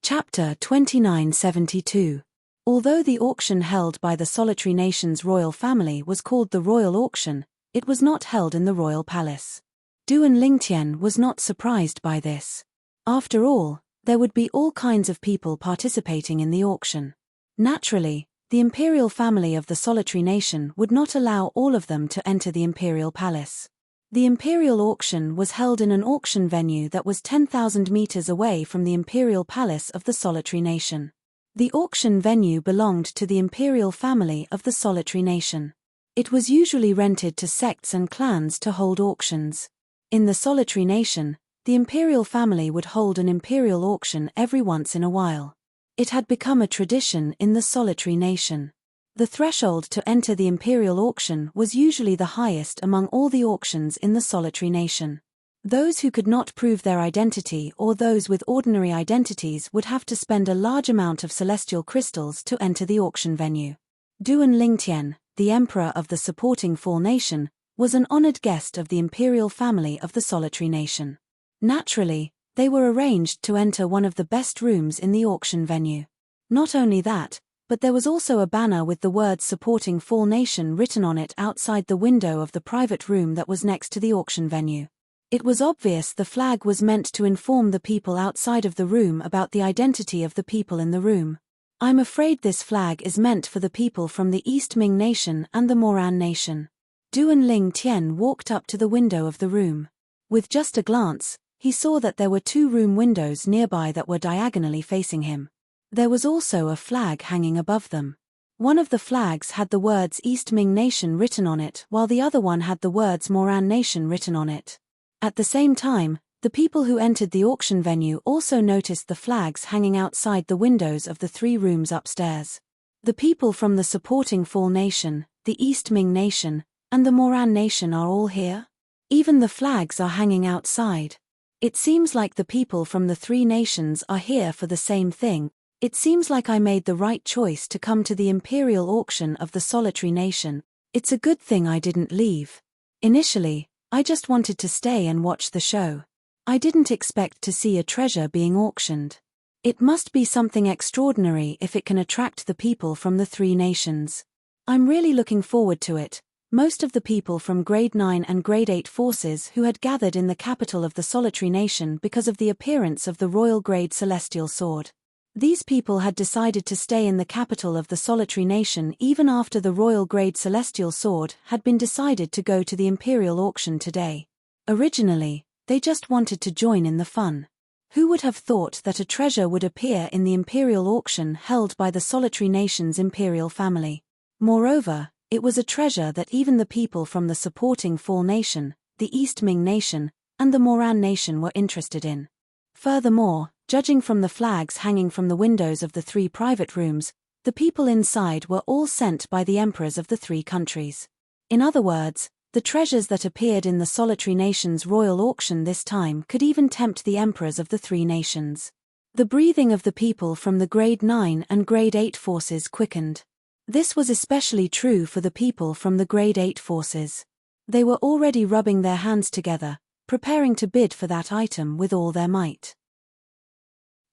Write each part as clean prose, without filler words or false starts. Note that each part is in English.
Chapter 2972. Although the auction held by the Solitary Nation's royal family was called the Royal Auction, it was not held in the royal palace. Duan Lingtian was not surprised by this. After all, there would be all kinds of people participating in the auction. Naturally, the imperial family of the Solitary Nation would not allow all of them to enter the imperial palace. The imperial auction was held in an auction venue that was 10,000 meters away from the imperial palace of the Solitary Nation. The auction venue belonged to the imperial family of the Solitary Nation. It was usually rented to sects and clans to hold auctions. In the Solitary Nation, the imperial family would hold an imperial auction every once in a while. It had become a tradition in the Solitary Nation. The threshold to enter the imperial auction was usually the highest among all the auctions in the Solitary Nation. Those who could not prove their identity or those with ordinary identities would have to spend a large amount of celestial crystals to enter the auction venue. Duan Lingtian, the emperor of the supporting Fall Nation, was an honored guest of the imperial family of the Solitary Nation. Naturally, they were arranged to enter one of the best rooms in the auction venue. Not only that, but there was also a banner with the words supporting Fall Nation written on it outside the window of the private room that was next to the auction venue. It was obvious the flag was meant to inform the people outside of the room about the identity of the people in the room. I'm afraid this flag is meant for the people from the East Ming Nation and the Moran Nation. Duan Ling Tian walked up to the window of the room. With just a glance, he saw that there were two room windows nearby that were diagonally facing him. There was also a flag hanging above them. One of the flags had the words East Ming Nation written on it while the other one had the words Moran Nation written on it. At the same time, the people who entered the auction venue also noticed the flags hanging outside the windows of the three rooms upstairs. The people from the supporting Fall Nation, the East Ming Nation, and the Moran Nation are all here? Even the flags are hanging outside. It seems like the people from the three nations are here for the same thing. It seems like I made the right choice to come to the imperial auction of the Solitary Nation. It's a good thing I didn't leave. Initially, I just wanted to stay and watch the show. I didn't expect to see a treasure being auctioned. It must be something extraordinary if it can attract the people from the three nations. I'm really looking forward to it. Most of the people from Grade 9 and Grade 8 forces who had gathered in the capital of the Solitary Nation because of the appearance of the Royal Grade Celestial Sword. These people had decided to stay in the capital of the Solitary Nation even after the Royal Grade Celestial Sword had been decided to go to the Imperial auction today. Originally, they just wanted to join in the fun. Who would have thought that a treasure would appear in the Imperial auction held by the Solitary Nation's Imperial family? Moreover, it was a treasure that even the people from the supporting Fall Nation, the East Ming Nation, and the Moran Nation were interested in. Furthermore, judging from the flags hanging from the windows of the three private rooms, the people inside were all sent by the emperors of the three countries. In other words, the treasures that appeared in the Solitary Nation's royal auction this time could even tempt the emperors of the three nations. The breathing of the people from the Grade 9 and Grade 8 forces quickened. This was especially true for the people from the Grade 8 forces. They were already rubbing their hands together, preparing to bid for that item with all their might.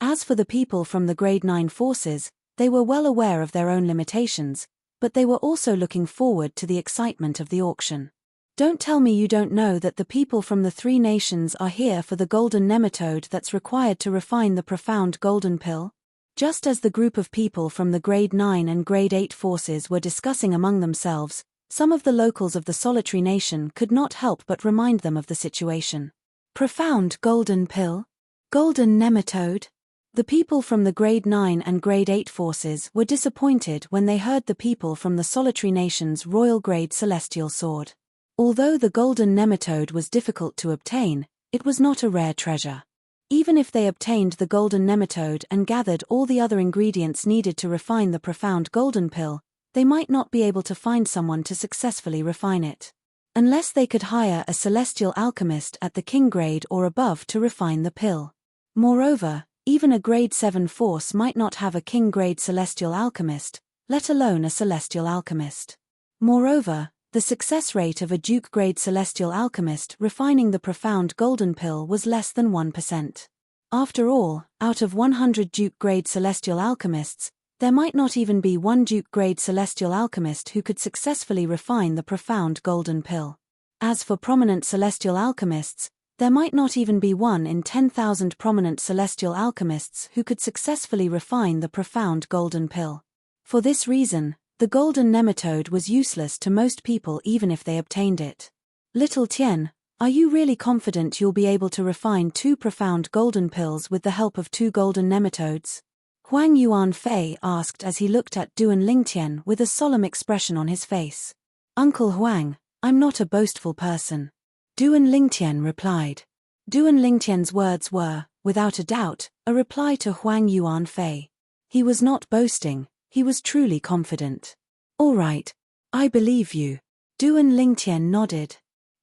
As for the people from the Grade 9 forces, they were well aware of their own limitations, but they were also looking forward to the excitement of the auction. Don't tell me you don't know that the people from the three nations are here for the golden nematode that's required to refine the profound golden pill? Just as the group of people from the Grade 9 and Grade 8 forces were discussing among themselves, some of the locals of the Solitary Nation could not help but remind them of the situation. Profound golden pill? Golden nematode? The people from the Grade 9 and Grade 8 forces were disappointed when they heard the people from the Solitary Nation's Royal Grade Celestial Sword. Although the golden nematode was difficult to obtain, it was not a rare treasure. Even if they obtained the golden nematode and gathered all the other ingredients needed to refine the profound golden pill, they might not be able to find someone to successfully refine it. Unless they could hire a celestial alchemist at the king grade or above to refine the pill. Moreover, even a Grade 7 force might not have a king grade celestial alchemist, let alone a celestial alchemist. Moreover, the success rate of a Duke grade celestial alchemist refining the profound golden pill was less than 1%. After all, out of 100 Duke-grade celestial alchemists, there might not even be one Duke-grade celestial alchemist who could successfully refine the profound golden pill. As for prominent celestial alchemists, there might not even be one in 10,000 prominent celestial alchemists who could successfully refine the profound golden pill. For this reason, the golden nematode was useless to most people even if they obtained it. Little Tian, are you really confident you'll be able to refine 2 profound golden pills with the help of 2 golden nematodes? Huang Yuanfei asked as he looked at Duan Lingtian with a solemn expression on his face. Uncle Huang, I'm not a boastful person. Duan Lingtian replied. Duan Lingtian's words were, without a doubt, a reply to Huang Yuanfei. He was not boasting, he was truly confident. All right, I believe you. Duan Lingtian nodded.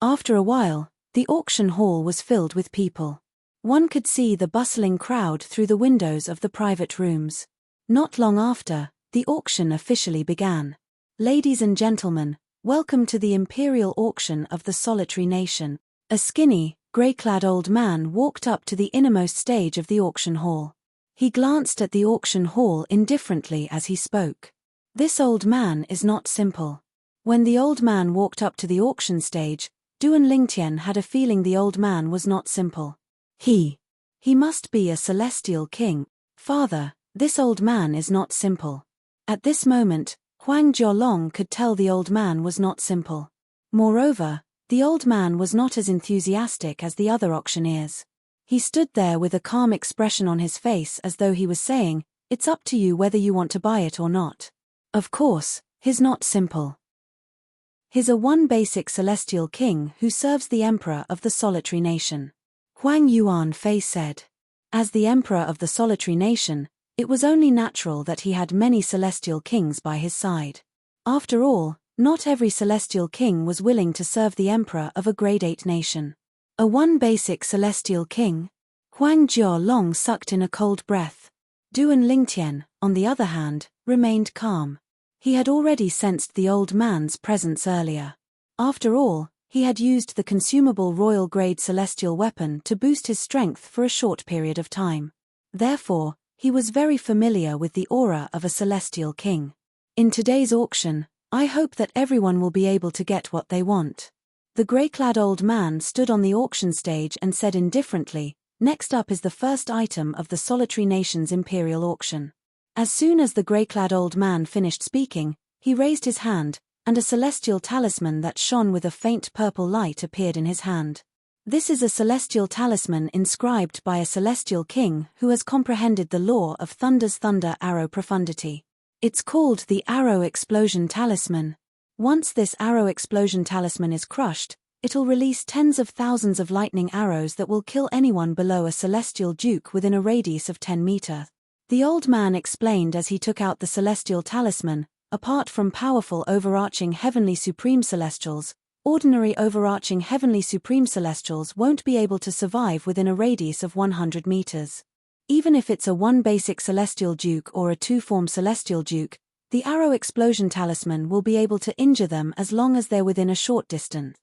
After a while, the auction hall was filled with people. One could see the bustling crowd through the windows of the private rooms. Not long after, the auction officially began. Ladies and gentlemen, welcome to the imperial auction of the solitary nation. A skinny, grey-clad old man walked up to the innermost stage of the auction hall. He glanced at the auction hall indifferently as he spoke. This old man is not simple. When the old man walked up to the auction stage, Duan Lingtian had a feeling the old man was not simple. He must be a celestial king. Father, this old man is not simple. At this moment, Huang Jiolong could tell the old man was not simple. Moreover, the old man was not as enthusiastic as the other auctioneers. He stood there with a calm expression on his face as though he was saying, it's up to you whether you want to buy it or not. Of course, he's not simple. He's a one basic celestial king who serves the emperor of the solitary nation. Huang Yuanfei said. As the emperor of the solitary nation, it was only natural that he had many celestial kings by his side. After all, not every celestial king was willing to serve the emperor of a grade 8 nation. A one basic celestial king? Huang Jiolong sucked in a cold breath. Duan Lingtian, on the other hand, remained calm. He had already sensed the old man's presence earlier. After all, he had used the consumable royal-grade celestial weapon to boost his strength for a short period of time. Therefore, he was very familiar with the aura of a celestial king. In today's auction, I hope that everyone will be able to get what they want. The grey-clad old man stood on the auction stage and said indifferently, next up is the first item of the solitary nation's imperial auction. As soon as the grey-clad old man finished speaking, he raised his hand, and a celestial talisman that shone with a faint purple light appeared in his hand. This is a celestial talisman inscribed by a celestial king who has comprehended the law of thunder's thunder arrow profundity. It's called the arrow explosion talisman. Once this arrow explosion talisman is crushed, it'll release tens of thousands of lightning arrows that will kill anyone below a celestial duke within a radius of 10 meters. The old man explained as he took out the celestial talisman, apart from powerful overarching heavenly supreme celestials, ordinary overarching heavenly supreme celestials won't be able to survive within a radius of 100 meters. Even if it's a one basic celestial duke or a two-form celestial duke, the arrow explosion talisman will be able to injure them as long as they're within a short distance.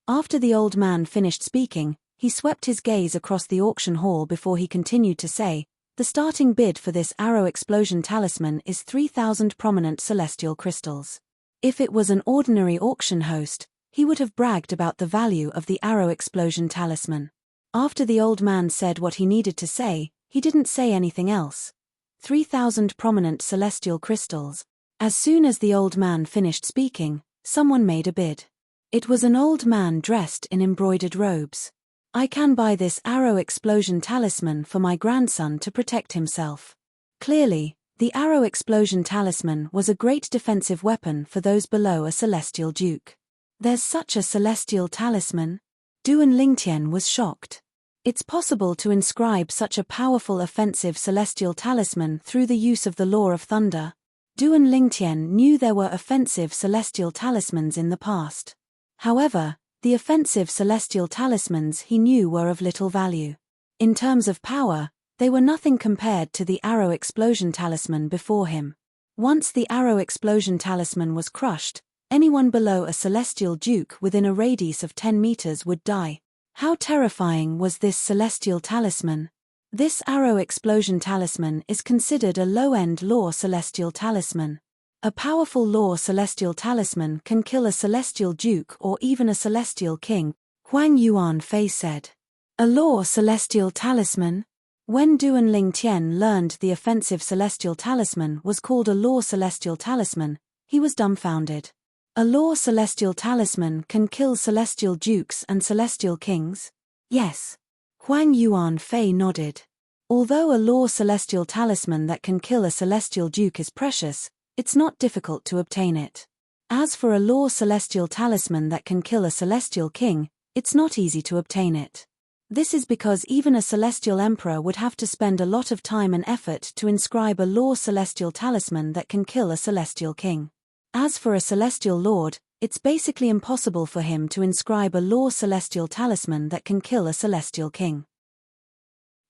After the old man finished speaking, he swept his gaze across the auction hall before he continued to say, the starting bid for this arrow explosion talisman is 3,000 prominent celestial crystals. If it was an ordinary auction host, he would have bragged about the value of the arrow explosion talisman. After the old man said what he needed to say, he didn't say anything else. 3,000 prominent celestial crystals. As soon as the old man finished speaking, someone made a bid. It was an old man dressed in embroidered robes. I can buy this arrow explosion talisman for my grandson to protect himself. Clearly, the arrow explosion talisman was a great defensive weapon for those below a celestial duke. There's such a celestial talisman? Duan Lingtian was shocked. It's possible to inscribe such a powerful offensive celestial talisman through the use of the law of thunder. Duan Lingtian knew there were offensive celestial talismans in the past. However, the offensive celestial talismans he knew were of little value. In terms of power, they were nothing compared to the arrow explosion talisman before him. Once the arrow explosion talisman was crushed, anyone below a celestial duke within a radius of 10 meters would die. How terrifying was this celestial talisman? This arrow explosion talisman is considered a low-end law celestial talisman. A powerful law celestial talisman can kill a celestial duke or even a celestial king, Huang Yuanfei said. A law celestial talisman? When Duan Lingtian learned the offensive celestial talisman was called a law celestial talisman, he was dumbfounded. A law celestial talisman can kill celestial dukes and celestial kings? Yes. Huang Yuanfei nodded. Although a law celestial talisman that can kill a celestial duke is precious, it's not difficult to obtain it. As for a law celestial talisman that can kill a celestial king, it's not easy to obtain it. This is because even a celestial emperor would have to spend a lot of time and effort to inscribe a law celestial talisman that can kill a celestial king. As for a celestial lord, it's basically impossible for him to inscribe a law celestial talisman that can kill a celestial king.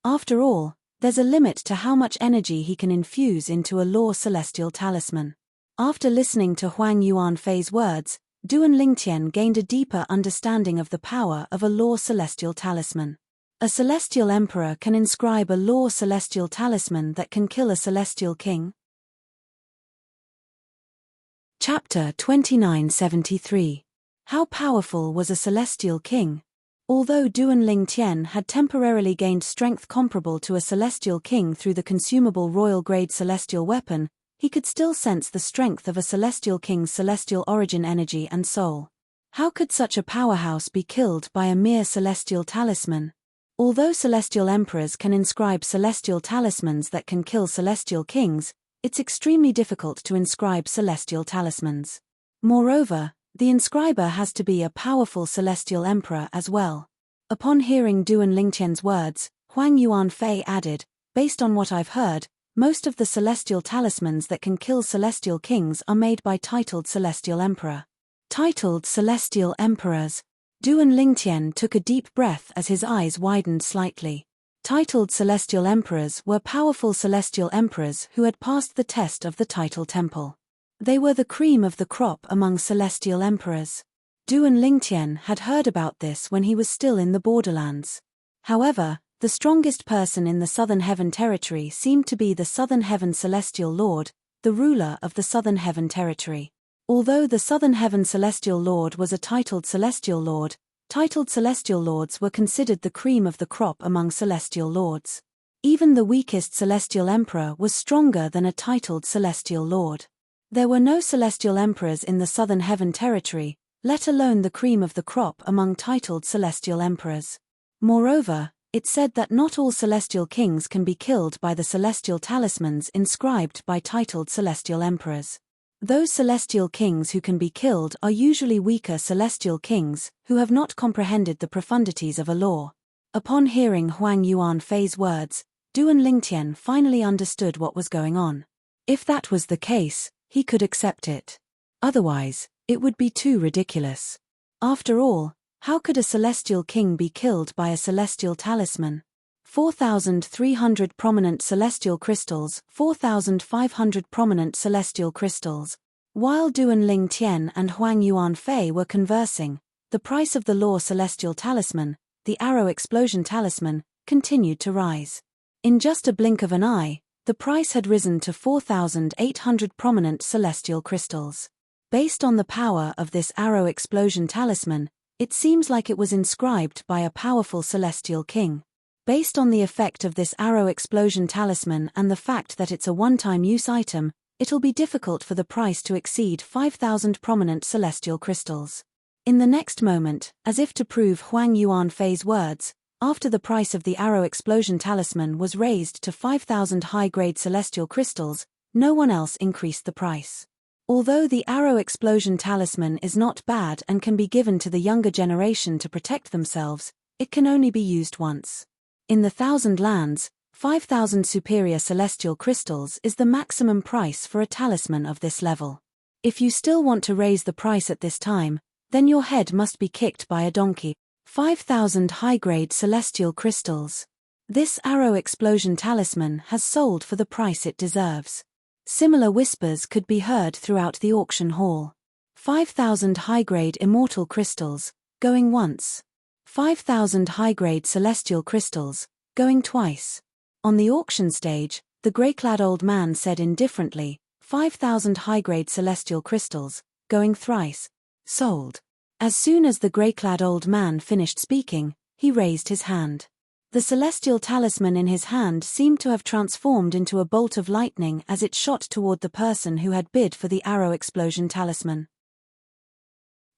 After all, there's a limit to how much energy he can infuse into a law celestial talisman. After listening to Huang Yuanfei's words, Duan Lingtian gained a deeper understanding of the power of a law celestial talisman. A celestial emperor can inscribe a law celestial talisman that can kill a celestial king? Chapter 2973. How powerful was a celestial king? Although Duan Lingtian had temporarily gained strength comparable to a celestial king through the consumable royal-grade celestial weapon, he could still sense the strength of a celestial king's celestial origin energy and soul. How could such a powerhouse be killed by a mere celestial talisman? Although celestial emperors can inscribe celestial talismans that can kill celestial kings, it's extremely difficult to inscribe celestial talismans. Moreover, the inscriber has to be a powerful celestial emperor as well. Upon hearing Duan Lingtian's words, Huang Yuanfei added, based on what I've heard, most of the celestial talismans that can kill celestial kings are made by titled celestial emperor. Titled celestial emperors. Duan Lingtian took a deep breath as his eyes widened slightly. Titled celestial emperors were powerful celestial emperors who had passed the test of the title temple. They were the cream of the crop among celestial emperors. Duan Lingtian had heard about this when he was still in the borderlands. However, the strongest person in the Southern Heaven Territory seemed to be the Southern Heaven Celestial Lord, the ruler of the Southern Heaven Territory. Although the Southern Heaven Celestial Lord was a titled Celestial Lord, titled Celestial Lords were considered the cream of the crop among Celestial Lords. Even the weakest Celestial Emperor was stronger than a titled Celestial Lord. There were no Celestial Emperors in the Southern Heaven Territory, let alone the cream of the crop among titled Celestial Emperors. Moreover, it said that not all celestial kings can be killed by the celestial talismans inscribed by titled celestial emperors. Those celestial kings who can be killed are usually weaker celestial kings, who have not comprehended the profundities of a law. Upon hearing Huang Yuanfei's words, Duan Lingtian finally understood what was going on. If that was the case, he could accept it. Otherwise, it would be too ridiculous. After all, how could a celestial king be killed by a celestial talisman? 4,300 prominent celestial crystals, 4,500 prominent celestial crystals. While Duan Lingtian and Huang Yuanfei were conversing, the price of the law celestial talisman, the arrow explosion talisman, continued to rise. In just a blink of an eye, the price had risen to 4,800 prominent celestial crystals. Based on the power of this arrow explosion talisman, it seems like it was inscribed by a powerful celestial king. Based on the effect of this arrow explosion talisman and the fact that it's a one-time use item, it'll be difficult for the price to exceed 5,000 prominent celestial crystals. In the next moment, as if to prove Huang Yuanfei's words, after the price of the arrow explosion talisman was raised to 5,000 high-grade celestial crystals, no one else increased the price. Although the arrow explosion talisman is not bad and can be given to the younger generation to protect themselves, it can only be used once. In the Thousand Lands, 5,000 superior celestial crystals is the maximum price for a talisman of this level. If you still want to raise the price at this time, then your head must be kicked by a donkey. 5,000 high-grade celestial crystals. This arrow explosion talisman has sold for the price it deserves. Similar whispers could be heard throughout the auction hall. 5,000 high-grade immortal crystals, going once. 5,000 high-grade celestial crystals, going twice. On the auction stage, the grey-clad old man said indifferently, 5,000 high-grade celestial crystals, going thrice. Sold. As soon as the grey-clad old man finished speaking, he raised his hand. The celestial talisman in his hand seemed to have transformed into a bolt of lightning as it shot toward the person who had bid for the arrow explosion talisman.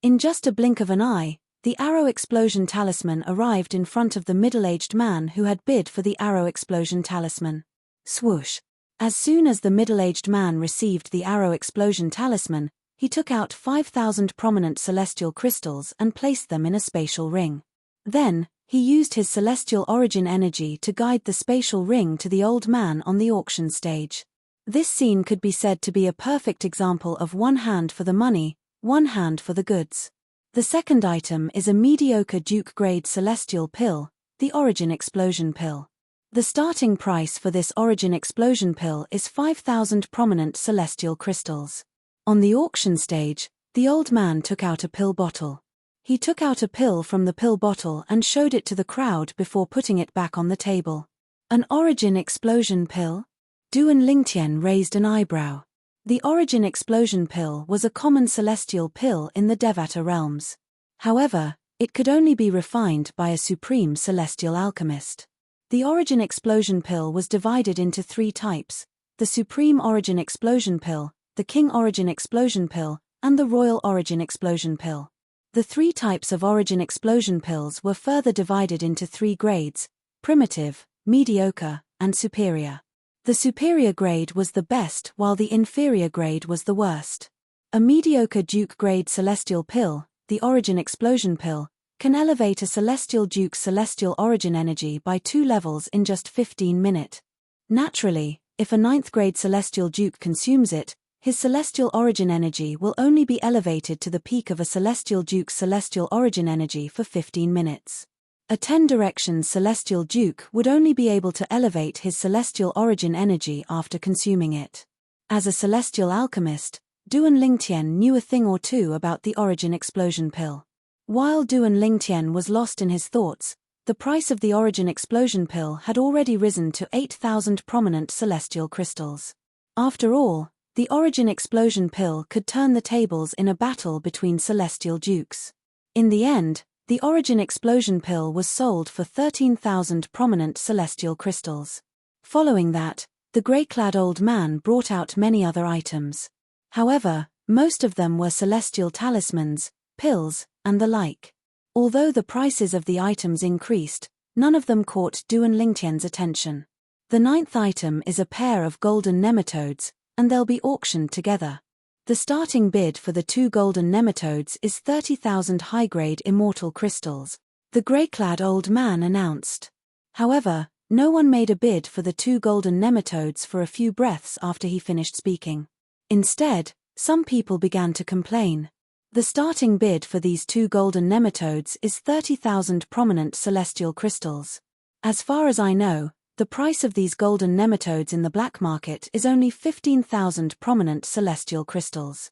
In just a blink of an eye, the arrow explosion talisman arrived in front of the middle-aged man who had bid for the arrow explosion talisman. Swoosh! As soon as the middle-aged man received the arrow explosion talisman, he took out 5,000 prominent celestial crystals and placed them in a spatial ring. Then, he used his celestial origin energy to guide the spatial ring to the old man on the auction stage. This scene could be said to be a perfect example of one hand for the money, one hand for the goods. The second item is a mediocre Duke-grade celestial pill, the Origin Explosion Pill. The starting price for this Origin Explosion Pill is 5,000 prominent celestial crystals. On the auction stage, the old man took out a pill bottle. He took out a pill from the pill bottle and showed it to the crowd before putting it back on the table. An Origin Explosion Pill? Duan Lingtian raised an eyebrow. The Origin Explosion Pill was a common celestial pill in the Devata realms. However, it could only be refined by a supreme celestial alchemist. The Origin Explosion Pill was divided into 3 types: the Supreme Origin Explosion Pill, the King Origin Explosion Pill, and the Royal Origin Explosion Pill. The 3 types of Origin Explosion Pills were further divided into 3 grades: primitive, mediocre, and superior. The superior grade was the best while the inferior grade was the worst. A mediocre Duke-grade celestial pill, the Origin Explosion Pill, can elevate a celestial Duke's celestial origin energy by 2 levels in just 15 minutes. Naturally, if a 9th-grade celestial Duke consumes it, his celestial origin energy will only be elevated to the peak of a celestial Duke's celestial origin energy for 15 minutes. A 10 directions celestial Duke would only be able to elevate his celestial origin energy after consuming it. As a celestial alchemist, Duan Lingtian knew a thing or two about the Origin Explosion Pill. While Duan Lingtian was lost in his thoughts, the price of the Origin Explosion Pill had already risen to 8,000 prominent celestial crystals. After all, the Origin Explosion Pill could turn the tables in a battle between celestial dukes. In the end, the Origin Explosion Pill was sold for 13,000 prominent celestial crystals. Following that, the grey-clad old man brought out many other items. However, most of them were celestial talismans, pills, and the like. Although the prices of the items increased, none of them caught Duan Lingtian's attention. The 9th item is a pair of golden nematodes, and they'll be auctioned together. The starting bid for the 2 golden nematodes is 30,000 high-grade immortal crystals, the grey-clad old man announced. However, no one made a bid for the 2 golden nematodes for a few breaths after he finished speaking. Instead, some people began to complain. The starting bid for these 2 golden nematodes is 30,000 prominent celestial crystals. As far as I know, the price of these golden nematodes in the black market is only 15,000 prominent celestial crystals.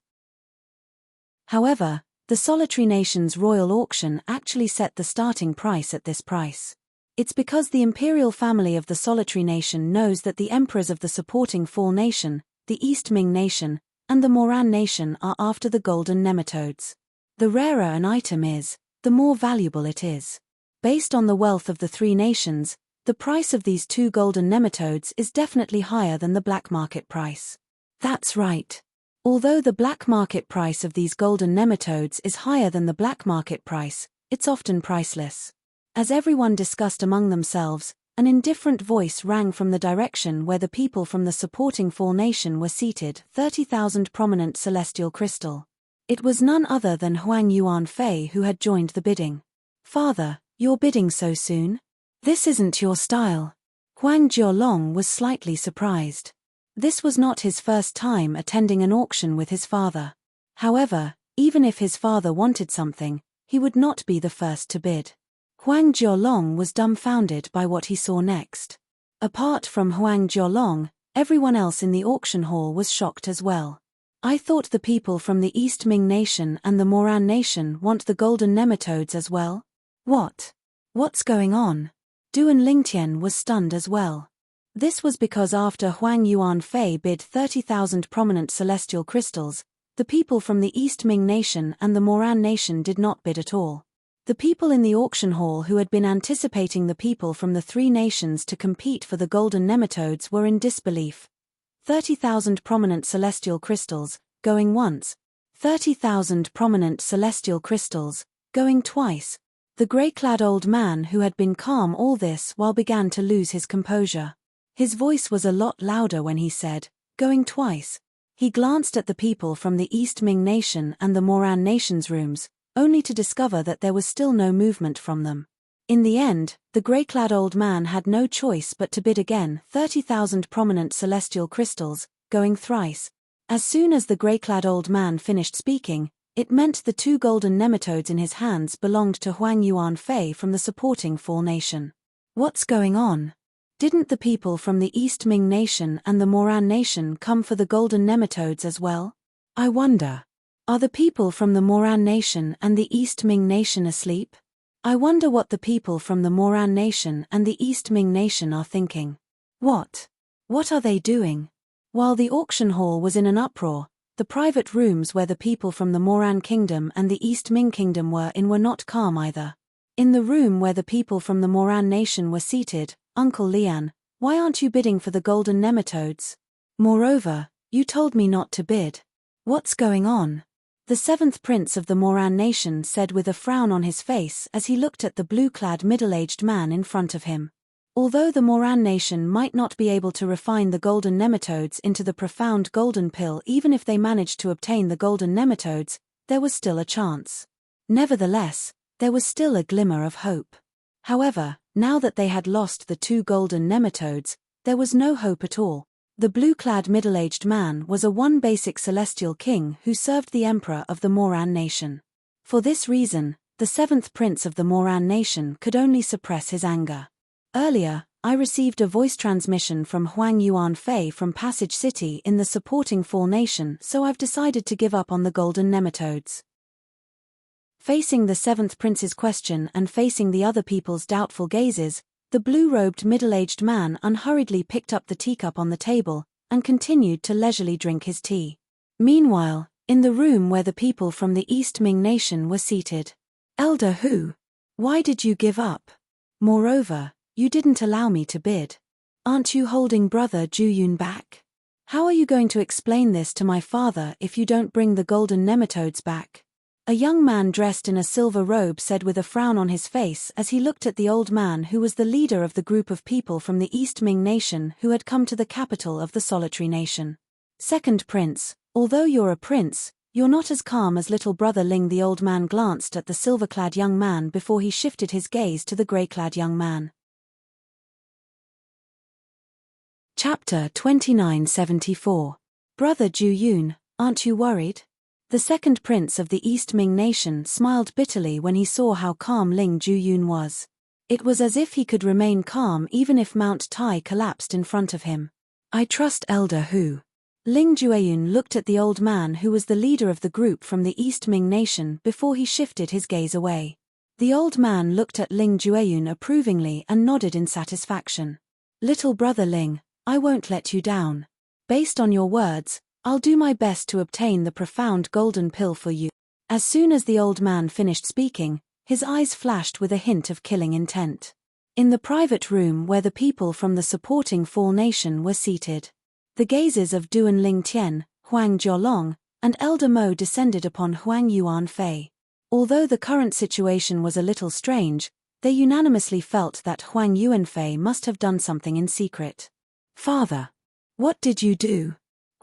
However, the Solitary Nation's royal auction actually set the starting price at this price. It's because the imperial family of the Solitary Nation knows that the emperors of the supporting Fall Nation, the East Ming Nation, and the Moran Nation are after the golden nematodes. The rarer an item is, the more valuable it is. Based on the wealth of the 3 nations, the price of these 2 golden nematodes is definitely higher than the black market price. That's right. Although the black market price of these golden nematodes is higher than the black market price, it's often priceless. As everyone discussed among themselves, an indifferent voice rang from the direction where the people from the supporting Fall Nation were seated, 30,000 prominent celestial crystal. It was none other than Huang Yuan Fei who had joined the bidding. "Father, you're bidding so soon? This isn't your style." Huang Jiolong was slightly surprised. This was not his first time attending an auction with his father. However, even if his father wanted something, he would not be the first to bid. Huang Jiolong was dumbfounded by what he saw next. Apart from Huang Jiolong, everyone else in the auction hall was shocked as well. "I thought the people from the East Ming Nation and the Moran Nation want the golden nematodes as well? What's going on?" Duan Lingtian was stunned as well. This was because after Huang Yuan Fei bid 30,000 prominent celestial crystals, the people from the East Ming nation and the Moran nation did not bid at all. The people in the auction hall who had been anticipating the people from the three nations to compete for the golden nematodes were in disbelief. 30,000 prominent celestial crystals, going once. 30,000 prominent celestial crystals, going twice. The grey-clad old man who had been calm all this while began to lose his composure. His voice was a lot louder when he said, going twice. He glanced at the people from the East Ming nation and the Moran nation's rooms, only to discover that there was still no movement from them. In the end, the grey-clad old man had no choice but to bid again 30,000 prominent celestial crystals, going thrice. As soon as the grey-clad old man finished speaking, it meant the two golden nematodes in his hands belonged to Huang Yuan Fei from the supporting Fall nation. What's going on? Didn't the people from the East Ming nation and the Moran nation come for the golden nematodes as well? I wonder. Are the people from the Moran nation and the East Ming nation asleep? I wonder what the people from the Moran nation and the East Ming nation are thinking. What are they doing? While the auction hall was in an uproar, the private rooms where the people from the Moran kingdom and the East Ming kingdom were in were not calm either. In the room where the people from the Moran nation were seated, Uncle Lian, why aren't you bidding for the golden nematodes? Moreover, you told me not to bid. What's going on? The seventh prince of the Moran nation said with a frown on his face as he looked at the blue-clad middle-aged man in front of him. Although the Moran nation might not be able to refine the golden nematodes into the profound golden pill even if they managed to obtain the golden nematodes, there was still a chance. Nevertheless, there was still a glimmer of hope. However, now that they had lost the two golden nematodes, there was no hope at all. The blue-clad middle-aged man was a one basic celestial king who served the emperor of the Moran nation. For this reason, the seventh prince of the Moran nation could only suppress his anger. Earlier, I received a voice transmission from Huang Yuan Fei from Passage City in the supporting Fall nation, so I've decided to give up on the golden nematodes. Facing the seventh prince's question and facing the other people's doubtful gazes, the blue-robed middle-aged man unhurriedly picked up the teacup on the table and continued to leisurely drink his tea. Meanwhile, in the room where the people from the East Ming nation were seated. Elder Hu, why did you give up? Moreover, you didn't allow me to bid. Aren't you holding brother Juyun back? How are you going to explain this to my father if you don't bring the golden nematodes back? A young man dressed in a silver robe said with a frown on his face as he looked at the old man who was the leader of the group of people from the East Ming nation who had come to the capital of the solitary nation. Second prince, although you're a prince, you're not as calm as little brother Ling. The old man glanced at the silver-clad young man before he shifted his gaze to the grey-clad young man. Chapter 2974. Brother Juyun, aren't you worried? The second prince of the East Ming nation smiled bitterly when he saw how calm Ling Juyun was. It was as if he could remain calm even if Mount Tai collapsed in front of him. I trust Elder Hu. Ling Juyun looked at the old man who was the leader of the group from the East Ming nation before he shifted his gaze away. The old man looked at Ling Juyun approvingly and nodded in satisfaction. Little brother Ling, I won't let you down. Based on your words, I'll do my best to obtain the profound golden pill for you. As soon as the old man finished speaking, his eyes flashed with a hint of killing intent. In the private room where the people from the supporting Fall nation were seated, the gazes of Duan Ling Tian, Huang Jiolong, and Elder Mo descended upon Huang Yuan Fei. Although the current situation was a little strange, they unanimously felt that Huang Yuan Fei must have done something in secret. Father, what did you do?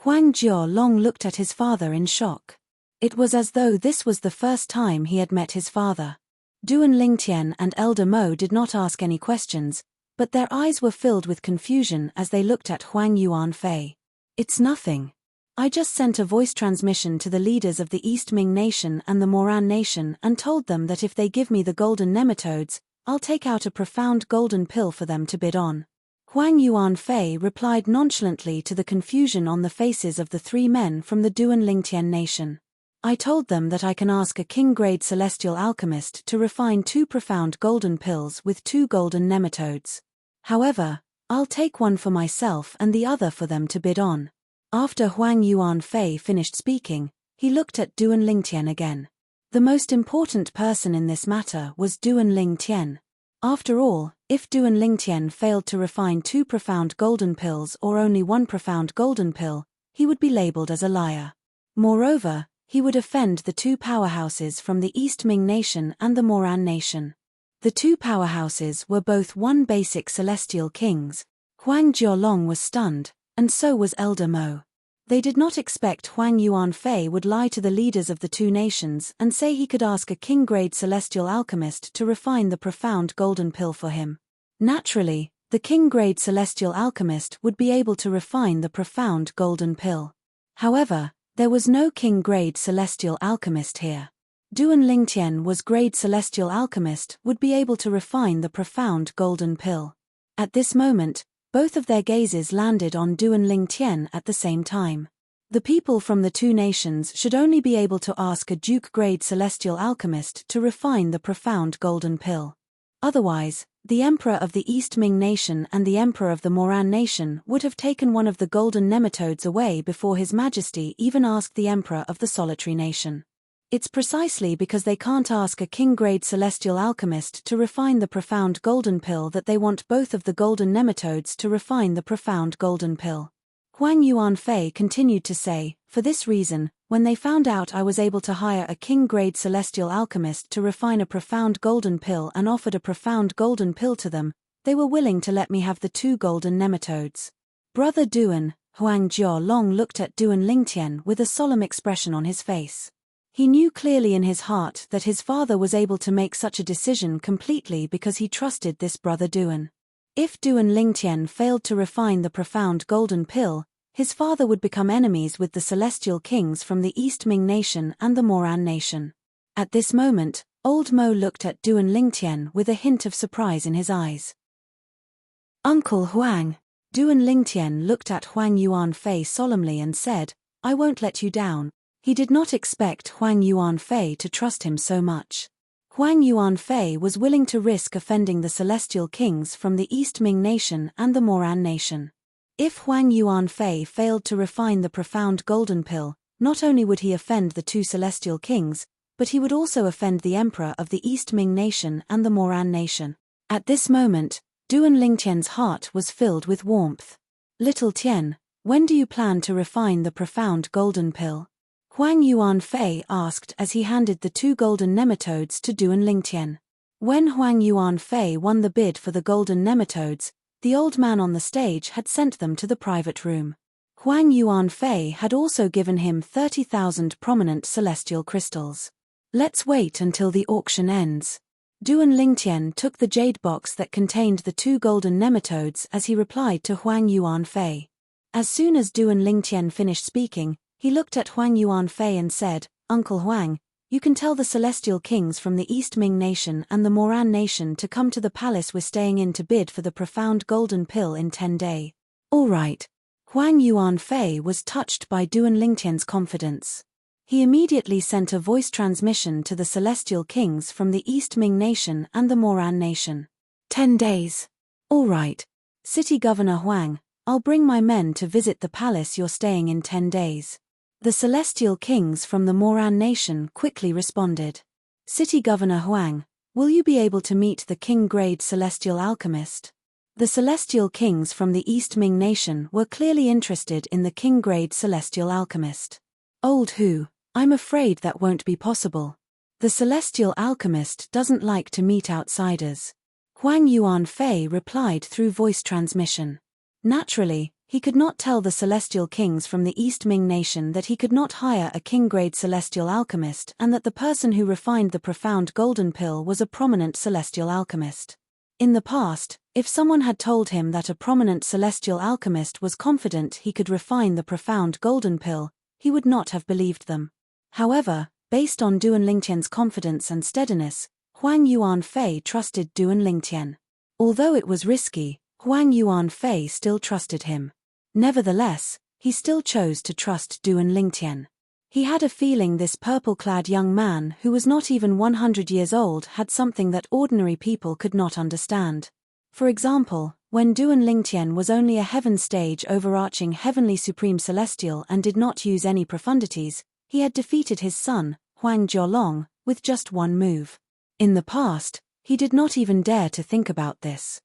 Huang Jiolong looked at his father in shock. It was as though this was the first time he had met his father. Duan Lingtian and Elder Mo did not ask any questions, but their eyes were filled with confusion as they looked at Huang Yuan Fei. It's nothing. I just sent a voice transmission to the leaders of the East Ming nation and the Moran nation and told them that if they give me the golden nematodes, I'll take out a profound golden pill for them to bid on. Huang Yuan Fei replied nonchalantly to the confusion on the faces of the three men from the Duan Lingtian nation. I told them that I can ask a king-grade celestial alchemist to refine two profound golden pills with two golden nematodes. However, I'll take one for myself and the other for them to bid on. After Huang Yuanfei finished speaking, he looked at Duan Lingtian again. The most important person in this matter was Duan Lingtian. After all, if Duan Lingtian failed to refine 2 profound golden pills or only 1 profound golden pill, he would be labeled as a liar. Moreover, he would offend the 2 powerhouses from the East Ming nation and the Moran nation. The 2 powerhouses were both 1 basic celestial kings. Huang Jiolong was stunned, and so was Elder Mo. They did not expect Huang Yuanfei would lie to the leaders of the 2 nations and say he could ask a king-grade celestial alchemist to refine the profound golden pill for him. Naturally, the king-grade celestial alchemist would be able to refine the profound golden pill. However, there was no king-grade celestial alchemist here. Duan Lingtian was grade celestial alchemist would be able to refine the profound golden pill. At this moment, both of their gazes landed on Duan Lingtian at the same time. The people from the 2 nations should only be able to ask a duke-grade celestial alchemist to refine the profound golden pill. Otherwise, the Emperor of the East Ming nation and the Emperor of the Moran nation would have taken one of the golden nematodes away before His Majesty even asked the Emperor of the Solitary nation. It's precisely because they can't ask a king-grade celestial alchemist to refine the profound golden pill that they want both of the golden nematodes to refine the profound golden pill. Huang Yuanfei continued to say, for this reason, when they found out I was able to hire a king-grade celestial alchemist to refine a profound golden pill and offered a profound golden pill to them, they were willing to let me have the 2 golden nematodes. Brother Duan, Huang Jiolong looked at Duan Lingtian with a solemn expression on his face. He knew clearly in his heart that his father was able to make such a decision completely because he trusted this brother Duan. If Duan Lingtian failed to refine the profound golden pill, his father would become enemies with the celestial kings from the East Ming nation and the Moran nation. At this moment, Old Mo looked at Duan Lingtian with a hint of surprise in his eyes. Uncle Huang. Duan Lingtian looked at Huang Yuanfei solemnly and said, I won't let you down. He did not expect Huang Yuanfei to trust him so much. Huang Yuanfei was willing to risk offending the celestial kings from the East Ming nation and the Moran nation. If Huang Yuanfei failed to refine the profound golden pill, not only would he offend the 2 celestial kings, but he would also offend the Emperor of the East Ming nation and the Moran nation. At this moment, Duan Lingtian's heart was filled with warmth. Little Tian, when do you plan to refine the profound golden pill? Huang Yuanfei asked as he handed the 2 golden nematodes to Duan Lingtian. When Huang Yuanfei won the bid for the golden nematodes, the old man on the stage had sent them to the private room. Huang Yuanfei had also given him 30,000 prominent celestial crystals. Let's wait until the auction ends. Duan Lingtian took the jade box that contained the 2 golden nematodes as he replied to Huang Yuanfei. As soon as Duan Lingtian finished speaking, he looked at Huang Yuanfei and said, Uncle Huang, you can tell the celestial kings from the East Ming nation and the Moran nation to come to the palace we're staying in to bid for the profound golden pill in 10 days. All right. Huang Yuanfei was touched by Duan Lingtian's confidence. He immediately sent a voice transmission to the celestial kings from the East Ming nation and the Moran nation. 10 days. All right. City Governor Huang, I'll bring my men to visit the palace you're staying in 10 days. The celestial kings from the Moran nation quickly responded. City Governor Huang, will you be able to meet the king-grade celestial alchemist? The celestial kings from the East Ming nation were clearly interested in the king-grade celestial alchemist. Old Hu, I'm afraid that won't be possible. The celestial alchemist doesn't like to meet outsiders. Huang Yuanfei replied through voice transmission. Naturally, he could not tell the celestial kings from the East Ming nation that he could not hire a king-grade celestial alchemist and that the person who refined the profound golden pill was a prominent celestial alchemist. In the past, if someone had told him that a prominent celestial alchemist was confident he could refine the profound golden pill, he would not have believed them. However, based on Duan Lingtian's confidence and steadiness, Huang Yuanfei trusted Duan Lingtian. Although it was risky, Huang Yuanfei still trusted him. Nevertheless, he still chose to trust Duan Lingtian. He had a feeling this purple-clad young man who was not even 100 years old had something that ordinary people could not understand. For example, When Duan Lingtian was only a heaven stage overarching heavenly supreme celestial and did not use any profundities, he had defeated his son, Huang Jiolong, with just one move. In the past, he did not even dare to think about this.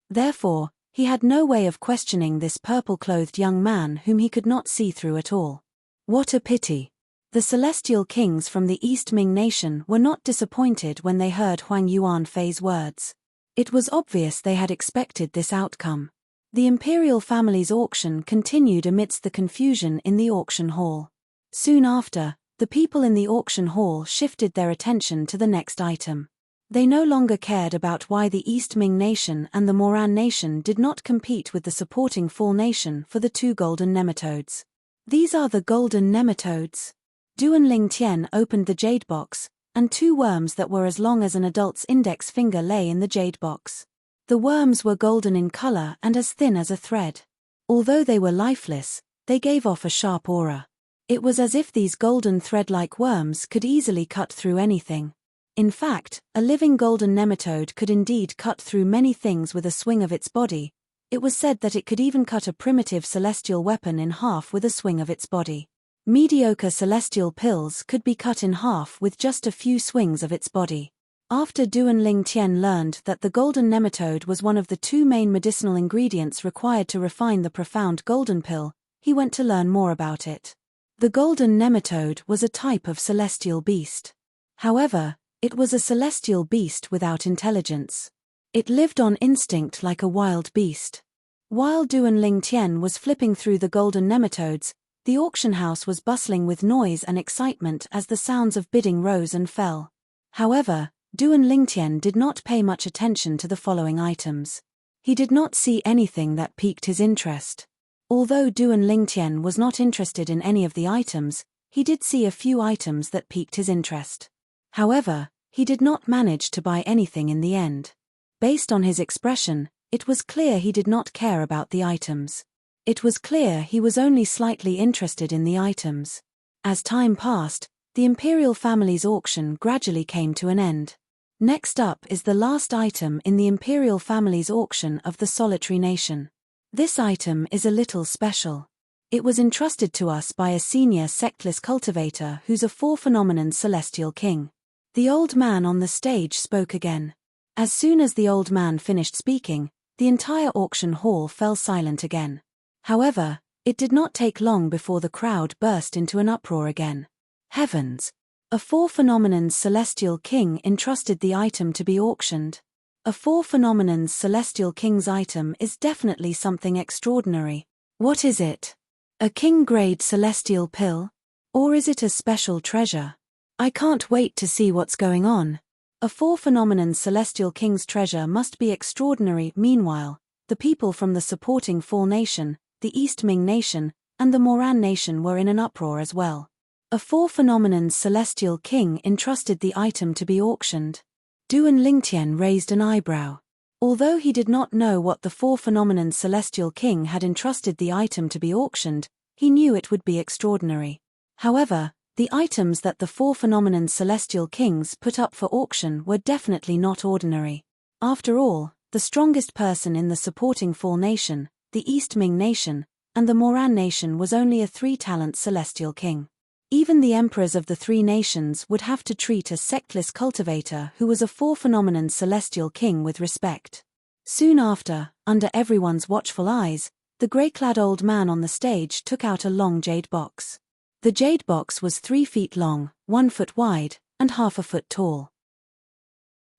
Therefore, he had no way of questioning this purple-clothed young man whom he could not see through at all. What a pity! The celestial kings from the East Ming nation were not disappointed when they heard Huang Yuanfei's words. It was obvious they had expected this outcome. The imperial family's auction continued amidst the confusion in the auction hall. Soon after, the people in the auction hall shifted their attention to the next item. They no longer cared about why the East Ming nation and the Moran nation did not compete with the supporting Fall nation for the 2 golden nematodes. These are the golden nematodes. Duan Lingtian opened the jade box, and 2 worms that were as long as an adult's index finger lay in the jade box. The worms were golden in color and as thin as a thread. Although they were lifeless, they gave off a sharp aura. It was as if these golden thread-like worms could easily cut through anything. In fact, a living golden nematode could indeed cut through many things with a swing of its body. It was said that it could even cut a primitive celestial weapon in half with a swing of its body. Mediocre celestial pills could be cut in half with just a few swings of its body. After Duan Lingtian learned that the golden nematode was one of the 2 main medicinal ingredients required to refine the profound golden pill, he went to learn more about it. The golden nematode was a type of celestial beast. However, it was a celestial beast without intelligence. It lived on instinct like a wild beast. While Duan Lingtian was flipping through the golden nematodes, the auction house was bustling with noise and excitement as the sounds of bidding rose and fell. However, Duan Lingtian did not pay much attention to the following items. He did not see anything that piqued his interest. Although Duan Lingtian was not interested in any of the items, he did see a few items that piqued his interest. However, he did not manage to buy anything in the end. Based on his expression, it was clear he did not care about the items. It was clear he was only slightly interested in the items. As time passed, the imperial family's auction gradually came to an end. Next up is the last item in the imperial family's auction of the solitary nation. This item is a little special. It was entrusted to us by a senior sectless cultivator who's a 4-phenomenon celestial king. The old man on the stage spoke again. As soon as the old man finished speaking, the entire auction hall fell silent again. However, it did not take long before the crowd burst into an uproar again. Heavens! A 4-phenomenon's celestial king entrusted the item to be auctioned. A 4-phenomenon's celestial king's item is definitely something extraordinary. What is it? A king-grade celestial pill? Or is it a special treasure? I can't wait to see what's going on. A 4-phenomenon's celestial king's treasure must be extraordinary. Meanwhile, the people from the supporting Fall nation, the East Ming nation, and the Moran nation were in an uproar as well. A 4-phenomenon's celestial king entrusted the item to be auctioned. Duan Lingtian raised an eyebrow. Although he did not know what the 4-phenomenon's celestial king had entrusted the item to be auctioned, he knew it would be extraordinary. However, the items that the 4-phenomenon's celestial kings put up for auction were definitely not ordinary. After all, the strongest person in the supporting Fall nation, the East Ming nation, and the Moran nation was only a 3-talent celestial king. Even the emperors of the 3 nations would have to treat a sectless cultivator who was a 4-phenomenon celestial king with respect. Soon after, under everyone's watchful eyes, the grey-clad old man on the stage took out a long jade box. The jade box was 3 feet long, 1 foot wide, and half a foot tall.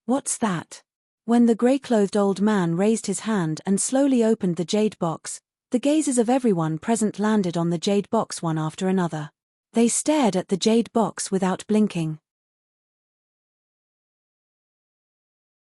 What's that? When the grey-clothed old man raised his hand and slowly opened the jade box, the gazes of everyone present landed on the jade box one after another. They stared at the jade box without blinking.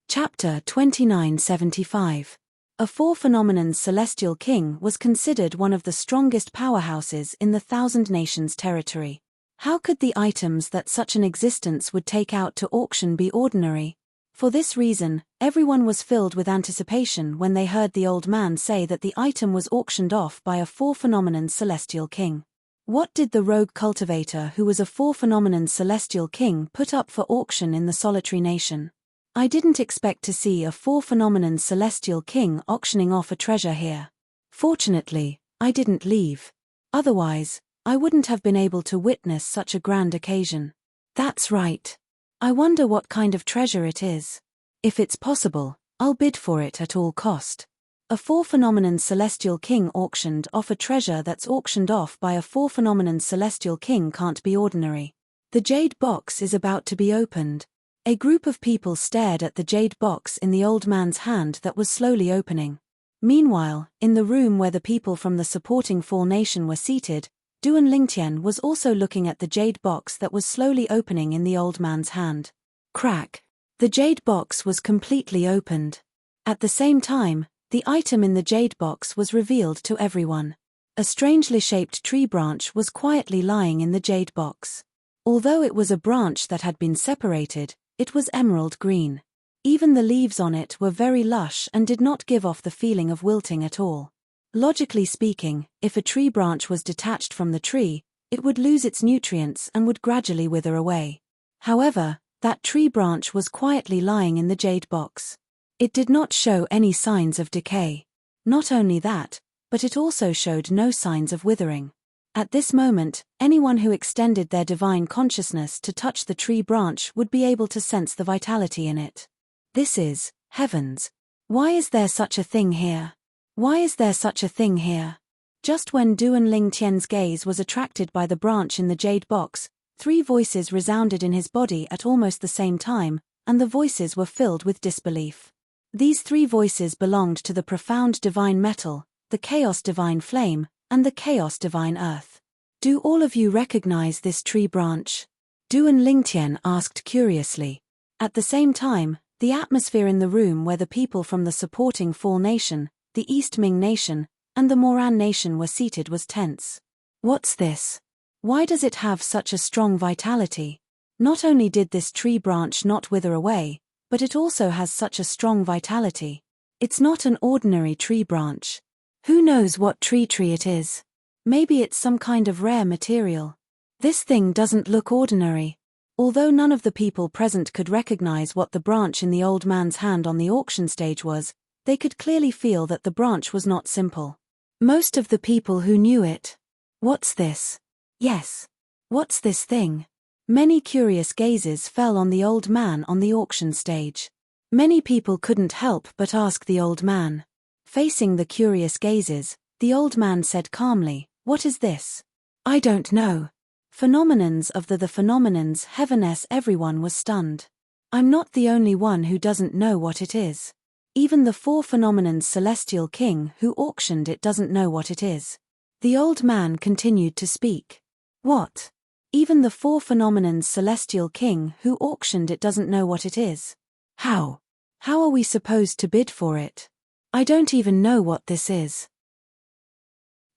Chapter 2975. A 4-phenomenon's celestial king was considered one of the strongest powerhouses in the Thousand Nations territory. How could the items that such an existence would take out to auction be ordinary? For this reason, everyone was filled with anticipation when they heard the old man say that the item was auctioned off by a 4-phenomenon celestial king. What did the rogue cultivator who was a 4-phenomenon celestial king put up for auction in the solitary nation? I didn't expect to see a four-phenomenon celestial king auctioning off a treasure here. Fortunately, I didn't leave. Otherwise, I wouldn't have been able to witness such a grand occasion. That's right. I wonder what kind of treasure it is. If it's possible, I'll bid for it at all cost. A four-phenomenon celestial king auctioned off a treasure that's auctioned off by a four-phenomenon celestial king can't be ordinary. The jade box is about to be opened. A group of people stared at the jade box in the old man's hand that was slowly opening. Meanwhile, in the room where the people from the supporting Fall Nation were seated, Duan Lingtian was also looking at the jade box that was slowly opening in the old man's hand. Crack! The jade box was completely opened. At the same time, the item in the jade box was revealed to everyone. A strangely shaped tree branch was quietly lying in the jade box. Although it was a branch that had been separated, it was emerald green. Even the leaves on it were very lush and did not give off the feeling of wilting at all. Logically speaking, if a tree branch was detached from the tree, it would lose its nutrients and would gradually wither away. However, that tree branch was quietly lying in the jade box. It did not show any signs of decay. Not only that, but it also showed no signs of withering. At this moment, anyone who extended their divine consciousness to touch the tree branch would be able to sense the vitality in it. This is, heavens! Why is there such a thing here? Why is there such a thing here? Just when Duan Lingtian's gaze was attracted by the branch in the jade box, three voices resounded in his body at almost the same time, and the voices were filled with disbelief. These three voices belonged to the profound divine metal, the chaos divine flame, and the chaos divine earth. Do all of you recognize this tree branch? Duan Lingtian asked curiously. At the same time, the atmosphere in the room where the people from the supporting Fall Nation, the East Ming Nation, and the Moran Nation were seated was tense. What's this? Why does it have such a strong vitality? Not only did this tree branch not wither away, but it also has such a strong vitality. It's not an ordinary tree branch. Who knows what tree it is? Maybe it's some kind of rare material. This thing doesn't look ordinary. Although none of the people present could recognize what the branch in the old man's hand on the auction stage was, they could clearly feel that the branch was not simple. Most of the people who knew it. What's this? Yes. What's this thing? Many curious gazes fell on the old man on the auction stage. Many people couldn't help but ask the old man. Facing the curious gazes, the old man said calmly, "What is this?" "I don't know." Phenomenons of the phenomenons heaveness. Everyone was stunned. I'm not the only one who doesn't know what it is. Even the four phenomenons celestial king who auctioned it doesn't know what it is. The old man continued to speak. What? Even the four phenomenons celestial king who auctioned it doesn't know what it is? How? How are we supposed to bid for it? I don't even know what this is.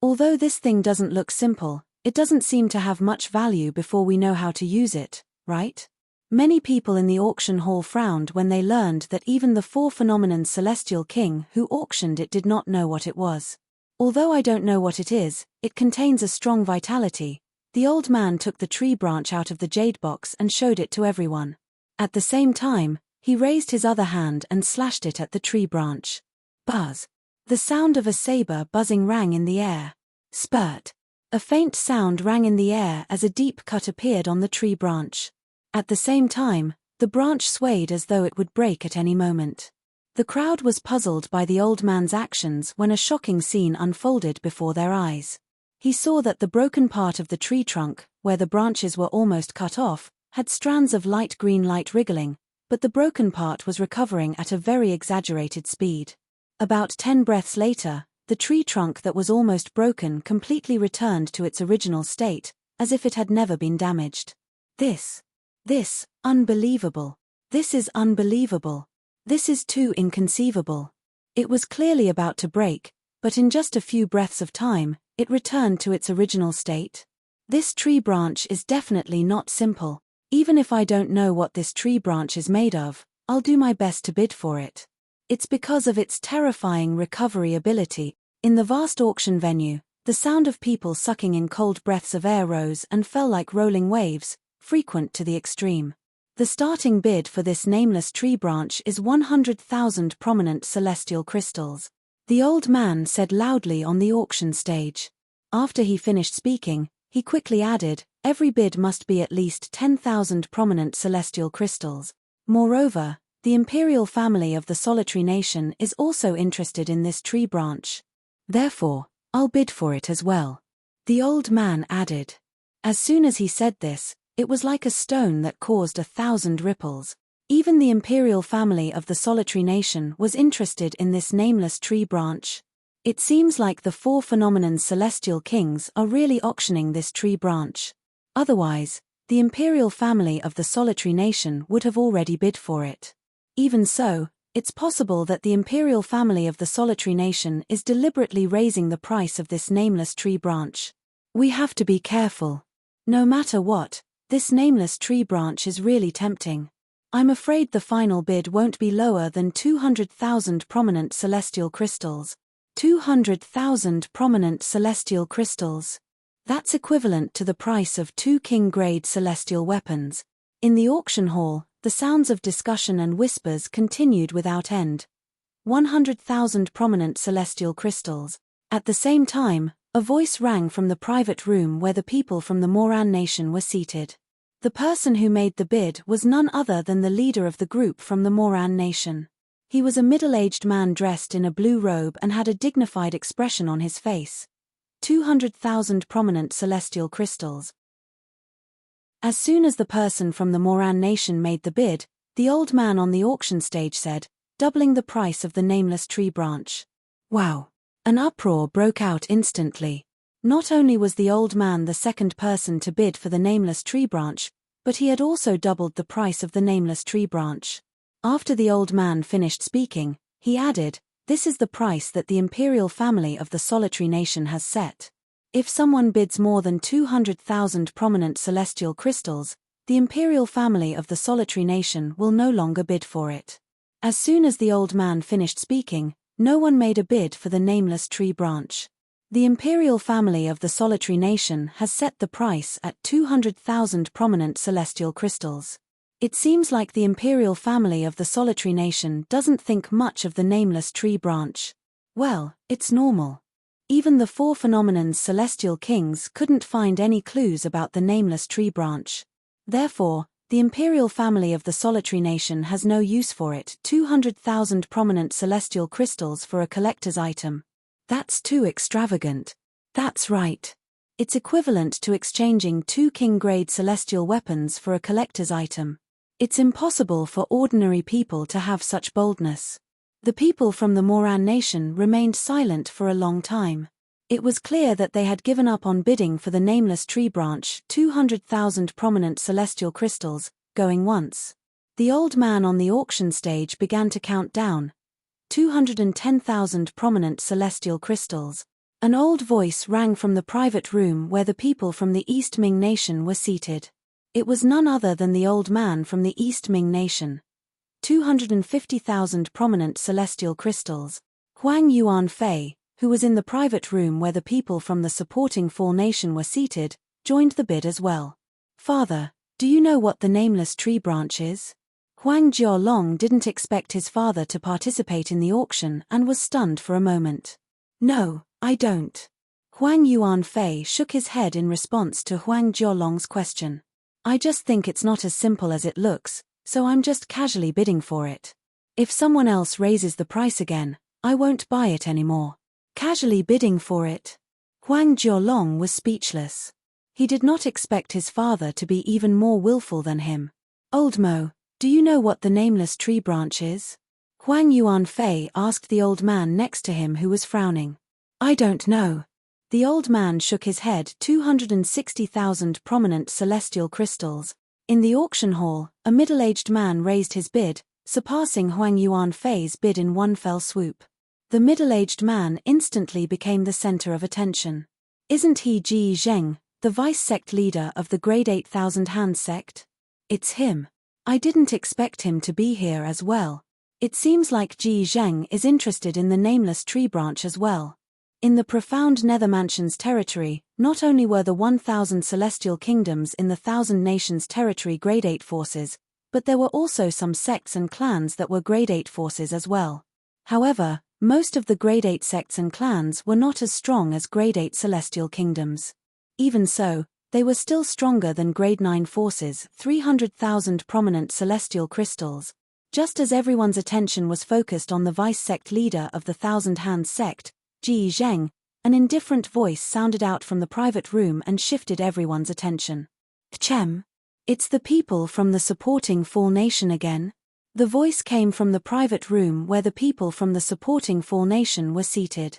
Although this thing doesn't look simple, it doesn't seem to have much value before we know how to use it, right? Many people in the auction hall frowned when they learned that even the four phenomenon celestial king who auctioned it did not know what it was. Although I don't know what it is, it contains a strong vitality. The old man took the tree branch out of the jade box and showed it to everyone. At the same time, he raised his other hand and slashed it at the tree branch. Buzz. The sound of a saber buzzing rang in the air. Spurt. A faint sound rang in the air as a deep cut appeared on the tree branch. At the same time, the branch swayed as though it would break at any moment. The crowd was puzzled by the old man's actions when a shocking scene unfolded before their eyes. He saw that the broken part of the tree trunk, where the branches were almost cut off, had strands of light green light wriggling, but the broken part was recovering at a very exaggerated speed. About 10 breaths later, the tree trunk that was almost broken completely returned to its original state, as if it had never been damaged. This, unbelievable. This is unbelievable. This is too inconceivable. It was clearly about to break, but in just a few breaths of time, it returned to its original state. This tree branch is definitely not simple. Even if I don't know what this tree branch is made of, I'll do my best to bid for it. It's because of its terrifying recovery ability. In the vast auction venue, the sound of people sucking in cold breaths of air rose and fell like rolling waves, frequent to the extreme. The starting bid for this nameless tree branch is 100,000 prominent celestial crystals. The old man said loudly on the auction stage. After he finished speaking, he quickly added, every bid must be at least 10,000 prominent celestial crystals. Moreover, the imperial family of the solitary nation is also interested in this tree branch. Therefore, I'll bid for it as well. The old man added. As soon as he said this, it was like a stone that caused 1,000 ripples. Even the imperial family of the solitary nation was interested in this nameless tree branch. It seems like the four phenomenon's celestial kings are really auctioning this tree branch. Otherwise, the imperial family of the solitary nation would have already bid for it. Even so, it's possible that the imperial family of the solitary nation is deliberately raising the price of this nameless tree branch. We have to be careful. No matter what, this nameless tree branch is really tempting. I'm afraid the final bid won't be lower than 200,000 prominent celestial crystals. 200,000 prominent celestial crystals. That's equivalent to the price of 2 king-grade celestial weapons. In the auction hall, the sounds of discussion and whispers continued without end. 100,000 prominent celestial crystals. At the same time, a voice rang from the private room where the people from the Moran nation were seated. The person who made the bid was none other than the leader of the group from the Moran nation. He was a middle-aged man dressed in a blue robe and had a dignified expression on his face. 200,000 prominent celestial crystals. As soon as the person from the Moran nation made the bid, the old man on the auction stage said, doubling the price of the nameless tree branch. Wow! An uproar broke out instantly. Not only was the old man the second person to bid for the nameless tree branch, but he had also doubled the price of the nameless tree branch. After the old man finished speaking, he added, this is the price that the imperial family of the solitary nation has set. If someone bids more than 200,000 prominent celestial crystals, the imperial family of the solitary nation will no longer bid for it. As soon as the old man finished speaking, no one made a bid for the nameless tree branch. The imperial family of the solitary nation has set the price at 200,000 prominent celestial crystals. It seems like the imperial family of the solitary nation doesn't think much of the nameless tree branch. Well, it's normal. Even the four phenomenon's celestial kings couldn't find any clues about the nameless tree branch. Therefore, the imperial family of the solitary nation has no use for it. 200,000 prominent celestial crystals for a collector's item. That's too extravagant. That's right. It's equivalent to exchanging 2 king-grade celestial weapons for a collector's item. It's impossible for ordinary people to have such boldness. The people from the Moran nation remained silent for a long time. It was clear that they had given up on bidding for the nameless tree branch. 200,000 prominent celestial crystals, going once. The old man on the auction stage began to count down. 210,000 prominent celestial crystals. An old voice rang from the private room where the people from the East Ming nation were seated. It was none other than the old man from the East Ming nation. 250,000 prominent celestial crystals. Huang Yuan Fei, who was in the private room where the people from the supporting Fall nation were seated, joined the bid as well. Father, do you know what the nameless tree branch is? Huang Jialong didn't expect his father to participate in the auction and was stunned for a moment. No, I don't. Huang Yuan Fei shook his head in response to Huang Jialong's question. I just think it's not as simple as it looks, so I'm just casually bidding for it. If someone else raises the price again, I won't buy it anymore. Casually bidding for it? Huang Jialong was speechless. He did not expect his father to be even more willful than him. Old Mo, do you know what the nameless tree branch is? Huang Yuan Fei asked the old man next to him who was frowning. I don't know. The old man shook his head. 260,000 prominent celestial crystals. In the auction hall, a middle-aged man raised his bid, surpassing Huang Yuan Fei's bid in one fell swoop. The middle-aged man instantly became the center of attention. Isn't he Ji Zheng, the vice-sect leader of the Grade 8,000 Hand sect? It's him. I didn't expect him to be here as well. It seems like Ji Zheng is interested in the nameless tree branch as well. In the profound Nether Mansion's territory, not only were the 1,000 celestial kingdoms in the 1,000 nations territory Grade 8 forces, but there were also some sects and clans that were grade 8 forces as well. However, most of the grade 8 sects and clans were not as strong as grade 8 celestial kingdoms. Even so, they were still stronger than grade 9 forces, 300,000 prominent celestial crystals. Just as everyone's attention was focused on the vice-sect leader of the Thousand Hands sect, Ji Zheng, an indifferent voice sounded out from the private room and shifted everyone's attention. Chem. It's the people from the supporting Fall Nation again. The voice came from the private room where the people from the supporting Fall Nation were seated.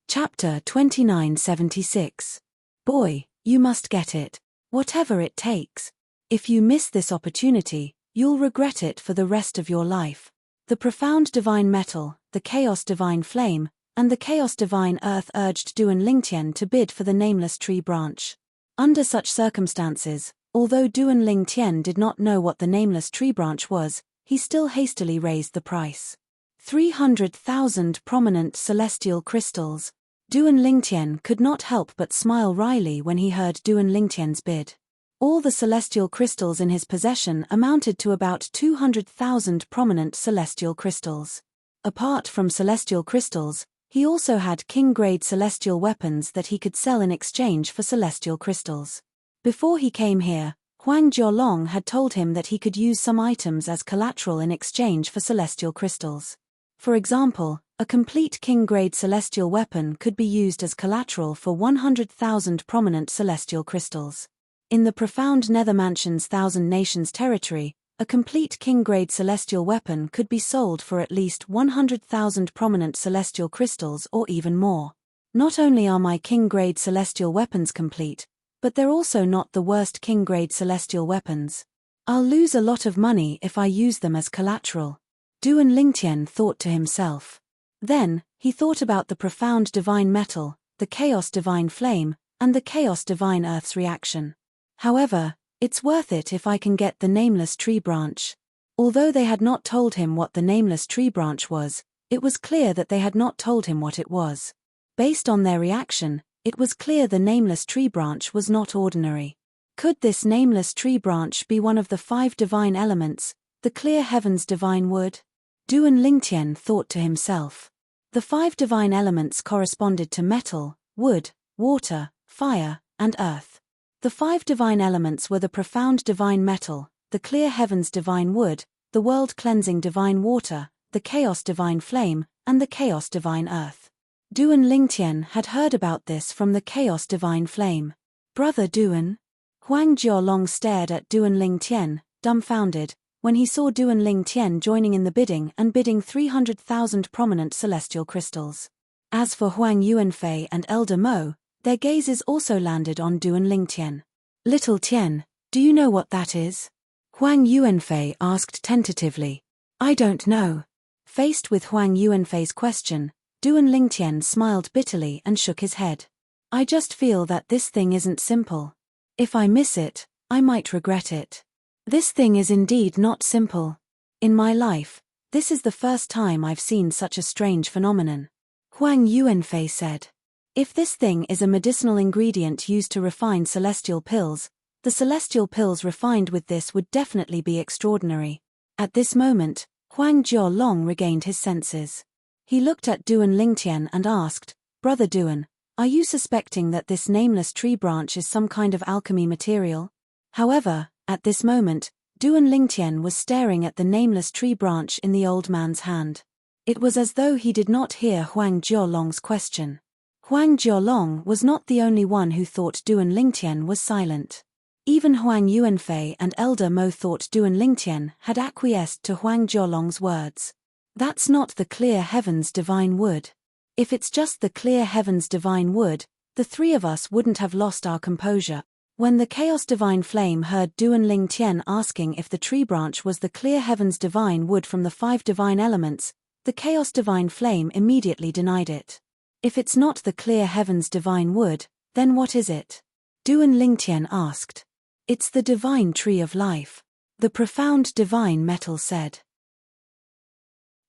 Chapter 2976. Boy, you must get it. Whatever it takes. If you miss this opportunity, you'll regret it for the rest of your life. The profound divine metal, the chaos divine flame, and the chaos divine earth urged Duan Lingtian to bid for the nameless tree branch. Under such circumstances, although Duan Lingtian did not know what the nameless tree branch was, he still hastily raised the price. 300,000 prominent celestial crystals. Duan Lingtian could not help but smile wryly when he heard Duan Lingtian's bid. All the celestial crystals in his possession amounted to about 200,000 prominent celestial crystals. Apart from celestial crystals, he also had king-grade celestial weapons that he could sell in exchange for celestial crystals. Before he came here, Huang Jiolong had told him that he could use some items as collateral in exchange for celestial crystals. For example, a complete king-grade celestial weapon could be used as collateral for 100,000 prominent celestial crystals. In the profound Nether Mansion's Thousand Nations territory, a complete king-grade celestial weapon could be sold for at least 100,000 prominent celestial crystals or even more. Not only are my king-grade celestial weapons complete, but they're also not the worst king-grade celestial weapons. I'll lose a lot of money if I use them as collateral. Duan Lingtian thought to himself. Then, he thought about the profound divine metal, the chaos divine flame, and the chaos divine earth's reaction. However, it's worth it if I can get the nameless tree branch. Although they had not told him what the nameless tree branch was, it was clear that they had not told him what it was. Based on their reaction, it was clear the nameless tree branch was not ordinary. Could this nameless tree branch be one of the 5 divine elements, the clear heaven's divine wood? Duan Lingtian thought to himself. The 5 divine elements corresponded to metal, wood, water, fire, and earth. The 5 divine elements were the profound divine metal, the clear heaven's divine wood, the world-cleansing divine water, the chaos divine flame, and the chaos divine earth. Duan Lingtian had heard about this from the chaos divine flame. Brother Duan? Huang Jiolong stared at Duan Lingtian, dumbfounded, when he saw Duan Lingtian joining in the bidding and bidding 300,000 prominent celestial crystals. As for Huang Yuanfei and Elder Mo, their gazes also landed on Duan Lingtian. Little Tian, do you know what that is? Huang Yuanfei asked tentatively. I don't know. Faced with Huang Yuanfei's question, Duan Lingtian smiled bitterly and shook his head. I just feel that this thing isn't simple. If I miss it, I might regret it. This thing is indeed not simple. In my life, this is the first time I've seen such a strange phenomenon. Huang Yuanfei said. If this thing is a medicinal ingredient used to refine celestial pills, the celestial pills refined with this would definitely be extraordinary. At this moment, Huang Jiolong regained his senses. He looked at Duan Lingtian and asked, Brother Duan, are you suspecting that this nameless tree branch is some kind of alchemy material? However, at this moment, Duan Lingtian was staring at the nameless tree branch in the old man's hand. It was as though he did not hear Huang Jiolong's question. Huang Jiolong was not the only one who thought Duan Lingtian was silent. Even Huang Yuanfei and Elder Mo thought Duan Lingtian had acquiesced to Huang Jiolong's words. That's not the clear heaven's divine wood. If it's just the clear heaven's divine wood, the 3 of us wouldn't have lost our composure. When the chaos divine flame heard Duan Lingtian asking if the tree branch was the clear heaven's divine wood from the 5 divine elements, the chaos divine flame immediately denied it. If it's not the clear heaven's divine wood, then what is it? Duan Lingtian asked. It's the divine tree of life. The profound divine metal said.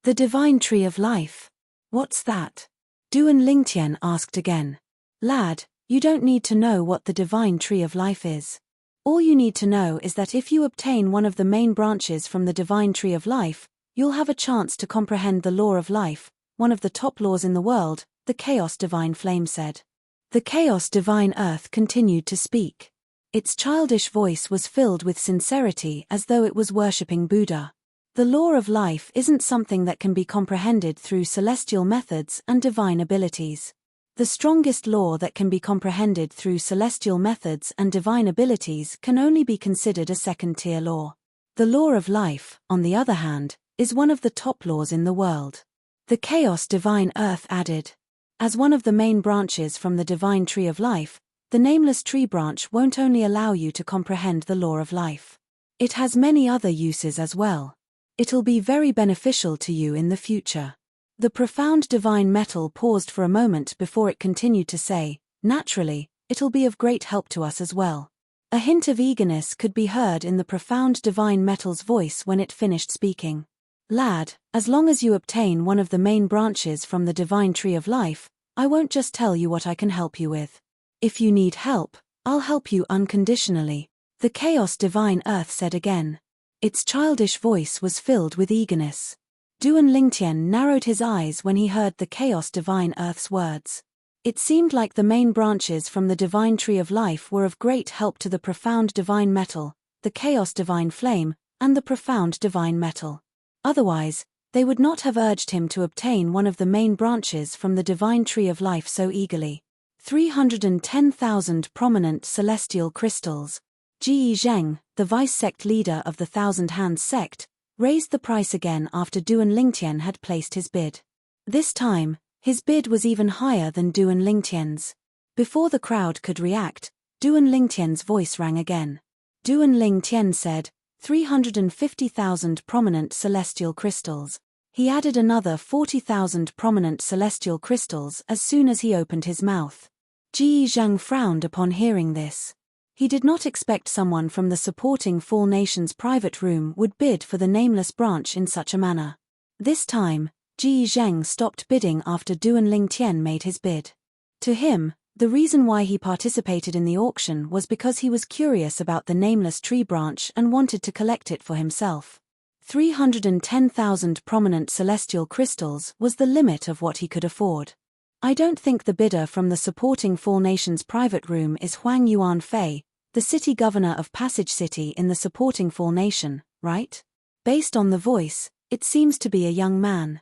The divine tree of life? What's that? Duan Lingtian asked again. Lad, you don't need to know what the divine tree of life is. All you need to know is that if you obtain one of the main branches from the divine tree of life, you'll have a chance to comprehend the law of life, one of the top laws in the world, the chaos divine flame said. The chaos divine earth continued to speak. Its childish voice was filled with sincerity as though it was worshipping Buddha. The law of life isn't something that can be comprehended through celestial methods and divine abilities. The strongest law that can be comprehended through celestial methods and divine abilities can only be considered a second-tier law. The law of life, on the other hand, is one of the top laws in the world. The chaos divine earth added. As one of the main branches from the divine tree of life, the nameless tree branch won't only allow you to comprehend the law of life. It has many other uses as well. It'll be very beneficial to you in the future. The profound divine metal paused for a moment before it continued to say, naturally, it'll be of great help to us as well. A hint of eagerness could be heard in the profound divine metal's voice when it finished speaking. Lad, as long as you obtain one of the main branches from the divine tree of life, I won't just tell you what I can help you with. If you need help, I'll help you unconditionally, the chaos divine earth said again. Its childish voice was filled with eagerness. Duan Lingtian narrowed his eyes when he heard the chaos divine earth's words. It seemed like the main branches from the divine tree of life were of great help to the profound divine metal, the chaos divine flame, and the profound divine metal. Otherwise, they would not have urged him to obtain one of the main branches from the divine tree of life so eagerly. 310,000 prominent celestial crystals. Ji Zheng, the vice-sect leader of the Thousand Hands sect, raised the price again after Duan Lingtian had placed his bid. This time, his bid was even higher than Duan Lingtian's. Before the crowd could react, Duan Lingtian's voice rang again. Duan Lingtian said, 350,000 prominent celestial crystals. He added another 40,000 prominent celestial crystals as soon as he opened his mouth. Ji Zheng frowned upon hearing this. He did not expect someone from the supporting Fall Nation's private room would bid for the nameless branch in such a manner. This time, Ji Zheng stopped bidding after Duan Lingtian made his bid. To him, the reason why he participated in the auction was because he was curious about the nameless tree branch and wanted to collect it for himself. 310,000 prominent celestial crystals was the limit of what he could afford. I don't think the bidder from the supporting Fall Nation's private room is Huang Yuan Fei, the city governor of Passage City in the supporting Fall Nation, right? Based on the voice, it seems to be a young man.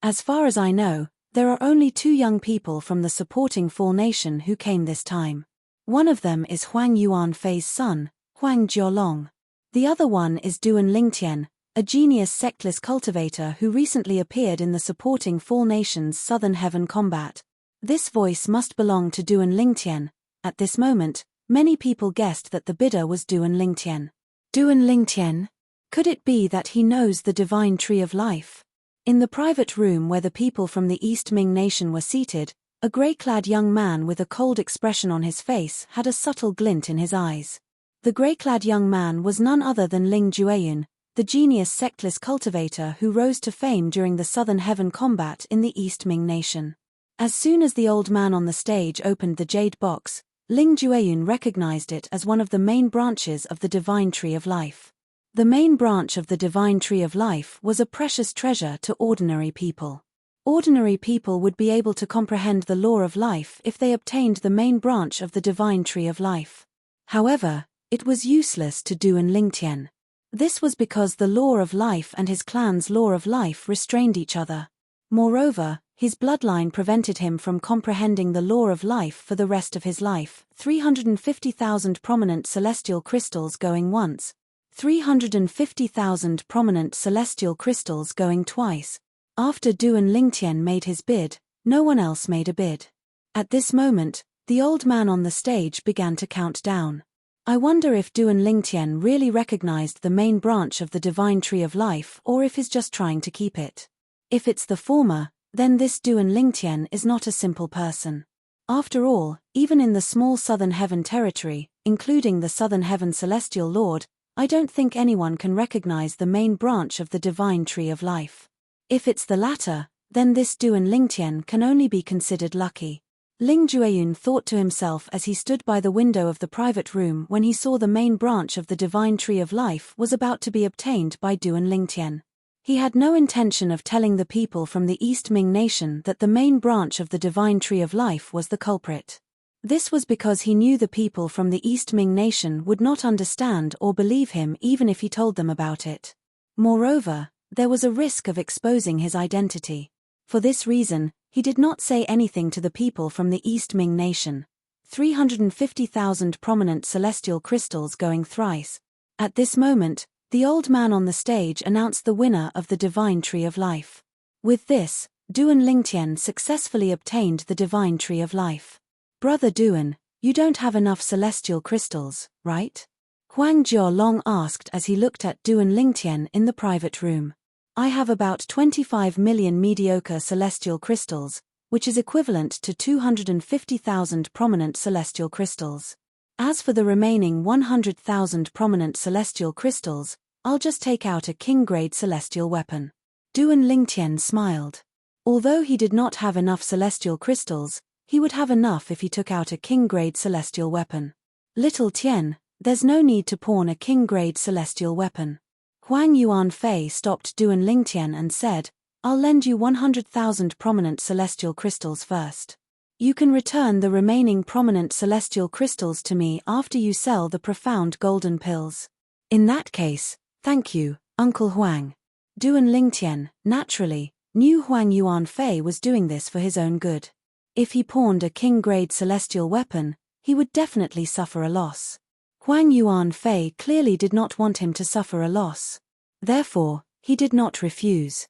As far as I know, there are only 2 young people from the supporting Fall Nation who came this time. One of them is Huang Yuan Fei's son, Huang Jiolong. The other one is Duan Lingtian, a genius sectless cultivator who recently appeared in the supporting Fall Nation's Southern Heaven combat. This voice must belong to Duan Lingtian. At this moment, many people guessed that the bidder was Duan Lingtian. Duan Lingtian? Could it be that he knows the divine tree of life? In the private room where the people from the East Ming Nation were seated, a grey-clad young man with a cold expression on his face had a subtle glint in his eyes. The grey-clad young man was none other than Ling Jueyun, the genius sectless cultivator who rose to fame during the Southern Heaven combat in the East Ming Nation. As soon as the old man on the stage opened the jade box, Ling Jueyun recognized it as one of the main branches of the divine tree of life. The main branch of the divine tree of life was a precious treasure to ordinary people. Ordinary people would be able to comprehend the law of life if they obtained the main branch of the divine tree of life. However, it was useless to Duan Lingtian. This was because the law of life and his clan's law of life restrained each other. Moreover, his bloodline prevented him from comprehending the law of life for the rest of his life. 350,000 prominent celestial crystals going once. 350,000 prominent celestial crystals going twice. After Duan Lingtian made his bid, no one else made a bid. At this moment, the old man on the stage began to count down. I wonder if Duan Lingtian really recognized the main branch of the divine tree of life or if he's just trying to keep it. If it's the former, then this Duan Lingtian is not a simple person. After all, even in the small Southern Heaven territory, including the Southern Heaven Celestial Lord, I don't think anyone can recognize the main branch of the divine tree of life. If it's the latter, then this Duan Lingtian can only be considered lucky. Ling Jueyun thought to himself as he stood by the window of the private room when he saw the main branch of the divine tree of life was about to be obtained by Duan Lingtian. He had no intention of telling the people from the East Ming nation that the main branch of the divine tree of life was the culprit. This was because he knew the people from the East Ming nation would not understand or believe him even if he told them about it. Moreover, there was a risk of exposing his identity. For this reason, he did not say anything to the people from the East Ming nation. 350,000 prominent celestial crystals going thrice. At this moment, the old man on the stage announced the winner of the divine tree of life. With this, Duan Lingtian successfully obtained the divine tree of life. Brother Duan, you don't have enough celestial crystals, right? Huang Jialong asked as he looked at Duan Lingtian in the private room. I have about 25 million mediocre celestial crystals, which is equivalent to 250,000 prominent celestial crystals. As for the remaining 100,000 prominent celestial crystals, I'll just take out a king-grade celestial weapon. Duan Lingtian smiled. Although he did not have enough celestial crystals, he would have enough if he took out a king-grade celestial weapon. Little Tian, there's no need to pawn a king-grade celestial weapon. Huang Yuanfei stopped Duan Lingtian and said, I'll lend you 100,000 prominent celestial crystals first. You can return the remaining prominent celestial crystals to me after you sell the profound golden pills. In that case, thank you, Uncle Huang. Duan Lingtian, naturally, knew Huang Yuanfei was doing this for his own good. If he pawned a king-grade celestial weapon, he would definitely suffer a loss. Huang Yuanfei clearly did not want him to suffer a loss. Therefore, he did not refuse.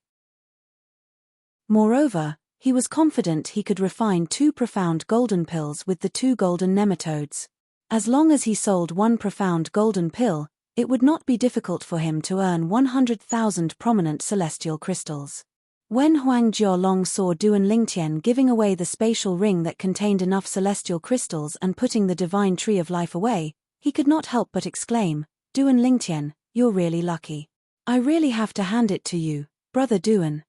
Moreover, he was confident he could refine 2 profound golden pills with the 2 golden nematodes. As long as he sold 1 profound golden pill, it would not be difficult for him to earn 100,000 prominent celestial crystals. When Huang Jialong saw Duan Lingtian giving away the spatial ring that contained enough celestial crystals and putting the divine tree of life away, he could not help but exclaim, Duan Lingtian, you're really lucky. I really have to hand it to you, Brother Duan.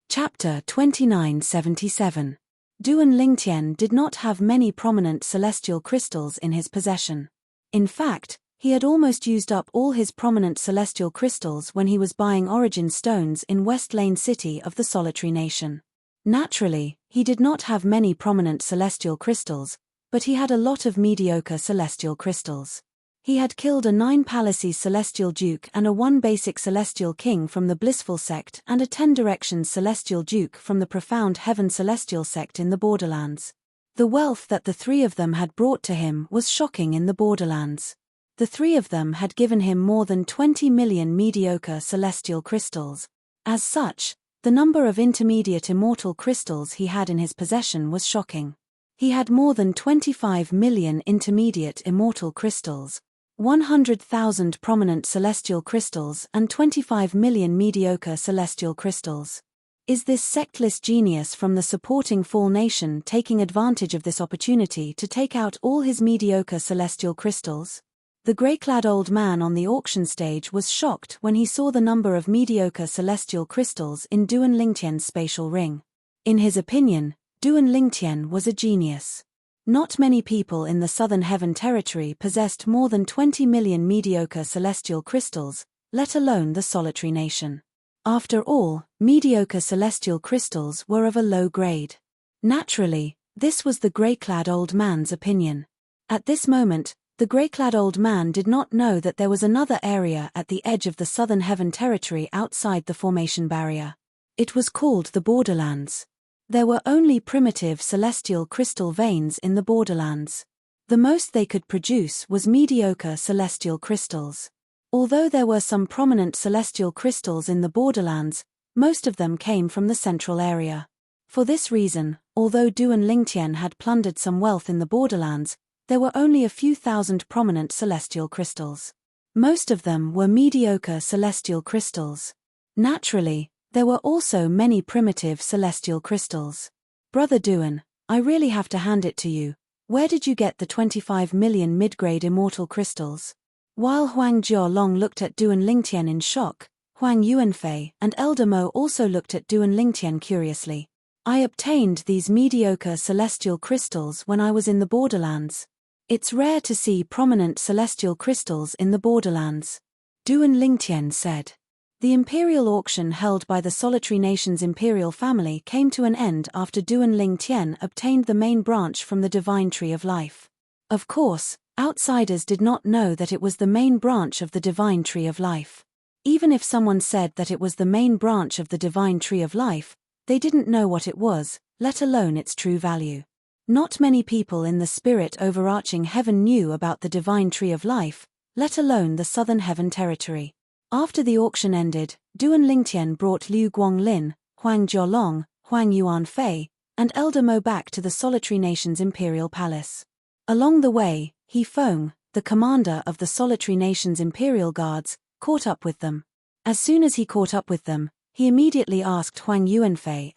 Chapter 2977. Duan Lingtian did not have many prominent celestial crystals in his possession. In fact, he had almost used up all his prominent celestial crystals when he was buying origin stones in West Lane City of the Solitary Nation. Naturally, he did not have many prominent celestial crystals, but he had a lot of mediocre celestial crystals. He had killed a 9 Palaces celestial duke and a 1 basic celestial king from the blissful sect and a 10 directions celestial duke from the profound heaven celestial sect in the borderlands. The wealth that the 3 of them had brought to him was shocking in the borderlands. The 3 of them had given him more than 20 million mediocre celestial crystals. As such, the number of intermediate immortal crystals he had in his possession was shocking. He had more than 25 million intermediate immortal crystals, 100,000 prominent celestial crystals and 25 million mediocre celestial crystals. Is this sectless genius from the supporting Fall Nation taking advantage of this opportunity to take out all his mediocre celestial crystals? The grey-clad old man on the auction stage was shocked when he saw the number of mediocre celestial crystals in Duan Lingtian's spatial ring. In his opinion, Duan Lingtian was a genius. Not many people in the Southern Heaven Territory possessed more than 20 million mediocre celestial crystals, let alone the Solitary Nation. After all, mediocre celestial crystals were of a low grade. Naturally, this was the grey-clad old man's opinion. At this moment, the grey-clad old man did not know that there was another area at the edge of the Southern Heaven Territory outside the formation barrier. It was called the Borderlands. There were only primitive celestial crystal veins in the Borderlands. The most they could produce was mediocre celestial crystals. Although there were some prominent celestial crystals in the Borderlands, most of them came from the central area. For this reason, although Duan Lingtian had plundered some wealth in the Borderlands, there were only a few thousand prominent celestial crystals. Most of them were mediocre celestial crystals. Naturally, there were also many primitive celestial crystals. Brother Duan, I really have to hand it to you. Where did you get the 25 million mid-grade immortal crystals? While Huang Jialong looked at Duan Lingtian in shock, Huang Yuanfei, and Elder Mo also looked at Duan Lingtian curiously. I obtained these mediocre celestial crystals when I was in the borderlands. It's rare to see prominent celestial crystals in the borderlands. Duan Lingtian said. The imperial auction held by the Solitary Nation's imperial family came to an end after Duan Lingtian obtained the main branch from the divine tree of life. Of course, outsiders did not know that it was the main branch of the divine tree of life. Even if someone said that it was the main branch of the divine tree of life, they didn't know what it was, let alone its true value. Not many people in the spirit overarching heaven knew about the divine tree of life, let alone the southern heaven territory. After the auction ended, Duan Lingtian brought Liu Guanglin, Huang Jiolong, Huang Yuanfei, and Elder Mo back to the Solitary Nation's imperial palace. Along the way, He Feng, the commander of the Solitary Nation's imperial guards, caught up with them. As soon as he caught up with them, he immediately asked Huang Yuanfei.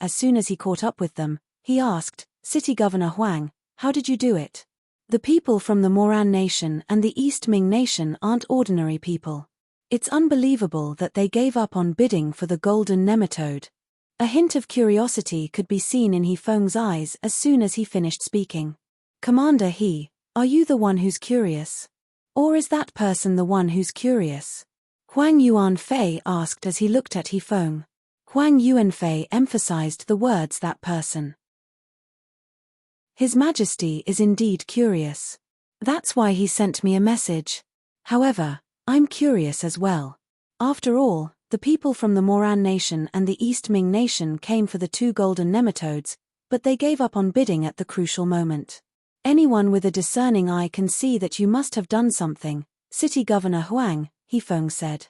He asked, City Governor Huang, how did you do it? The people from the Moran Nation and the East Ming Nation aren't ordinary people. It's unbelievable that they gave up on bidding for the golden nematode. A hint of curiosity could be seen in He Feng's eyes as soon as he finished speaking. Commander He, are you the one who's curious? Or is that person the one who's curious? Huang Yuanfei asked as he looked at He Feng. Huang Yuanfei emphasized the words that person. His Majesty is indeed curious. That's why he sent me a message. However, I'm curious as well. After all, the people from the Moran Nation and the East Ming Nation came for the 2 golden nematodes, but they gave up on bidding at the crucial moment. Anyone with a discerning eye can see that you must have done something, City Governor Huang, He Feng said.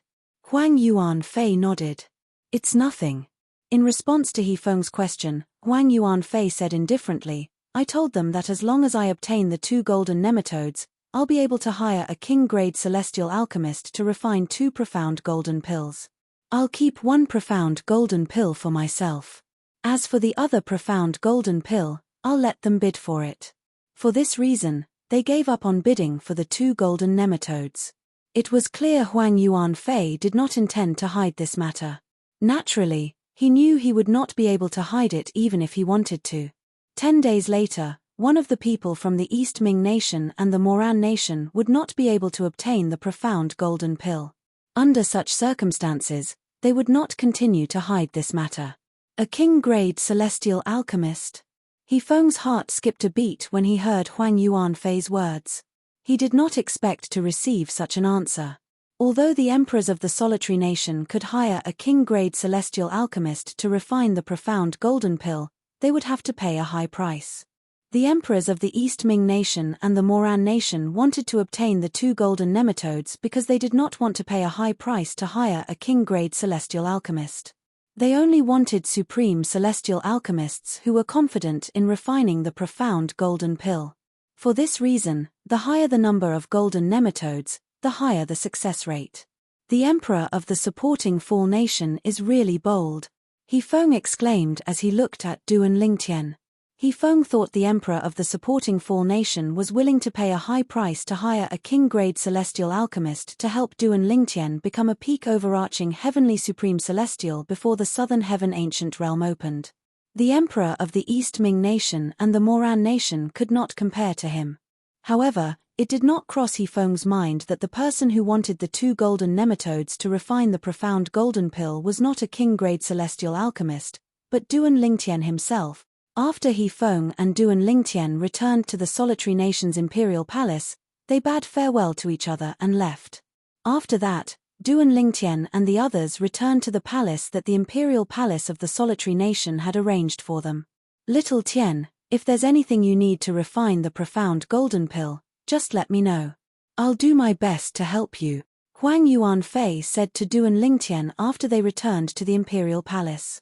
Huang Yuanfei nodded. It's nothing. In response to He Feng's question, Huang Yuanfei said indifferently, I told them that as long as I obtain the 2 golden nematodes, I'll be able to hire a king-grade celestial alchemist to refine 2 profound golden pills. I'll keep 1 profound golden pill for myself. As for the other profound golden pill, I'll let them bid for it. For this reason, they gave up on bidding for the 2 golden nematodes. It was clear Huang Yuanfei did not intend to hide this matter. Naturally, he knew he would not be able to hide it even if he wanted to. 10 days later, one of the people from the East Ming Nation and the Moran Nation would not be able to obtain the profound golden pill. Under such circumstances, they would not continue to hide this matter. A king-grade celestial alchemist? He Feng's heart skipped a beat when he heard Huang Yuanfei's words. He did not expect to receive such an answer. Although the emperors of the Solitary Nation could hire a king-grade celestial alchemist to refine the profound golden pill, they would have to pay a high price. The emperors of the East Ming Nation and the Moran Nation wanted to obtain the 2 golden nematodes because they did not want to pay a high price to hire a king-grade celestial alchemist. They only wanted supreme celestial alchemists who were confident in refining the profound golden pill. For this reason, the higher the number of golden nematodes, the higher the success rate. The emperor of the supporting Fall Nation is really bold. He Feng exclaimed as he looked at Duan Lingtian. He Feng thought the emperor of the supporting Fall Nation was willing to pay a high price to hire a king-grade celestial alchemist to help Duan Lingtian become a peak overarching heavenly supreme celestial before the southern heaven ancient realm opened. The emperor of the East Ming Nation and the Moran Nation could not compare to him. However, it did not cross He Feng's mind that the person who wanted the 2 golden nematodes to refine the profound golden pill was not a king-grade celestial alchemist, but Duan Lingtian himself. After He Feng and Duan Lingtian returned to the Solitary Nation's imperial palace, they bade farewell to each other and left. After that, Duan Lingtian and the others returned to the palace that the imperial palace of the Solitary Nation had arranged for them. Little Tian, if there's anything you need to refine the profound golden pill, just let me know. I'll do my best to help you, Huang Yuanfei said to Duan Lingtian after they returned to the imperial palace.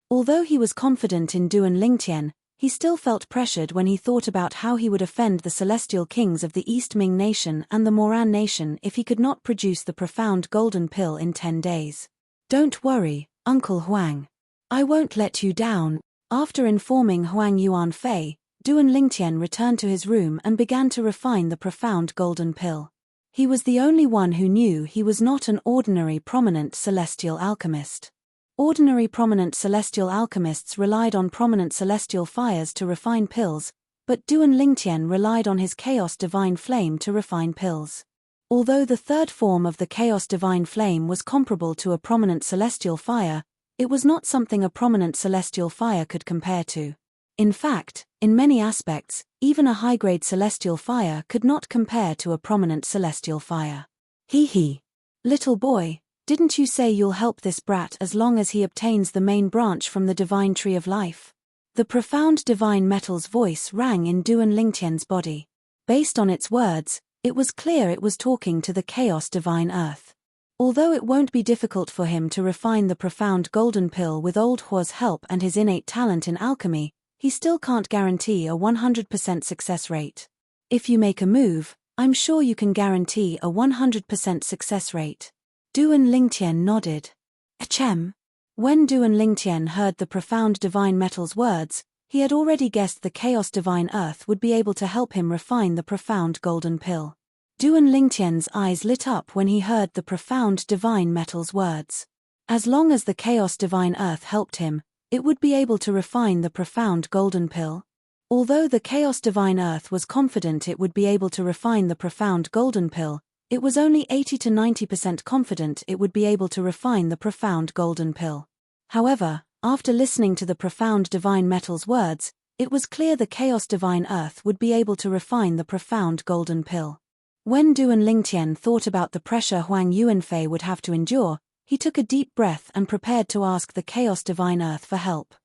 Although he was confident in Duan Lingtian, he still felt pressured when he thought about how he would offend the celestial kings of the East Ming Nation and the Moran Nation if he could not produce the profound golden pill in 10 days. Don't worry, Uncle Huang. I won't let you down. After informing Huang Yuanfei, Duan Lingtian returned to his room and began to refine the profound golden pill. He was the only one who knew he was not an ordinary prominent celestial alchemist. Ordinary prominent celestial alchemists relied on prominent celestial fires to refine pills, but Duan Lingtian relied on his chaos divine flame to refine pills. Although the third form of the chaos divine flame was comparable to a prominent celestial fire, it was not something a prominent celestial fire could compare to. In fact, in many aspects, even a high-grade celestial fire could not compare to a prominent celestial fire. Hee. Little boy, didn't you say you'll help this brat as long as he obtains the main branch from the divine tree of life? The profound divine metal's voice rang in Duan Lingtian's body. Based on its words, it was clear it was talking to the chaos divine earth. Although it won't be difficult for him to refine the profound golden pill with Old Hua's help and his innate talent in alchemy, he still can't guarantee a 100% success rate. If you make a move, I'm sure you can guarantee a 100% success rate. Duan Lingtian nodded. Achem. When Duan Lingtian heard the profound divine metal's words, he had already guessed the chaos divine earth would be able to help him refine the profound golden pill. Duan Lingtian's eyes lit up when he heard the profound divine metal's words. As long as the chaos divine earth helped him, it would be able to refine the profound golden pill. Although the chaos divine earth was confident it would be able to refine the profound golden pill, it was only 80 to 90% confident it would be able to refine the profound golden pill. However, after listening to the profound divine metal's words, it was clear the chaos divine earth would be able to refine the profound golden pill. When Duan Lingtian thought about the pressure Huang Yuanfei would have to endure, he took a deep breath and prepared to ask the chaos divine earth for help.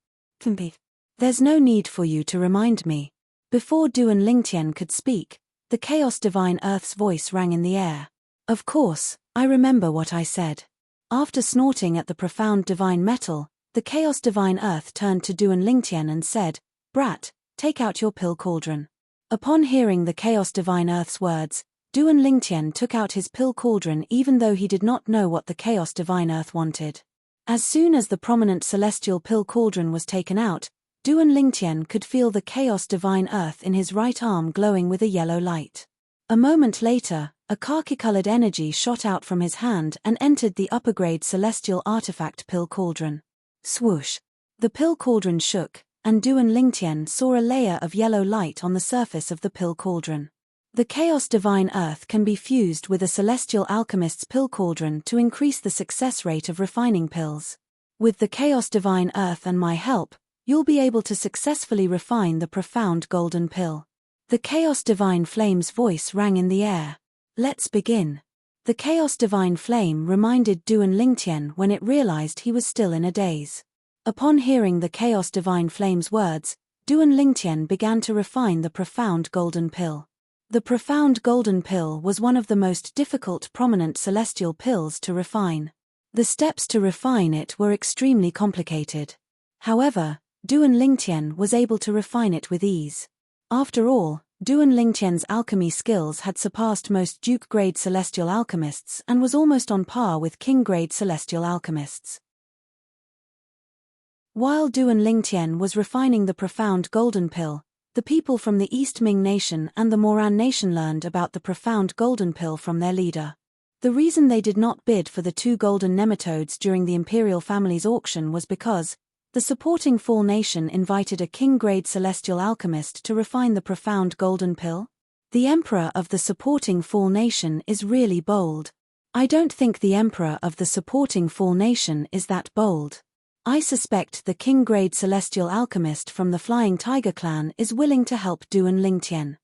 There's no need for you to remind me. Before Duan Lingtian could speak, the chaos divine earth's voice rang in the air. Of course, I remember what I said. After snorting at the profound divine metal, the chaos divine earth turned to Duan Lingtian and said, "Brat, take out your pill cauldron." Upon hearing the chaos divine earth's words, Duan Lingtian took out his pill cauldron even though he did not know what the chaos divine earth wanted. As soon as the prominent celestial pill cauldron was taken out, Duan Lingtian could feel the chaos divine earth in his right arm glowing with a yellow light. A moment later, a khaki-colored energy shot out from his hand and entered the upper-grade celestial artifact pill cauldron. Swoosh! The pill cauldron shook, and Duan Lingtian saw a layer of yellow light on the surface of the pill cauldron. The chaos divine earth can be fused with a celestial alchemist's pill cauldron to increase the success rate of refining pills. With the chaos divine earth and my help, you'll be able to successfully refine the profound golden pill. The chaos divine flame's voice rang in the air. Let's begin. The chaos divine flame reminded Duan Lingtian when it realized he was still in a daze. Upon hearing the chaos divine flame's words, Duan Lingtian began to refine the profound golden pill. The profound golden pill was one of the most difficult prominent celestial pills to refine. The steps to refine it were extremely complicated. However, Duan Lingtian was able to refine it with ease. After all, Duan Lingtian's alchemy skills had surpassed most Duke-grade celestial alchemists and was almost on par with King-grade celestial alchemists. While Duan Lingtian was refining the profound golden pill, the people from the East Ming Nation and the Moran Nation learned about the profound golden pill from their leader. The reason they did not bid for the 2 golden nematodes during the imperial family's auction was because the supporting Fall Nation invited a king-grade celestial alchemist to refine the profound golden pill. The emperor of the supporting Fall Nation is really bold. I don't think the emperor of the supporting Fall Nation is that bold. I suspect the king-grade celestial alchemist from the Flying Tiger clan is willing to help Duan Lingtian.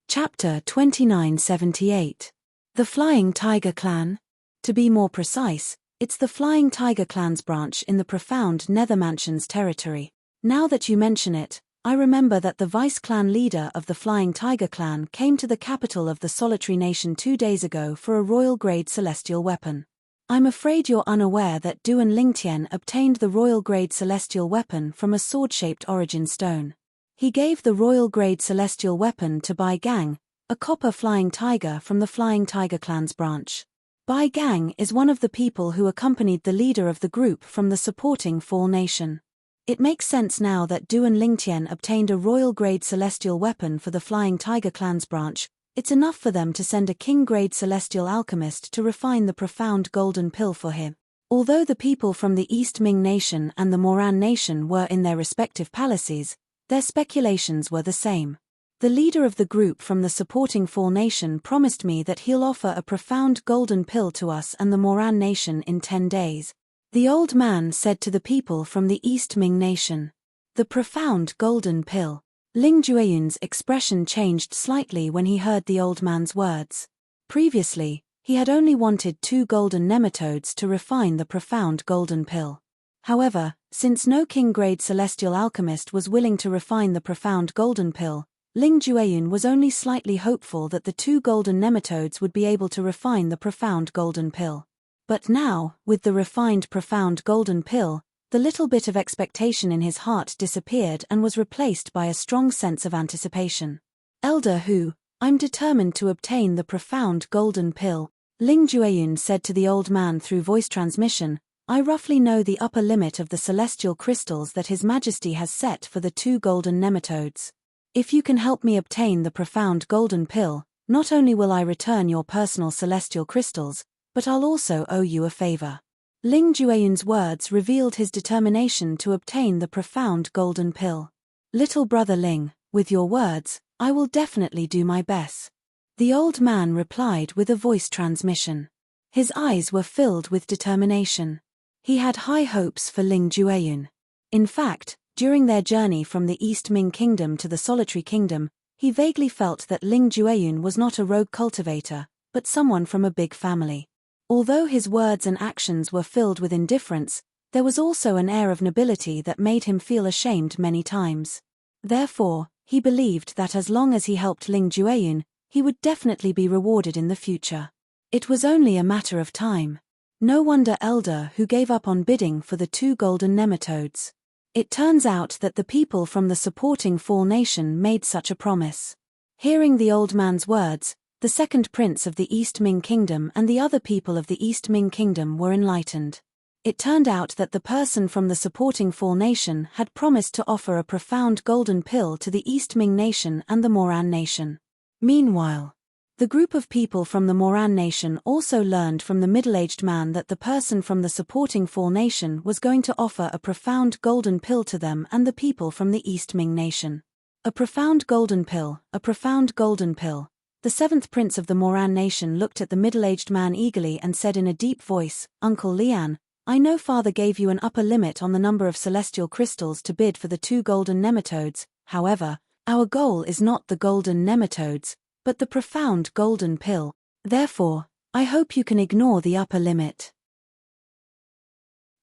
Chapter 2978. The Flying Tiger Clan. To be more precise, it's the Flying Tiger clan's branch in the profound Nether Mansions territory. Now that you mention it, I remember that the vice-clan leader of the Flying Tiger clan came to the capital of the Solitary Nation 2 days ago for a royal-grade celestial weapon. I'm afraid you're unaware that Duan Lingtian obtained the royal-grade celestial weapon from a sword-shaped origin stone. He gave the royal-grade celestial weapon to Bai Gang, a copper flying tiger from the Flying Tiger clan's branch. Bai Gang is one of the people who accompanied the leader of the group from the supporting Fall Nation. It makes sense now that Duan Lingtian obtained a royal-grade celestial weapon for the Flying Tiger clan's branch. It's enough for them to send a king-grade celestial alchemist to refine the profound golden pill for him. Although the people from the East Ming nation and the Moran nation were in their respective palaces, their speculations were the same. The leader of the group from the supporting Fall nation promised me that he'll offer a profound golden pill to us and the Moran nation in 10 days. The old man said to the people from the East Ming nation. The profound golden pill. Ling Jueyun's expression changed slightly when he heard the old man's words. Previously, he had only wanted 2 golden nematodes to refine the profound golden pill. However, since no king-grade celestial alchemist was willing to refine the profound golden pill, Ling Jueyun was only slightly hopeful that the 2 golden nematodes would be able to refine the profound golden pill. But now, with the refined profound golden pill, the little bit of expectation in his heart disappeared and was replaced by a strong sense of anticipation. Elder Hu, I'm determined to obtain the profound golden pill, Ling Jueyun said to the old man through voice transmission. I roughly know the upper limit of the celestial crystals that His Majesty has set for the 2 golden nematodes. If you can help me obtain the profound golden pill, not only will I return your personal celestial crystals, but I'll also owe you a favor. Ling Jueyun's words revealed his determination to obtain the profound golden pill. Little brother Ling, with your words, I will definitely do my best. The old man replied with a voice transmission. His eyes were filled with determination. He had high hopes for Ling Jueyun. In fact, during their journey from the East Ming Kingdom to the Solitary Kingdom, he vaguely felt that Ling Jueyun was not a rogue cultivator, but someone from a big family. Although his words and actions were filled with indifference, there was also an air of nobility that made him feel ashamed many times. Therefore, he believed that as long as he helped Ling Jueyun, he would definitely be rewarded in the future. It was only a matter of time. No wonder Elder Hu gave up on bidding for the 2 golden nematodes. It turns out that the people from the supporting Fall nation made such a promise. Hearing the old man's words, the second prince of the East Ming Kingdom and the other people of the East Ming Kingdom were enlightened. It turned out that the person from the supporting Fall nation had promised to offer a profound golden pill to the East Ming nation and the Moran nation. Meanwhile, the group of people from the Moran nation also learned from the middle-aged man that the person from the supporting Fall nation was going to offer a profound golden pill to them and the people from the East Ming nation. A profound golden pill, a profound golden pill. The 7th prince of the Moran nation looked at the middle-aged man eagerly and said in a deep voice, Uncle Lian, I know father gave you an upper limit on the number of celestial crystals to bid for the 2 golden nematodes. However, our goal is not the golden nematodes, but the profound golden pill. Therefore, I hope you can ignore the upper limit.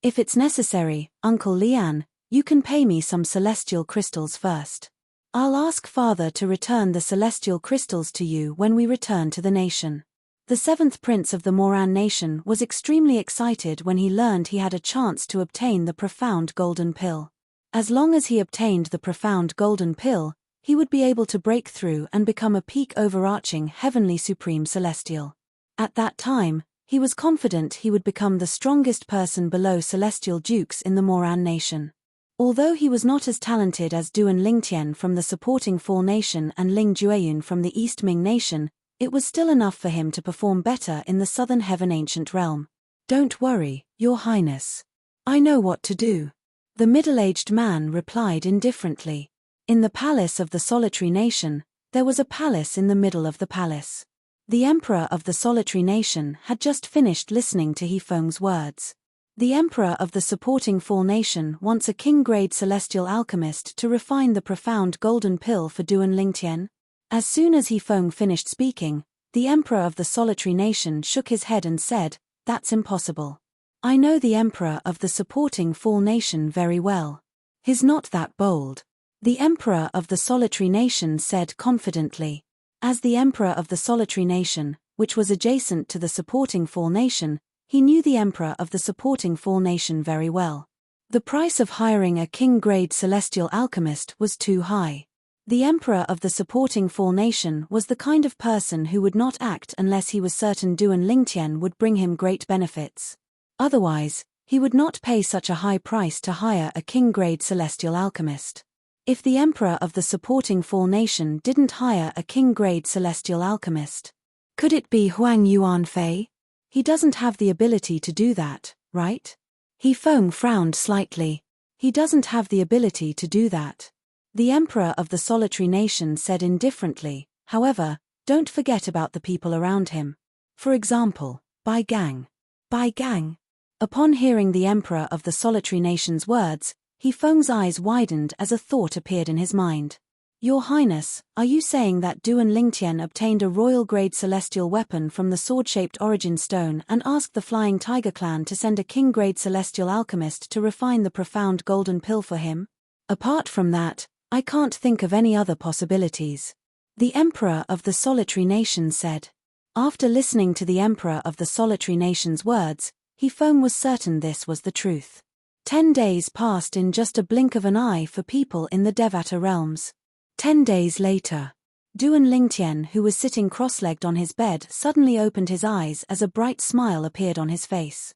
If it's necessary, Uncle Lian, you can pay me some celestial crystals first. I'll ask father to return the celestial crystals to you when we return to the nation. The 7th prince of the Moran nation was extremely excited when he learned he had a chance to obtain the profound golden pill. As long as he obtained the profound golden pill, he would be able to break through and become a peak overarching heavenly supreme celestial. At that time, he was confident he would become the strongest person below celestial dukes in the Moran nation. Although he was not as talented as Duan Lingtian from the supporting Fall nation and Ling Jueyun from the East Ming nation, it was still enough for him to perform better in the Southern Heaven Ancient Realm. Don't worry, Your Highness. I know what to do. The middle-aged man replied indifferently. In the palace of the Solitary Nation, there was a palace in the middle of the palace. The Emperor of the Solitary Nation had just finished listening to He Feng's words. The Emperor of the supporting Fall nation wants a king-grade celestial alchemist to refine the profound golden pill for Duan Lingtian. As soon as He Feng finished speaking, the Emperor of the Solitary Nation shook his head and said, That's impossible. I know the Emperor of the supporting Fall nation very well. He's not that bold. The Emperor of the Solitary Nation said confidently. As the Emperor of the Solitary Nation, which was adjacent to the supporting Fall nation, he knew the Emperor of the supporting Fall nation very well. The price of hiring a king-grade celestial alchemist was too high. The Emperor of the supporting Fall nation was the kind of person who would not act unless he was certain Duan Lingtian would bring him great benefits. Otherwise, He would not pay such a high price to hire a king-grade celestial alchemist. If the emperor of the supporting Fall Nation didn't hire a king-grade celestial alchemist, could it be Huang Yuanfei? He doesn't have the ability to do that, right? He Feng frowned slightly. He doesn't have the ability to do that. The emperor of the solitary nation said indifferently, however, don't forget about the people around him. For example, Bai Gang. Bai Gang. Upon hearing the emperor of the solitary nation's words, He Feng's eyes widened as a thought appeared in his mind. Your Highness, are you saying that Duan Lingtian obtained a royal-grade celestial weapon from the sword-shaped origin stone and asked the Flying Tiger clan to send a king-grade celestial alchemist to refine the profound golden pill for him? Apart from that, I can't think of any other possibilities. The emperor of the solitary nation said. After listening to the emperor of the solitary nation's words, He Feng was certain this was the truth. 10 days passed in just a blink of an eye for people in the Devata realms. 10 days later, Duan Lingtian, who was sitting cross-legged on his bed, suddenly opened his eyes as a bright smile appeared on his face.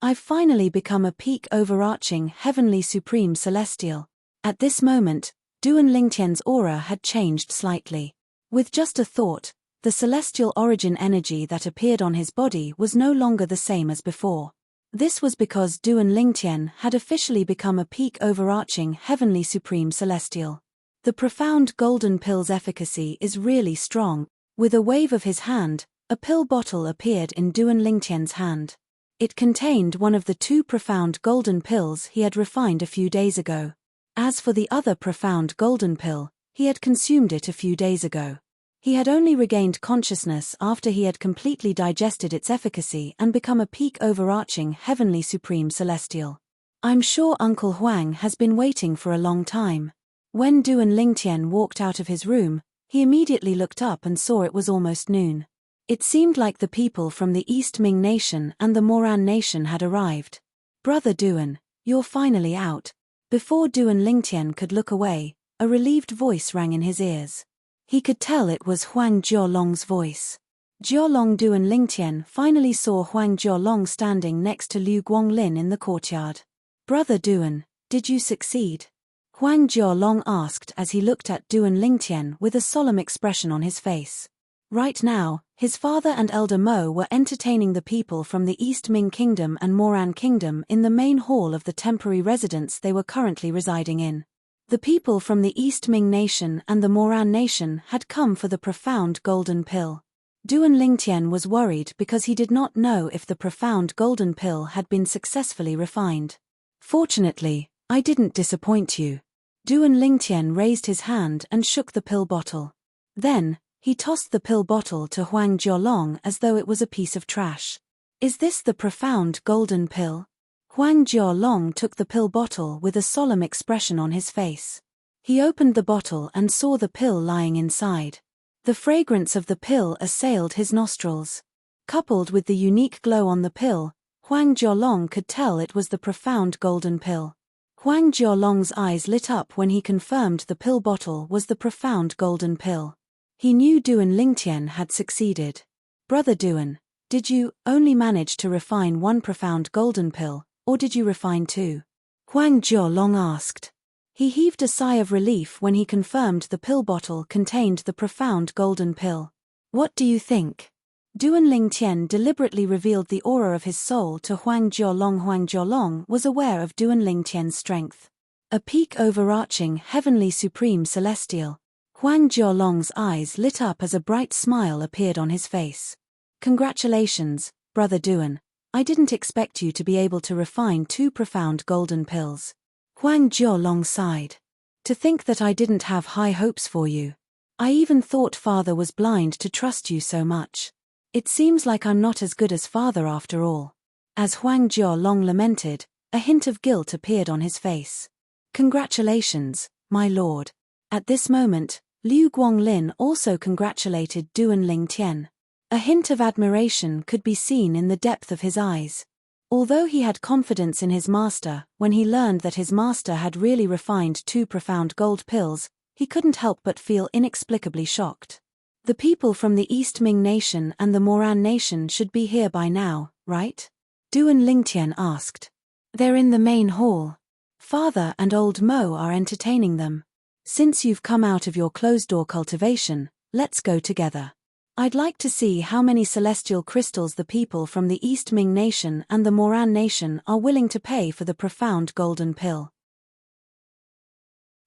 I've finally become a peak overarching heavenly supreme celestial. At this moment, Duan Lingtian's aura had changed slightly. With just a thought, the celestial origin energy that appeared on his body was no longer the same as before. This was because Duan Lingtian had officially become a peak overarching heavenly supreme celestial. The profound golden pill's efficacy is really strong. With a wave of his hand, a pill bottle appeared in Duan Lingtian's hand. It contained one of the 2 profound golden pills he had refined a few days ago. As for the other profound golden pill, he had consumed it a few days ago. He had only regained consciousness after he had completely digested its efficacy and become a peak overarching heavenly supreme celestial. I'm sure Uncle Huang has been waiting for a long time. When Duan Lingtian walked out of his room, he immediately looked up and saw it was almost noon. It seemed like the people from the East Ming Nation and the Moran Nation had arrived. Brother Duan, you're finally out. Before Duan Lingtian could look away, a relieved voice rang in his ears. He could tell it was Huang Jiolong's voice. Jiolong. Duan Lingtian finally saw Huang Jiolong standing next to Liu Guanglin in the courtyard. Brother Duan, did you succeed? Huang Jiolong asked as he looked at Duan Lingtian with a solemn expression on his face. Right now, his father and Elder Mo were entertaining the people from the East Ming Kingdom and Moran Kingdom in the main hall of the temporary residence they were currently residing in. The people from the East Ming Nation and the Moran Nation had come for the profound golden pill. Duan Lingtian was worried because he did not know if the profound golden pill had been successfully refined. Fortunately, I didn't disappoint you. Duan Lingtian raised his hand and shook the pill bottle. Then, he tossed the pill bottle to Huang Jiolong as though it was a piece of trash. Is this the profound golden pill? Huang Jiolong took the pill bottle with a solemn expression on his face. He opened the bottle and saw the pill lying inside. The fragrance of the pill assailed his nostrils. Coupled with the unique glow on the pill, Huang Jiolong could tell it was the profound golden pill. Huang Jiolong's eyes lit up when he confirmed the pill bottle was the profound golden pill. He knew Duan Lingtian had succeeded. Brother Duan, did you only manage to refine 1 profound golden pill, or did you refine 2? Huang Jiolong asked. He heaved a sigh of relief when he confirmed the pill bottle contained the profound golden pill. What do you think? Duan Lingtian deliberately revealed the aura of his soul to Huang Jiolong. Huang Jiolong was aware of Duan Lingtian's strength. A peak overarching heavenly supreme celestial. Huang Jiolong's eyes lit up as a bright smile appeared on his face. Congratulations, Brother Duan. I didn't expect you to be able to refine 2 profound golden pills. Huang Jiolong sighed. To think that I didn't have high hopes for you. I even thought Father was blind to trust you so much. It seems like I'm not as good as Father after all. As Huang Jiolong lamented, a hint of guilt appeared on his face. Congratulations, my lord. At this moment, Liu Guanglin also congratulated Duan Lingtian. A hint of admiration could be seen in the depth of his eyes. Although he had confidence in his master, when he learned that his master had really refined 2 profound gold pills, he couldn't help but feel inexplicably shocked. The people from the East Ming Nation and the Moran Nation should be here by now, right? Duan Lingtian asked. They're in the main hall. Father and old Mo are entertaining them. Since you've come out of your closed-door cultivation, let's go together. I'd like to see how many celestial crystals the people from the East Ming Nation and the Moran Nation are willing to pay for the profound golden pill.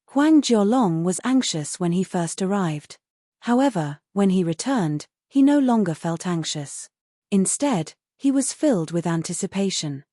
Huang Jiolong was anxious when he first arrived. However, when he returned, he no longer felt anxious. Instead, he was filled with anticipation.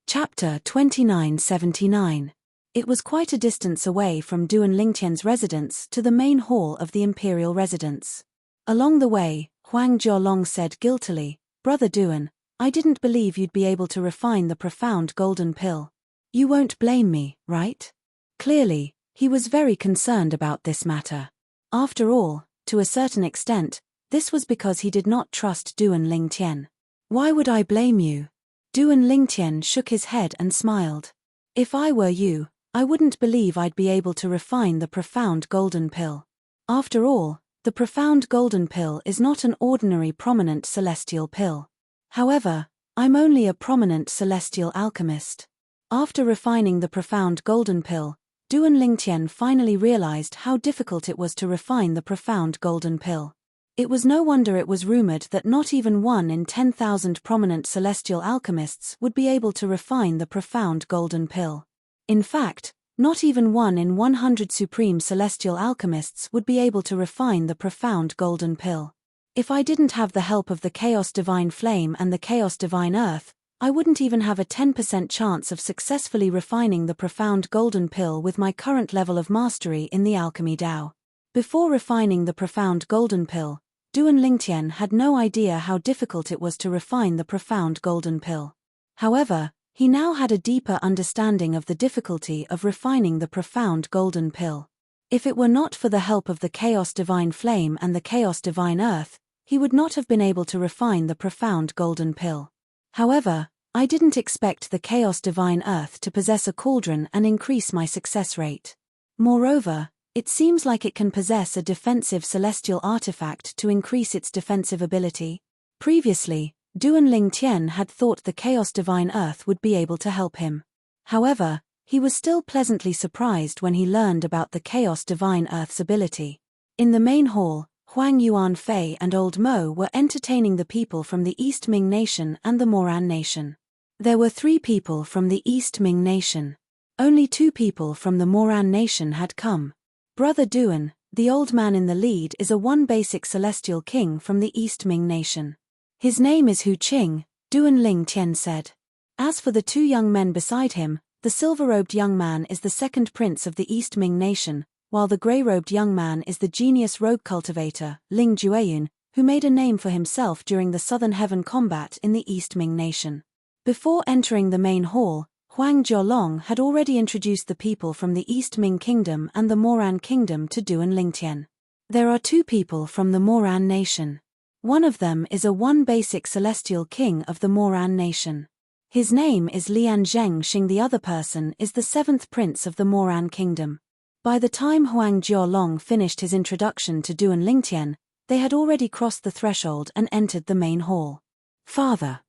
Chapter 2979. It was quite a distance away from Duan Lingtian's residence to the main hall of the imperial residence. Along the way, Huang Jiolong said guiltily, "Brother Duan, I didn't believe you'd be able to refine the profound golden pill. You won't blame me, right?" Clearly, he was very concerned about this matter. After all, to a certain extent, this was because he did not trust Duan Lingtian. "Why would I blame you?" Duan Lingtian shook his head and smiled. "If I were you, I wouldn't believe I'd be able to refine the profound golden pill. After all, the profound golden pill is not an ordinary prominent celestial pill. However, I'm only a prominent celestial alchemist." After refining the profound golden pill, Duan Lingtian finally realized how difficult it was to refine the profound golden pill. It was no wonder it was rumored that not even 1 in 10,000 prominent celestial alchemists would be able to refine the profound golden pill. In fact, not even 1 in 100 supreme celestial alchemists would be able to refine the profound golden pill. If I didn't have the help of the Chaos Divine Flame and the Chaos Divine Earth, I wouldn't even have a 10% chance of successfully refining the profound golden pill with my current level of mastery in the alchemy Tao. Before refining the profound golden pill, Duan Lingtian had no idea how difficult it was to refine the profound golden pill. However, he now had a deeper understanding of the difficulty of refining the profound golden pill. If it were not for the help of the Chaos Divine Flame and the Chaos Divine Earth, he would not have been able to refine the profound golden pill. However, I didn't expect the Chaos Divine Earth to possess a cauldron and increase my success rate. Moreover, it seems like it can possess a defensive celestial artifact to increase its defensive ability. Previously, Duan Lingtian had thought the Chaos Divine Earth would be able to help him. However, he was still pleasantly surprised when he learned about the Chaos Divine Earth's ability. In the main hall, Huang Yuanfei and Old Mo were entertaining the people from the East Ming Nation and the Moran Nation. There were 3 people from the East Ming Nation. Only 2 people from the Moran Nation had come. Brother Duan, the old man in the lead, is a one basic celestial king from the East Ming Nation. His name is Hu Qing, Duan Lingtian said. As for the 2 young men beside him, the silver-robed young man is the second prince of the East Ming Nation, while the grey-robed young man is the genius rogue cultivator, Ling Jueyun, who made a name for himself during the Southern Heaven combat in the East Ming Nation. Before entering the main hall, Huang Jiolong had already introduced the people from the East Ming Kingdom and the Moran Kingdom to Duan Lingtian. There are 2 people from the Moran Nation. One of them is a one basic celestial king of the Moran Nation. His name is Lian Zhengxing. The other person is the 7th prince of the Moran Kingdom. By the time Huang Jiolong finished his introduction to Duan Lingtian, they had already crossed the threshold and entered the main hall. "Father."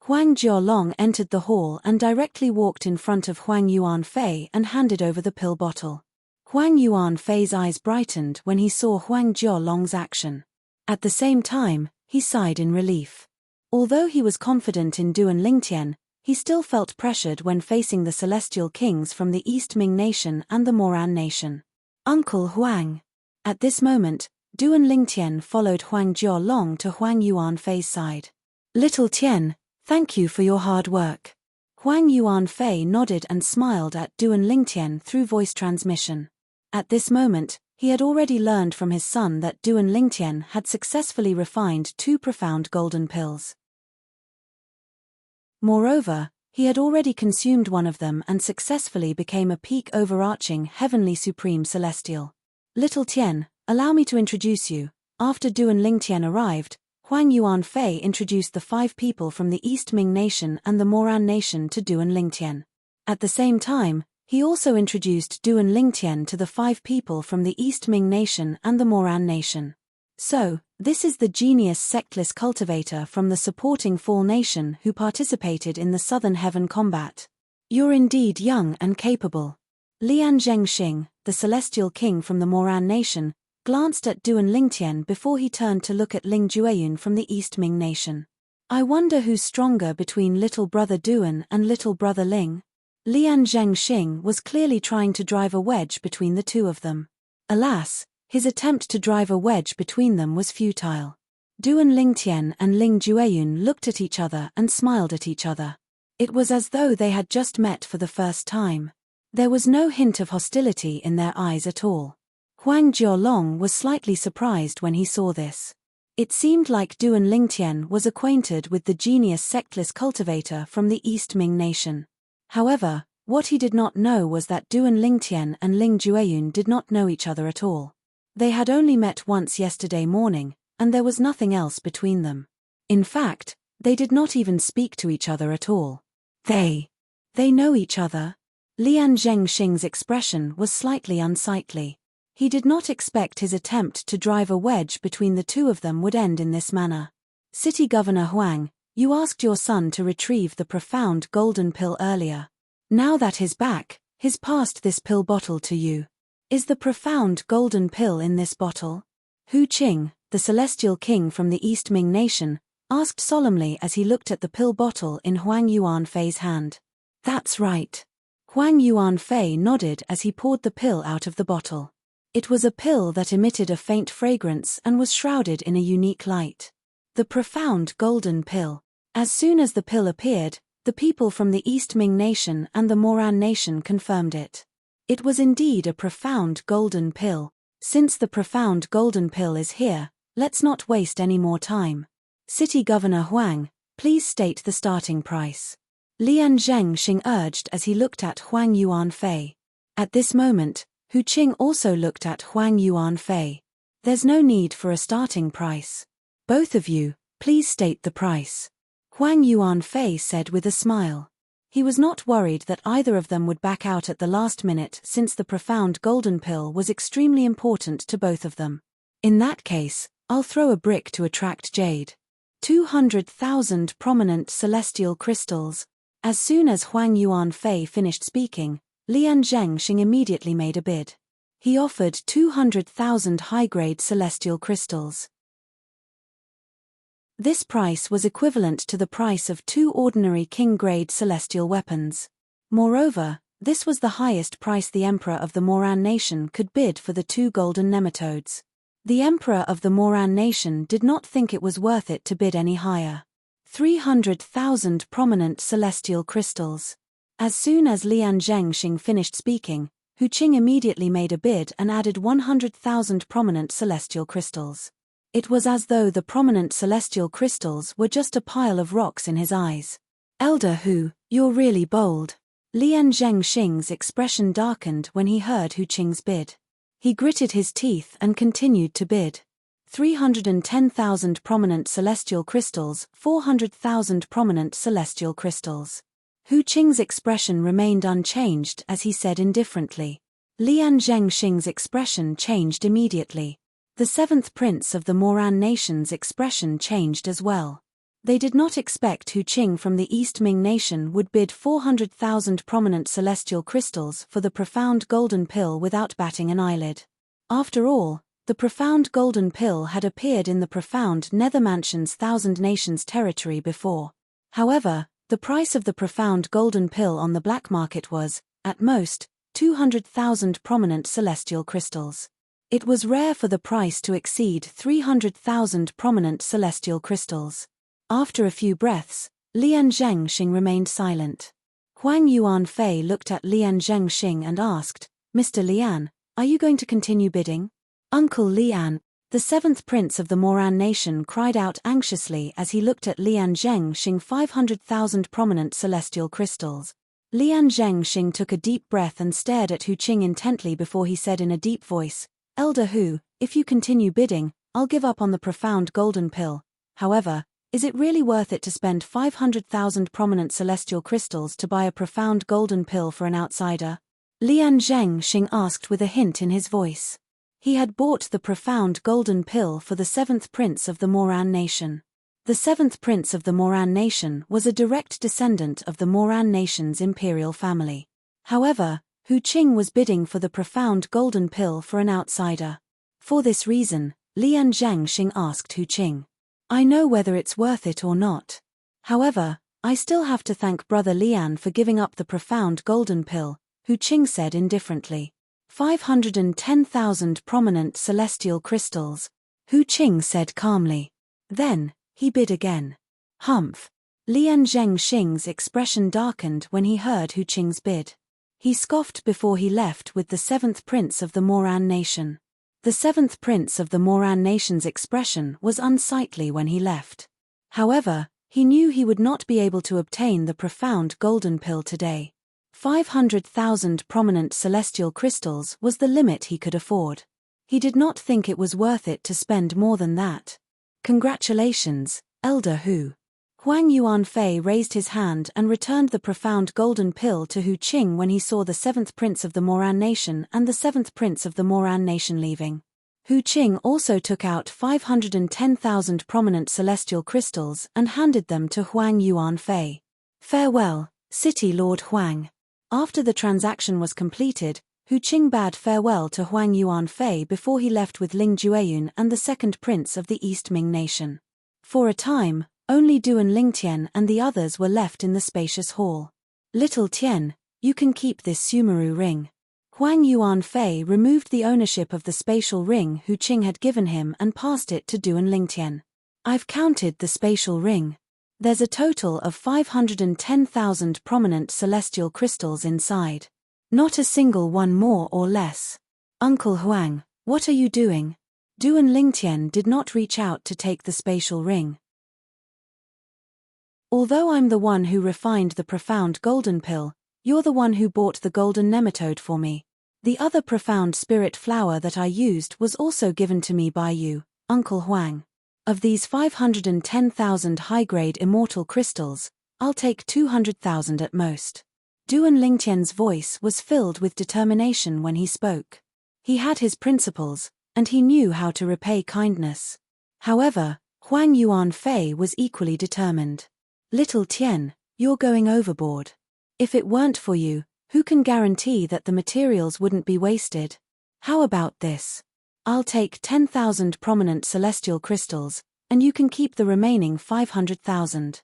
Huang Jiolong entered the hall and directly walked in front of Huang Yuanfei and handed over the pill bottle. Huang Yuanfei's eyes brightened when he saw Huang Jiolong's action. At the same time, he sighed in relief. Although he was confident in Duan Lingtian, he still felt pressured when facing the celestial kings from the East Ming Nation and the Moran Nation. "Uncle Huang." At this moment, Duan Lingtian followed Huang Jiolong to Huang Yuanfei's side. "Little Tian, thank you for your hard work." Huang Yuanfei nodded and smiled at Duan Lingtian through voice transmission. At this moment, he had already learned from his son that Duan Lingtian had successfully refined 2 profound golden pills. Moreover, he had already consumed one of them and successfully became a peak overarching heavenly supreme celestial. "Little Tian, allow me to introduce you." After Duan Lingtian arrived, Huang Yuanfei introduced the 5 people from the East Ming Nation and the Moran Nation to Duan Lingtian. At the same time, he also introduced Duan Lingtian to the 5 people from the East Ming Nation and the Moran Nation. So, this is the genius sectless cultivator from the supporting Fall Nation who participated in the Southern Heaven combat. You're indeed young and capable. Lian Zhengxing, the Celestial King from the Moran Nation, glanced at Duan Lingtian before he turned to look at Ling Jueyun from the East Ming Nation. I wonder who's stronger between little brother Duan and little brother Ling? Lian Zhengxing was clearly trying to drive a wedge between the two of them. Alas, his attempt to drive a wedge between them was futile. Duan Lingtian and Ling Jueyun looked at each other and smiled at each other. It was as though they had just met for the first time. There was no hint of hostility in their eyes at all. Huang Jiolong was slightly surprised when he saw this. It seemed like Duan Lingtian was acquainted with the genius sectless cultivator from the East Ming Nation. However, what he did not know was that Duan Lingtian and Ling Jueyun did not know each other at all. They had only met once yesterday morning, and there was nothing else between them. In fact, they did not even speak to each other at all. They know each other? Lian Zhengxing's expression was slightly unsightly. He did not expect his attempt to drive a wedge between the two of them would end in this manner. City Governor Huang, you asked your son to retrieve the profound golden pill earlier. Now that he's back, he's passed this pill bottle to you. Is the profound golden pill in this bottle? Hu Qing, the Celestial King from the East Ming Nation, asked solemnly as he looked at the pill bottle in Huang Yuanfei's hand. That's right. Huang Yuanfei nodded as he poured the pill out of the bottle. It was a pill that emitted a faint fragrance and was shrouded in a unique light. The profound golden pill. As soon as the pill appeared, the people from the East Ming Nation and the Moran Nation confirmed it. It was indeed a profound golden pill. Since the profound golden pill is here, let's not waste any more time. City Governor Huang, please state the starting price. Lian Zhengxing urged as he looked at Huang Yuanfei. At this moment, Hu Qing also looked at Huang Yuanfei. There's no need for a starting price. Both of you, please state the price. Huang Yuanfei said with a smile. He was not worried that either of them would back out at the last minute since the profound golden pill was extremely important to both of them. In that case, I'll throw a brick to attract jade. 200,000 prominent celestial crystals. As soon as Huang Yuanfei finished speaking, Lian Zhengxing immediately made a bid. He offered 200,000 high-grade celestial crystals. This price was equivalent to the price of 2 ordinary king-grade celestial weapons. Moreover, this was the highest price the Emperor of the Moran Nation could bid for the 2 golden nematodes. The Emperor of the Moran Nation did not think it was worth it to bid any higher. 300,000 prominent celestial crystals. As soon as Lian Zhengxing finished speaking, Hu Qing immediately made a bid and added 100,000 prominent celestial crystals. It was as though the prominent celestial crystals were just a pile of rocks in his eyes. Elder Hu, you're really bold. Lian Zhengxing's expression darkened when he heard Hu Qing's bid. He gritted his teeth and continued to bid. 310,000 prominent celestial crystals, 400,000 prominent celestial crystals. Hu Qing's expression remained unchanged as he said indifferently. Lian Zhengxing's expression changed immediately. The 7th Prince of the Moran Nation's expression changed as well. They did not expect Hu Qing from the East Ming Nation would bid 400,000 prominent celestial crystals for the profound golden pill without batting an eyelid. After all, the profound golden pill had appeared in the profound Nether Mansion's Thousand Nations territory before. However, the price of the profound golden pill on the black market was, at most, 200,000 prominent celestial crystals. It was rare for the price to exceed 300,000 prominent celestial crystals. After a few breaths, Lian Zhengxing remained silent. Huang Yuanfei looked at Lian Zhengxing and asked, Mr. Lian, are you going to continue bidding? Uncle Lian, the 7th Prince of the Moran Nation cried out anxiously as he looked at Lian Zhengxing. 500,000 prominent celestial crystals. Lian Zhengxing took a deep breath and stared at Hu Qing intently before he said in a deep voice, Elder Hu, if you continue bidding, I'll give up on the profound golden pill. However, is it really worth it to spend 500,000 prominent celestial crystals to buy a profound golden pill for an outsider? Lian Zhengxing asked with a hint in his voice. He had bought the profound golden pill for the seventh prince of the Moran nation. The seventh prince of the Moran nation was a direct descendant of the Moran nation's imperial family. However, Hu Qing was bidding for the profound golden pill for an outsider. For this reason, Lian Zhangxing asked Hu Qing, "I know whether it's worth it or not. However, I still have to thank Brother Lian for giving up the profound golden pill," Hu Qing said indifferently. 510,000 prominent celestial crystals, Hu Qing said calmly. Then, he bid again. Humph. Lian Zhangxing's expression darkened when he heard Hu Qing's bid. He scoffed before he left with the seventh prince of the Moran nation. The seventh prince of the Moran nation's expression was unsightly when he left. However, he knew he would not be able to obtain the profound golden pill today. 500,000 prominent celestial crystals was the limit he could afford. He did not think it was worth it to spend more than that. Congratulations, Elder Hu. Huang Yuanfei raised his hand and returned the profound golden pill to Hu Qing when he saw the seventh prince of the Moran nation and the seventh prince of the Moran nation leaving. Hu Qing also took out 510,000 prominent celestial crystals and handed them to Huang Yuanfei. Farewell, City Lord Huang. After the transaction was completed, Hu Qing bade farewell to Huang Yuanfei before he left with Ling Jueyun and the second prince of the East Ming nation. For a time, only Du and Ling Tian and the others were left in the spacious hall. Little Tian, you can keep this Sumeru ring. Huang Yuanfei removed the ownership of the spatial ring Hu Qing had given him and passed it to Du and Ling Tian. I've counted the spatial ring. There's a total of 510,000 prominent celestial crystals inside. Not a single one more or less. Uncle Huang, what are you doing? Du and Ling Tian did not reach out to take the spatial ring. Although I'm the one who refined the profound golden pill, you're the one who bought the golden nematode for me. The other profound spirit flower that I used was also given to me by you, Uncle Huang. Of these 510,000 high-grade immortal crystals, I'll take 200,000 at most. Du and Ling Tian's voice was filled with determination when he spoke. He had his principles, and he knew how to repay kindness. However, Huang Yuanfei was equally determined. Little Tian, you're going overboard. If it weren't for you, who can guarantee that the materials wouldn't be wasted? How about this? I'll take 10,000 prominent celestial crystals, and you can keep the remaining 500,000.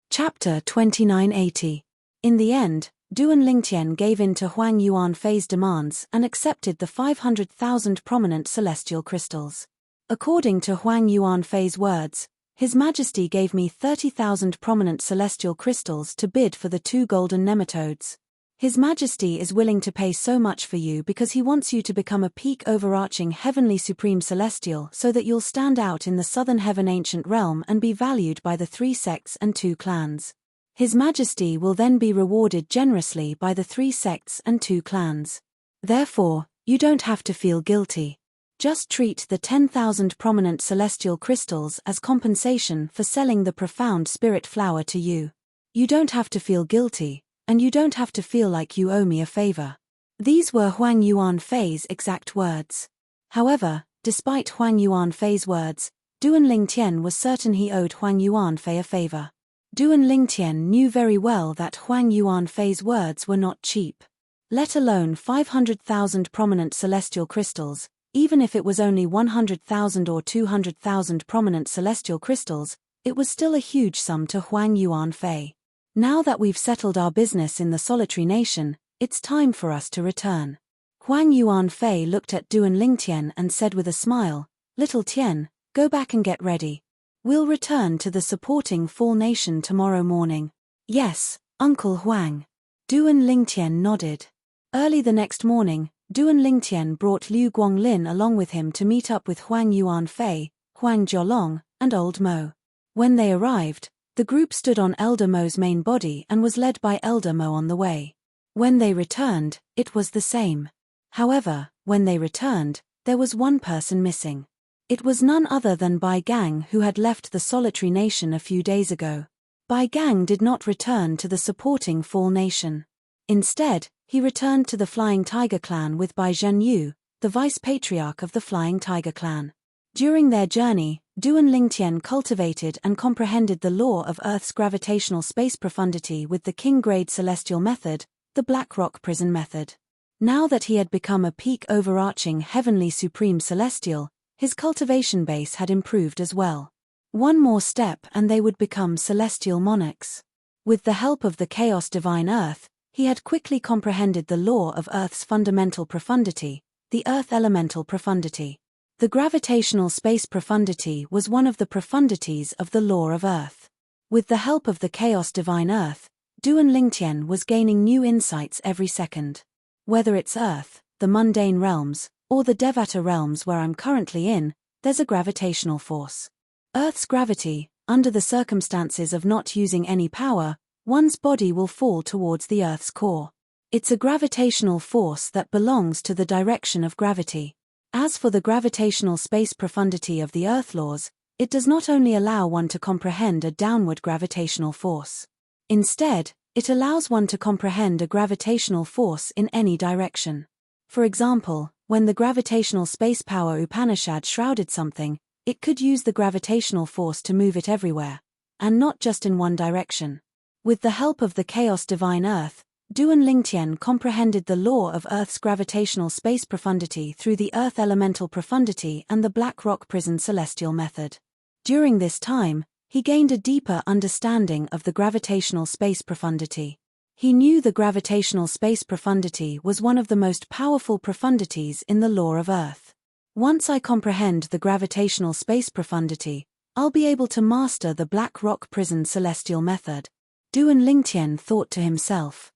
Chapter 2980. In the end, Du and Ling Tian gave in to Huang Yuanfei's demands and accepted the 500,000 prominent celestial crystals. According to Huang Yuanfei's words, His Majesty gave me 30,000 prominent celestial crystals to bid for the 2 golden nematodes. His Majesty is willing to pay so much for you because he wants you to become a peak overarching heavenly supreme celestial so that you'll stand out in the southern heaven ancient realm and be valued by the 3 sects and 2 clans. His Majesty will then be rewarded generously by the 3 sects and 2 clans. Therefore, you don't have to feel guilty. Just treat the 10,000 prominent celestial crystals as compensation for selling the profound spirit flower to you. You don't have to feel guilty, and you don't have to feel like you owe me a favor. These were Huang Yuanfei's exact words. However, despite Huang Yuanfei's words, Du and Ling Tian was certain he owed Huang Yuanfei a favor. Du and Ling Tian knew very well that Huang Yuanfei's words were not cheap. Let alone 500,000 prominent celestial crystals, even if it was only 100,000 or 200,000 prominent celestial crystals, it was still a huge sum to Huang Yuanfei. Now that we've settled our business in the solitary nation, it's time for us to return. Huang Yuanfei looked at Du and Ling Tian and said with a smile, Little Tian, go back and get ready. We'll return to the supporting Fall Nation tomorrow morning. Yes, Uncle Huang. Du and Ling Tian nodded. Early the next morning, Du and Ling Tian brought Liu Guanglin along with him to meet up with Huang Yuanfei, Huang Jiolong, and Old Mo. When they arrived, the group stood on Elder Mo's main body and was led by Elder Mo on the way. When they returned, it was the same. However, when they returned, there was one person missing. It was none other than Bai Gang, who had left the solitary nation a few days ago. Bai Gang did not return to the supporting Fall Nation. Instead, he returned to the Flying Tiger clan with Bai Zhenyu, the vice-patriarch of the Flying Tiger clan. During their journey, Du and Lingtian cultivated and comprehended the law of Earth's gravitational space profundity with the King-grade celestial method, the Black Rock Prison method. Now that he had become a peak overarching heavenly supreme celestial, his cultivation base had improved as well. One more step and they would become celestial monarchs. With the help of the chaos divine Earth, he had quickly comprehended the law of Earth's fundamental profundity, the Earth elemental profundity. The gravitational space profundity was one of the profundities of the law of Earth. With the help of the chaos divine Earth, Du and Lingtian was gaining new insights every second. Whether it's Earth, the mundane realms, or the Devata realms where I'm currently in, there's a gravitational force. Earth's gravity, under the circumstances of not using any power, one's body will fall towards the Earth's core. It's a gravitational force that belongs to the direction of gravity. As for the gravitational space profundity of the Earth laws, it does not only allow one to comprehend a downward gravitational force. Instead, it allows one to comprehend a gravitational force in any direction. For example, when the gravitational space power Upanishad shrouded something, it could use the gravitational force to move it everywhere, and not just in one direction. With the help of the chaos divine Earth, Du and Lingtian comprehended the law of Earth's gravitational space profundity through the Earth elemental profundity and the Black Rock Prison celestial method. During this time, he gained a deeper understanding of the gravitational space profundity. He knew the gravitational space profundity was one of the most powerful profundities in the law of Earth. Once I comprehend the gravitational space profundity, I'll be able to master the Black Rock Prison celestial method. Du and Lingtian thought to himself.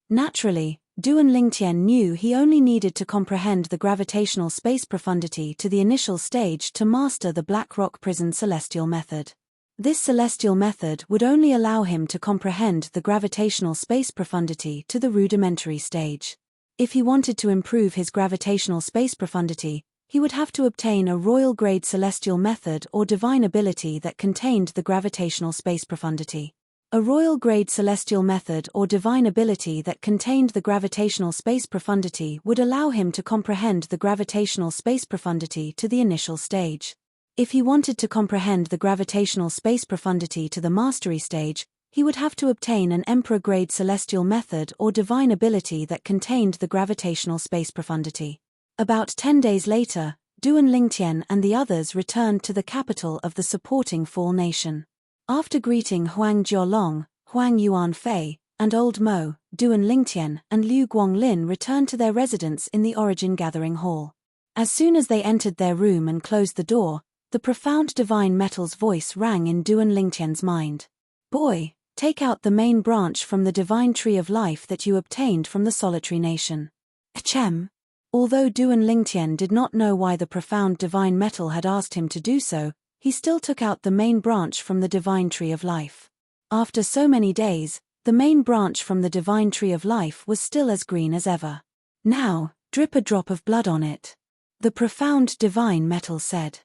Naturally, Du and Lingtian knew he only needed to comprehend the gravitational space profundity to the initial stage to master the Black Rock Prison celestial method. This celestial method would only allow him to comprehend the gravitational space profundity to the rudimentary stage. If he wanted to improve his gravitational space profundity, he would have to obtain a royal-grade celestial method or divine ability that contained the gravitational space profundity. A royal-grade celestial method or divine ability that contained the gravitational space profundity would allow him to comprehend the gravitational space profundity to the initial stage. If he wanted to comprehend the gravitational space profundity to the mastery stage, he would have to obtain an emperor-grade celestial method or divine ability that contained the gravitational space profundity. About 10 days later, Du and Lingtian and the others returned to the capital of the supporting Fall Nation. After greeting Huang Jiolong, Huang Yuanfei, and Old Mo, Du and Lingtian and Liu Guanglin returned to their residence in the Origin Gathering Hall. As soon as they entered their room and closed the door, the profound divine metal's voice rang in Du and Lingtian's mind. "Boy, take out the main branch from the divine tree of life that you obtained from the solitary nation." Achem. Although Du and Lingtian did not know why the profound divine metal had asked him to do so, he still took out the main branch from the divine tree of life. After so many days, the main branch from the divine tree of life was still as green as ever. "Now, drip a drop of blood on it," the profound divine metal said.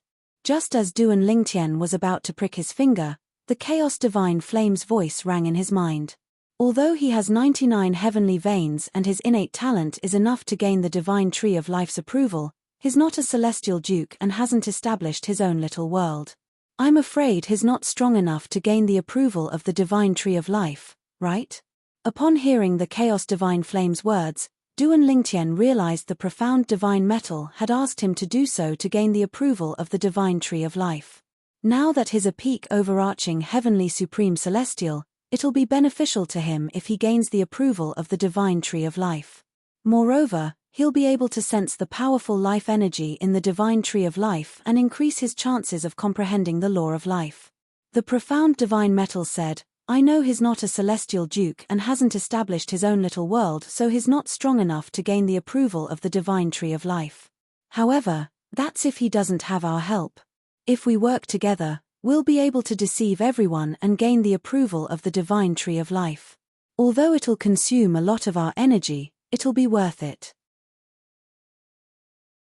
Just as Du and Lingtian was about to prick his finger, the chaos divine flame's voice rang in his mind. Although he has 99 heavenly veins and his innate talent is enough to gain the divine tree of life's approval, he's not a celestial duke and hasn't established his own little world. I'm afraid he's not strong enough to gain the approval of the divine tree of life, right? Upon hearing the chaos divine flame's words, Du and Lingtian realized the profound divine metal had asked him to do so to gain the approval of the divine tree of life. Now that he's a peak overarching heavenly supreme celestial, it'll be beneficial to him if he gains the approval of the divine tree of life. Moreover, he'll be able to sense the powerful life energy in the divine tree of life and increase his chances of comprehending the law of life. The profound divine metal said, "I know he's not a celestial duke and hasn't established his own little world, so he's not strong enough to gain the approval of the divine tree of life. However, that's if he doesn't have our help. If we work together, we'll be able to deceive everyone and gain the approval of the divine tree of life. Although it'll consume a lot of our energy, it'll be worth it."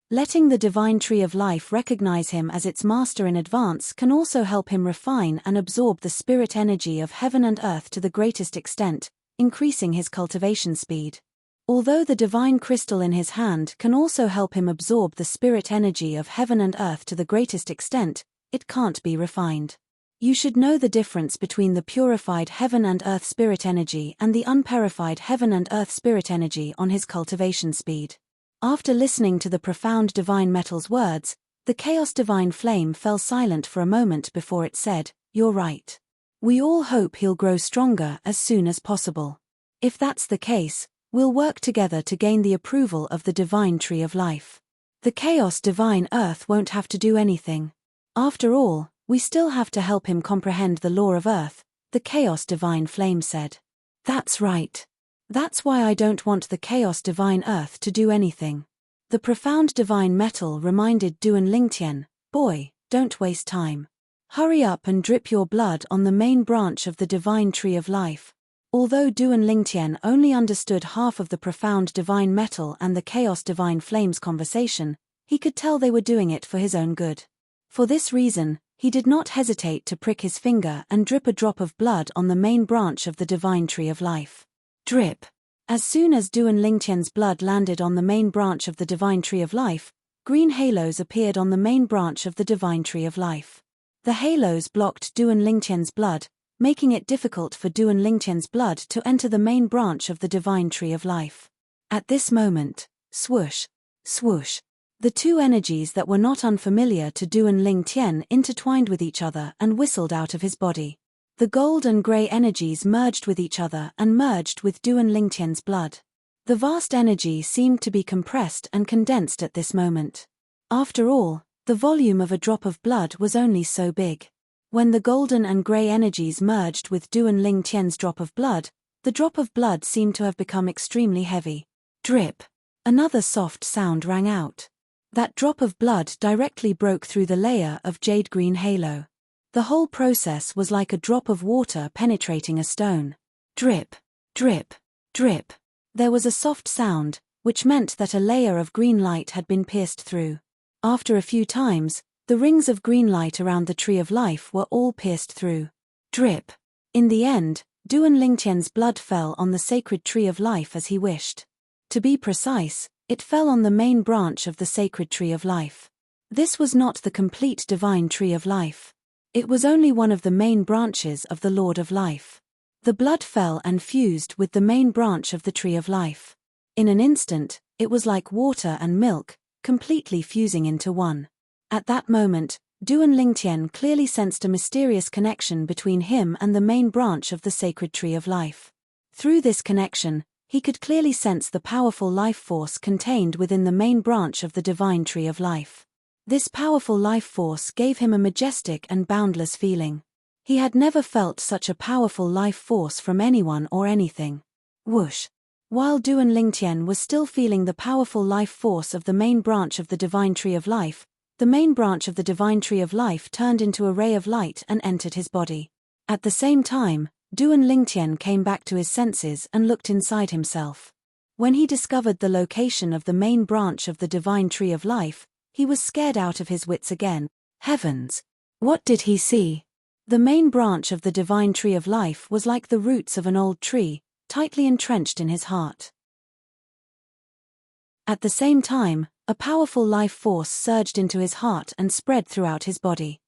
Letting the divine tree of life recognize him as its master in advance can also help him refine and absorb the spirit energy of heaven and earth to the greatest extent, increasing his cultivation speed. Although the divine crystal in his hand can also help him absorb the spirit energy of heaven and earth to the greatest extent, it can't be refined. You should know the difference between the purified heaven and earth spirit energy and the unpurified heaven and earth spirit energy on his cultivation speed. After listening to the profound divine metal's words, the chaos divine flame fell silent for a moment before it said, "You're right. We all hope he'll grow stronger as soon as possible. If that's the case, we'll work together to gain the approval of the divine tree of life. The chaos divine earth won't have to do anything. After all, we still have to help him comprehend the law of earth," the chaos divine flame said. "That's right. That's why I don't want the chaos divine earth to do anything." The profound divine metal reminded Duan Lingtian, "Boy, don't waste time. Hurry up and drip your blood on the main branch of the divine tree of life." Although Duan Lingtian only understood half of the profound divine metal and the chaos divine flame's conversation, he could tell they were doing it for his own good. For this reason, he did not hesitate to prick his finger and drip a drop of blood on the main branch of the divine tree of life. Drip. As soon as Duan Lingtian's blood landed on the main branch of the divine tree of life, green halos appeared on the main branch of the divine tree of life. The halos blocked Duan Lingtian's blood, making it difficult for Duan Lingtian's blood to enter the main branch of the divine tree of life. At this moment, swoosh, swoosh, the two energies that were not unfamiliar to Duan Lingtian intertwined with each other and whistled out of his body. The gold and grey energies merged with each other and merged with Duan Lingtian's blood. The vast energy seemed to be compressed and condensed at this moment. After all, the volume of a drop of blood was only so big. When the golden and grey energies merged with Duan Lingtian's drop of blood, the drop of blood seemed to have become extremely heavy. Drip. Another soft sound rang out. That drop of blood directly broke through the layer of jade-green halo. The whole process was like a drop of water penetrating a stone. Drip, drip, drip. There was a soft sound, which meant that a layer of green light had been pierced through. After a few times, the rings of green light around the tree of life were all pierced through. Drip. In the end, Duan Lingtian's blood fell on the sacred tree of life as he wished. To be precise, it fell on the main branch of the sacred tree of life. This was not the complete divine tree of life. It was only one of the main branches of the Lord of Life. The blood fell and fused with the main branch of the tree of life. In an instant, it was like water and milk, completely fusing into one. At that moment, Duan Lingtian clearly sensed a mysterious connection between him and the main branch of the sacred tree of life. Through this connection, he could clearly sense the powerful life force contained within the main branch of the divine tree of life. This powerful life force gave him a majestic and boundless feeling. He had never felt such a powerful life force from anyone or anything. Whoosh! While Duan Lingtian was still feeling the powerful life force of the main branch of the divine tree of life, the main branch of the divine tree of life turned into a ray of light and entered his body. At the same time, Duan Lingtian came back to his senses and looked inside himself. When he discovered the location of the main branch of the divine tree of life, he was scared out of his wits again. Heavens! What did he see? The main branch of the divine tree of life was like the roots of an old tree, tightly entrenched in his heart. At the same time, a powerful life force surged into his heart and spread throughout his body.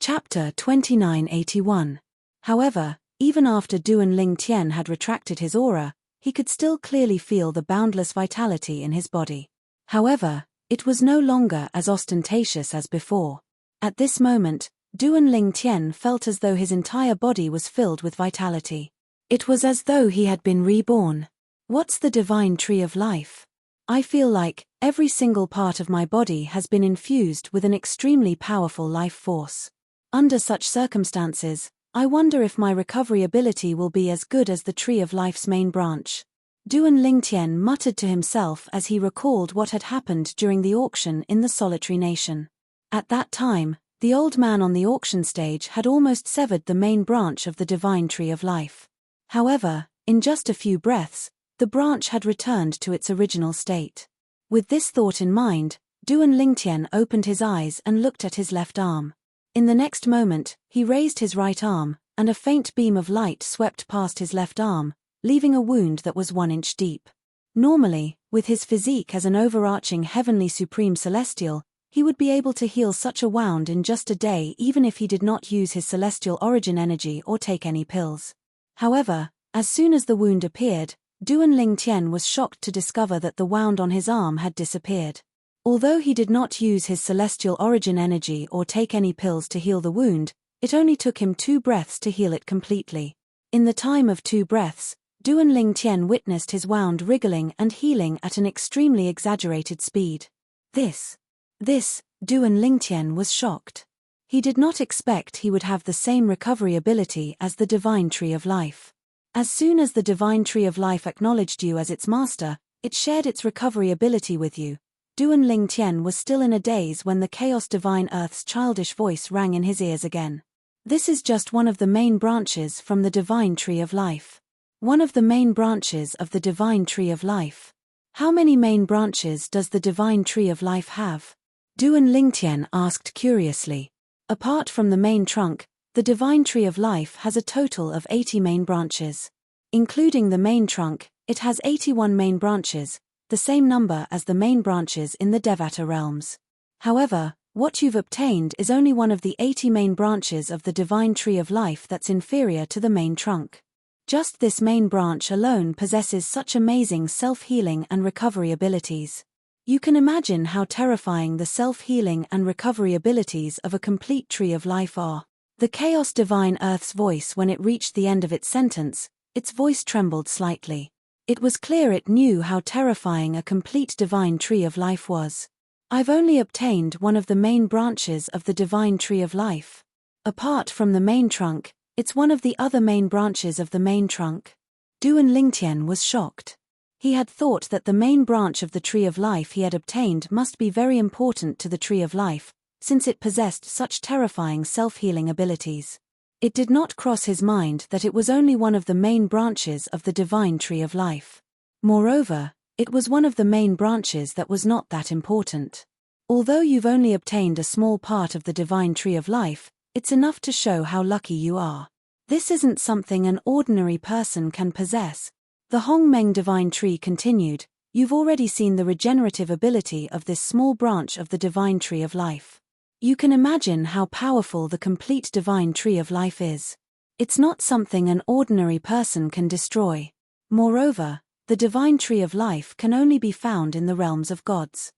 Chapter 2981. However, even after Duan Lingtian had retracted his aura, he could still clearly feel the boundless vitality in his body. However, it was no longer as ostentatious as before. At this moment, Duan Lingtian felt as though his entire body was filled with vitality. It was as though he had been reborn. What's the divine tree of life? I feel like every single part of my body has been infused with an extremely powerful life force. Under such circumstances, I wonder if my recovery ability will be as good as the tree of life's main branch. Duan Lingtian muttered to himself as he recalled what had happened during the auction in the Solitary Nation. At that time, the old man on the auction stage had almost severed the main branch of the divine tree of life. However, in just a few breaths, the branch had returned to its original state. With this thought in mind, Duan Lingtian opened his eyes and looked at his left arm. In the next moment, he raised his right arm, and a faint beam of light swept past his left arm, leaving a wound that was 1 inch deep. Normally, with his physique as an overarching heavenly supreme celestial, he would be able to heal such a wound in just a day even if he did not use his celestial origin energy or take any pills. However, as soon as the wound appeared, Duan Lingtian was shocked to discover that the wound on his arm had disappeared. Although he did not use his celestial origin energy or take any pills to heal the wound, it only took him 2 breaths to heal it completely. In the time of 2 breaths, Duan Lingtian witnessed his wound wriggling and healing at an extremely exaggerated speed. This, Duan Lingtian was shocked. He did not expect he would have the same recovery ability as the Divine Tree of Life. As soon as the Divine Tree of Life acknowledged you as its master, it shared its recovery ability with you. Duan Lingtian was still in a daze when the Chaos Divine Earth's childish voice rang in his ears again. This is just one of the main branches from the Divine Tree of Life. One of the main branches of the Divine Tree of Life. How many main branches does the Divine Tree of Life have? Duan Lingtian asked curiously. Apart from the main trunk, the Divine Tree of Life has a total of 80 main branches. Including the main trunk, it has 81 main branches, the same number as the main branches in the Devata realms. However, what you've obtained is only one of the 80 main branches of the Divine Tree of Life that's inferior to the main trunk. Just this main branch alone possesses such amazing self-healing and recovery abilities. You can imagine how terrifying the self-healing and recovery abilities of a complete Tree of Life are. The Chaos Divine Earth's voice, when it reached the end of its sentence, its voice trembled slightly. It was clear it knew how terrifying a complete Divine Tree of Life was. I've only obtained one of the main branches of the Divine Tree of Life. Apart from the main trunk, it's one of the other main branches of the main trunk. Duan Lingtian was shocked. He had thought that the main branch of the Tree of Life he had obtained must be very important to the Tree of Life, since it possessed such terrifying self-healing abilities. It did not cross his mind that it was only one of the main branches of the Divine Tree of Life. Moreover, it was one of the main branches that was not that important. Although you've only obtained a small part of the Divine Tree of Life, it's enough to show how lucky you are. This isn't something an ordinary person can possess. The Hongmeng Divine Tree continued, you've already seen the regenerative ability of this small branch of the Divine Tree of Life. You can imagine how powerful the complete Divine Tree of Life is. It's not something an ordinary person can destroy. Moreover, the Divine Tree of Life can only be found in the realms of gods.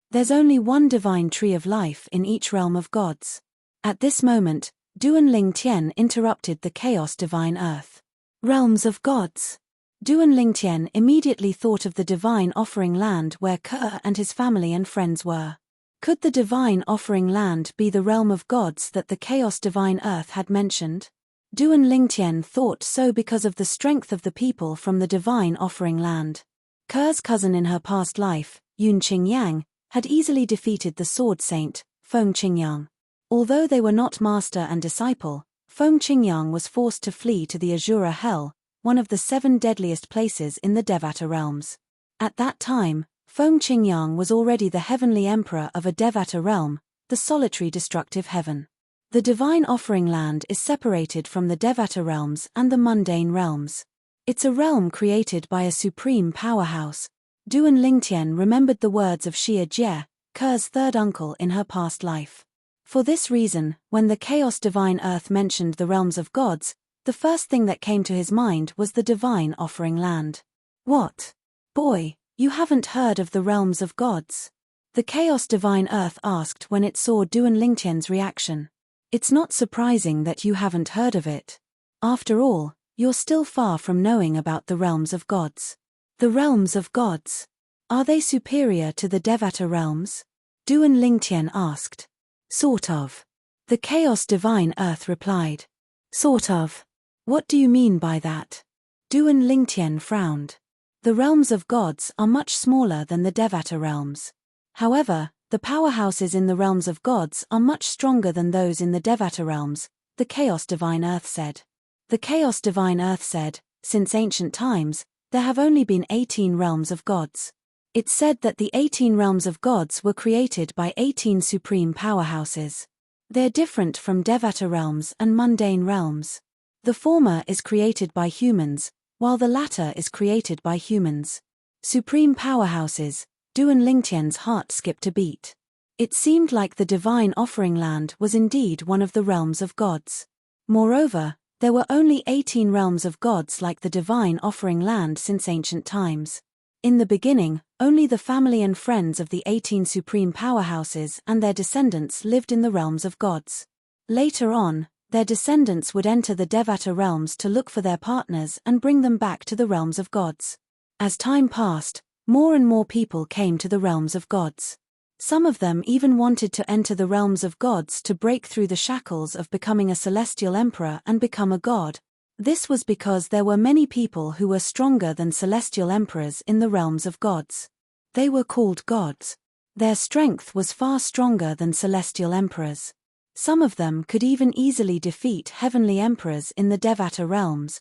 There's only one Divine Tree of Life in each realm of gods. At this moment, Duan Lingtian interrupted the Chaos Divine Earth. Realms of gods. Duan Lingtian immediately thought of the Divine Offering Land where Ke and his family and friends were. Could the Divine Offering Land be the realm of gods that the Chaos Divine Earth had mentioned? Duan Lingtian thought so because of the strength of the people from the Divine Offering Land. Ke's cousin in her past life, Yun Qingyang, had easily defeated the Sword Saint, Feng Qingyang. Although they were not master and disciple, Feng Qingyang was forced to flee to the Azura Hell, one of the 7 deadliest places in the Devata realms. At that time, Feng Qingyang was already the heavenly emperor of a Devata realm, the solitary destructive heaven. The Divine Offering Land is separated from the Devata realms and the mundane realms. It's a realm created by a supreme powerhouse. Duan Lingtian remembered the words of Xie Jie, Ke's third uncle in her past life. For this reason, when the Chaos Divine Earth mentioned the realms of gods, the first thing that came to his mind was the Divine Offering Land. What? Boy, you haven't heard of the realms of gods? The Chaos Divine Earth asked when it saw Duan Lingtian's reaction. It's not surprising that you haven't heard of it. After all, you're still far from knowing about the realms of gods. The realms of gods. Are they superior to the Devata realms? Duan Lingtian asked. Sort of. The Chaos Divine Earth replied. Sort of. What do you mean by that? Duan Lingtian frowned. The realms of gods are much smaller than the Devata realms. However, the powerhouses in the realms of gods are much stronger than those in the Devata realms, the Chaos Divine Earth said. The Chaos Divine Earth said, since ancient times, there have only been 18 realms of gods. It's said that the 18 realms of gods were created by 18 supreme powerhouses. They're different from Devata realms and mundane realms. The former is created by humans, while the latter is created by humans. Supreme powerhouses, Duan Lingtian's heart skipped a beat. It seemed like the divine offering land was indeed one of the realms of gods. Moreover, there were only 18 realms of gods like the divine offering land since ancient times. In the beginning, only the family and friends of the 18 supreme powerhouses and their descendants lived in the realms of gods. Later on, their descendants would enter the Devata realms to look for their partners and bring them back to the realms of gods. As time passed, more and more people came to the realms of gods. Some of them even wanted to enter the realms of gods to break through the shackles of becoming a celestial emperor and become a god. This was because there were many people who were stronger than celestial emperors in the realms of gods. They were called gods. Their strength was far stronger than celestial emperors. Some of them could even easily defeat heavenly emperors in the Devata realms.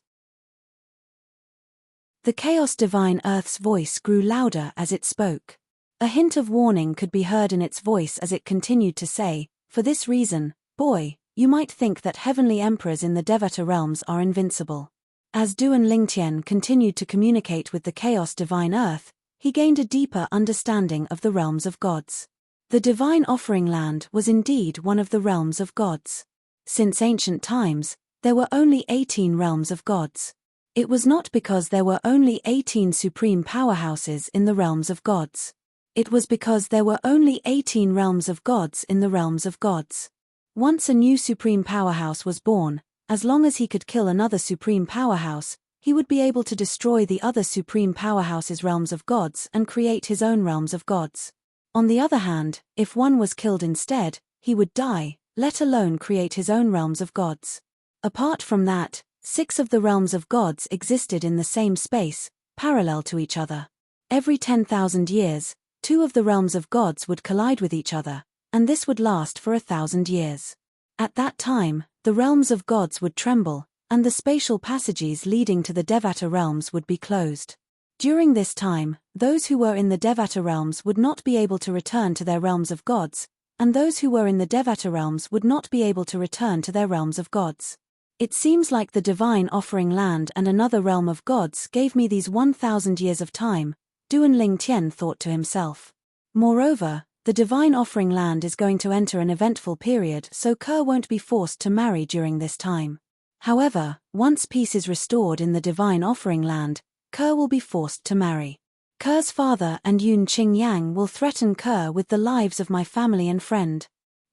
The Chaos Divine Earth's voice grew louder as it spoke. A hint of warning could be heard in its voice as it continued to say, "For this reason, boy, you might think that heavenly emperors in the Devata realms are invincible." As Duan Lingtian continued to communicate with the Chaos Divine Earth, he gained a deeper understanding of the realms of gods. The divine offering land was indeed one of the realms of gods. Since ancient times, there were only 18 realms of gods. It was not because there were only 18 supreme powerhouses in the realms of gods. It was because there were only 18 realms of gods in the realms of gods. Once a new supreme powerhouse was born, as long as he could kill another supreme powerhouse, he would be able to destroy the other supreme powerhouse's realms of gods and create his own realms of gods. On the other hand, if one was killed instead, he would die, let alone create his own realms of gods. Apart from that, 6 of the realms of gods existed in the same space, parallel to each other. Every 10,000 years, 2 of the realms of gods would collide with each other, and this would last for 1,000 years. At that time, the realms of gods would tremble, and the spatial passages leading to the Devata realms would be closed. During this time, those who were in the Devata realms would not be able to return to their realms of gods, and those who were in the Devata realms would not be able to return to their realms of gods. It seems like the divine offering land and another realm of gods gave me these 1,000 years of time, Duan Lingtian thought to himself. Moreover, the divine offering land is going to enter an eventful period, so Ke won't be forced to marry during this time. However, once peace is restored in the divine offering land, Ke will be forced to marry. Ke's father and Yun Qingyang will threaten Ke with the lives of my family and friend.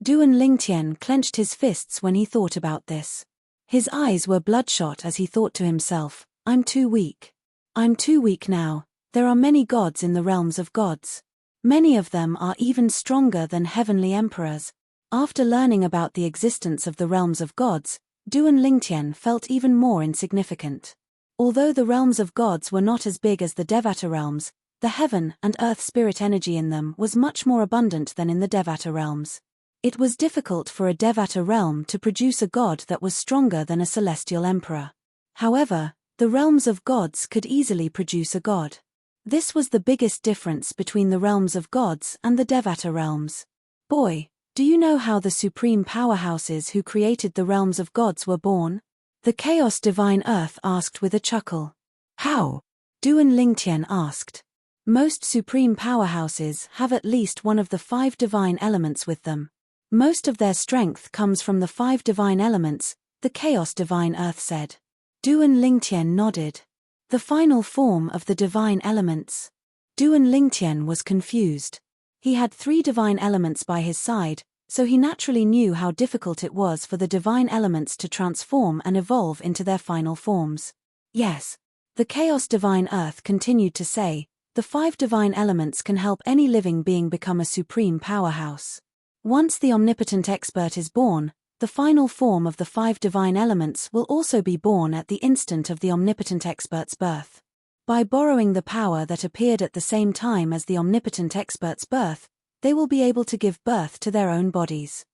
Duan Lingtian clenched his fists when he thought about this. His eyes were bloodshot as he thought to himself, I'm too weak. I'm too weak now. There are many gods in the realms of gods. Many of them are even stronger than heavenly emperors. After learning about the existence of the realms of gods, Duan Lingtian felt even more insignificant. Although the realms of gods were not as big as the Devata realms, the heaven and earth spirit energy in them was much more abundant than in the Devata realms. It was difficult for a Devata realm to produce a god that was stronger than a celestial emperor. However, the realms of gods could easily produce a god. This was the biggest difference between the realms of gods and the Devata realms. Boy, do you know how the supreme powerhouses who created the realms of gods were born? The Chaos Divine Earth asked with a chuckle. How? Duan Lingtian asked. Most supreme powerhouses have at least one of the 5 divine elements with them. Most of their strength comes from the 5 divine elements, the Chaos Divine Earth said. Duan Lingtian nodded. The final form of the divine elements. Duan Lingtian was confused. He had 3 divine elements by his side, so he naturally knew how difficult it was for the divine elements to transform and evolve into their final forms. Yes. The Chaos Divine Earth continued to say, the 5 divine elements can help any living being become a supreme powerhouse. Once the omnipotent expert is born, the final form of the 5 divine elements will also be born at the instant of the omnipotent expert's birth. By borrowing the power that appeared at the same time as the omnipotent expert's birth, they will be able to give birth to their own bodies.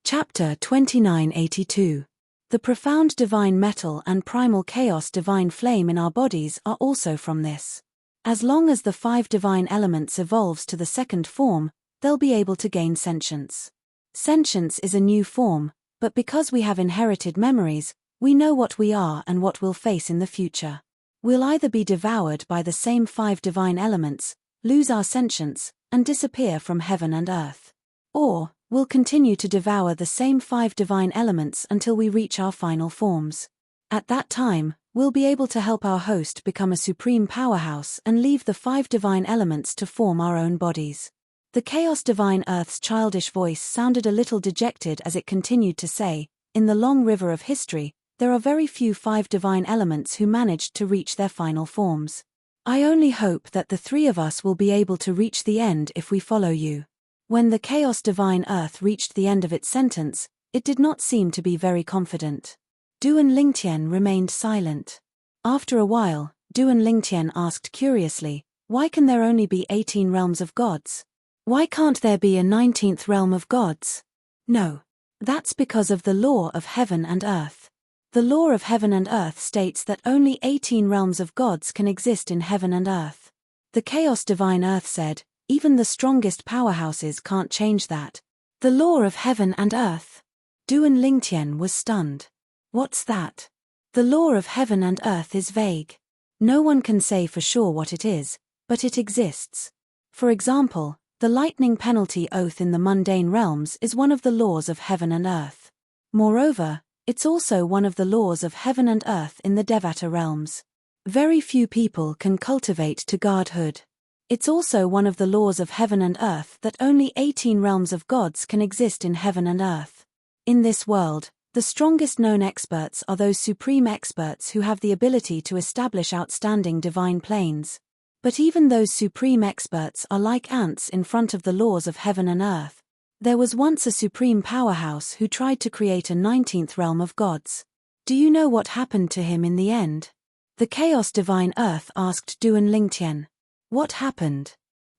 Chapter 2982. The profound divine metal and primal chaos divine flame in our bodies are also from this. As long as the 5 divine elements evolves to the second form, they'll be able to gain sentience. Sentience is a new form, but because we have inherited memories, we know what we are and what we'll face in the future. We'll either be devoured by the same 5 divine elements, lose our sentience, and disappear from heaven and earth. Or, we'll continue to devour the same 5 divine elements until we reach our final forms. At that time, we'll be able to help our host become a supreme powerhouse and leave the 5 divine elements to form our own bodies. The Chaos Divine Earth's childish voice sounded a little dejected as it continued to say, in the long river of history, there are very few 5 divine elements who managed to reach their final forms. I only hope that the 3 of us will be able to reach the end if we follow you. When the Chaos Divine Earth reached the end of its sentence, it did not seem to be very confident. Duan Lingtian remained silent. After a while, Duan Lingtian asked curiously, why can there only be 18 realms of gods? Why can't there be a 19th realm of gods? No. That's because of the law of heaven and earth. The law of heaven and earth states that only 18 realms of gods can exist in heaven and earth. The Chaos Divine Earth said, even the strongest powerhouses can't change that. The law of heaven and earth. Duan Lingtian was stunned. What's that? The law of heaven and earth is vague. No one can say for sure what it is, but it exists. For example, the lightning penalty oath in the mundane realms is one of the laws of heaven and earth. Moreover, it's also one of the laws of heaven and earth in the Devata realms. Very few people can cultivate to godhood. It's also one of the laws of heaven and earth that only 18 realms of gods can exist in heaven and earth. In this world, the strongest known experts are those supreme experts who have the ability to establish outstanding divine planes. But even those supreme experts are like ants in front of the laws of heaven and earth. There was once a supreme powerhouse who tried to create a 19th realm of gods. Do you know what happened to him in the end? The Chaos Divine Earth asked Duan Lingtian. What happened?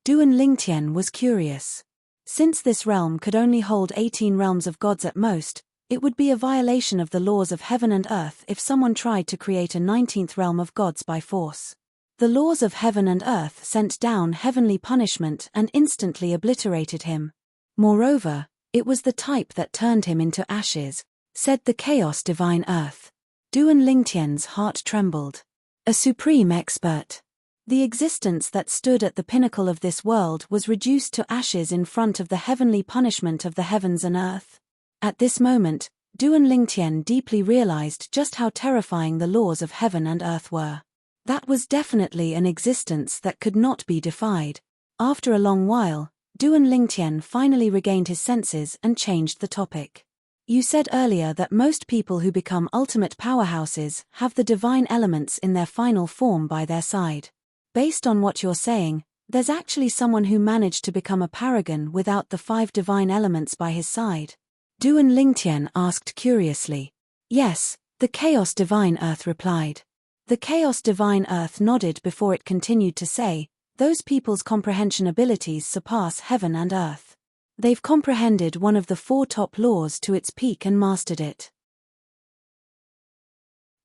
Duan Lingtian was curious. Since this realm could only hold 18 realms of gods at most, it would be a violation of the laws of heaven and earth if someone tried to create a 19th realm of gods by force. The laws of heaven and earth sent down heavenly punishment and instantly obliterated him. Moreover, it was the type that turned him into ashes, said the Chaos Divine Earth. Duan Lingtian's heart trembled. A supreme expert. The existence that stood at the pinnacle of this world was reduced to ashes in front of the heavenly punishment of the heavens and earth. At this moment, Duan Lingtian deeply realized just how terrifying the laws of heaven and earth were. That was definitely an existence that could not be defied. After a long while, Duan Lingtian finally regained his senses and changed the topic. You said earlier that most people who become ultimate powerhouses have the divine elements in their final form by their side. Based on what you're saying, there's actually someone who managed to become a paragon without the 5 divine elements by his side. Duan Lingtian asked curiously. Yes, the Chaos Divine Earth replied. The Chaos Divine Earth nodded before it continued to say, those people's comprehension abilities surpass heaven and earth. They've comprehended one of the 4 top laws to its peak and mastered it.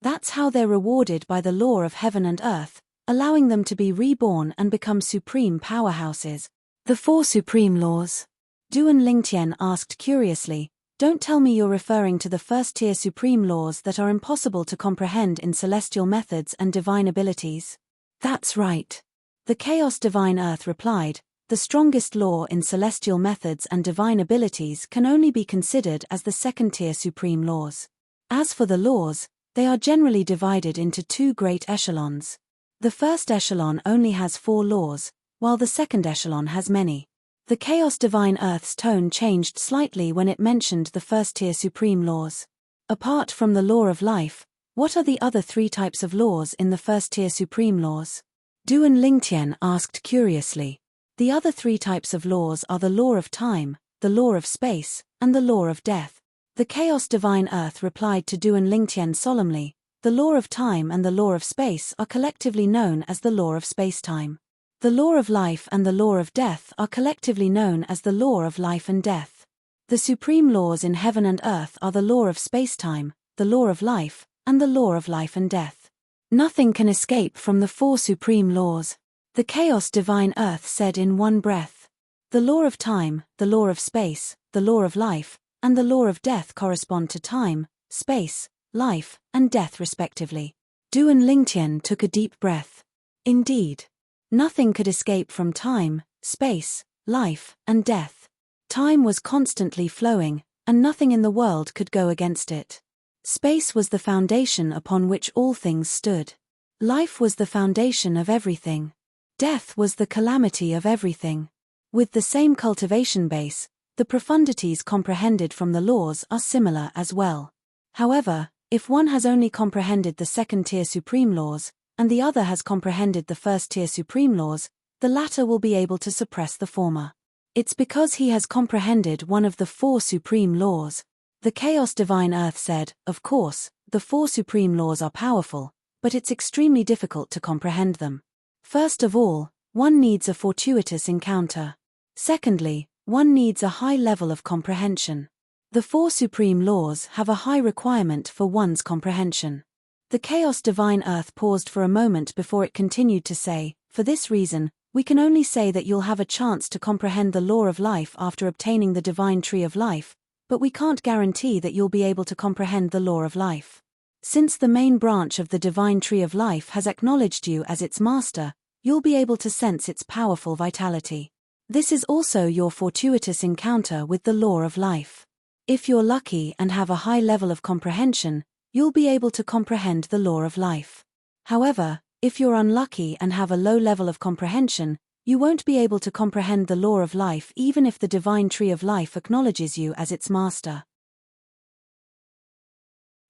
That's how they're rewarded by the law of heaven and earth, allowing them to be reborn and become supreme powerhouses. The 4 supreme laws. Duan Lingtian asked curiously, don't tell me you're referring to the first-tier supreme laws that are impossible to comprehend in celestial methods and divine abilities. That's right. The Chaos Divine Earth replied, the strongest law in celestial methods and divine abilities can only be considered as the second-tier supreme laws. As for the laws, they are generally divided into 2 great echelons. The first echelon only has 4 laws, while the second echelon has many. The Chaos Divine Earth's tone changed slightly when it mentioned the first-tier supreme laws. Apart from the law of life, what are the other 3 types of laws in the first-tier supreme laws? Duan Lingtian asked curiously. The other 3 types of laws are the law of time, the law of space, and the law of death. The Chaos Divine Earth replied to Duan Lingtian solemnly, the law of time and the law of space are collectively known as the law of space-time. The law of life and the law of death are collectively known as the law of life and death. The supreme laws in heaven and earth are the law of space-time, the law of life, and the law of life and death. Nothing can escape from the four supreme laws. The chaos divine earth said in one breath. The law of time, the law of space, the law of life, and the law of death correspond to time, space, life, and death respectively. Duan Lingtian took a deep breath. Indeed. Nothing could escape from time, space, life, and death. Time was constantly flowing, and nothing in the world could go against it. Space was the foundation upon which all things stood. Life was the foundation of everything. Death was the calamity of everything. With the same cultivation base, the profundities comprehended from the laws are similar as well. However, if one has only comprehended the second-tier supreme laws, and the other has comprehended the first-tier supreme laws, the latter will be able to suppress the former. It's because he has comprehended one of the four supreme laws. The chaos divine earth said, of course, the four supreme laws are powerful, but it's extremely difficult to comprehend them. First of all, one needs a fortuitous encounter. Secondly, one needs a high level of comprehension. The four supreme laws have a high requirement for one's comprehension. The chaos divine earth paused for a moment before it continued to say, for this reason, we can only say that you'll have a chance to comprehend the law of life after obtaining the divine tree of life, but we can't guarantee that you'll be able to comprehend the law of life. Since the main branch of the divine tree of life has acknowledged you as its master, you'll be able to sense its powerful vitality. This is also your fortuitous encounter with the law of life. If you're lucky and have a high level of comprehension, you'll be able to comprehend the law of life. However, if you're unlucky and have a low level of comprehension, you won't be able to comprehend the law of life even if the divine tree of life acknowledges you as its master.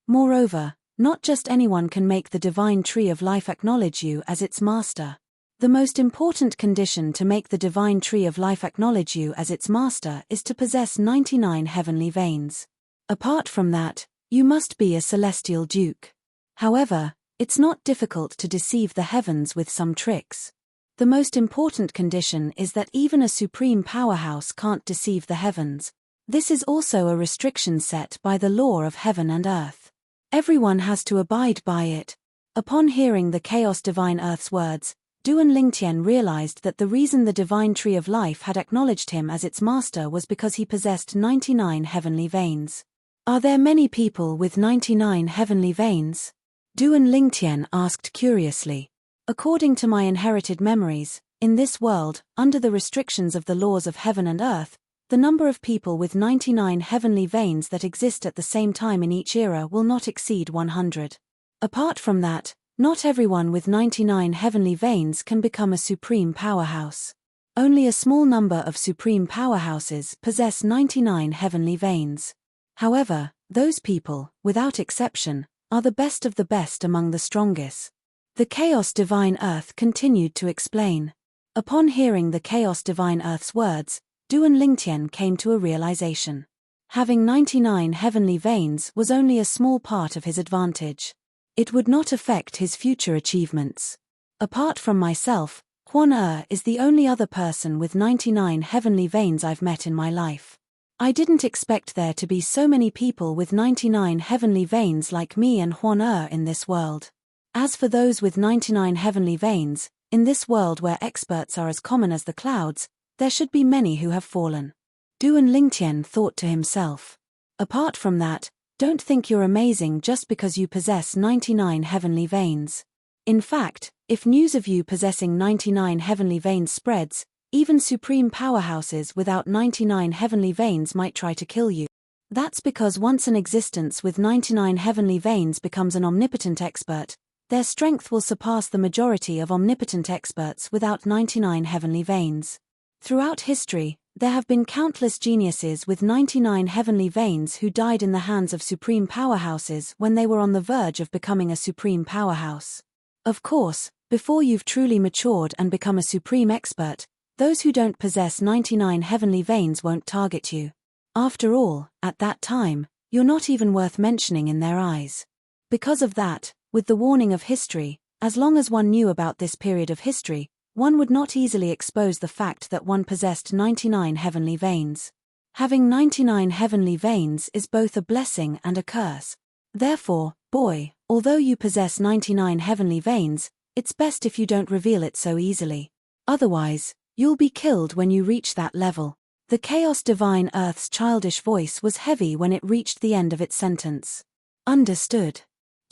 Moreover, not just anyone can make the divine tree of life acknowledge you as its master. The most important condition to make the divine tree of life acknowledge you as its master is to possess 99 heavenly veins. Apart from that, you must be a celestial duke. However, it's not difficult to deceive the heavens with some tricks. The most important condition is that even a supreme powerhouse can't deceive the heavens. This is also a restriction set by the law of heaven and earth. Everyone has to abide by it. Upon hearing the chaos divine earth's words, Duan Lingtian realized that the reason the divine tree of life had acknowledged him as its master was because he possessed 99 heavenly veins. Are there many people with 99 heavenly veins? Duan Lingtian asked curiously. According to my inherited memories, in this world, under the restrictions of the laws of heaven and earth, the number of people with 99 heavenly veins that exist at the same time in each era will not exceed 100. Apart from that, not everyone with 99 heavenly veins can become a supreme powerhouse. Only a small number of supreme powerhouses possess 99 heavenly veins. However, those people, without exception, are the best of the best among the strongest. The chaos divine earth continued to explain. Upon hearing the chaos divine earth's words, Duan Lingtian came to a realization. Having 99 heavenly veins was only a small part of his advantage. It would not affect his future achievements. Apart from myself, Huan is the only other person with 99 heavenly veins I've met in my life. I didn't expect there to be so many people with 99 heavenly veins like me and Huan in this world. As for those with 99 heavenly veins, in this world where experts are as common as the clouds, there should be many who have fallen. Duan Lingtian thought to himself. Apart from that, don't think you're amazing just because you possess 99 heavenly veins. In fact, if news of you possessing 99 heavenly veins spreads, even supreme powerhouses without 99 heavenly veins might try to kill you. That's because once an existence with 99 heavenly veins becomes an omnipotent expert, their strength will surpass the majority of omnipotent experts without 99 heavenly veins. Throughout history, there have been countless geniuses with 99 heavenly veins who died in the hands of supreme powerhouses when they were on the verge of becoming a supreme powerhouse. Of course, before you've truly matured and become a supreme expert, those who don't possess 99 heavenly veins won't target you. After all, at that time, you're not even worth mentioning in their eyes. Because of that, with the warning of history, as long as one knew about this period of history, one would not easily expose the fact that one possessed 99 heavenly veins. Having 99 heavenly veins is both a blessing and a curse. Therefore, boy, although you possess 99 heavenly veins, it's best if you don't reveal it so easily. Otherwise, you'll be killed when you reach that level. The Chaos Divine Earth's childish voice was heavy when it reached the end of its sentence. Understood.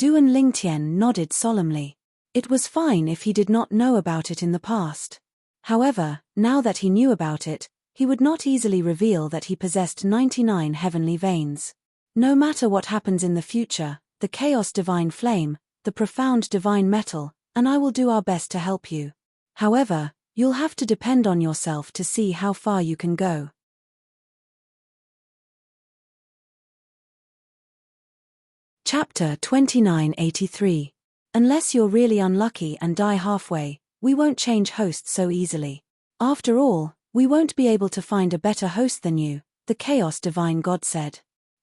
Duan Lingtian nodded solemnly. It was fine if he did not know about it in the past. However, now that he knew about it, he would not easily reveal that he possessed 99 heavenly veins. No matter what happens in the future, the Chaos Divine Flame, the profound Divine Metal, and I will do our best to help you. However, you'll have to depend on yourself to see how far you can go. Chapter 2983. Unless you're really unlucky and die halfway, we won't change hosts so easily. After all, we won't be able to find a better host than you, the Chaos Divine God said.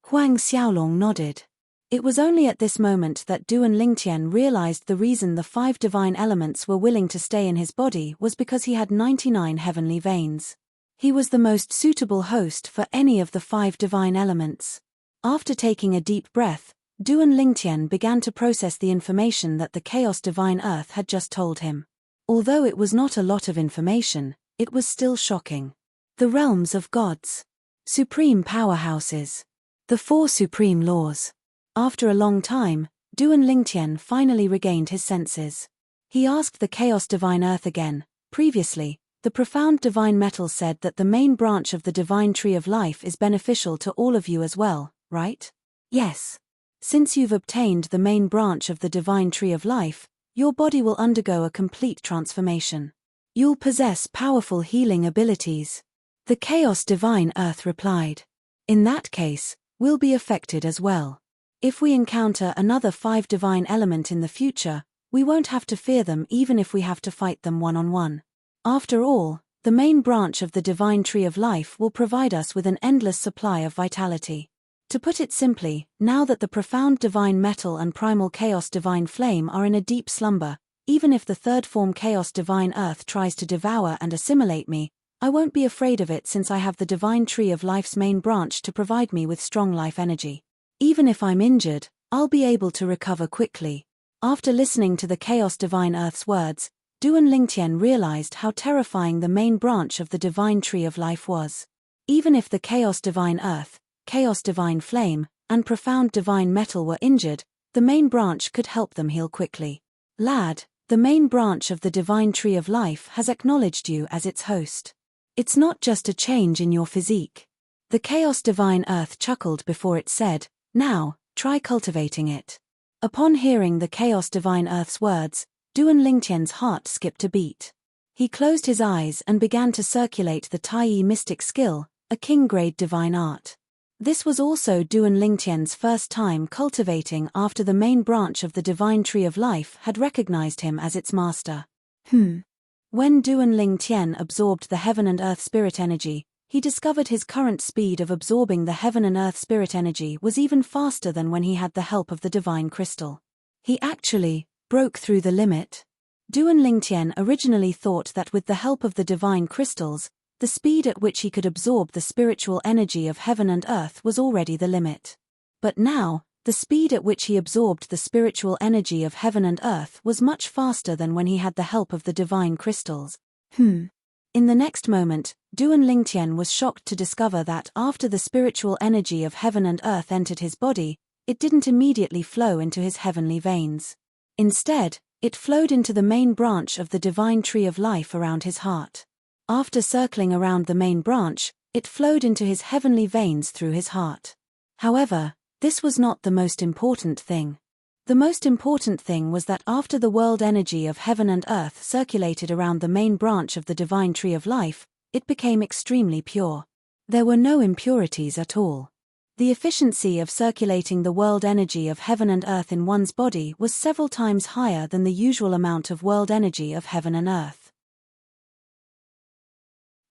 Huang Xiaolong nodded. It was only at this moment that Duan Lingtian realized the reason the 5 divine elements were willing to stay in his body was because he had 99 heavenly veins. He was the most suitable host for any of the 5 divine elements. After taking a deep breath, Duan Lingtian began to process the information that the Chaos Divine Earth had just told him. Although it was not a lot of information, it was still shocking. The realms of gods. Supreme powerhouses. The 4 supreme laws. After a long time, Duan Lingtian finally regained his senses. He asked the Chaos Divine Earth again. Previously, the profound divine metal said that the main branch of the divine tree of life is beneficial to all of you as well, right? Yes. Since you've obtained the main branch of the divine tree of life, your body will undergo a complete transformation. You'll possess powerful healing abilities. The Chaos Divine Earth replied. In that case, we'll be affected as well. If we encounter another 5 divine element in the future, we won't have to fear them even if we have to fight them one-on-one. After all, the main branch of the divine tree of life will provide us with an endless supply of vitality. To put it simply, now that the profound divine metal and primal chaos divine flame are in a deep slumber, even if the third form Chaos Divine Earth tries to devour and assimilate me, I won't be afraid of it since I have the divine tree of life's main branch to provide me with strong life energy. Even if I'm injured, I'll be able to recover quickly. After listening to the Chaos Divine Earth's words, Duan Lingtian realized how terrifying the main branch of the divine tree of life was. Even if the Chaos Divine Earth, Chaos Divine Flame, and profound divine metal were injured, the main branch could help them heal quickly. Lad, the main branch of the divine tree of life has acknowledged you as its host. It's not just a change in your physique. The Chaos Divine Earth chuckled before it said, now, try cultivating it. Upon hearing the Chaos Divine Earth's words, Duan Lingtian's heart skipped a beat. He closed his eyes and began to circulate the Tai mystic skill, a king-grade divine art. This was also Duan Lingtian's first time cultivating after the main branch of the divine tree of life had recognized him as its master. When Duan Lingtian absorbed the heaven and earth spirit energy, he discovered his current speed of absorbing the heaven and earth spirit energy was even faster than when he had the help of the divine crystal. He actually broke through the limit. Duan Lingtian originally thought that with the help of the divine crystals, the speed at which he could absorb the spiritual energy of heaven and earth was already the limit. But now, the speed at which he absorbed the spiritual energy of heaven and earth was much faster than when he had the help of the divine crystals. In the next moment, Duan Lingtian was shocked to discover that after the spiritual energy of heaven and earth entered his body, it didn't immediately flow into his heavenly veins. Instead, it flowed into the main branch of the divine tree of life around his heart. After circling around the main branch, it flowed into his heavenly veins through his heart. However, this was not the most important thing. The most important thing was that after the world energy of heaven and earth circulated around the main branch of the divine tree of life, it became extremely pure. There were no impurities at all. The efficiency of circulating the world energy of heaven and earth in one's body was several times higher than the usual amount of world energy of heaven and earth.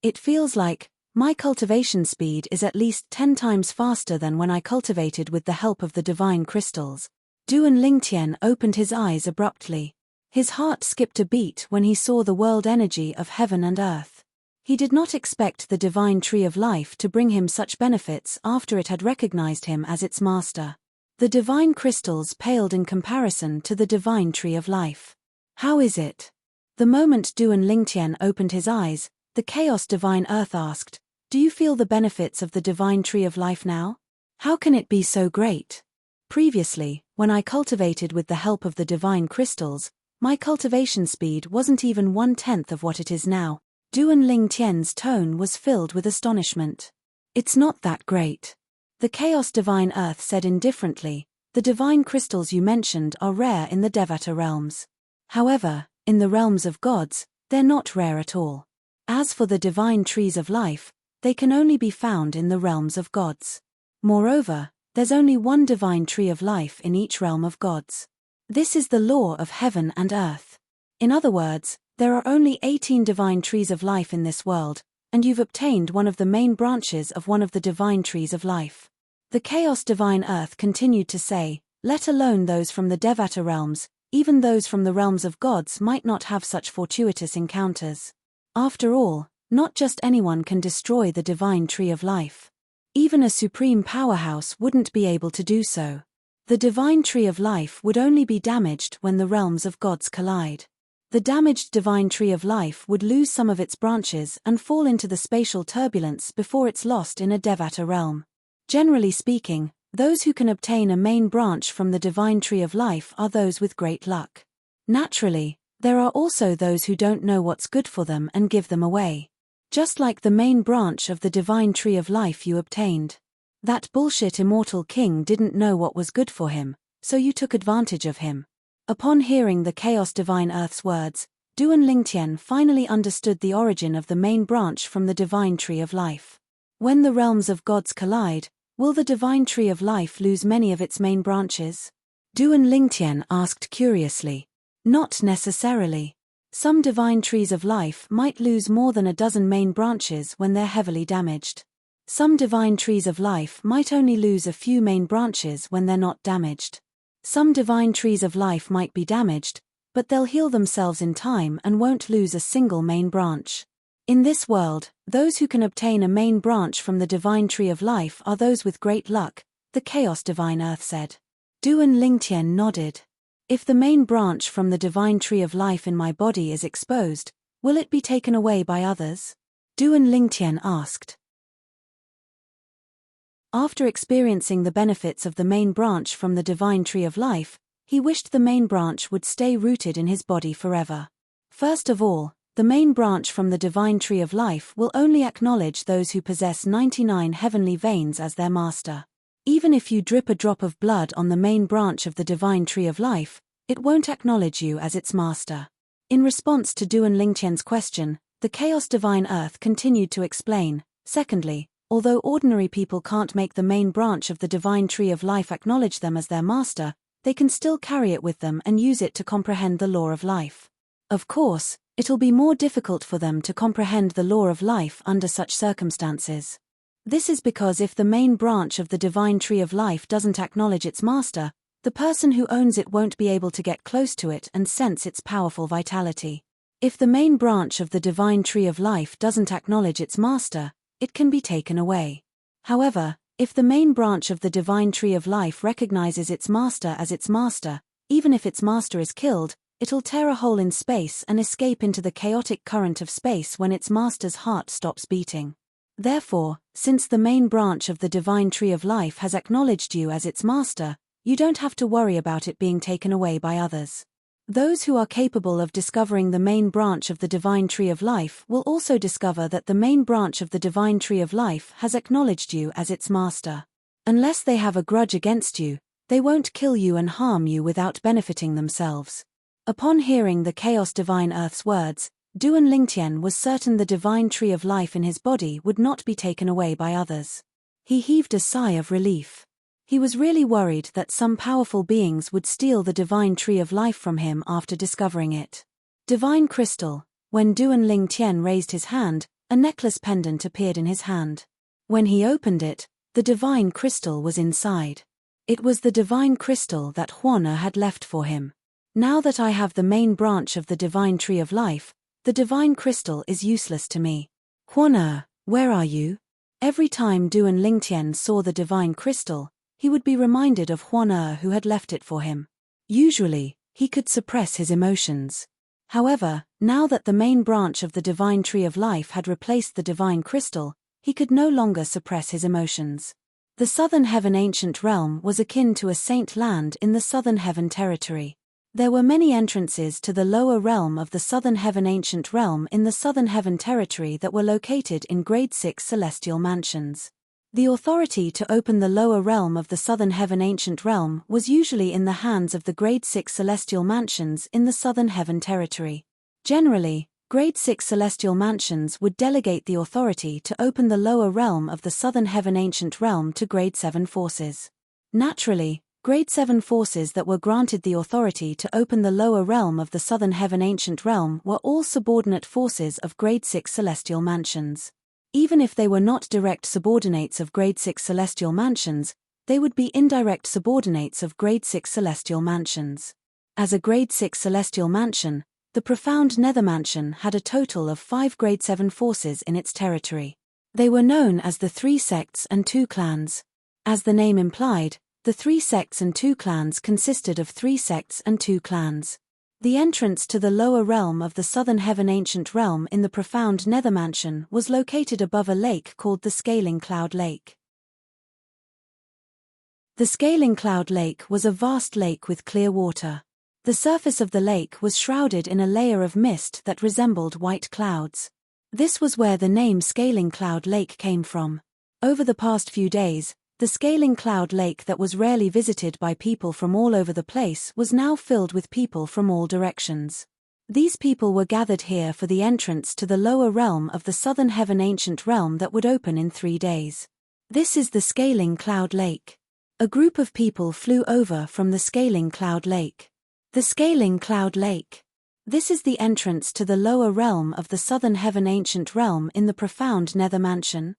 It feels like, my cultivation speed is at least 10 times faster than when I cultivated with the help of the divine crystals. Duan Lingtian opened his eyes abruptly. His heart skipped a beat when he saw the world energy of heaven and earth. He did not expect the divine tree of life to bring him such benefits after it had recognized him as its master. The divine crystals paled in comparison to the divine tree of life. How is it? The moment Duan Lingtian opened his eyes, the chaos divine earth asked, "Do you feel the benefits of the divine tree of life now? How can it be so great? Previously, when I cultivated with the help of the divine crystals, my cultivation speed wasn't even 1/10 of what it is now." Duan Lingtian's tone was filled with astonishment. "It's not that great." The chaos divine earth said indifferently, "The divine crystals you mentioned are rare in the Devata realms. However, in the realms of gods, they're not rare at all. As for the divine trees of life, they can only be found in the realms of gods. Moreover, there's only one divine tree of life in each realm of gods. This is the law of heaven and earth. In other words, there are only 18 divine trees of life in this world, and you've obtained one of the main branches of one of the divine trees of life." The chaos divine earth continued to say, "Let alone those from the Devata realms, even those from the realms of gods might not have such fortuitous encounters. After all, not just anyone can destroy the divine tree of life. Even a supreme powerhouse wouldn't be able to do so. The divine tree of life would only be damaged when the realms of gods collide. The damaged divine tree of life would lose some of its branches and fall into the spatial turbulence before it's lost in a Devata realm. Generally speaking, those who can obtain a main branch from the divine tree of life are those with great luck. Naturally, there are also those who don't know what's good for them and give them away. Just like the main branch of the divine tree of life you obtained. That bullshit immortal king didn't know what was good for him, so you took advantage of him." Upon hearing the chaos divine earth's words, Duan Lingtian finally understood the origin of the main branch from the divine tree of life. When the realms of gods collide, will the divine tree of life lose many of its main branches? Duan Lingtian asked curiously. Not necessarily. Some divine trees of life might lose more than a dozen main branches when they're heavily damaged. Some divine trees of life might only lose a few main branches when they're not damaged. Some divine trees of life might be damaged, but they'll heal themselves in time and won't lose a single main branch. In this world, those who can obtain a main branch from the divine tree of life are those with great luck, the chaos divine earth said. Duan Lingtian nodded. "If the main branch from the divine tree of life in my body is exposed, will it be taken away by others?" Duan Lingtian asked. After experiencing the benefits of the main branch from the divine tree of life, he wished the main branch would stay rooted in his body forever. First of all, the main branch from the divine tree of life will only acknowledge those who possess 99 heavenly veins as their master. Even if you drip a drop of blood on the main branch of the divine tree of life, it won't acknowledge you as its master. In response to Duan Lingtian's question, the chaos divine earth continued to explain, "Secondly, although ordinary people can't make the main branch of the divine tree of life acknowledge them as their master, they can still carry it with them and use it to comprehend the law of life. Of course, it'll be more difficult for them to comprehend the law of life under such circumstances. This is because if the main branch of the divine tree of life doesn't acknowledge its master, the person who owns it won't be able to get close to it and sense its powerful vitality. If the main branch of the divine tree of life doesn't acknowledge its master, it can be taken away. However, if the main branch of the divine tree of life recognizes its master as its master, even if its master is killed, it'll tear a hole in space and escape into the chaotic current of space when its master's heart stops beating. Therefore, since the main branch of the divine tree of life has acknowledged you as its master, you don't have to worry about it being taken away by others. Those who are capable of discovering the main branch of the divine tree of life will also discover that the main branch of the divine tree of life has acknowledged you as its master. Unless they have a grudge against you, they won't kill you and harm you without benefiting themselves." Upon hearing the chaos divine earth's words, Duan Lingtian was certain the divine tree of life in his body would not be taken away by others. He heaved a sigh of relief. He was really worried that some powerful beings would steal the divine tree of life from him after discovering it. Divine crystal. When Duan Lingtian raised his hand, a necklace pendant appeared in his hand. When he opened it, the divine crystal was inside. It was the divine crystal that Huana had left for him. "Now that I have the main branch of the divine tree of life, the divine crystal is useless to me. Huana, where are you?" Every time Duan Lingtian saw the divine crystal, he would be reminded of Huan who had left it for him. Usually, he could suppress his emotions. However, now that the main branch of the divine tree of life had replaced the divine crystal, he could no longer suppress his emotions. The Southern Heaven Ancient Realm was akin to a saint land in the Southern Heaven territory. There were many entrances to the lower realm of the Southern Heaven Ancient Realm in the Southern Heaven territory that were located in Grade 6 celestial mansions. The authority to open the lower realm of the Southern Heaven Ancient Realm was usually in the hands of the Grade 6 celestial mansions in the Southern Heaven territory. Generally, Grade 6 celestial mansions would delegate the authority to open the lower realm of the Southern Heaven Ancient Realm to Grade 7 forces. Naturally, Grade 7 forces that were granted the authority to open the lower realm of the Southern Heaven Ancient Realm were all subordinate forces of Grade 6 celestial mansions. Even if they were not direct subordinates of Grade 6 celestial mansions, they would be indirect subordinates of Grade 6 celestial mansions. As a Grade 6 celestial mansion, the profound Nether Mansion had a total of 5 Grade 7 forces in its territory. They were known as the 3 sects and 2 clans. As the name implied, the 3 sects and 2 clans consisted of 3 sects and 2 clans. The entrance to the lower realm of the Southern Heaven Ancient Realm in the profound Nether Mansion was located above a lake called the Scaling Cloud Lake. The Scaling Cloud Lake was a vast lake with clear water. The surface of the lake was shrouded in a layer of mist that resembled white clouds. This was where the name Scaling Cloud Lake came from. Over the past few days, the Scaling Cloud Lake that was rarely visited by people from all over the place was now filled with people from all directions. These people were gathered here for the entrance to the lower realm of the Southern Heaven Ancient Realm that would open in 3 days. This is the Scaling Cloud Lake. A group of people flew over from the Scaling Cloud Lake. The Scaling Cloud Lake. This is the entrance to the lower realm of the Southern Heaven Ancient Realm in the profound Nether Mansion.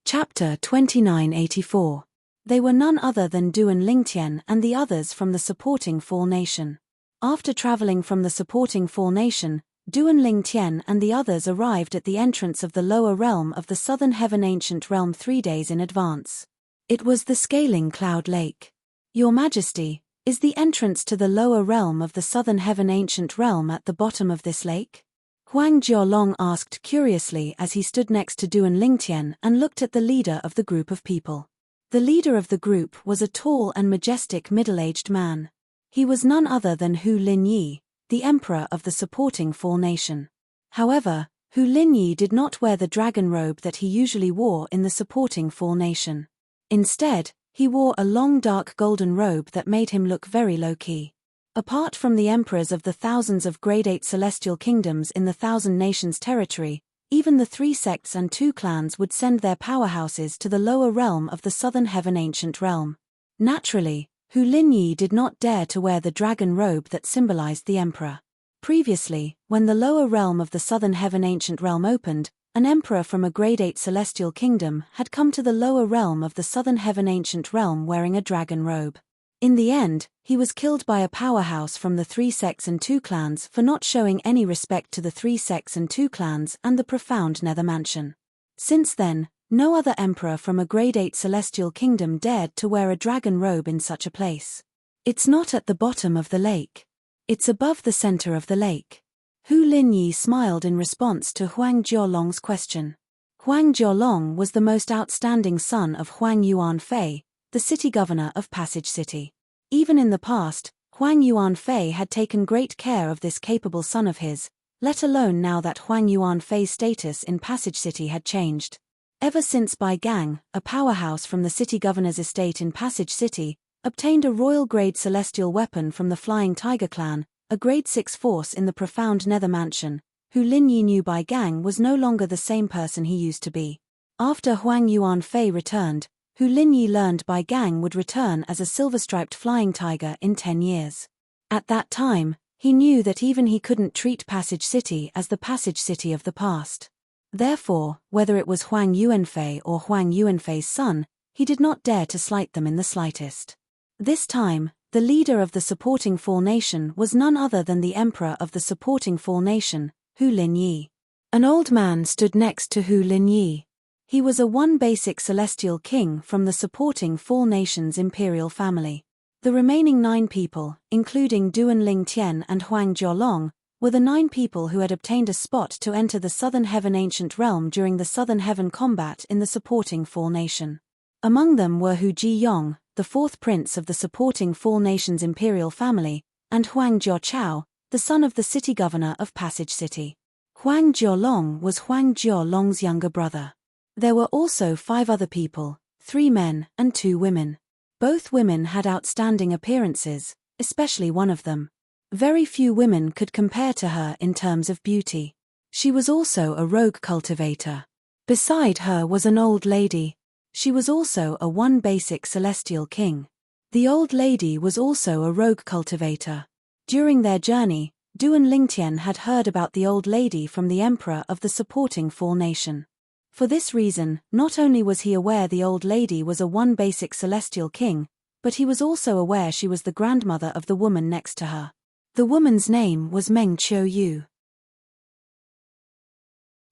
Chapter 2984. They were none other than Duan Lingtian and the others from the supporting Fall Nation. After traveling from the supporting Fall Nation, Duan Lingtian and the others arrived at the entrance of the lower realm of the Southern Heaven Ancient Realm 3 days in advance. It was the Scaling Cloud Lake. Your Majesty, is the entrance to the lower realm of the Southern Heaven Ancient Realm at the bottom of this lake? Huang Jiolong asked curiously as he stood next to Duan Lingtian and looked at the leader of the group of people. The leader of the group was a tall and majestic middle-aged man. He was none other than Hu Linyi, the emperor of the supporting Fall Nation. However, Hu Linyi did not wear the dragon robe that he usually wore in the supporting Fall Nation. Instead, he wore a long dark golden robe that made him look very low-key. Apart from the emperors of the thousands of Grade 8 celestial kingdoms in the Thousand Nations territory, even the 3 sects and 2 clans would send their powerhouses to the lower realm of the Southern Heaven Ancient Realm. Naturally, Hu Linyi did not dare to wear the dragon robe that symbolized the emperor. Previously, when the lower realm of the Southern Heaven Ancient Realm opened, an emperor from a Grade 8 celestial kingdom had come to the lower realm of the Southern Heaven Ancient Realm wearing a dragon robe. In the end, he was killed by a powerhouse from the 3 sects and 2 clans for not showing any respect to the 3 sects and 2 clans and the profound Nether Mansion. Since then, no other emperor from a Grade 8 celestial kingdom dared to wear a dragon robe in such a place. It's not at the bottom of the lake. It's above the center of the lake. Hu Linyi smiled in response to Huang Jiolong's question. Huang Jiolong was the most outstanding son of Huang Yuanfei, the city governor of Passage City. Even in the past, Huang Yuanfei had taken great care of this capable son of his, let alone now that Huang Yuanfei's status in Passage City had changed. Ever since Bai Gang, a powerhouse from the city governor's estate in Passage City, obtained a royal grade celestial weapon from the Flying Tiger clan, a grade 6 force in the profound Nether Mansion, Hu Linyi knew Bai Gang was no longer the same person he used to be. After Huang Yuanfei returned, Hu Linyi learned Bai Gang would return as a silver-striped flying tiger in 10 years. At that time, he knew that even he couldn't treat Passage City as the Passage City of the past. Therefore, whether it was Huang Yuanfei or Huang Yuanfei's son, he did not dare to slight them in the slightest. This time, the leader of the supporting Fall Nation was none other than the emperor of the supporting Fall Nation, Hu Linyi. An old man stood next to Hu Linyi. He was a one basic celestial king from the supporting Four Nations imperial family. The remaining 9 people, including Duan Lingtian and Huang Jiolong, were the 9 people who had obtained a spot to enter the Southern Heaven Ancient Realm during the Southern Heaven combat in the supporting Four Nation. Among them were Hu Jiyong, the 4th prince of the supporting Four Nations imperial family, and Huang Jiaochao, the son of the city governor of Passage City. Huang Jiolong was Huang Jiolong's younger brother. There were also 5 other people, 3 men and 2 women. Both women had outstanding appearances, especially one of them. Very few women could compare to her in terms of beauty. She was also a rogue cultivator. Beside her was an old lady. She was also a one basic celestial king. The old lady was also a rogue cultivator. During their journey, Duan Lingtian had heard about the old lady from the emperor of the supporting Four Nation. For this reason, not only was he aware the old lady was a one basic celestial king, but he was also aware she was the grandmother of the woman next to her. The woman's name was Meng Qiuyu.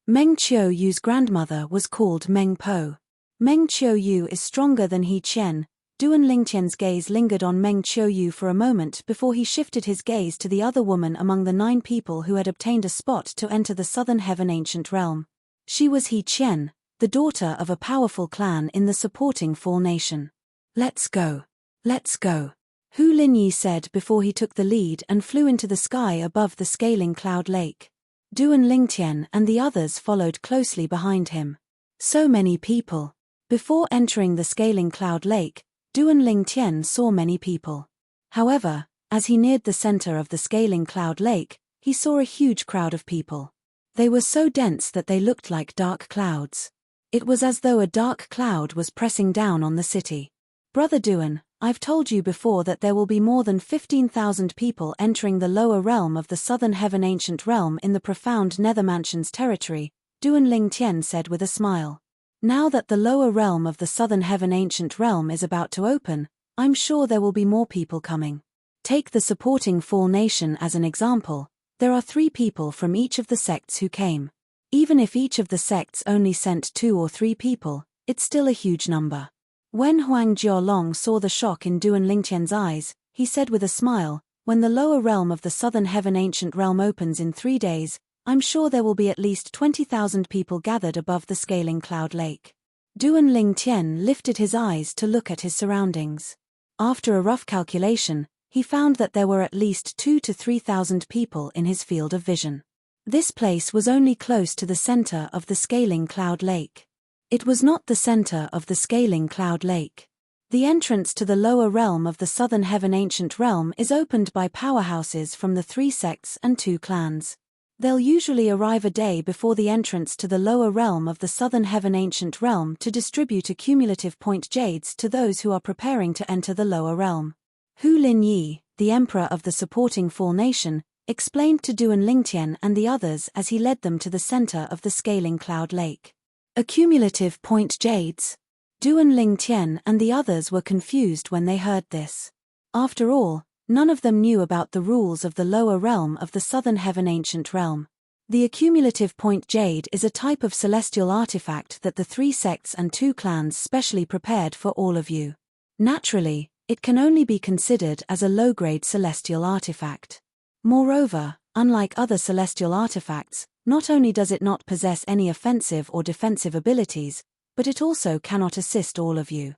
Meng Qiuyu's grandmother was called Meng Po. Meng Qiuyu is stronger than He Qian. Duan Lingtian's gaze lingered on Meng Qiuyu for a moment before he shifted his gaze to the other woman among the 9 people who had obtained a spot to enter the Southern Heaven Ancient Realm. She was He Qian, the daughter of a powerful clan in the supporting Four Nation. "Let's go. Let's go," Hu Linyi said before he took the lead and flew into the sky above the scaling cloud lake. Duan Lingtian and the others followed closely behind him. So many people. Before entering the scaling cloud lake, Duan Lingtian saw many people. However, as he neared the center of the scaling cloud lake, he saw a huge crowd of people. They were so dense that they looked like dark clouds. It was as though a dark cloud was pressing down on the city. "Brother Duan, I've told you before that there will be more than 15,000 people entering the lower realm of the Southern Heaven Ancient Realm in the profound Nethermansions territory," Duan Lingtian said with a smile. "Now that the lower realm of the Southern Heaven Ancient Realm is about to open, I'm sure there will be more people coming. Take the supporting Four Nation as an example. There are 3 people from each of the sects who came. Even if each of the sects only sent 2 or 3 people, it's still a huge number." When Huang Jiolong saw the shock in Duan Lingtian's eyes, he said with a smile, "When the lower realm of the Southern Heaven Ancient Realm opens in 3 days, I'm sure there will be at least 20,000 people gathered above the scaling cloud lake." Duan Lingtian lifted his eyes to look at his surroundings. After a rough calculation, he found that there were at least 2,000 to 3,000 people in his field of vision. This place was only close to the center of the scaling cloud lake. It was not the center of the scaling cloud lake. The entrance to the lower realm of the Southern Heaven Ancient Realm is opened by powerhouses from the 3 sects and 2 clans. They'll usually arrive a day before the entrance to the lower realm of the Southern Heaven Ancient Realm to distribute accumulative point jades to those who are preparing to enter the lower realm. Hu Linyi, the emperor of the supporting Four Nation, explained to Duan Lingtian and the others as he led them to the center of the scaling cloud lake. Accumulative point jades. Duan Lingtian and the others were confused when they heard this. After all, none of them knew about the rules of the lower realm of the Southern Heaven Ancient Realm. The accumulative point jade is a type of celestial artifact that the 3 sects and 2 clans specially prepared for all of you. Naturally, it can only be considered as a low-grade celestial artifact. Moreover, unlike other celestial artifacts, not only does it not possess any offensive or defensive abilities, but it also cannot assist all of you.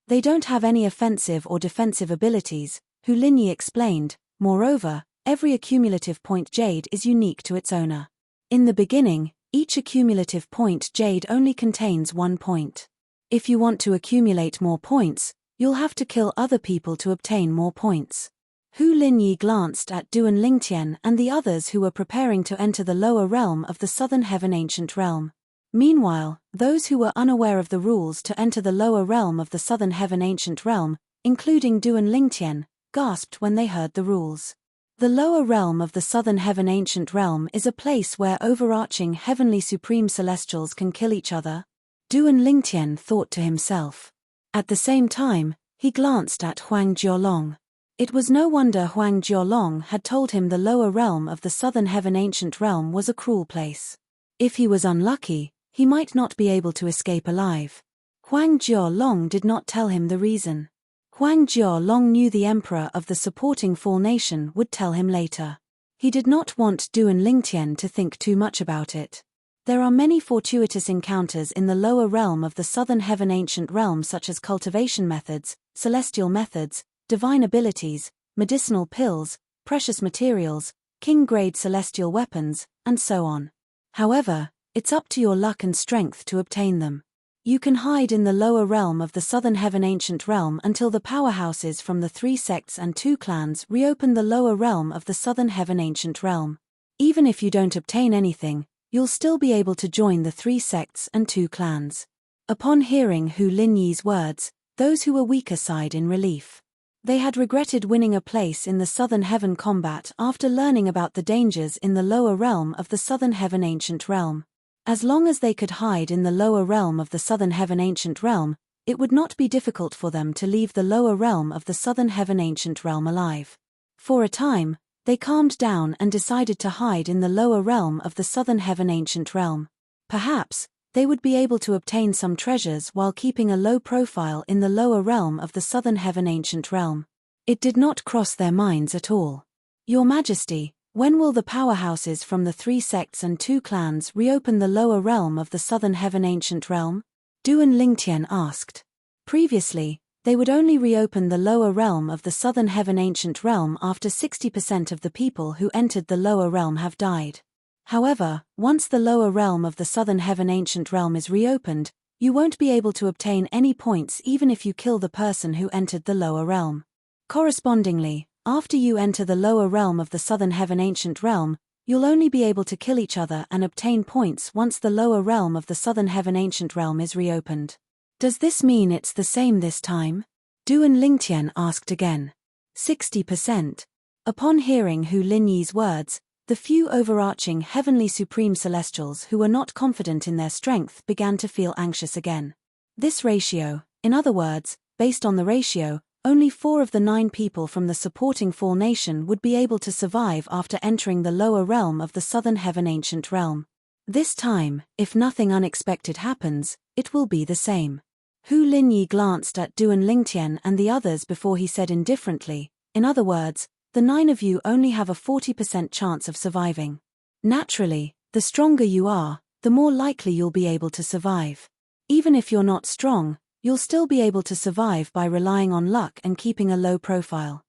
They don't have any offensive or defensive abilities, Hu Linyi explained. Moreover, every accumulative point jade is unique to its owner. In the beginning, each accumulative point jade only contains 1 point. If you want to accumulate more points, you'll have to kill other people to obtain more points. Hu Linyi glanced at Duan Lingtian and the others who were preparing to enter the lower realm of the Southern Heaven Ancient Realm. Meanwhile, those who were unaware of the rules to enter the lower realm of the Southern Heaven Ancient Realm, including Duan Lingtian, gasped when they heard the rules. The lower realm of the Southern Heaven Ancient Realm is a place where overarching heavenly supreme celestials can kill each other. Duan Lingtian thought to himself. At the same time, he glanced at Huang Jiolong. It was no wonder Huang Jiolong had told him the lower realm of the southern heaven ancient realm was a cruel place. If he was unlucky, he might not be able to escape alive. Huang Jiolong did not tell him the reason. Huang Jiolong knew the emperor of the supporting Fall Nation would tell him later. He did not want Du and Lingtian to think too much about it. There are many fortuitous encounters in the lower realm of the southern heaven ancient realm, such as cultivation methods, celestial methods, divine abilities, medicinal pills, precious materials, king-grade celestial weapons, and so on. However, it's up to your luck and strength to obtain them. You can hide in the lower realm of the southern heaven ancient realm until the powerhouses from the 3 sects and 2 clans reopen the lower realm of the southern heaven ancient realm. Even if you don't obtain anything, you'll still be able to join the 3 sects and 2 clans. Upon hearing Hu Linyi's words, those who were weaker sighed in relief. They had regretted winning a place in the southern heaven combat after learning about the dangers in the lower realm of the southern heaven ancient realm. As long as they could hide in the lower realm of the southern heaven ancient realm, it would not be difficult for them to leave the lower realm of the southern heaven ancient realm alive. For a time, they calmed down and decided to hide in the lower realm of the southern heaven ancient realm. Perhaps, they would be able to obtain some treasures while keeping a low profile in the lower realm of the southern heaven ancient realm. It did not cross their minds at all. Your Majesty, when will the powerhouses from the 3 sects and 2 clans reopen the lower realm of the southern heaven ancient realm? Du and Lingtian asked. Previously, they would only reopen the lower realm of the southern heaven ancient realm after 60% of the people who entered the lower realm have died. However, once the lower realm of the southern heaven ancient realm is reopened, you won't be able to obtain any points even if you kill the person who entered the lower realm. Correspondingly, after you enter the lower realm of the southern heaven ancient realm, you'll only be able to kill each other and obtain points once the lower realm of the southern heaven ancient realm is reopened. Does this mean it's the same this time? Du and Lingtian asked again. 60%. Upon hearing Hu Linyi's words, the few overarching heavenly supreme celestials who were not confident in their strength began to feel anxious again. This ratio, in other words, based on the ratio, only 4 of the 9 people from the supporting Fall Nation would be able to survive after entering the lower realm of the southern heaven ancient realm. This time, if nothing unexpected happens, it will be the same. Hu Linyi glanced at Du and Lingtian and the others before he said indifferently, in other words, the 9 of you only have a 40% chance of surviving. Naturally, the stronger you are, the more likely you'll be able to survive. Even if you're not strong, you'll still be able to survive by relying on luck and keeping a low profile.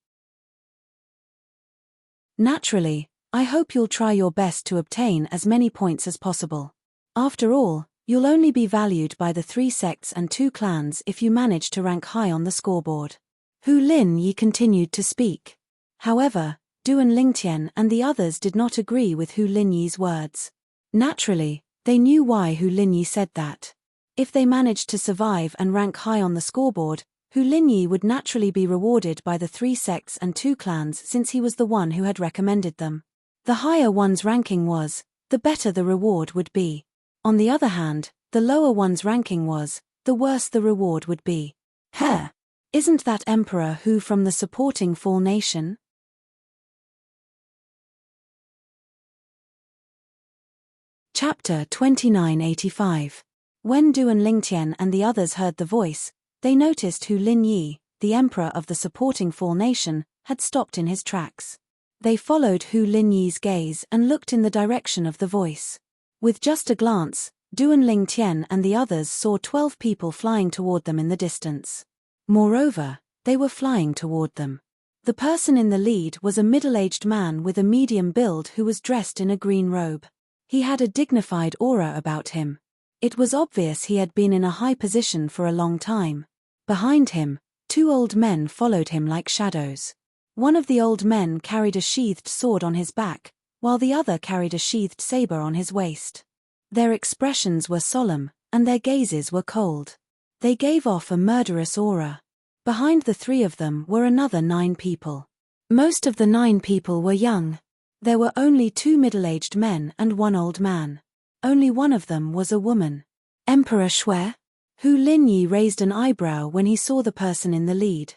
Naturally, I hope you'll try your best to obtain as many points as possible. After all, you'll only be valued by the 3 sects and 2 clans if you manage to rank high on the scoreboard. Hu Linyi continued to speak. However, Du and Lingtian and the others did not agree with Hu Linyi's words. Naturally, they knew why Hu Linyi said that. If they managed to survive and rank high on the scoreboard, Hu Linyi would naturally be rewarded by the 3 sects and 2 clans since he was the one who had recommended them. The higher one's ranking was, the better the reward would be. On the other hand, the lower one's ranking was, the worse the reward would be. Heh! Isn't that Emperor Hu from the supporting Fall Nation? Chapter 2985. When Du and Lingtian and the others heard the voice, they noticed Hu Linyi, the emperor of the supporting Fall Nation, had stopped in his tracks. They followed Hu Linyi's gaze and looked in the direction of the voice. With just a glance, Du and Lingtian and the others saw 12 people flying toward them in the distance. Moreover, they were flying toward them. The person in the lead was a middle-aged man with a medium build who was dressed in a green robe. He had a dignified aura about him. It was obvious he had been in a high position for a long time. Behind him, 2 old men followed him like shadows. One of the old men carried a sheathed sword on his back, while the other carried a sheathed saber on his waist. Their expressions were solemn, and their gazes were cold. They gave off a murderous aura. Behind the 3 of them were another 9 people. Most of the 9 people were young. There were only 2 middle-aged men and 1 old man. Only one of them was a woman. Emperor Shui? Hu Linyi raised an eyebrow when he saw the person in the lead.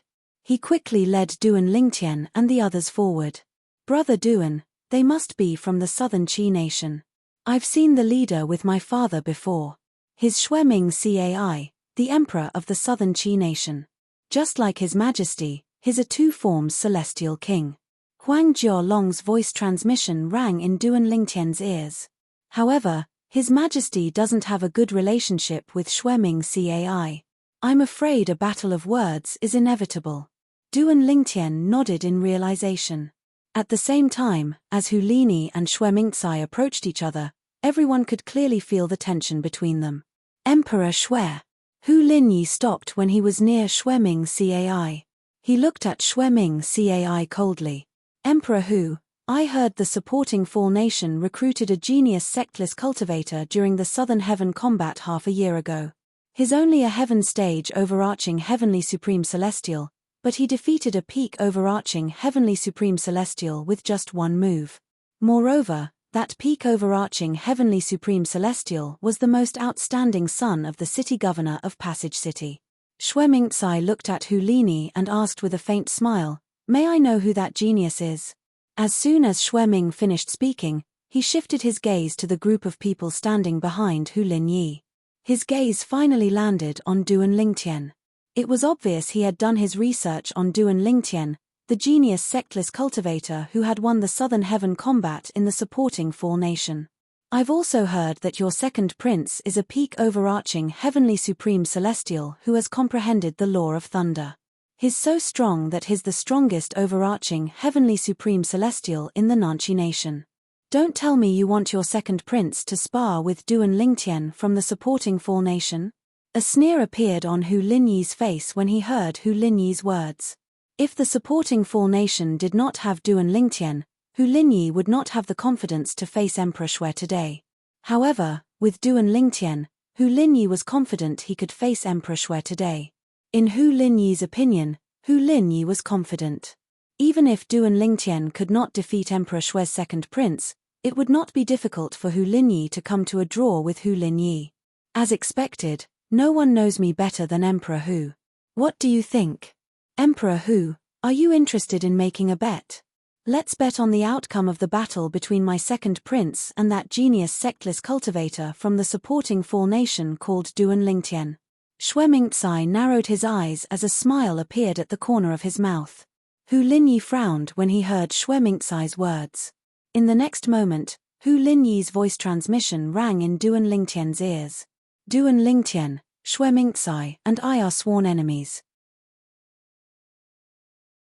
He quickly led Duan Lingtian and the others forward. Brother Duan, they must be from the southern Qi nation. I've seen the leader with my father before. His Xueming Cai, the emperor of the southern Qi nation. Just like His Majesty, his are two forms celestial king. Huang Jiolong's voice transmission rang in Duan Lingtian's ears. However, His Majesty doesn't have a good relationship with Xueming Cai. I'm afraid a battle of words is inevitable. Duan Lingtian nodded in realization. At the same time, as Hu Lini and Xuemingcai approached each other, everyone could clearly feel the tension between them. Emperor Xue. Hu Linyi stopped when he was near Xueming Cai. He looked at Xueming Cai coldly. Emperor Hu, I heard the supporting Fall Nation recruited a genius sectless cultivator during the Southern Heaven combat half a year ago. He's only a heaven stage overarching Heavenly Supreme Celestial, but he defeated a peak overarching Heavenly Supreme Celestial with just one move. Moreover, that peak overarching Heavenly Supreme Celestial was the most outstanding son of the city governor of Passage City. Xuemingcai looked at Hu Lini and asked with a faint smile, "May I know who that genius is?" As soon as Xueming finished speaking, he shifted his gaze to the group of people standing behind Hu Linyi. His gaze finally landed on Duan Lingtian. It was obvious he had done his research on Duan Lingtian, the genius sectless cultivator who had won the Southern Heaven combat in the supporting Fall Nation. I've also heard that your second prince is a peak overarching Heavenly Supreme Celestial who has comprehended the law of thunder. He's so strong that he's the strongest overarching Heavenly Supreme Celestial in the Nanchi Nation. Don't tell me you want your second prince to spar with Duan Lingtian from the supporting Fall Nation? A sneer appeared on Hu Linyi's face when he heard Hu Linyi's words. If the supporting Fall Nation did not have Duan Lingtian, Hu Linyi would not have the confidence to face Emperor Xue today. However, with Duan Lingtian, Hu Linyi was confident he could face Emperor Xue today. In Hu Linyi's opinion, Hu Linyi was confident. Even if Duan Lingtian could not defeat Emperor Xue's second prince, it would not be difficult for Hu Linyi to come to a draw with Hu Linyi. As expected, no one knows me better than Emperor Hu. What do you think? Emperor Hu, are you interested in making a bet? Let's bet on the outcome of the battle between my second prince and that genius sectless cultivator from the supporting Fall Nation called Duan Lingtian. Xuemingcai narrowed his eyes as a smile appeared at the corner of his mouth. Hu Linyi frowned when he heard Xuemingcai's words. In the next moment, Hu Linyi's voice transmission rang in Duan Lingtian's ears. Duan Lingtian, Xuemingcai, and I are sworn enemies.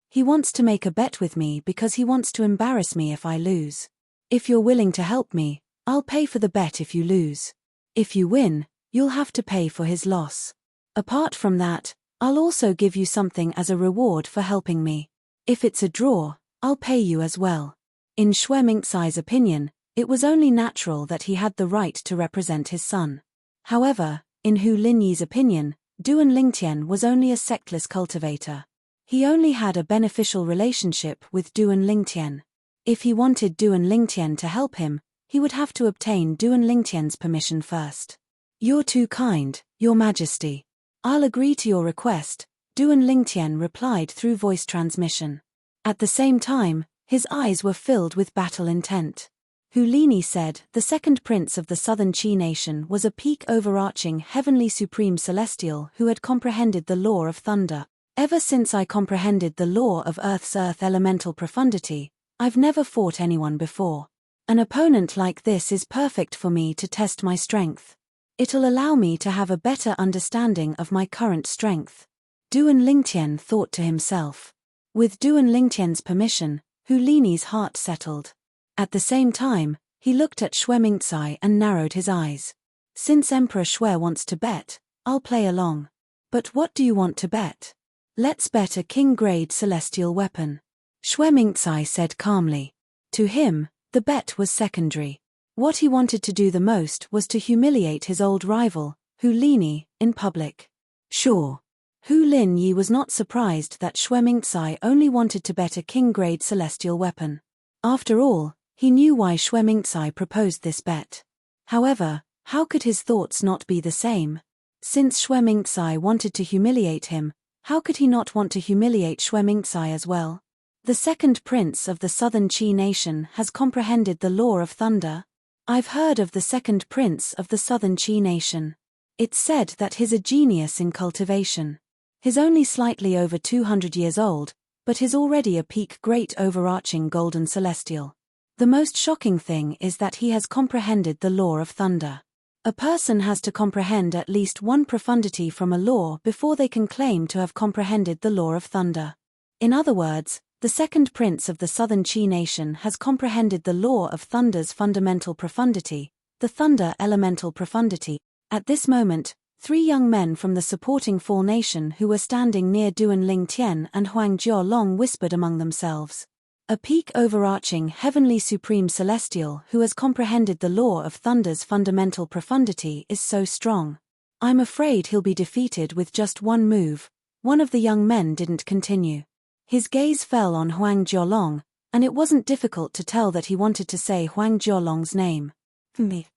He wants to make a bet with me because he wants to embarrass me if I lose. If you're willing to help me, I'll pay for the bet if you lose. If you win, you'll have to pay for his loss. Apart from that, I'll also give you something as a reward for helping me. If it's a draw, I'll pay you as well. In Xuemingcai's opinion, it was only natural that he had the right to represent his son. However, in Hu Linyi's opinion, Duan Lingtian was only a sectless cultivator. He only had a beneficial relationship with Duan Lingtian. If he wanted Duan Lingtian to help him, he would have to obtain Duan Lingtian's permission first. You're too kind, Your Majesty. I'll agree to your request, Duan Lingtian replied through voice transmission. At the same time, his eyes were filled with battle intent. Hu Lini said the second prince of the southern Qi nation was a peak overarching Heavenly Supreme Celestial who had comprehended the law of thunder. Ever since I comprehended the law of Earth's earth elemental profundity, I've never fought anyone before. An opponent like this is perfect for me to test my strength. It'll allow me to have a better understanding of my current strength. Duan Lingtian thought to himself. With Duan Lingtian's permission, Hu Lini's heart settled. At the same time, he looked at Xuemingcai and narrowed his eyes. Since Emperor Xue wants to bet, I'll play along. But what do you want to bet? Let's bet a king-grade celestial weapon. Xuemingcai said calmly. To him, the bet was secondary. What he wanted to do the most was to humiliate his old rival, Hu Lini, in public. Sure. Hu Linyi was not surprised that Xuemingcai only wanted to bet a king-grade celestial weapon. After all, he knew why Xuemingcai proposed this bet. However, how could his thoughts not be the same? Since Xuemingcai wanted to humiliate him, How could he not want to humiliate Shuemingtsai as well? The second prince of the southern Qi nation has comprehended the law of thunder. I've heard of the second prince of the southern Qi nation. It's said that he's a genius in cultivation. He's only slightly over 200 years old, but he's already a peak great overarching golden celestial. The most shocking thing is that he has comprehended the law of thunder. A person has to comprehend at least one profundity from a law before they can claim to have comprehended the law of thunder. In other words, the second prince of the southern Qi nation has comprehended the law of thunder's fundamental profundity, the thunder elemental profundity. At this moment, 3 young men from the supporting Fall nation who were standing near Duan Lingtian and Huang Jialong whispered among themselves. A peak overarching heavenly supreme celestial who has comprehended the law of thunder's fundamental profundity is so strong. I'm afraid he'll be defeated with just one move. One of the young men didn't continue. His gaze fell on Huang Jialong, and it wasn't difficult to tell that he wanted to say Huang Jialong's name. Me.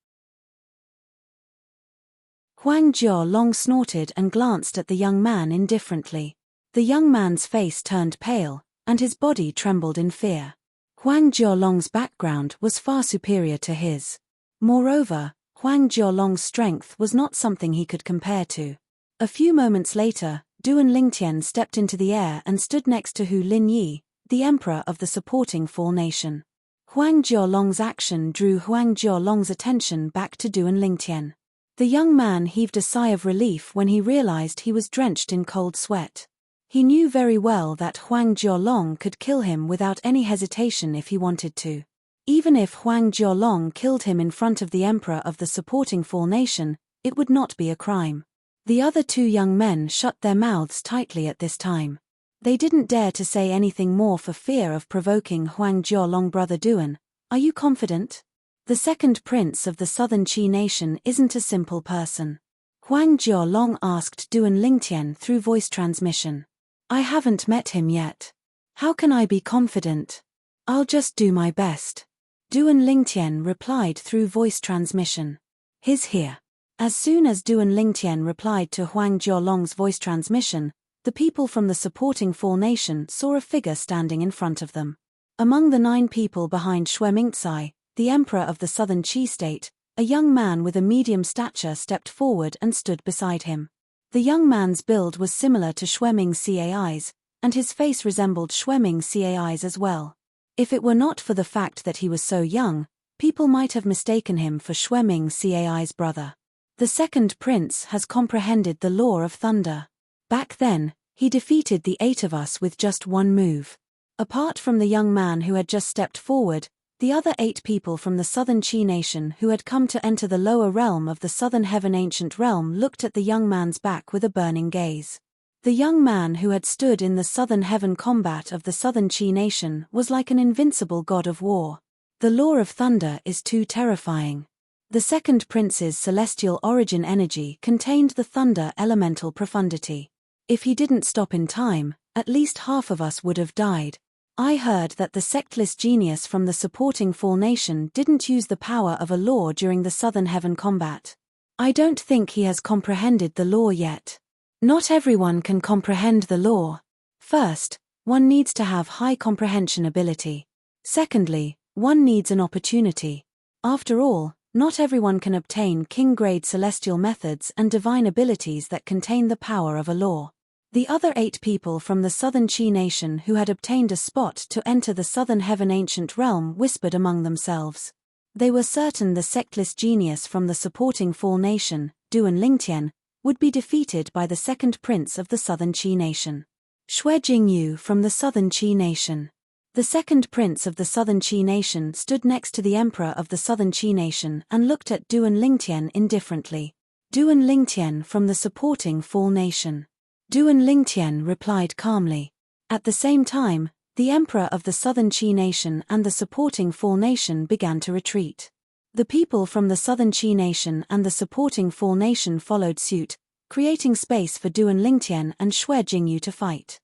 Huang Jialong snorted and glanced at the young man indifferently. The young man's face turned pale, and his body trembled in fear. Huang Jialong's background was far superior to his. Moreover, Huang Jialong's strength was not something he could compare to. A few moments later, Duan Lingtian stepped into the air and stood next to Hu Linyi, the emperor of the supporting Fall nation. Huang Jialong's action drew Huang Jialong's attention back to Duan Lingtian. The young man heaved a sigh of relief when he realized he was drenched in cold sweat. He knew very well that Huang Jialong could kill him without any hesitation if he wanted to. Even if Huang Jialong killed him in front of the emperor of the supporting Fall nation, it would not be a crime. The other 2 young men shut their mouths tightly at this time. They didn't dare to say anything more for fear of provoking Huang Jialong. Brother Duan, are you confident? The second prince of the southern Qi nation isn't a simple person. Huang Jialong asked Duan Lingtian through voice transmission. I haven't met him yet. How can I be confident? I'll just do my best. Duan Lingtian replied through voice transmission. He's here. As soon as Duan Lingtian replied to Huang Jialong's voice transmission, the people from the supporting Fall nation saw a figure standing in front of them. Among the 9 people behind Shuemingtsai, the emperor of the southern Qi state, a young man with a medium stature stepped forward and stood beside him. The young man's build was similar to Shuemingtsai's, and his face resembled Shuemingtsai's as well. If it were not for the fact that he was so young, people might have mistaken him for Shuemingtsai's brother. The second prince has comprehended the law of thunder. Back then, he defeated the 8 of us with just one move. Apart from the young man who had just stepped forward, the other 8 people from the southern Qi nation who had come to enter the lower realm of the southern heaven ancient realm looked at the young man's back with a burning gaze. The young man who had stood in the southern heaven combat of the southern Qi nation was like an invincible god of war. The law of thunder is too terrifying. The second prince's celestial origin energy contained the thunder elemental profundity. If he didn't stop in time, at least half of us would have died. I heard that the sectless genius from the supporting Fall nation didn't use the power of a law during the southern heaven combat. I don't think he has comprehended the law yet. Not everyone can comprehend the law. First, one needs to have high comprehension ability. Secondly, one needs an opportunity. After all, not everyone can obtain king-grade celestial methods and divine abilities that contain the power of a law. The other 8 people from the southern Qi nation who had obtained a spot to enter the southern heaven ancient realm whispered among themselves. They were certain the sectless genius from the supporting Fall nation, Duan Lingtian, would be defeated by the second prince of the southern Qi nation. Xue Jingyu from the southern Qi nation. The second prince of the southern Qi nation stood next to the emperor of the southern Qi nation and looked at Duan Lingtian indifferently. Duan Lingtian from the supporting Fall nation. Duan Lingtian replied calmly. At the same time, the emperor of the southern Qi nation and the supporting Fall nation began to retreat. The people from the southern Qi nation and the supporting Fall nation followed suit, creating space for Duan Lingtian and Xue Jingyu to fight.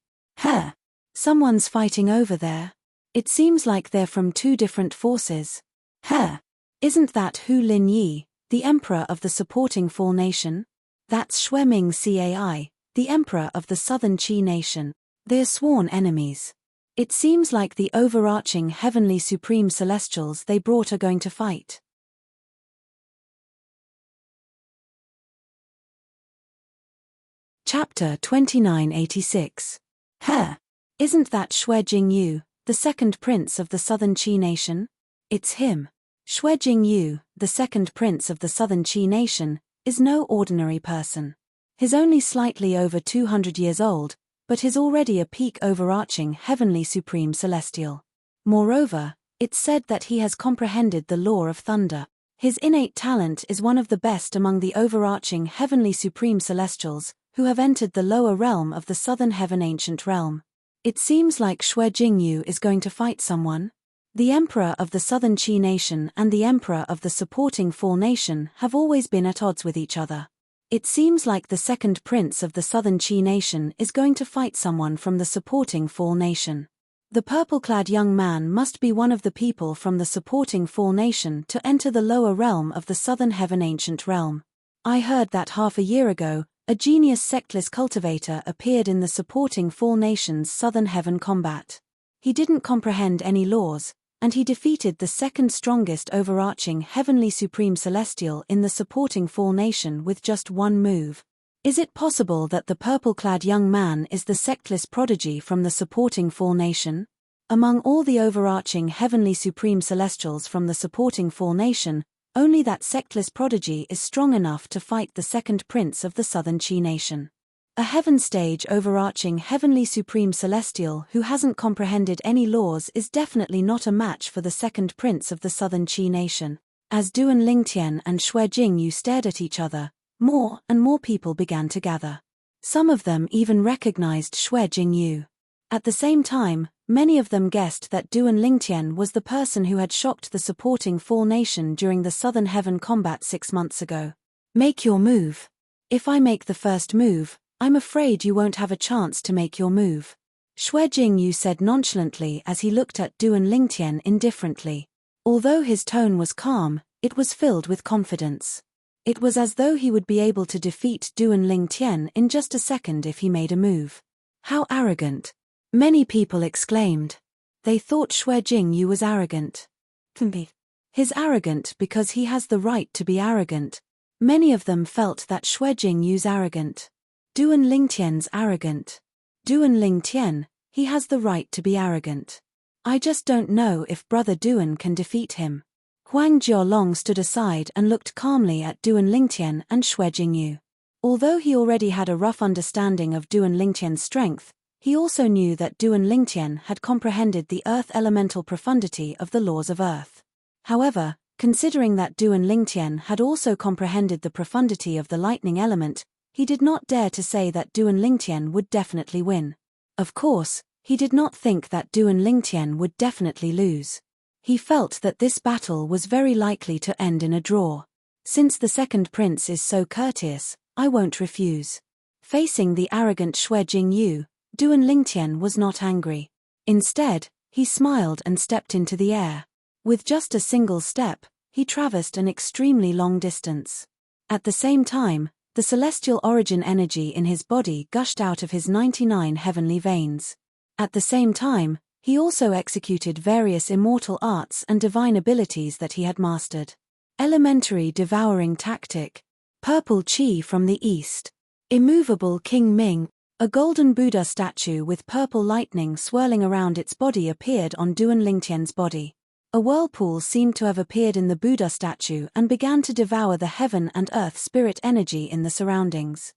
Someone's fighting over there. It seems like they're from 2 different forces. Isn't that Hu Linyi, the emperor of the supporting Fall nation? That's Shuemingtsai, the emperor of the southern Qi nation. They're sworn enemies. It seems like the overarching heavenly supreme celestials they brought are going to fight. Chapter 2986. Isn't that Xue Jingyu, the second prince of the southern Qi nation? It's him. Xue Jingyu, the second prince of the southern Qi nation, is no ordinary person. He's only slightly over 200 years old, but he's already a peak overarching heavenly supreme celestial. Moreover, it's said that he has comprehended the law of thunder. His innate talent is one of the best among the overarching heavenly supreme celestials who have entered the lower realm of the southern heaven ancient realm. It seems like Xue Jingyu is going to fight someone. The emperor of the southern Qi nation and the emperor of the supporting Fall nation have always been at odds with each other. It seems like the second prince of the southern Qi nation is going to fight someone from the supporting Fall nation. The purple-clad young man must be one of the people from the supporting Fall nation to enter the lower realm of the southern heaven ancient realm. I heard that half a year ago, a genius sectless cultivator appeared in the supporting Fall nation's southern heaven combat. He didn't comprehend any laws, and he defeated the second strongest overarching heavenly supreme celestial in the supporting Fall nation with just one move. Is it possible that the purple-clad young man is the sectless prodigy from the supporting Fall nation? Among all the overarching heavenly supreme celestials from the supporting Fall nation, only that sectless prodigy is strong enough to fight the second prince of the southern Qi nation. A heaven stage overarching heavenly supreme celestial who hasn't comprehended any laws is definitely not a match for the second prince of the southern Qi nation. As Duan Lingtian and Xue Jingyu stared at each other, more and more people began to gather. Some of them even recognized Xue Jingyu. At the same time, many of them guessed that Duan Lingtian was the person who had shocked the supporting Fall nation during the Southern Heaven combat 6 months ago. Make your move. If I make the first move, I'm afraid you won't have a chance to make your move. Xue Jingyu said nonchalantly as he looked at Duan Lingtian indifferently. Although his tone was calm, it was filled with confidence. It was as though he would be able to defeat Duan Lingtian in just a second if he made a move. How arrogant! Many people exclaimed. They thought Xue Jingyu was arrogant. He's arrogant because he has the right to be arrogant. Many of them felt that Xue Jingyu's arrogant. Duan Lingtian's arrogant. Duan Lingtian, he has the right to be arrogant. I just don't know if Brother Duan can defeat him. Huang Jiolong stood aside and looked calmly at Duan Lingtian and Xue Jingyu. Although he already had a rough understanding of Duan Lingtian's strength, he also knew that Duan Lingtian had comprehended the earth elemental profundity of the laws of earth. However, considering that Duan Lingtian had also comprehended the profundity of the lightning element, he did not dare to say that Duan Lingtian would definitely win. Of course, he did not think that Duan Lingtian would definitely lose. He felt that this battle was very likely to end in a draw. Since the second prince is so courteous, I won't refuse. Facing the arrogant Xue Jingyu, Duan Lingtian was not angry. Instead, he smiled and stepped into the air. With just a single step, he traversed an extremely long distance. At the same time, the celestial origin energy in his body gushed out of his 99 heavenly veins. At the same time, he also executed various immortal arts and divine abilities that he had mastered. Elementary devouring tactic. Purple Qi from the east. Immovable King Ming. A golden Buddha statue with purple lightning swirling around its body appeared on Duan Lingtian's body. A whirlpool seemed to have appeared in the Buddha statue and began to devour the heaven and earth spirit energy in the surroundings.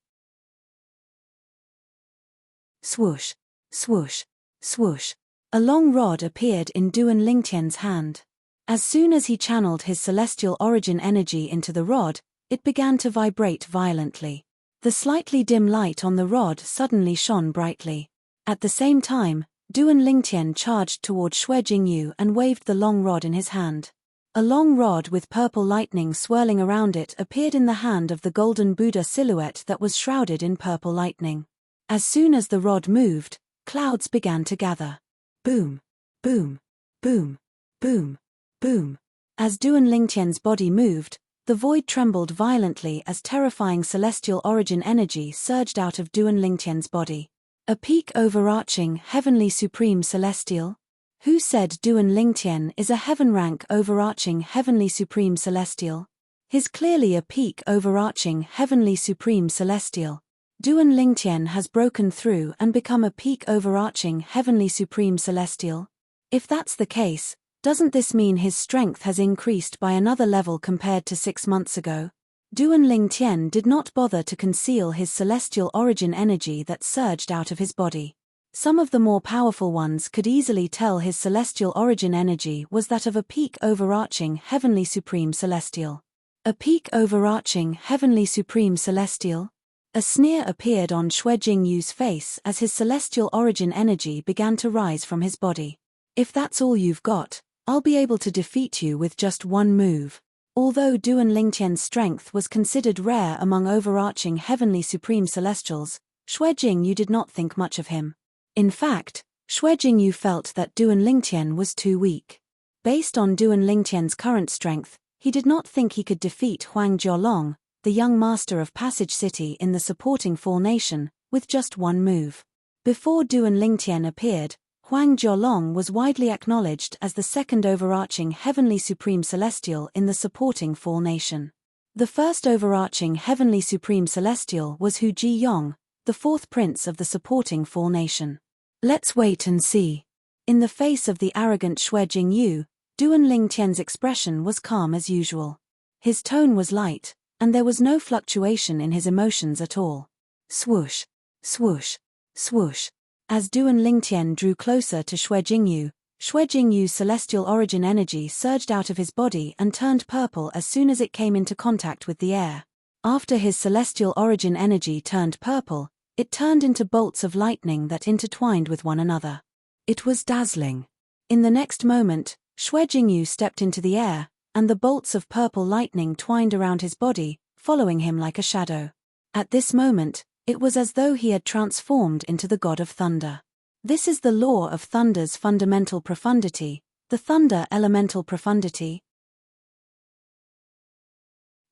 Swoosh, swoosh, swoosh. A long rod appeared in Duan Lingtian's hand. As soon as he channeled his celestial origin energy into the rod, it began to vibrate violently. The slightly dim light on the rod suddenly shone brightly. At the same time, Duan Lingtian charged toward Xue Jingyu and waved the long rod in his hand. A long rod with purple lightning swirling around it appeared in the hand of the golden Buddha silhouette that was shrouded in purple lightning. As soon as the rod moved, clouds began to gather. Boom, boom, boom, boom, boom. As Duan Lingtian's body moved, The void trembled violently as terrifying celestial origin energy surged out of Duan Lingtian's body. A peak overarching, heavenly supreme celestial? Who said Duan Lingtian is a heaven-rank overarching heavenly supreme celestial? He's clearly a peak overarching heavenly supreme celestial. Duan Lingtian has broken through and become a peak overarching heavenly supreme celestial? If that's the case, doesn't this mean his strength has increased by another level compared to 6 months ago? Duan Lingtian did not bother to conceal his celestial origin energy that surged out of his body. Some of the more powerful ones could easily tell his celestial origin energy was that of a peak overarching heavenly supreme celestial. A peak overarching heavenly supreme celestial? A sneer appeared on Xue Jingyu's face as his celestial origin energy began to rise from his body. If that's all you've got, I'll be able to defeat you with just one move. Although Duan Lingtian's strength was considered rare among overarching heavenly supreme celestials, Xue Jingyu did not think much of him. In fact, Xue Jingyu felt that Duan Lingtian was too weak. Based on Duan Lingtian's current strength, he did not think he could defeat Huang Jiolong, the young master of Passage City in the supporting Fall Nation, with just one move. Before Duan Lingtian appeared, Huang Jiolong was widely acknowledged as the second overarching heavenly supreme celestial in the supporting Fall Nation. The first overarching heavenly supreme celestial was Hu Ji-yong, the fourth prince of the supporting Fall Nation. Let's wait and see. In the face of the arrogant Xue Jingyu, Duan Lingtian's expression was calm as usual. His tone was light, and there was no fluctuation in his emotions at all. Swoosh, swoosh, swoosh. As Duan Lingtian drew closer to Xue Jingyu's celestial origin energy surged out of his body and turned purple as soon as it came into contact with the air. After his celestial origin energy turned purple, it turned into bolts of lightning that intertwined with one another. It was dazzling. In the next moment, Xue Jingyu stepped into the air, and the bolts of purple lightning twined around his body, following him like a shadow. At this moment, it was as though he had transformed into the god of thunder. This is the law of thunder's fundamental profundity, the thunder elemental profundity.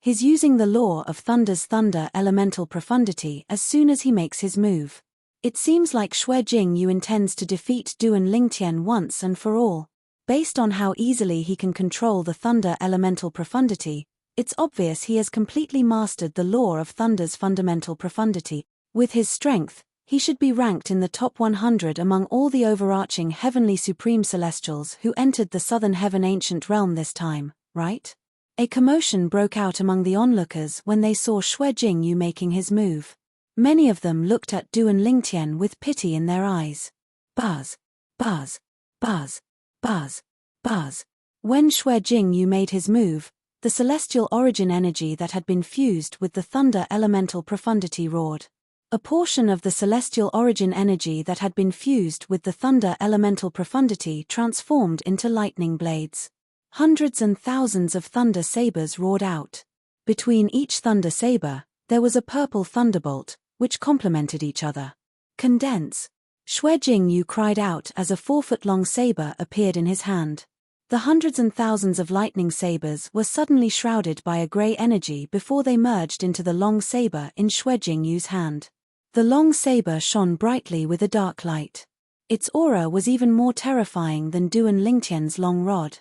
He's using the law of thunder's thunder elemental profundity as soon as he makes his move. It seems like Xue Jingyu intends to defeat Duan Lingtian once and for all. Based on how easily he can control the thunder elemental profundity, it's obvious he has completely mastered the law of thunder's fundamental profundity. With his strength, he should be ranked in the top 100 among all the overarching heavenly supreme celestials who entered the southern heaven ancient realm this time, right? A commotion broke out among the onlookers when they saw Xue Jingyu making his move. Many of them looked at Duan Lingtian with pity in their eyes. Buzz, buzz, buzz, buzz, buzz. When Xue Jingyu made his move, the celestial origin energy that had been fused with the thunder elemental profundity roared. A portion of the celestial origin energy that had been fused with the thunder elemental profundity transformed into lightning blades. Hundreds and thousands of thunder sabers roared out. Between each thunder saber, there was a purple thunderbolt, which complemented each other. Condense! Xue Jingyu cried out as a 4-foot-long saber appeared in his hand. The hundreds and thousands of lightning sabers were suddenly shrouded by a grey energy before they merged into the long saber in Xue Jingyu's hand. The long saber shone brightly with a dark light. Its aura was even more terrifying than Duan Lingtian's long rod.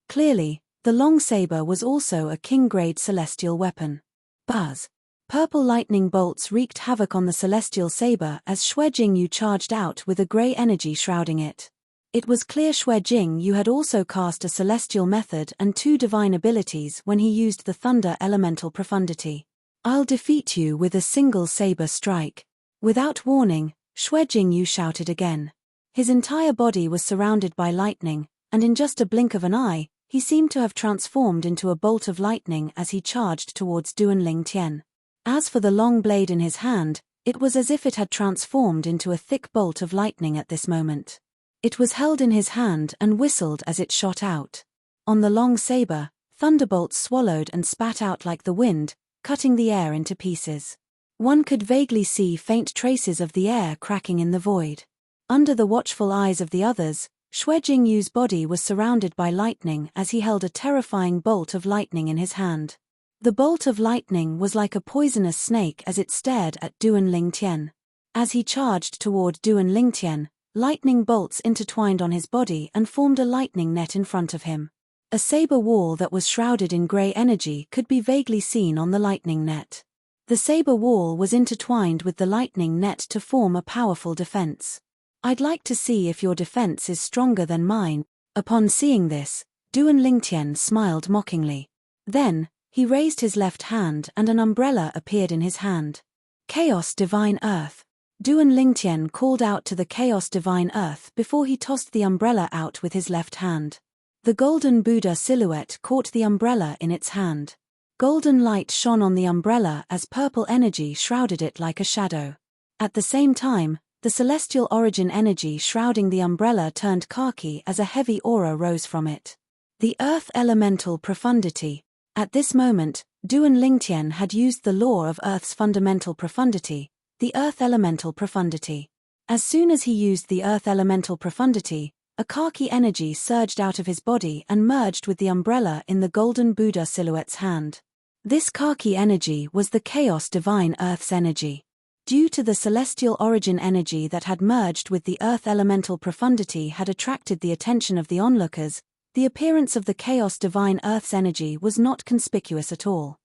Clearly, the long saber was also a king-grade celestial weapon. Buzz! Purple lightning bolts wreaked havoc on the celestial saber as Xue Jingyu charged out with a grey energy shrouding it. It was clear Xue Jingyu had also cast a celestial method and 2 divine abilities when he used the thunder elemental profundity. I'll defeat you with a single saber strike. Without warning, Xue Jingyu shouted again. His entire body was surrounded by lightning, and in just a blink of an eye, he seemed to have transformed into a bolt of lightning as he charged towards Duan Lingtian. As for the long blade in his hand, it was as if it had transformed into a thick bolt of lightning at this moment. It was held in his hand and whistled as it shot out. On the long saber, thunderbolts swallowed and spat out like the wind, cutting the air into pieces. One could vaguely see faint traces of the air cracking in the void. Under the watchful eyes of the others, Xue Jingyu's body was surrounded by lightning as he held a terrifying bolt of lightning in his hand. The bolt of lightning was like a poisonous snake as it stared at Duan Lingtian. As he charged toward Duan Lingtian, lightning bolts intertwined on his body and formed a lightning net in front of him. A saber wall that was shrouded in grey energy could be vaguely seen on the lightning net. The saber wall was intertwined with the lightning net to form a powerful defense. I'd like to see if your defense is stronger than mine. Upon seeing this, Duan Lingtian smiled mockingly. Then, he raised his left hand and an umbrella appeared in his hand. Chaos Divine Earth. Duan Lingtian called out to the Chaos Divine Earth before he tossed the umbrella out with his left hand. The golden Buddha silhouette caught the umbrella in its hand. Golden light shone on the umbrella as purple energy shrouded it like a shadow. At the same time, the celestial origin energy shrouding the umbrella turned khaki as a heavy aura rose from it. The Earth Elemental Profundity. At this moment, Duan Lingtian had used the law of Earth's fundamental profundity, the Earth Elemental Profundity. As soon as he used the Earth Elemental Profundity, a khaki energy surged out of his body and merged with the umbrella in the golden Buddha silhouette's hand. This khaki energy was the Chaos Divine Earth's energy. Due to the celestial origin energy that had merged with the Earth Elemental Profundity had attracted the attention of the onlookers, the appearance of the Chaos Divine Earth's energy was not conspicuous at all.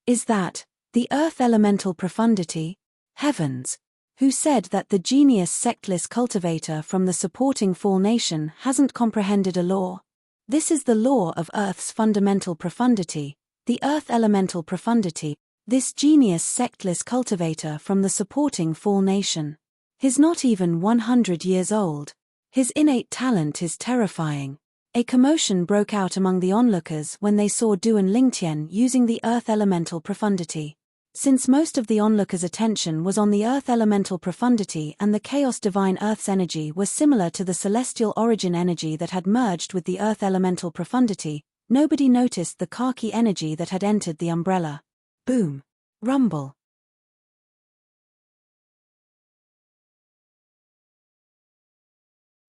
Is that the Earth Elemental Profundity? Heavens! Who said that the genius sectless cultivator from the supporting Fall Nation hasn't comprehended a law? This is the law of Earth's fundamental profundity, the Earth Elemental Profundity. This genius sectless cultivator from the supporting Fall Nation. He's not even 100 years old. His innate talent is terrifying. A commotion broke out among the onlookers when they saw Duan Lingtian using the Earth Elemental Profundity. Since most of the onlookers' attention was on the Earth Elemental Profundity and the Chaos Divine Earth's energy were similar to the celestial origin energy that had merged with the Earth Elemental Profundity, nobody noticed the khaki energy that had entered the umbrella. Boom. Rumble.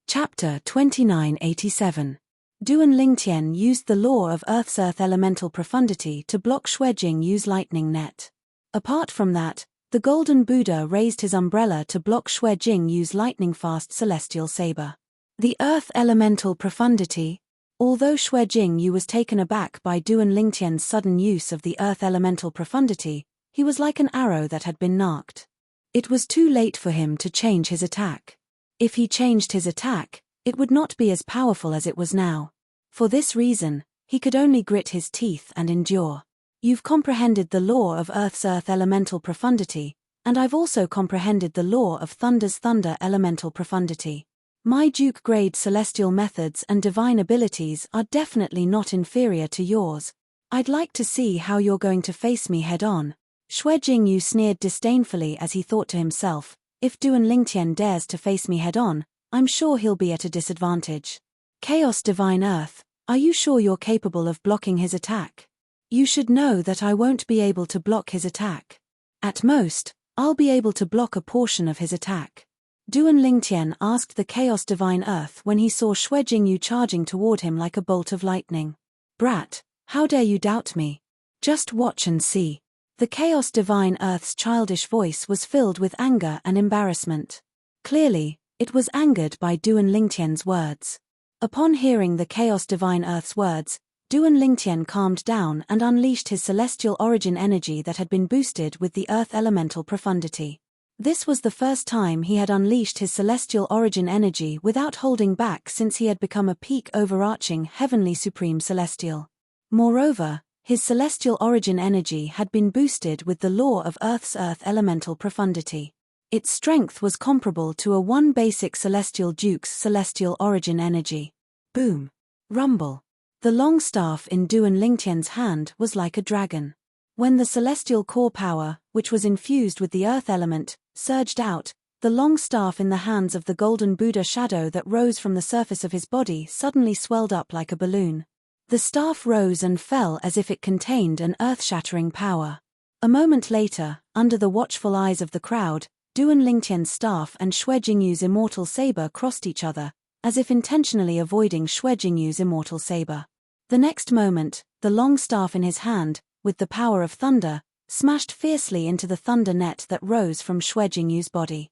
Chapter 2987. Duan Lingtian used the law of Earth's Earth Elemental Profundity to block Xuejing Yu's lightning net. Apart from that, the golden Buddha raised his umbrella to block Xuejing Yu's lightning-fast celestial saber. The Earth Elemental Profundity. Although Xuejing Yu was taken aback by Duan Lingtian's sudden use of the Earth Elemental Profundity, he was like an arrow that had been knocked. It was too late for him to change his attack. If he changed his attack, it would not be as powerful as it was now. For this reason, he could only grit his teeth and endure. You've comprehended the law of Earth's Earth Elemental Profundity, and I've also comprehended the law of Thunder's Thunder Elemental Profundity. My Duke-grade celestial methods and divine abilities are definitely not inferior to yours. I'd like to see how you're going to face me head-on. Xuejing Yu sneered disdainfully as he thought to himself, if Duan Lingtian dares to face me head-on, I'm sure he'll be at a disadvantage. Chaos Divine Earth, are you sure you're capable of blocking his attack? You should know that I won't be able to block his attack. At most, I'll be able to block a portion of his attack. Duan Lingtian asked the Chaos Divine Earth when he saw Xuejing Yu charging toward him like a bolt of lightning. Brat, how dare you doubt me? Just watch and see. The Chaos Divine Earth's childish voice was filled with anger and embarrassment. Clearly, it was angered by Duan Lingtian's words. Upon hearing the Chaos Divine Earth's words, Duan Lingtian calmed down and unleashed his celestial origin energy that had been boosted with the Earth Elemental Profundity. This was the first time he had unleashed his celestial origin energy without holding back since he had become a peak overarching heavenly supreme celestial. Moreover, his celestial origin energy had been boosted with the law of Earth's Earth Elemental Profundity. Its strength was comparable to a one basic celestial duke's celestial origin energy. Boom. Rumble. The long staff in Duan Lingtian's hand was like a dragon. When the celestial core power, which was infused with the earth element, surged out, the long staff in the hands of the golden Buddha shadow that rose from the surface of his body suddenly swelled up like a balloon. The staff rose and fell as if it contained an earth-shattering power. A moment later, under the watchful eyes of the crowd, Duan Lingtian's staff and Xuejing Yu's immortal saber crossed each other, as if intentionally avoiding Xuejing Yu's immortal saber. The next moment, the long staff in his hand, with the power of thunder, smashed fiercely into the thunder net that rose from Xue Jingyu's body.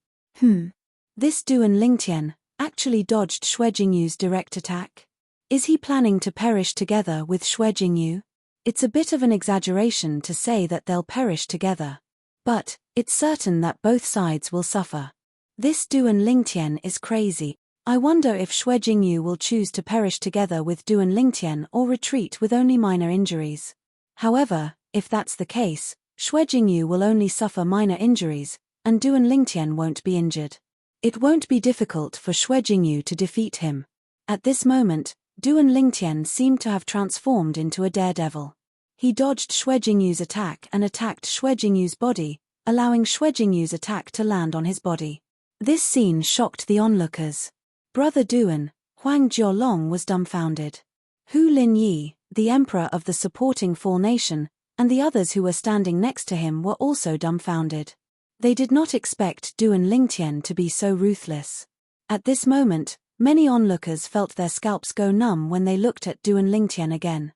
This Duan Lingtian actually dodged Xue Jingyu's direct attack? Is he planning to perish together with Xue Jingyu? It's a bit of an exaggeration to say that they'll perish together. But it's certain that both sides will suffer. This Duan Lingtian is crazy. I wonder if Xue Jingyu will choose to perish together with Duan Lingtian or retreat with only minor injuries. However, if that's the case, Xue Jingyu will only suffer minor injuries, and Duan Lingtian won't be injured. It won't be difficult for Xue Jingyu to defeat him. At this moment, Duan Lingtian seemed to have transformed into a daredevil. He dodged Xue Jingyu's attack and attacked Xue Jingyu's body, allowing Xue Jingyu's attack to land on his body. This scene shocked the onlookers. Brother Duan, Huang Jiolong, was dumbfounded. Hu Linyi, the emperor of the supporting Fall Nation, and the others who were standing next to him were also dumbfounded. They did not expect Duan Lingtian to be so ruthless. At this moment, many onlookers felt their scalps go numb when they looked at Duan Lingtian again.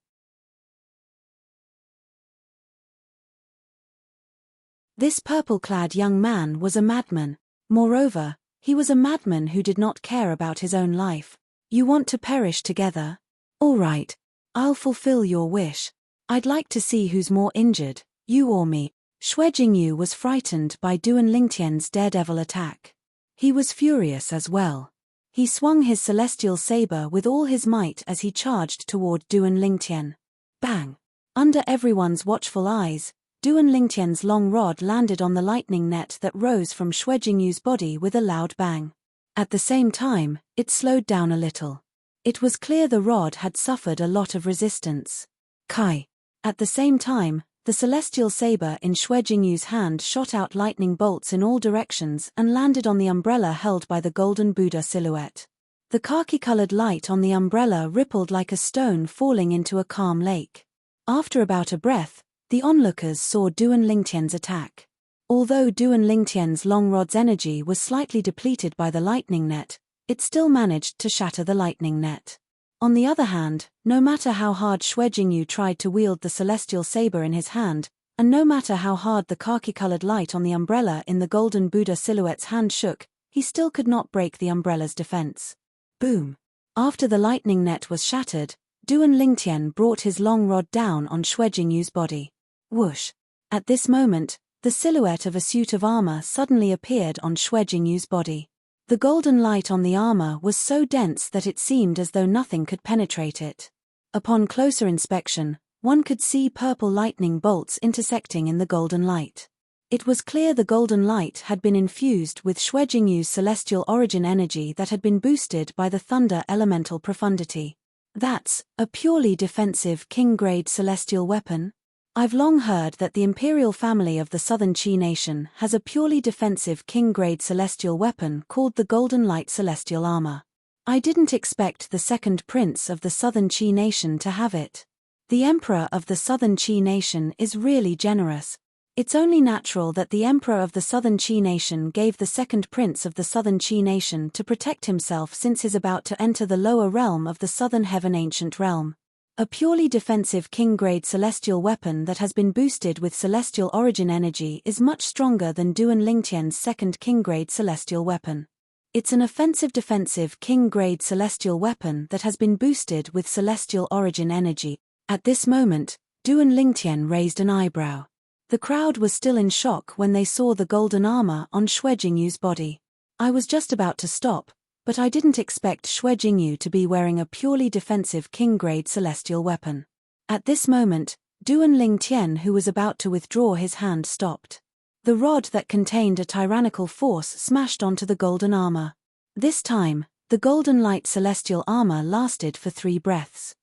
This purple-clad young man was a madman. Moreover, he was a madman who did not care about his own life. You want to perish together? All right. I'll fulfill your wish. I'd like to see who's more injured, you or me. Xue Jingyu was frightened by Duan Lingtian's daredevil attack. He was furious as well. He swung his celestial saber with all his might as he charged toward Duan Lingtian. Bang! Under everyone's watchful eyes, Duan Lingtian's long rod landed on the lightning net that rose from Xue Jingyu's body with a loud bang. At the same time, it slowed down a little. It was clear the rod had suffered a lot of resistance. Kai! At the same time, the celestial saber in Xue Jingyu's hand shot out lightning bolts in all directions and landed on the umbrella held by the golden Buddha silhouette. The khaki-colored light on the umbrella rippled like a stone falling into a calm lake. After about a breath, the onlookers saw Duan Lingtian's attack. Although Duan Lingtian's long rod's energy was slightly depleted by the lightning net, it still managed to shatter the lightning net. On the other hand, no matter how hard Xue Jingyu tried to wield the celestial saber in his hand, and no matter how hard the khaki-colored light on the umbrella in the golden Buddha silhouette's hand shook, he still could not break the umbrella's defense. Boom! After the lightning net was shattered, Duan Lingtian brought his long rod down on Xue Jingyu's body. Whoosh! At this moment, the silhouette of a suit of armor suddenly appeared on Xue Jingyu's body. The golden light on the armor was so dense that it seemed as though nothing could penetrate it. Upon closer inspection, one could see purple lightning bolts intersecting in the golden light. It was clear the golden light had been infused with Xue Jingyu's celestial origin energy that had been boosted by the thunder elemental profundity. That's a purely defensive king-grade celestial weapon? I've long heard that the imperial family of the Southern Qi nation has a purely defensive king-grade celestial weapon called the Golden Light Celestial Armor. I didn't expect the second prince of the Southern Qi nation to have it. The emperor of the Southern Qi nation is really generous. It's only natural that the emperor of the Southern Qi nation gave the second prince of the Southern Qi nation to protect himself since he's about to enter the lower realm of the Southern Heaven Ancient Realm. A purely defensive king-grade celestial weapon that has been boosted with celestial origin energy is much stronger than Duan Lingtian's second king-grade celestial weapon. It's an offensive-defensive king-grade celestial weapon that has been boosted with celestial origin energy. At this moment, Duan Lingtian raised an eyebrow. The crowd was still in shock when they saw the golden armor on Xue Jingyu's body. I was just about to stop, but I didn't expect Xue Jingyu to be wearing a purely defensive king-grade celestial weapon. At this moment, Duan Lingtian, who was about to withdraw his hand, stopped. The rod that contained a tyrannical force smashed onto the golden armor. This time, the golden light celestial armor lasted for 3 breaths.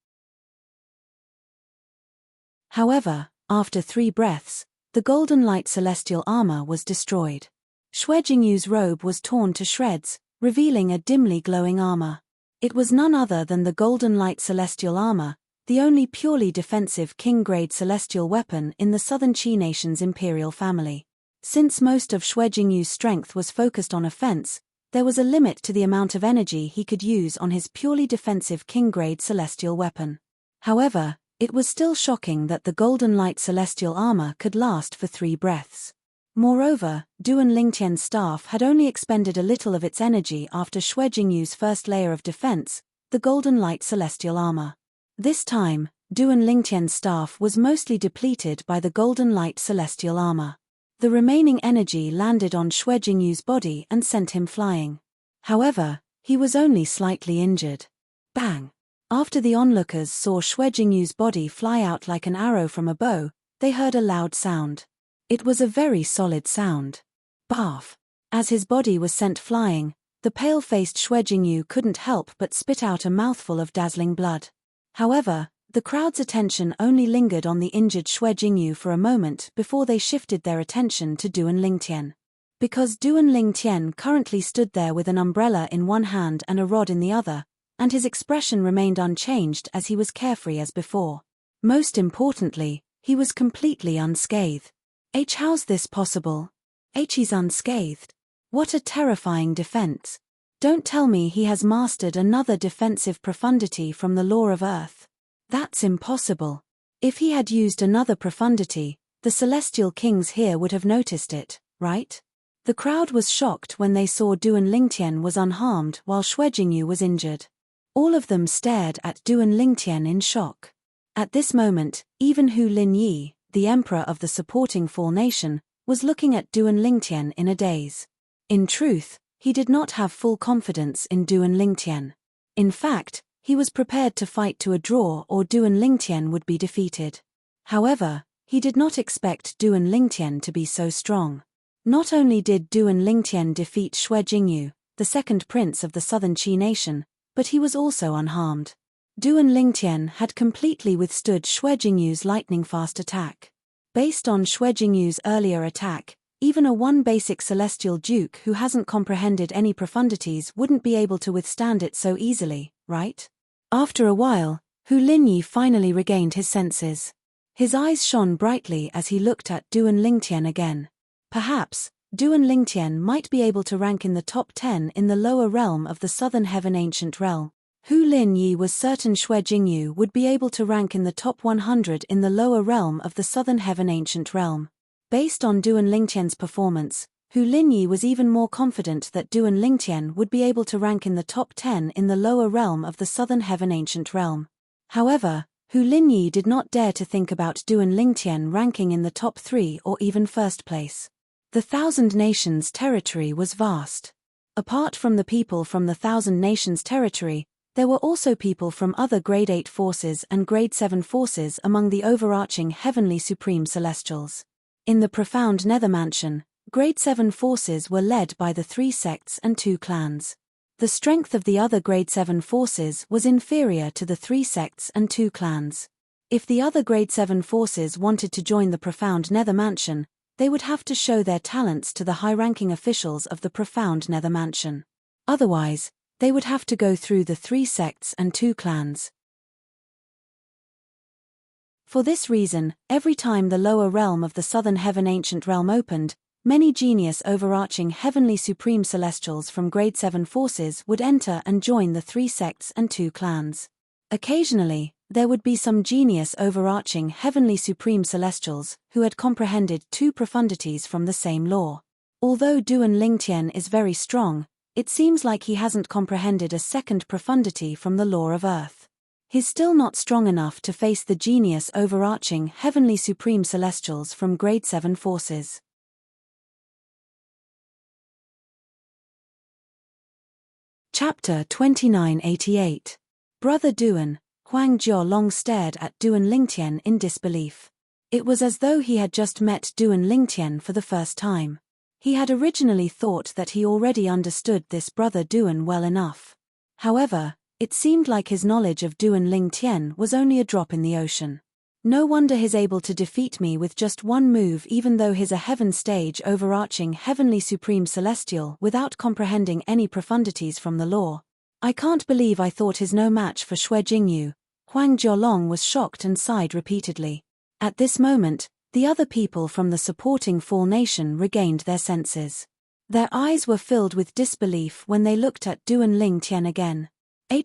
However, after 3 breaths, the golden light celestial armor was destroyed. Xue Jingyu's robe was torn to shreds, revealing a dimly glowing armor. It was none other than the golden light celestial armor, the only purely defensive king-grade celestial weapon in the Southern Qi nation's imperial family. Since most of Xue Jingyu's strength was focused on offense, there was a limit to the amount of energy he could use on his purely defensive king-grade celestial weapon. However, it was still shocking that the golden light celestial armor could last for 3 breaths. Moreover, Duan Lingtian's staff had only expended a little of its energy after Xue Jingyu's first layer of defense, the golden light celestial armor. This time, Duan Lingtian's staff was mostly depleted by the golden light celestial armor. The remaining energy landed on Xue Jingyu's body and sent him flying. However, he was only slightly injured. Bang! After the onlookers saw Xue Jingyu's body fly out like an arrow from a bow, they heard a loud sound. It was a very solid sound. Barf! As his body was sent flying, the pale-faced Xue Jingyu couldn't help but spit out a mouthful of dazzling blood. However, the crowd's attention only lingered on the injured Xue Jingyu for a moment before they shifted their attention to Duan Lingtian. Because Duan Lingtian currently stood there with an umbrella in one hand and a rod in the other, and his expression remained unchanged as he was carefree as before. Most importantly, he was completely unscathed. How's this possible? He's unscathed. What a terrifying defense. Don't tell me he has mastered another defensive profundity from the law of Earth. That's impossible. If he had used another profundity, the celestial kings here would have noticed it, right? The crowd was shocked when they saw Duan Lingtian was unharmed while Xue Jingyu was injured. All of them stared at Duan Lingtian in shock. At this moment, even Hu Linyi, the emperor of the supporting Fall Nation, was looking at Duan Lingtian in a daze. In truth, he did not have full confidence in Duan Lingtian. In fact, he was prepared to fight to a draw or Duan Lingtian would be defeated. However, he did not expect Duan Lingtian to be so strong. Not only did Duan Lingtian defeat Xue Jingyu, the second prince of the southern Qi nation, but he was also unharmed. Duan Lingtian had completely withstood Xue Jingyu's lightning-fast attack. Based on Xue Jingyu's earlier attack, even a one basic celestial duke who hasn't comprehended any profundities wouldn't be able to withstand it so easily, right? After a while, Hu Linyi finally regained his senses. His eyes shone brightly as he looked at Duan Lingtian again. Perhaps, Duan Lingtian might be able to rank in the top 10 in the lower realm of the Southern Heaven Ancient Realm. Hu Linyi was certain Xue Jingyu would be able to rank in the top 100 in the lower realm of the Southern Heaven Ancient Realm. Based on Duan Lingtian's performance, Hu Linyi was even more confident that Duan Lingtian would be able to rank in the top 10 in the lower realm of the Southern Heaven Ancient Realm. However, Hu Linyi did not dare to think about Duan Lingtian ranking in the top 3 or even first place. The Thousand Nations territory was vast. Apart from the people from the Thousand Nations territory, there were also people from other Grade 8 forces and Grade 7 forces among the overarching Heavenly Supreme Celestials. In the profound Nethermansion, Grade 7 forces were led by the 3 sects and 2 clans. The strength of the other Grade 7 forces was inferior to the 3 sects and 2 clans. If the other Grade 7 forces wanted to join the profound Nethermansion, they would have to show their talents to the high-ranking officials of the profound Nethermansion. Otherwise, they would have to go through the 3 sects and 2 clans. For this reason, every time the lower realm of the Southern Heaven Ancient Realm opened, many genius overarching Heavenly Supreme Celestials from Grade 7 forces would enter and join the 3 sects and 2 clans. Occasionally, there would be some genius overarching Heavenly Supreme Celestials who had comprehended 2 profundities from the same law. Although Duan Lingtian is very strong, it seems like he hasn't comprehended a second profundity from the law of Earth. He's still not strong enough to face the genius overarching Heavenly Supreme Celestials from Grade 7 forces. Chapter 2988. Brother Duan. Huang Jiolong stared at Duan Lingtian in disbelief. It was as though he had just met Duan Lingtian for the first time. He had originally thought that he already understood this brother Duan well enough. However, it seemed like his knowledge of Duan Lingtian was only a drop in the ocean. No wonder he's able to defeat me with just one move, even though he's a heaven stage overarching Heavenly Supreme Celestial without comprehending any profundities from the law. I can't believe I thought he's no match for Xue Jingyu. Huang Jiolong was shocked and sighed repeatedly. At this moment, the other people from the supporting Fall Nation regained their senses. Their eyes were filled with disbelief when they looked at Duan Lingtian again.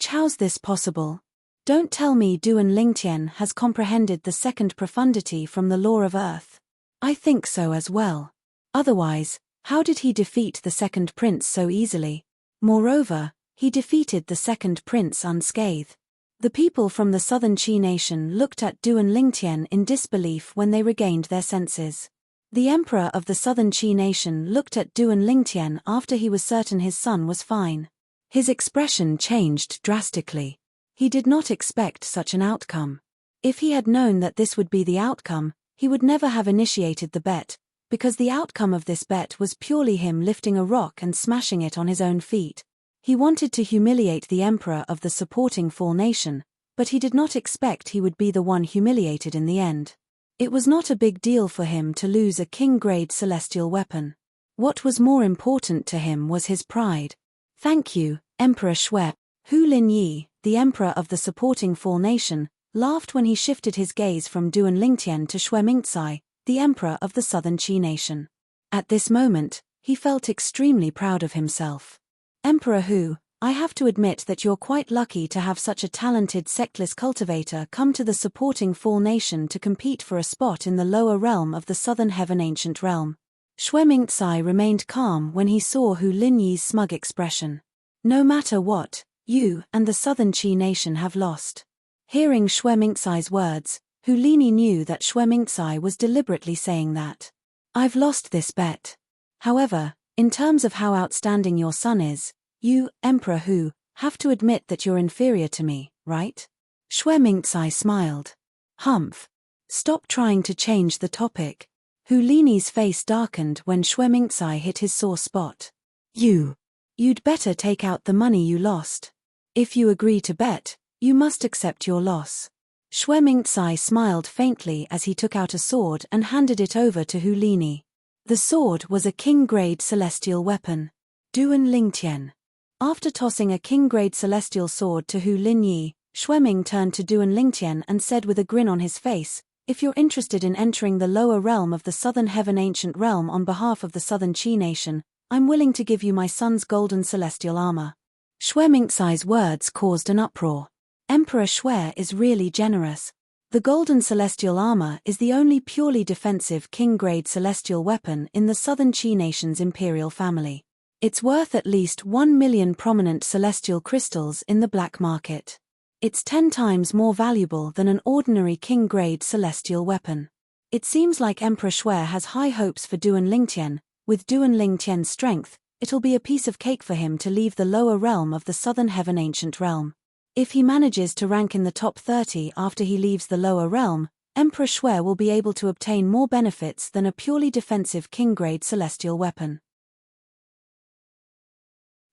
How's this possible? Don't tell me Duan Lingtian has comprehended the second profundity from the law of earth. I think so as well. Otherwise, how did he defeat the second prince so easily? Moreover, he defeated the second prince unscathed. The people from the southern Qi nation looked at Duan Lingtian in disbelief when they regained their senses. The emperor of the southern Qi nation looked at Duan Lingtian after he was certain his son was fine. His expression changed drastically. He did not expect such an outcome. If he had known that this would be the outcome, he would never have initiated the bet, because the outcome of this bet was purely him lifting a rock and smashing it on his own feet. He wanted to humiliate the emperor of the supporting full nation, but he did not expect he would be the one humiliated in the end. It was not a big deal for him to lose a king-grade celestial weapon. What was more important to him was his pride. Thank you, Emperor Shui. Hu Linyi, the emperor of the supporting full nation, laughed when he shifted his gaze from Duan Lingtian to Shui Mingcai, the emperor of the southern Qi nation. At this moment, he felt extremely proud of himself. Emperor Hu, I have to admit that you're quite lucky to have such a talented sectless cultivator come to the supporting full nation to compete for a spot in the lower realm of the southern heaven ancient realm. Shui Mingcai remained calm when he saw Hu Linyi's smug expression. No matter what, you and the southern Qi nation have lost. Hearing Shui Mingcai's words, Hu Linyi knew that Shui Mingcai was deliberately saying that. I've lost this bet. However, in terms of how outstanding your son is, you, Emperor Hu, have to admit that you're inferior to me, right? Shui Mingcai smiled. Humph. Stop trying to change the topic. Hu Linyi's face darkened when Shui Mingcai hit his sore spot. You'd better take out the money you lost. If you agree to bet, you must accept your loss. Shui Mingcai smiled faintly as he took out a sword and handed it over to Hu Linyi. The sword was a king-grade celestial weapon. Duan Lingtian. After tossing a king-grade celestial sword to Hu Linyi, Shui Ming turned to Duan Lingtian and said with a grin on his face, if you're interested in entering the lower realm of the southern heaven ancient realm on behalf of the southern Qi nation, I'm willing to give you my son's golden celestial armor. Shui Mingcai's words caused an uproar. Emperor Shui is really generous. The golden celestial armor is the only purely defensive king-grade celestial weapon in the southern Qi nation's imperial family. It's worth at least 1 million prominent celestial crystals in the black market. It's 10 times more valuable than an ordinary king-grade celestial weapon. It seems like Emperor Shui has high hopes for Duan Lingtian. With Duan Lingtian's strength, it'll be a piece of cake for him to leave the lower realm of the southern heaven ancient realm. If he manages to rank in the top 30 after he leaves the lower realm, Emperor Shui will be able to obtain more benefits than a purely defensive king-grade celestial weapon.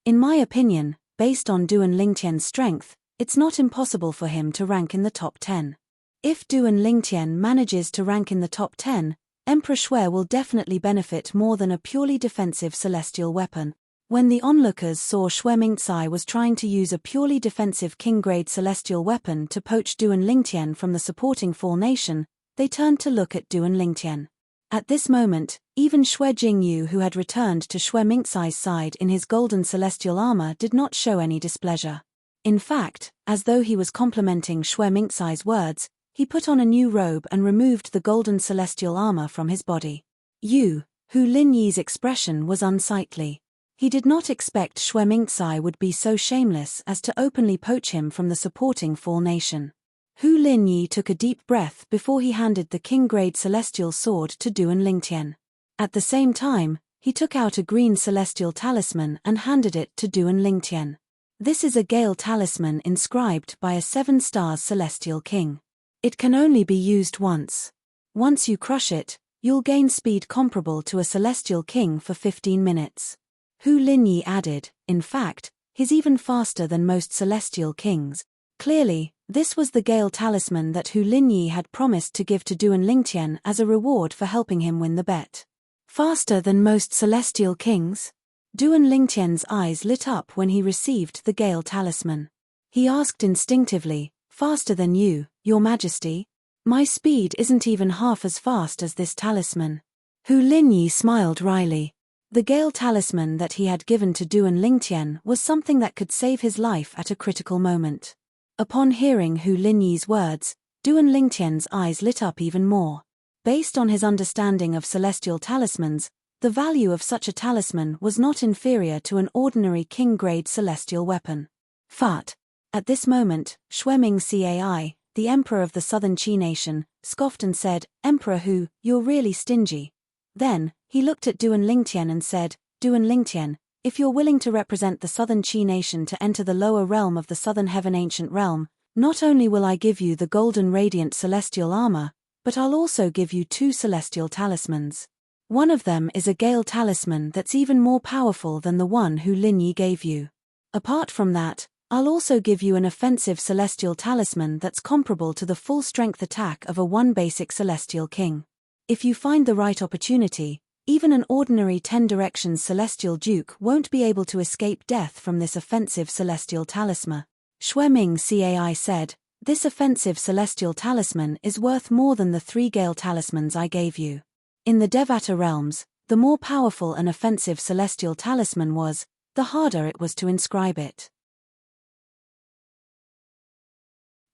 In my opinion, based on Duan Lingtian's strength, it's not impossible for him to rank in the top 10. If Duan Lingtian manages to rank in the top 10, Emperor Shui will definitely benefit more than a purely defensive celestial weapon. When the onlookers saw Shui Mingcai was trying to use a purely defensive king-grade celestial weapon to poach Duan Lingtian from the supporting full nation, they turned to look at Duan Lingtian. At this moment, even Shui Jingyu, who had returned to Shui Mingcai's side in his golden celestial armor, did not show any displeasure. In fact, as though he was complimenting Shui Mingcai's words, he put on a new robe and removed the golden celestial armor from his body. Hu Linyi's expression was unsightly. He did not expect Shui Mingcai would be so shameless as to openly poach him from the supporting full nation. Hu Linyi took a deep breath before he handed the king-grade celestial sword to Duan Lingtian. At the same time, he took out a green celestial talisman and handed it to Duan Lingtian. This is a Gale talisman inscribed by a 7-star celestial king. It can only be used once. Once you crush it, you'll gain speed comparable to a celestial king for 15 minutes. Hu Linyi added, in fact, he's even faster than most celestial kings. Clearly, this was the Gale talisman that Hu Linyi had promised to give to Duan Lingtian as a reward for helping him win the bet. Faster than most celestial kings? Duan Lingtian's eyes lit up when he received the Gale talisman. He asked instinctively, faster than you, Your Majesty? My speed isn't even half as fast as this talisman. Hu Linyi smiled wryly. The Gale talisman that he had given to Duan Lingtian was something that could save his life at a critical moment. Upon hearing Hu Linyi's words, Duan Lingtian's eyes lit up even more. Based on his understanding of celestial talismans, the value of such a talisman was not inferior to an ordinary king-grade celestial weapon. Fat. At this moment, Xueming Cai, the emperor of the southern Qi nation, scoffed and said, "Emperor Hu, you're really stingy." Then, he looked at Duan Lingtian and said, "Duan Lingtian, if you're willing to represent the southern Qi nation to enter the lower realm of the southern heaven ancient realm, not only will I give you the golden radiant celestial armor, but I'll also give you 2 celestial talismans. One of them is a Gale talisman that's even more powerful than the one Hu Linyi gave you. Apart from that, I'll also give you an offensive celestial talisman that's comparable to the full strength attack of a 1 basic celestial king. If you find the right opportunity, even an ordinary 10 directions celestial duke won't be able to escape death from this offensive celestial talisman." Xueming Cai said, "This offensive celestial talisman is worth more than the 3 Gale talismans I gave you. In the Devata realms, the more powerful an offensive celestial talisman was, the harder it was to inscribe it.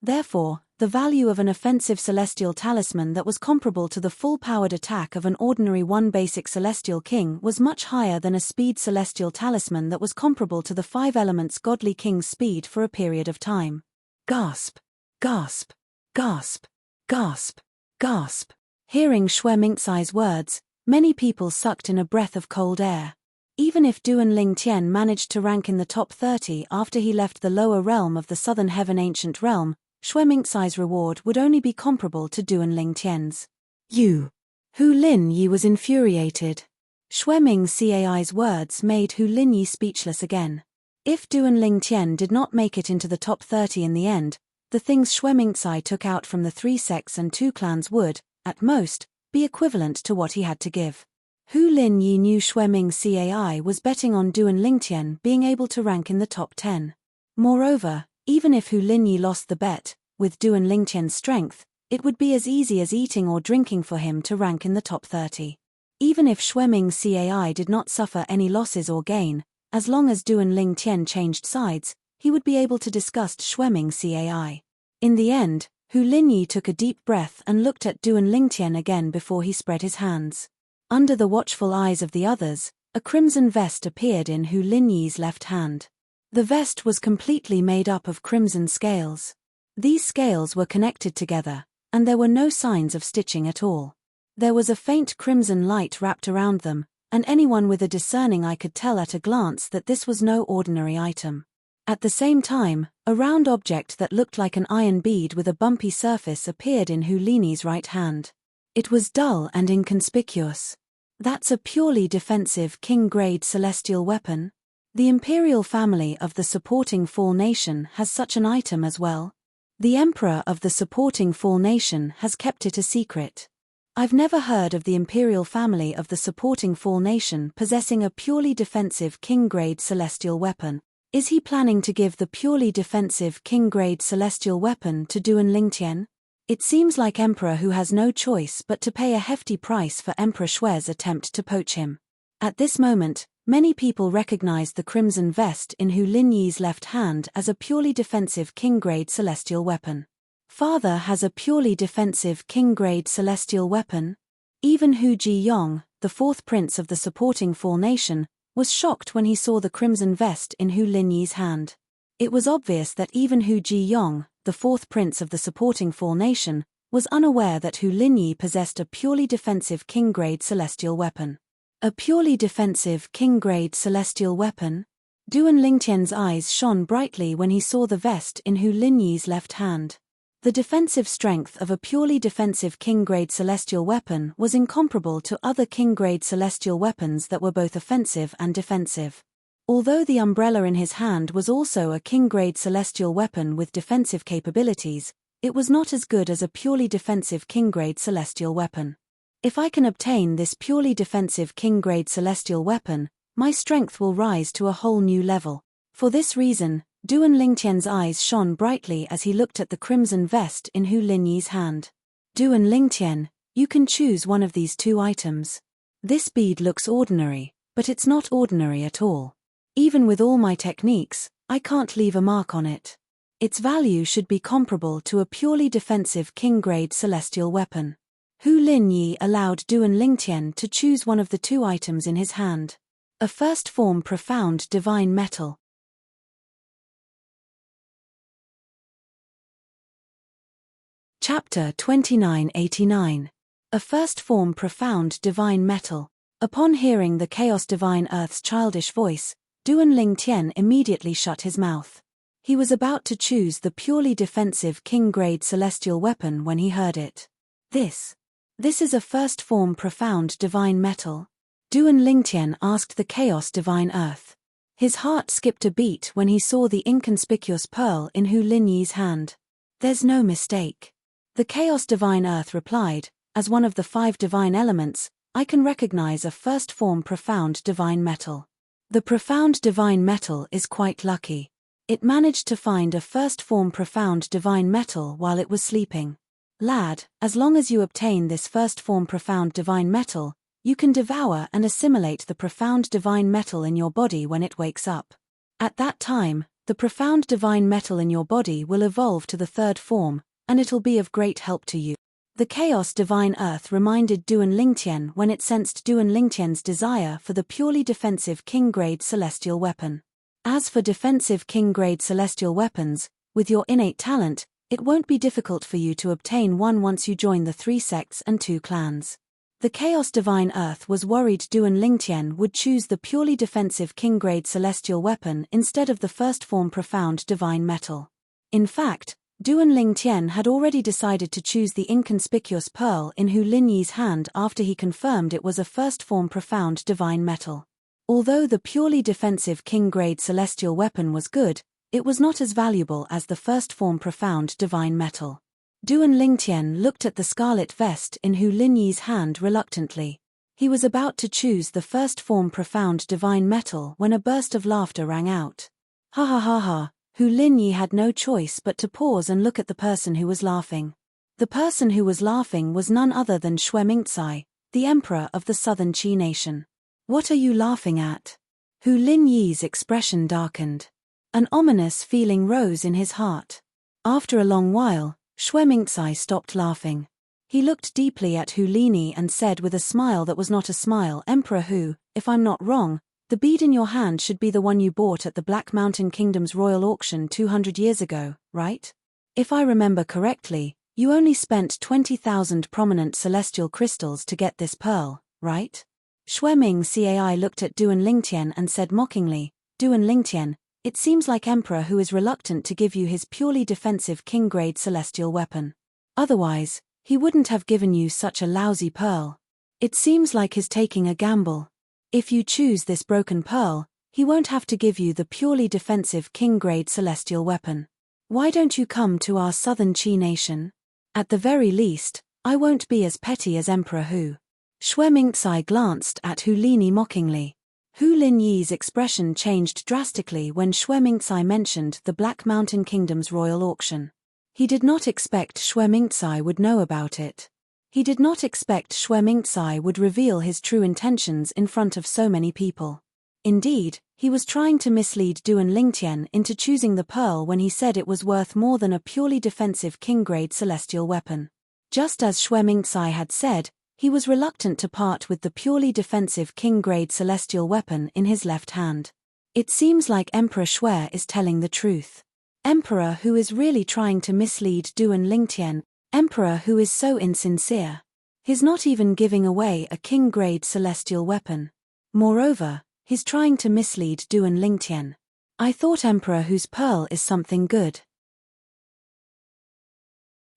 Therefore, the value of an offensive celestial talisman that was comparable to the full-powered attack of an ordinary 1 basic celestial king was much higher than a speed celestial talisman that was comparable to the 5 elements godly king's speed for a period of time." Gasp! Gasp! Gasp! Gasp! Gasp! Hearing Xuemingcai's words, many people sucked in a breath of cold air. Even if Duan Lingtian managed to rank in the top 30 after he left the lower realm of the southern heaven ancient realm, Xuemingcai's reward would only be comparable to Duan Lingtian's. "You!" Hu Linyi was infuriated. Xueming Cai's words made Hu Linyi speechless again. If Duan Lingtian did not make it into the top 30 in the end, the things Xuemingcai took out from the 3 sects and 2 clans would, at most, be equivalent to what he had to give. Hu Linyi knew Xueming Cai was betting on Duan Lingtian being able to rank in the top 10. Moreover, even if Hu Linyi lost the bet, with Duan Lingtian's strength, it would be as easy as eating or drinking for him to rank in the top 30. Even if Xueming Cai did not suffer any losses or gain, as long as Duan Lingtian changed sides, he would be able to disgust Xueming Cai. In the end, Hu Linyi took a deep breath and looked at Duan Lingtian again before he spread his hands. Under the watchful eyes of the others, a crimson vest appeared in Hu Linyi's left hand. The vest was completely made up of crimson scales. These scales were connected together, and there were no signs of stitching at all. There was a faint crimson light wrapped around them, and anyone with a discerning eye could tell at a glance that this was no ordinary item. At the same time, a round object that looked like an iron bead with a bumpy surface appeared in Hu Linyi's right hand. It was dull and inconspicuous. "That's a purely defensive king-grade celestial weapon? The imperial family of the supporting Fall Nation has such an item as well? The emperor of the supporting Fall Nation has kept it a secret. I've never heard of the imperial family of the supporting Fall Nation possessing a purely defensive king-grade celestial weapon. Is he planning to give the purely defensive king-grade celestial weapon to Duan Lingtian? It seems like Emperor Hu has no choice but to pay a hefty price for Emperor Xue's attempt to poach him." At this moment, many people recognized the crimson vest in Hu Linyi's left hand as a purely defensive king-grade celestial weapon. Father has a purely defensive king-grade celestial weapon? Even Hu Jiyong, the 4th prince of the supporting Fall Nation, was shocked when he saw the crimson vest in Hu Linyi's hand. It was obvious that even Hu Jiyong, the 4th prince of the supporting Fall Nation, was unaware that Hu Linyi possessed a purely defensive king-grade celestial weapon. A purely defensive king-grade celestial weapon? Duan Lingtian's eyes shone brightly when he saw the vest in Hu Linyi's left hand. The defensive strength of a purely defensive king-grade celestial weapon was incomparable to other king-grade celestial weapons that were both offensive and defensive. Although the umbrella in his hand was also a king-grade celestial weapon with defensive capabilities, it was not as good as a purely defensive king-grade celestial weapon. If I can obtain this purely defensive king-grade celestial weapon, my strength will rise to a whole new level. For this reason, Duan Lingtian's eyes shone brightly as he looked at the crimson vest in Hu Linyi's hand. "Duan Lingtian, you can choose one of these 2 items. This bead looks ordinary, but it's not ordinary at all. Even with all my techniques, I can't leave a mark on it. Its value should be comparable to a purely defensive king-grade celestial weapon. Hu Linyi allowed Duan Lingtian to choose one of the two items in his hand. A first form profound divine metal. Chapter 2989. A first form profound divine metal. Upon hearing the Chaos Divine Earth's childish voice, Duan Lingtian immediately shut his mouth. He was about to choose the purely defensive king-grade celestial weapon when he heard it. This is a first form profound divine metal? Duan Lingtian asked the Chaos Divine Earth. His heart skipped a beat when he saw the inconspicuous pearl in Hu Linyi's hand. There's no mistake. The Chaos Divine Earth replied, as one of the 5 divine elements, I can recognize a first form profound divine metal. The profound divine metal is quite lucky. It managed to find a first form profound divine metal while it was sleeping. Lad, as long as you obtain this first form profound divine metal, you can devour and assimilate the profound divine metal in your body when it wakes up. At that time, the profound divine metal in your body will evolve to the 3rd form, and it'll be of great help to you. The Chaos Divine Earth reminded Duan Lingtian when it sensed Duan Lingtian's desire for the purely defensive king-grade celestial weapon. As for defensive king-grade celestial weapons, with your innate talent, it won't be difficult for you to obtain one once you join the 3 sects and 2 clans. The Chaos Divine Earth was worried Duan Lingtian would choose the purely defensive king-grade celestial weapon instead of the first form profound divine metal. In fact, Duan Lingtian had already decided to choose the inconspicuous pearl in Hu Linyi's hand after he confirmed it was a first form profound divine metal. Although the purely defensive king-grade celestial weapon was good, it was not as valuable as the first form profound divine metal. Duan Lingtian looked at the scarlet vest in Hu Linyi's hand reluctantly. He was about to choose the first form profound divine metal when a burst of laughter rang out. Ha ha ha ha. Hu Linyi had no choice but to pause and look at the person who was laughing. The person who was laughing was none other than Xue Mingcai, the emperor of the southern Qi nation. What are you laughing at? Hu Linyi's expression darkened. An ominous feeling rose in his heart. After a long while, Xue Mingcai stopped laughing. He looked deeply at Hu Linyi and said with a smile that was not a smile, Emperor Hu, if I'm not wrong, the bead in your hand should be the one you bought at the Black Mountain Kingdom's royal auction 200 years ago, right? If I remember correctly, you only spent 20,000 prominent celestial crystals to get this pearl, right? Xue Mingcai looked at Duan Lingtian and said mockingly, Duan Lingtian, it seems like Emperor Hu is reluctant to give you his purely defensive king-grade celestial weapon. Otherwise, he wouldn't have given you such a lousy pearl. It seems like he's taking a gamble. If you choose this broken pearl, he won't have to give you the purely defensive king-grade celestial weapon. Why don't you come to our southern Qi nation? At the very least, I won't be as petty as Emperor Hu. Xue Mingcai glanced at Hu Linyi mockingly. Hu Linyi's expression changed drastically when Xue Mingcai mentioned the Black Mountain Kingdom's royal auction. He did not expect Xue Mingcai would know about it. He did not expect Xue Mingcai would reveal his true intentions in front of so many people. Indeed, he was trying to mislead Duan Lingtian into choosing the pearl when he said it was worth more than a purely defensive king-grade celestial weapon. Just as Xue Mingcai had said, he was reluctant to part with the purely defensive king-grade celestial weapon in his left hand. It seems like Emperor Xue is telling the truth. Emperor Hu is really trying to mislead Duan Lingtian. Emperor Hu is so insincere. He's not even giving away a king-grade celestial weapon. Moreover, he's trying to mislead Duan Lingtian. I thought Emperor Hu's pearl is something good.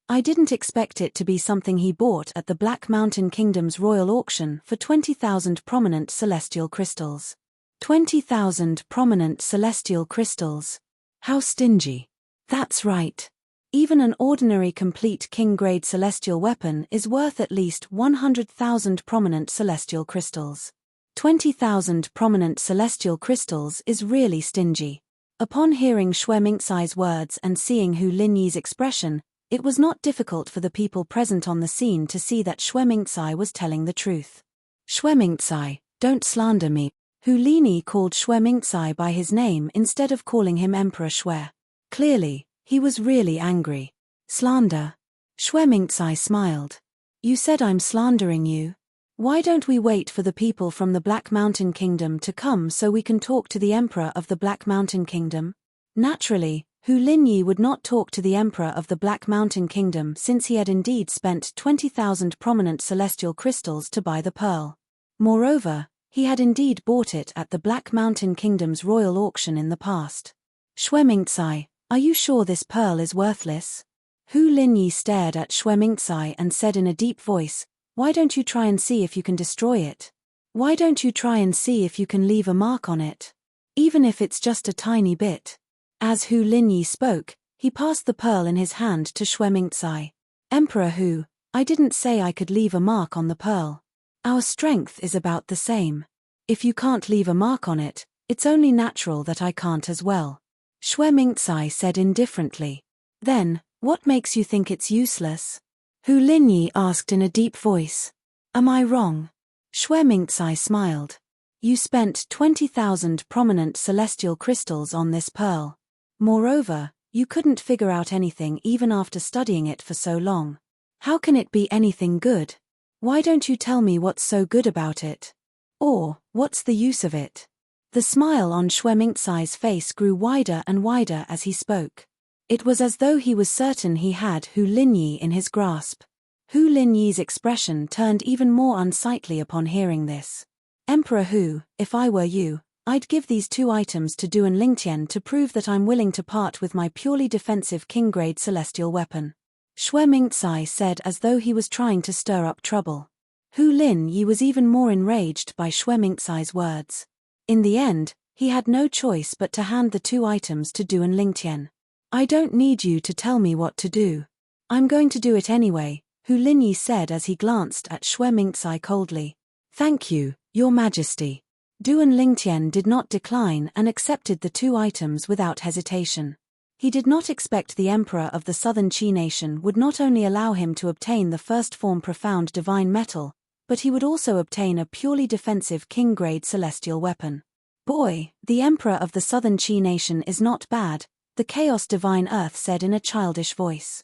I didn't expect it to be something he bought at the Black Mountain Kingdom's royal auction for 20,000 prominent celestial crystals. 20,000 prominent celestial crystals. How stingy. That's right. Even an ordinary complete king-grade celestial weapon is worth at least 100,000 prominent celestial crystals. 20,000 prominent celestial crystals is really stingy. Upon hearing Xue Mingcai's words and seeing Hu Linyi's expression, it was not difficult for the people present on the scene to see that Xue Mingcai was telling the truth. Xue Mingcai, don't slander me. Hu Linyi called Xue Mingcai by his name instead of calling him Emperor Xue. Clearly, He was really angry. Slander. Xuemingcai smiled. You said I'm slandering you. Why don't we wait for the people from the Black Mountain Kingdom to come so we can talk to the Emperor of the Black Mountain Kingdom? Naturally, Hu Linyi would not talk to the Emperor of the Black Mountain Kingdom since he had indeed spent 20,000 prominent celestial crystals to buy the pearl. Moreover, he had indeed bought it at the Black Mountain Kingdom's royal auction in the past. Xuemingcai, are you sure this pearl is worthless? Hu Linyi stared at Xuemingcai and said in a deep voice, why don't you try and see if you can destroy it? Why don't you try and see if you can leave a mark on it? Even if it's just a tiny bit. As Hu Linyi spoke, he passed the pearl in his hand to Xuemingcai. Emperor Hu, I didn't say I could leave a mark on the pearl. Our strength is about the same. If you can't leave a mark on it, it's only natural that I can't as well. Xuemingcai said indifferently. Then, what makes you think it's useless? Hu Linyi asked in a deep voice. Am I wrong? Xuemingcai smiled. You spent 20,000 prominent celestial crystals on this pearl. Moreover, you couldn't figure out anything even after studying it for so long. How can it be anything good? Why don't you tell me what's so good about it? Or, what's the use of it? The smile on Xuemingcai's face grew wider and wider as he spoke. It was as though he was certain he had Hu Linyi in his grasp. Hu Linyi's expression turned even more unsightly upon hearing this. Emperor Hu, if I were you, I'd give these 2 items to Duan Lingtian to prove that I'm willing to part with my purely defensive king-grade celestial weapon. Xuemingcai said as though he was trying to stir up trouble. Hu Linyi was even more enraged by Xuemingcai's words. In the end, he had no choice but to hand the 2 items to Duan Lingtian. I don't need you to tell me what to do. I'm going to do it anyway, Hu Linyi said as he glanced at Xuemingcai coldly. Thank you, Your Majesty. Duan Lingtian did not decline and accepted the 2 items without hesitation. He did not expect the Emperor of the Southern Qi Nation would not only allow him to obtain the first form profound divine metal, but he would also obtain a purely defensive king-grade celestial weapon. Boy, the Emperor of the Southern Qi Nation is not bad, the Chaos Divine Earth said in a childish voice.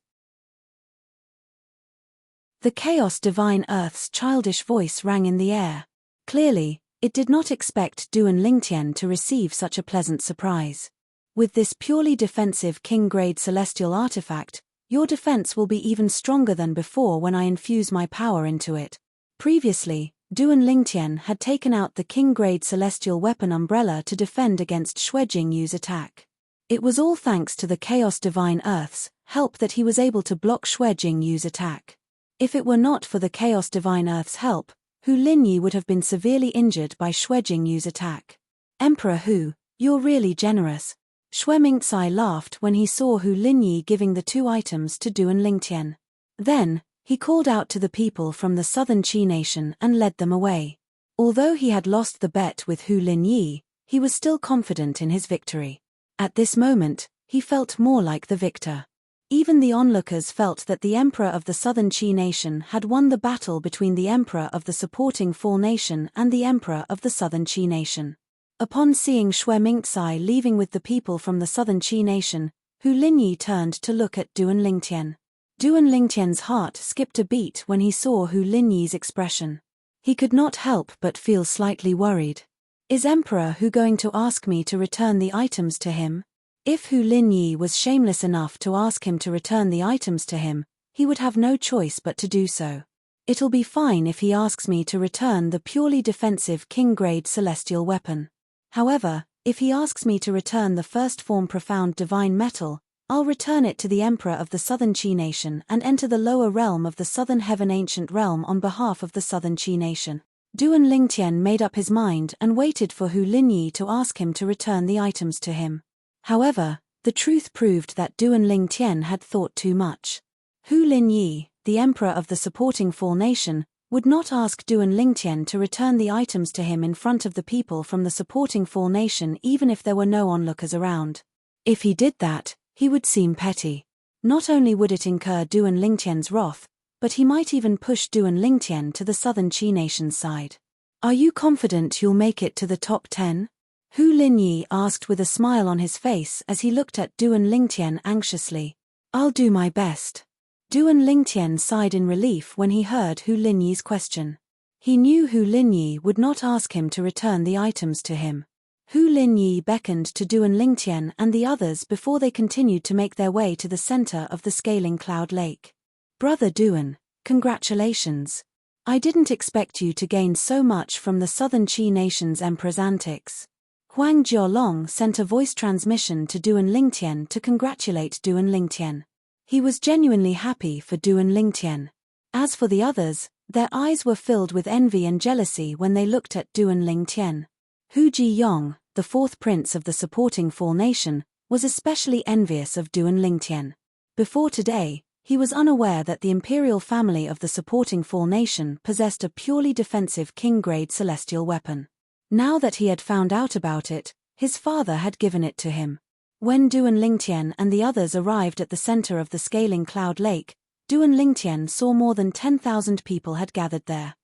The Chaos Divine Earth's childish voice rang in the air. Clearly, it did not expect Duan Lingtian to receive such a pleasant surprise. With this purely defensive king-grade celestial artifact, your defense will be even stronger than before when I infuse my power into it. Previously, Duan Lingtian had taken out the king-grade celestial weapon umbrella to defend against Xue Jingyu's attack. It was all thanks to the Chaos Divine Earth's help that he was able to block Xue Jingyu's attack. If it were not for the Chaos Divine Earth's help, Hu Linyi would have been severely injured by Xue Jingyu's attack. Emperor Hu, you're really generous. Xuemingcai laughed when he saw Hu Linyi giving the 2 items to Duan Lingtian. Then, he called out to the people from the Southern Qi Nation and led them away. Although he had lost the bet with Hu Linyi, he was still confident in his victory. At this moment, he felt more like the victor. Even the onlookers felt that the Emperor of the Southern Qi Nation had won the battle between the Emperor of the supporting Fall Nation and the Emperor of the Southern Qi Nation. Upon seeing Xuemingcai leaving with the people from the Southern Qi Nation, Hu Linyi turned to look at Duan Lingtian. Duan Lingtian's heart skipped a beat when he saw Hu Linyi's expression. He could not help but feel slightly worried. Is Emperor Hu going to ask me to return the items to him? If Hu Linyi was shameless enough to ask him to return the items to him, he would have no choice but to do so. It'll be fine if he asks me to return the purely defensive king-grade celestial weapon. However, if he asks me to return the first form profound divine metal, I'll return it to the Emperor of the Southern Qi Nation and enter the lower realm of the Southern Heaven Ancient Realm on behalf of the Southern Qi Nation. Duan Lingtian made up his mind and waited for Hu Linyi to ask him to return the items to him. However, the truth proved that Duan Lingtian had thought too much. Hu Linyi, the Emperor of the supporting Fall Nation, would not ask Duan Lingtian to return the items to him in front of the people from the supporting Fall Nation even if there were no onlookers around. If he did that, he would seem petty. Not only would it incur Duan Lingtian's wrath, but he might even push Duan Lingtian to the Southern Qi Nation's side. Are you confident you'll make it to the top 10? Hu Linyi asked with a smile on his face as he looked at Duan Lingtian anxiously. I'll do my best. Duan Lingtian sighed in relief when he heard Hu Linyi's question. He knew Hu Linyi would not ask him to return the items to him. Hu Linyi beckoned to Duan Lingtian and the others before they continued to make their way to the center of the scaling cloud lake. Brother Duan, congratulations. I didn't expect you to gain so much from the Southern Qi nation's emperor's antics. Huang Jiolong sent a voice transmission to Duan Lingtian to congratulate Duan Lingtian. He was genuinely happy for Duan Lingtian. As for the others, their eyes were filled with envy and jealousy when they looked at Duan Lingtian. Hu Jiyong, the fourth prince of the supporting Fall nation, was especially envious of Duan Lingtian. Before today, he was unaware that the imperial family of the supporting Fall nation possessed a purely defensive king-grade celestial weapon. Now that he had found out about it, his father had given it to him. When Duan Lingtian and the others arrived at the center of the scaling cloud lake, Duan Lingtian saw more than 10,000 people had gathered there.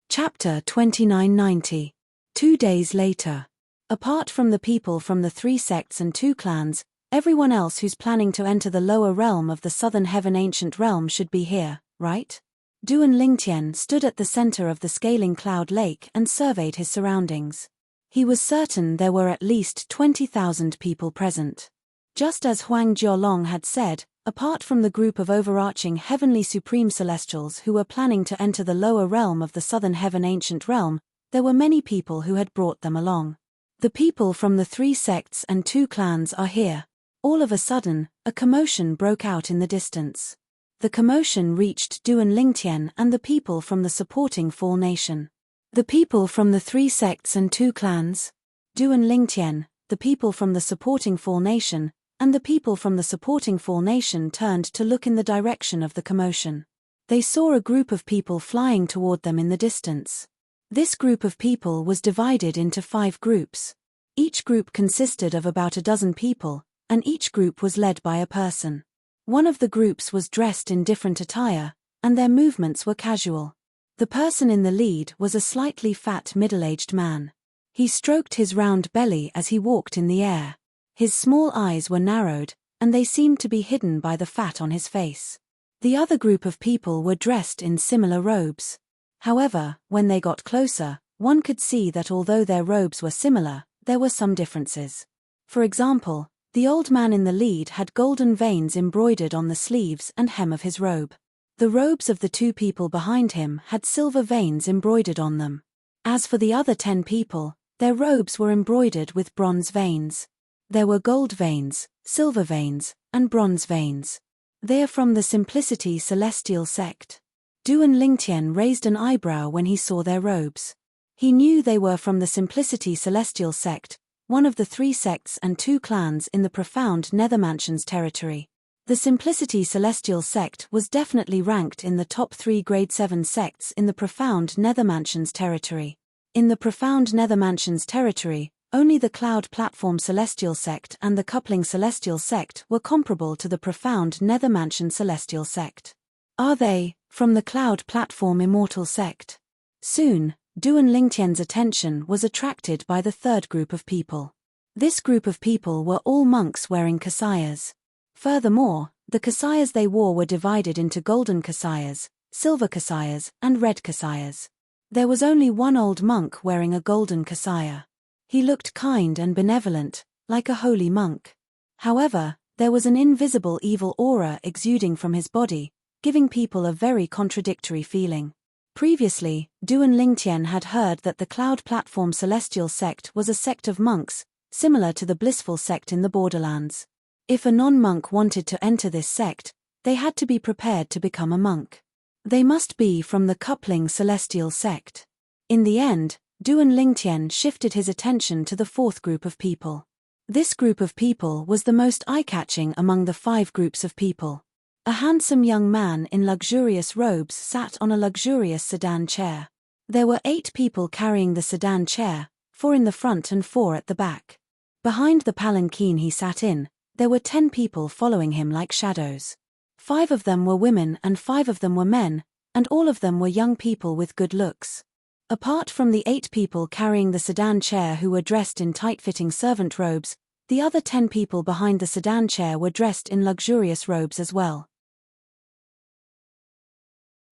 Chapter 2990. 2 days later. Apart from the people from the 3 sects and 2 clans, everyone else who's planning to enter the lower realm of the Southern Heaven Ancient Realm should be here, right? Duan Lingtian stood at the center of the scaling cloud lake and surveyed his surroundings. He was certain there were at least 20,000 people present. Just as Huang Jiolong had said, apart from the group of overarching heavenly supreme celestials who were planning to enter the lower realm of the Southern Heaven Ancient Realm, there were many people who had brought them along. The people from the 3 sects and 2 clans are here. All of a sudden, a commotion broke out in the distance. The commotion reached Duan Lingtian and the people from the supporting Fall nation. The people from the 3 sects and 2 clans. Duan Lingtian, the people from the supporting Fall nation, and the people from the supporting Fall nation turned to look in the direction of the commotion. They saw a group of people flying toward them in the distance. This group of people was divided into 5 groups. Each group consisted of about a dozen people, and each group was led by a person. One of the groups was dressed in different attire, and their movements were casual. The person in the lead was a slightly fat middle-aged man. He stroked his round belly as he walked in the air. His small eyes were narrowed, and they seemed to be hidden by the fat on his face. The other group of people were dressed in similar robes. However, when they got closer, one could see that although their robes were similar, there were some differences. For example, the old man in the lead had golden veins embroidered on the sleeves and hem of his robe. The robes of the 2 people behind him had silver veins embroidered on them. As for the other 10 people, their robes were embroidered with bronze veins. There were gold veins, silver veins, and bronze veins. They are from the Simplicity Celestial sect. Duan Lingtian raised an eyebrow when he saw their robes. He knew they were from the Simplicity Celestial sect, one of the 3 sects and 2 clans in the profound Nethermansions territory. The Simplicity Celestial sect was definitely ranked in the top 3 grade 7 sects in the profound Nethermansions territory. In the profound Nethermansions territory, only the Cloud Platform Celestial sect and the Coupling Celestial sect were comparable to the profound Nethermansion Celestial sect. Are they from the Cloud Platform Immortal sect? Soon, Duan Lingtian's attention was attracted by the 3rd group of people. This group of people were all monks wearing kasayas. Furthermore, the kasayas they wore were divided into golden kasayas, silver kasayas, and red kasayas. There was only one old monk wearing a golden kasaya. He looked kind and benevolent, like a holy monk. However, there was an invisible evil aura exuding from his body, giving people a very contradictory feeling. Previously, Duan Lingtian had heard that the Cloud Platform Celestial sect was a sect of monks, similar to the Blissful sect in the Borderlands. If a non-monk wanted to enter this sect, they had to be prepared to become a monk. They must be from the Coupling Celestial sect. In the end, Duan Lingtian shifted his attention to the 4th group of people. This group of people was the most eye-catching among the 5 groups of people. A handsome young man in luxurious robes sat on a luxurious sedan chair. There were 8 people carrying the sedan chair, 4 in the front and 4 at the back. Behind the palanquin he sat in, there were 10 people following him like shadows. 5 of them were women and 5 of them were men, and all of them were young people with good looks. Apart from the 8 people carrying the sedan chair who were dressed in tight-fitting servant robes, the other 10 people behind the sedan chair were dressed in luxurious robes as well.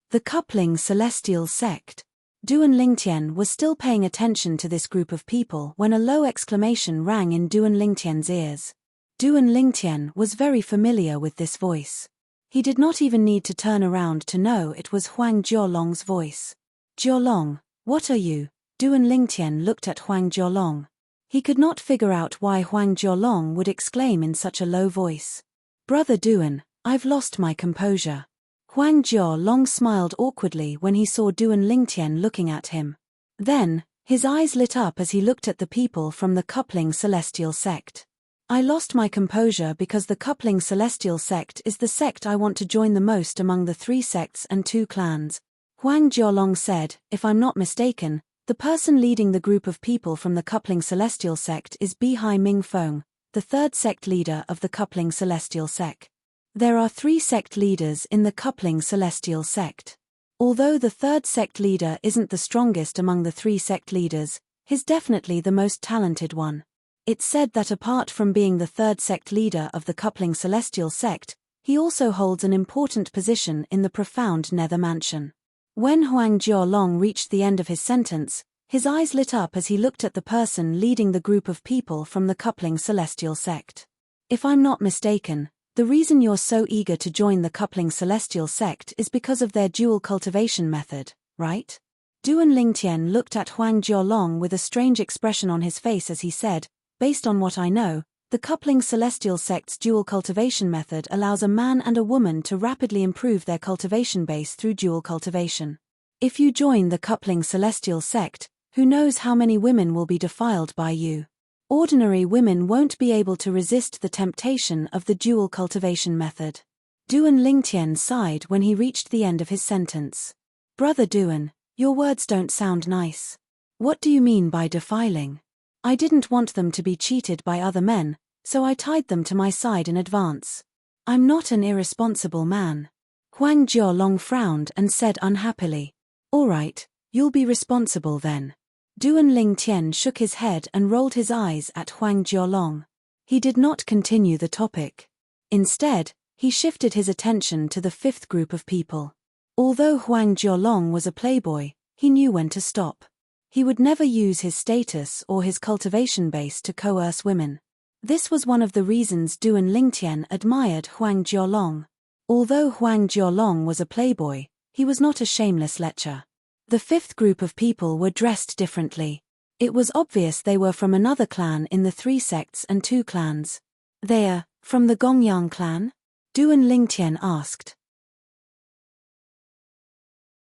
The coupling celestial sect. Duan Lingtian was still paying attention to this group of people when a low exclamation rang in Duan Lingtian's ears. Duan Lingtian was very familiar with this voice. He did not even need to turn around to know it was Huang Jiolong's voice. "Jiolong, what are you?" Duan Lingtian looked at Huang Jiolong. He could not figure out why Huang Jiolong would exclaim in such a low voice. "Brother Duan, I've lost my composure." Huang Jiolong smiled awkwardly when he saw Duan Lingtian looking at him. Then, his eyes lit up as he looked at the people from the coupling celestial sect. "I lost my composure because the coupling celestial sect is the sect I want to join the most among the 3 sects and 2 clans. Huang Jiolong said, "If I'm not mistaken, the person leading the group of people from the coupling celestial sect is Bihai Mingfeng, the 3rd sect leader of the coupling celestial sect. There are 3 sect leaders in the coupling celestial sect. Although the 3rd sect leader isn't the strongest among the 3 sect leaders, he's definitely the most talented one. It's said that apart from being the 3rd sect leader of the coupling celestial sect, he also holds an important position in the profound nether mansion." When Huang Jiolong reached the end of his sentence, his eyes lit up as he looked at the person leading the group of people from the coupling celestial sect. "If I'm not mistaken, the reason you're so eager to join the coupling celestial sect is because of their dual cultivation method, right?" Duan Lingtian looked at Huang Jiolong with a strange expression on his face as he said, "Based on what I know, the coupling celestial sect's dual cultivation method allows a man and a woman to rapidly improve their cultivation base through dual cultivation. If you join the coupling celestial sect, who knows how many women will be defiled by you? Ordinary women won't be able to resist the temptation of the dual cultivation method." Duan Lingtian sighed when he reached the end of his sentence. "Brother Duan, your words don't sound nice. What do you mean by defiling? I didn't want them to be cheated by other men, so I tied them to my side in advance. I'm not an irresponsible man." Huang Jiolong frowned and said unhappily, "All right, you'll be responsible then." Duan Lingtian shook his head and rolled his eyes at Huang Jiolong. He did not continue the topic. Instead, he shifted his attention to the 5th group of people. Although Huang Jiolong was a playboy, he knew when to stop. He would never use his status or his cultivation base to coerce women. This was one of the reasons Duan Lingtian admired Huang Jiolong. Although Huang Jiolong was a playboy, he was not a shameless lecher. The 5th group of people were dressed differently. It was obvious they were from another clan in the 3 sects and 2 clans. "They're from the Gongyang clan?" Duan Lingtian asked.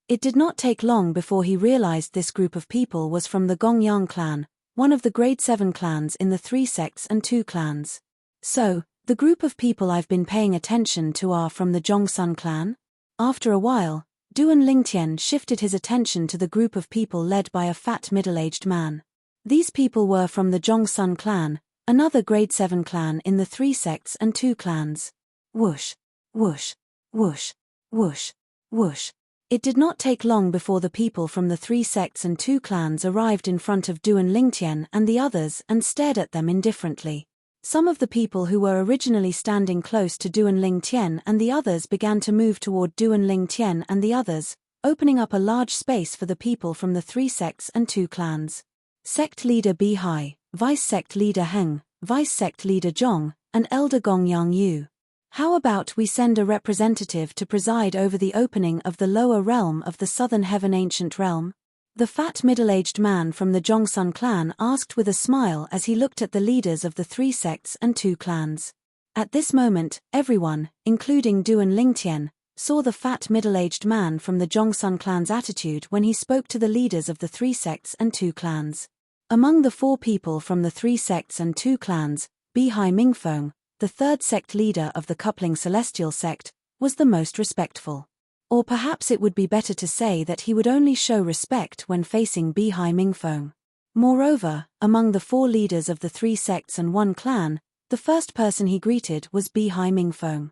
It did not take long before he realized this group of people was from the Gongyang clan, one of the grade 7 clans in the 3 sects and 2 clans. "So, the group of people I've been paying attention to are from the Zhongsun clan?" After a while, Duan Lingtian shifted his attention to the group of people led by a fat middle-aged man. These people were from the Zhongsun clan, another grade 7 clan in the 3 sects and 2 clans. Whoosh, whoosh, whoosh, whoosh, whoosh. It did not take long before the people from the 3 sects and 2 clans arrived in front of Duan Lingtian and the others and stared at them indifferently. Some of the people who were originally standing close to Duan Lingtian and the others began to move toward Duan Lingtian and the others, opening up a large space for the people from the 3 sects and 2 clans. Sect Leader Bihai, Vice Sect Leader Heng, Vice Sect Leader Zhong, and Elder Gongyang Yu. How about we send a representative to preside over the opening of the lower realm of the Southern Heaven Ancient Realm? The fat middle-aged man from the Zhongsun clan asked with a smile as he looked at the leaders of the 3 sects and 2 clans. At this moment, everyone, including Duan Lingtian, saw the fat middle-aged man from the Zhongsun clan's attitude when he spoke to the leaders of the 3 sects and 2 clans. Among the 4 people from the 3 sects and 2 clans, Bihai Mingfeng, the 3rd sect leader of the coupling celestial sect, was the most respectful. Or perhaps it would be better to say that he would only show respect when facing Bihai Mingfeng. Moreover, among the 4 leaders of the 3 sects and 1 clan, the first person he greeted was Bihai Mingfeng.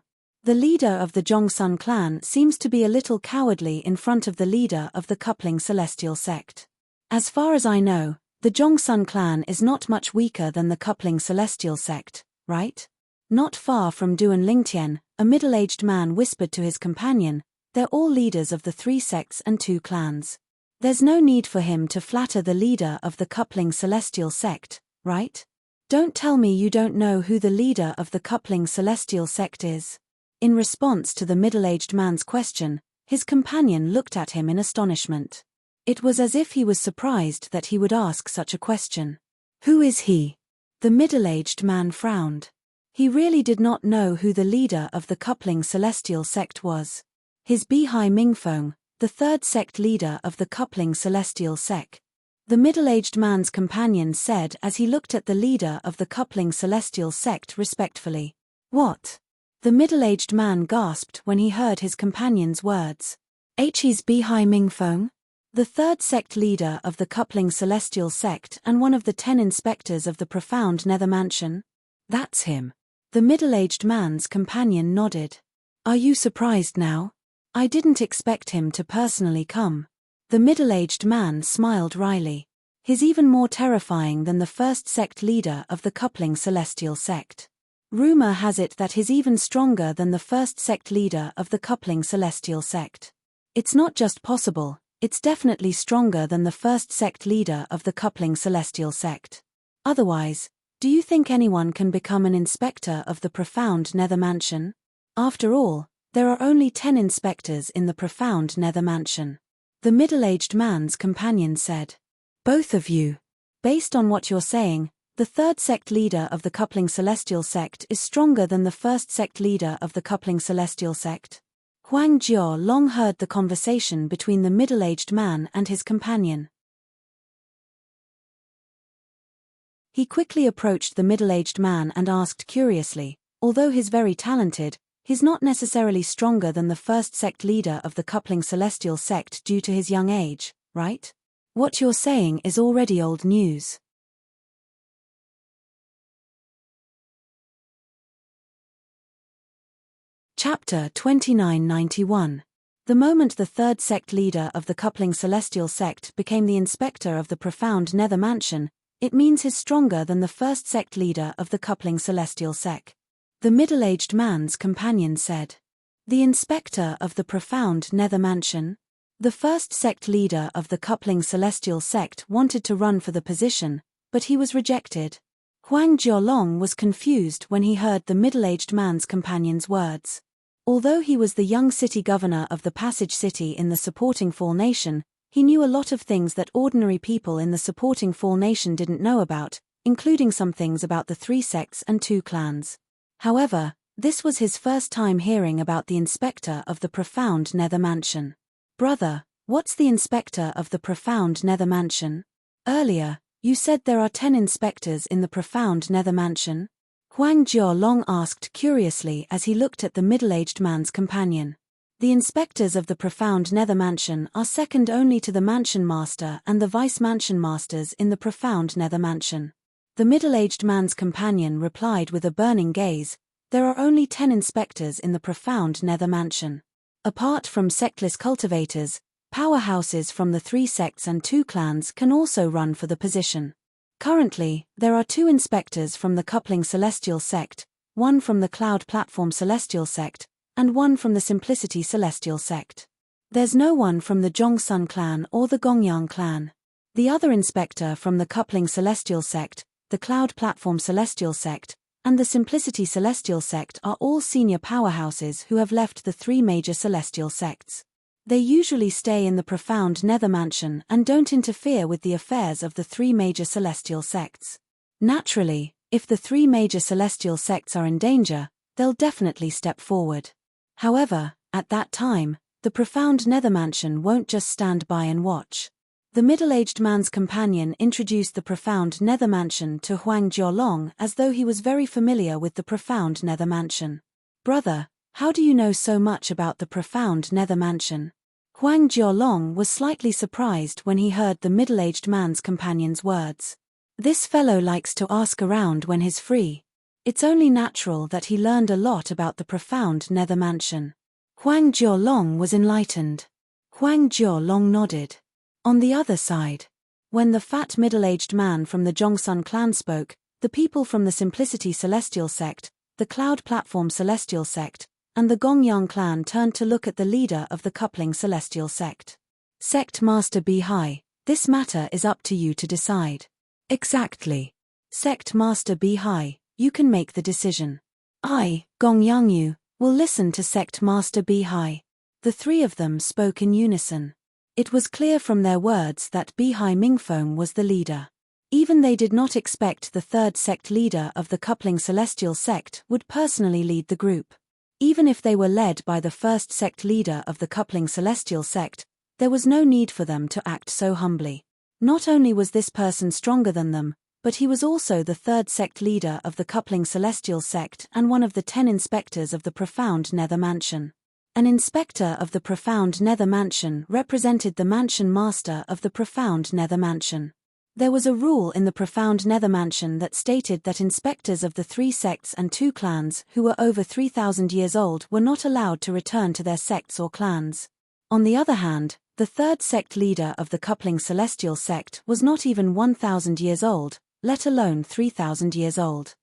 The leader of the Jongsun clan seems to be a little cowardly in front of the leader of the coupling celestial sect. As far as I know, the Jongsun clan is not much weaker than the coupling celestial sect, right? Not far from Duan Lingtian, a middle-aged man whispered to his companion, "They're all leaders of the 3 sects and 2 clans. There's no need for him to flatter the leader of the coupling celestial sect, right? Don't tell me you don't know who the leader of the coupling celestial sect is." In response to the middle-aged man's question, his companion looked at him in astonishment. It was as if he was surprised that he would ask such a question. "Who is he?" The middle-aged man frowned. He really did not know who the leader of the coupling celestial sect was. His Bihai Mingfeng, the 3rd sect leader of the coupling celestial sect. The middle-aged man's companion said as he looked at the leader of the coupling celestial sect respectfully. "What?" The middle-aged man gasped when he heard his companion's words. "He's Bihai Mingfeng? The 3rd sect leader of the coupling celestial sect and one of the 10 inspectors of the profound nether mansion? That's him." The middle-aged man's companion nodded. "Are you surprised now? I didn't expect him to personally come." The middle-aged man smiled wryly. "He's even more terrifying than the 1st sect leader of the coupling celestial sect. Rumor has it that he's even stronger than the 1st sect leader of the coupling celestial sect. It's not just possible, it's definitely stronger than the 1st sect leader of the coupling celestial sect. Otherwise, do you think anyone can become an inspector of the profound nether mansion? After all, there are only 10 inspectors in the profound nether mansion." The middle-aged man's companion said. "Both of you. Based on what you're saying, the 3rd sect leader of the coupling celestial sect is stronger than the 1st sect leader of the coupling celestial sect?" Huang Jiao long heard the conversation between the middle-aged man and his companion. He quickly approached the middle-aged man and asked curiously, "Although he's very talented, he's not necessarily stronger than the 1st sect leader of the coupling celestial sect due to his young age, right? What you're saying is already old news." Chapter 2991. The moment the 3rd sect leader of the coupling celestial sect became the inspector of the profound nether mansion, it means he's stronger than the 1st sect leader of the coupling celestial sect. The middle-aged man's companion said. "The inspector of the profound nether mansion?" The 1st sect leader of the coupling celestial sect wanted to run for the position, but he was rejected. Huang Jiolong was confused when he heard the middle-aged man's companion's words. Although he was the young city governor of the Passage City in the supporting Fall Nation, he knew a lot of things that ordinary people in the supporting Fall Nation didn't know about, including some things about the 3 sects and 2 clans. However, this was his first time hearing about the inspector of the profound nether mansion. "Brother, what's the inspector of the profound nether mansion? Earlier, you said there are 10 inspectors in the profound nether mansion?" Huang Jiolong asked curiously as he looked at the middle-aged man's companion. "The inspectors of the profound nether mansion are second only to the mansion master and the vice mansion masters in the profound nether mansion." The middle-aged man's companion replied with a burning gaze, "There are only 10 inspectors in the profound nether mansion. Apart from sectless cultivators, powerhouses from the 3 sects and 2 clans can also run for the position. Currently, there are 2 inspectors from the coupling celestial sect, one from the cloud platform celestial sect, and one from the simplicity celestial sect. There's no one from the Zhongsun clan or the Gongyang clan. The other inspector from the coupling celestial sect, the cloud platform celestial sect, and the simplicity celestial sect are all senior powerhouses who have left the 3 major celestial sects. They usually stay in the profound nether mansion and don't interfere with the affairs of the 3 major celestial sects. Naturally, if the 3 major celestial sects are in danger, they'll definitely step forward. However, at that time, the profound nether mansion won't just stand by and watch." The middle-aged man's companion introduced the profound nether mansion to Huang Jiolong as though he was very familiar with the profound nether mansion. "Brother, how do you know so much about the profound nether mansion?" Huang Jiolong was slightly surprised when he heard the middle-aged man's companion's words. "This fellow likes to ask around when he's free. It's only natural that he learned a lot about the profound nether mansion. Huang Jiolong was enlightened. Huang Jiolong nodded. On the other side, when the fat middle-aged man from the Zhongsun clan spoke, the people from the Simplicity Celestial sect, the Cloud Platform Celestial sect, and the Gongyang clan turned to look at the leader of the Coupling Celestial sect. Sect Master Bihai, this matter is up to you to decide. Exactly. Sect Master Bihai, you can make the decision. I, Gongyang Yu, will listen to Sect Master Bihai. The three of them spoke in unison. It was clear from their words that Bihai Mingfeng was the leader. Even they did not expect the third sect leader of the Coupling Celestial sect would personally lead the group. Even if they were led by the first sect leader of the Coupling Celestial sect, there was no need for them to act so humbly. Not only was this person stronger than them, but he was also the third sect leader of the Coupling Celestial sect and one of the 10 inspectors of the Profound Nether Mansion. An inspector of the Profound Nether Mansion represented the mansion master of the Profound Nether Mansion. There was a rule in the Profound Nether Mansion that stated that inspectors of the 3 sects and 2 clans who were over 3,000 years old were not allowed to return to their sects or clans. On the other hand, the third sect leader of the Coupling Celestial sect was not even 1,000 years old, let alone 3,000 years old.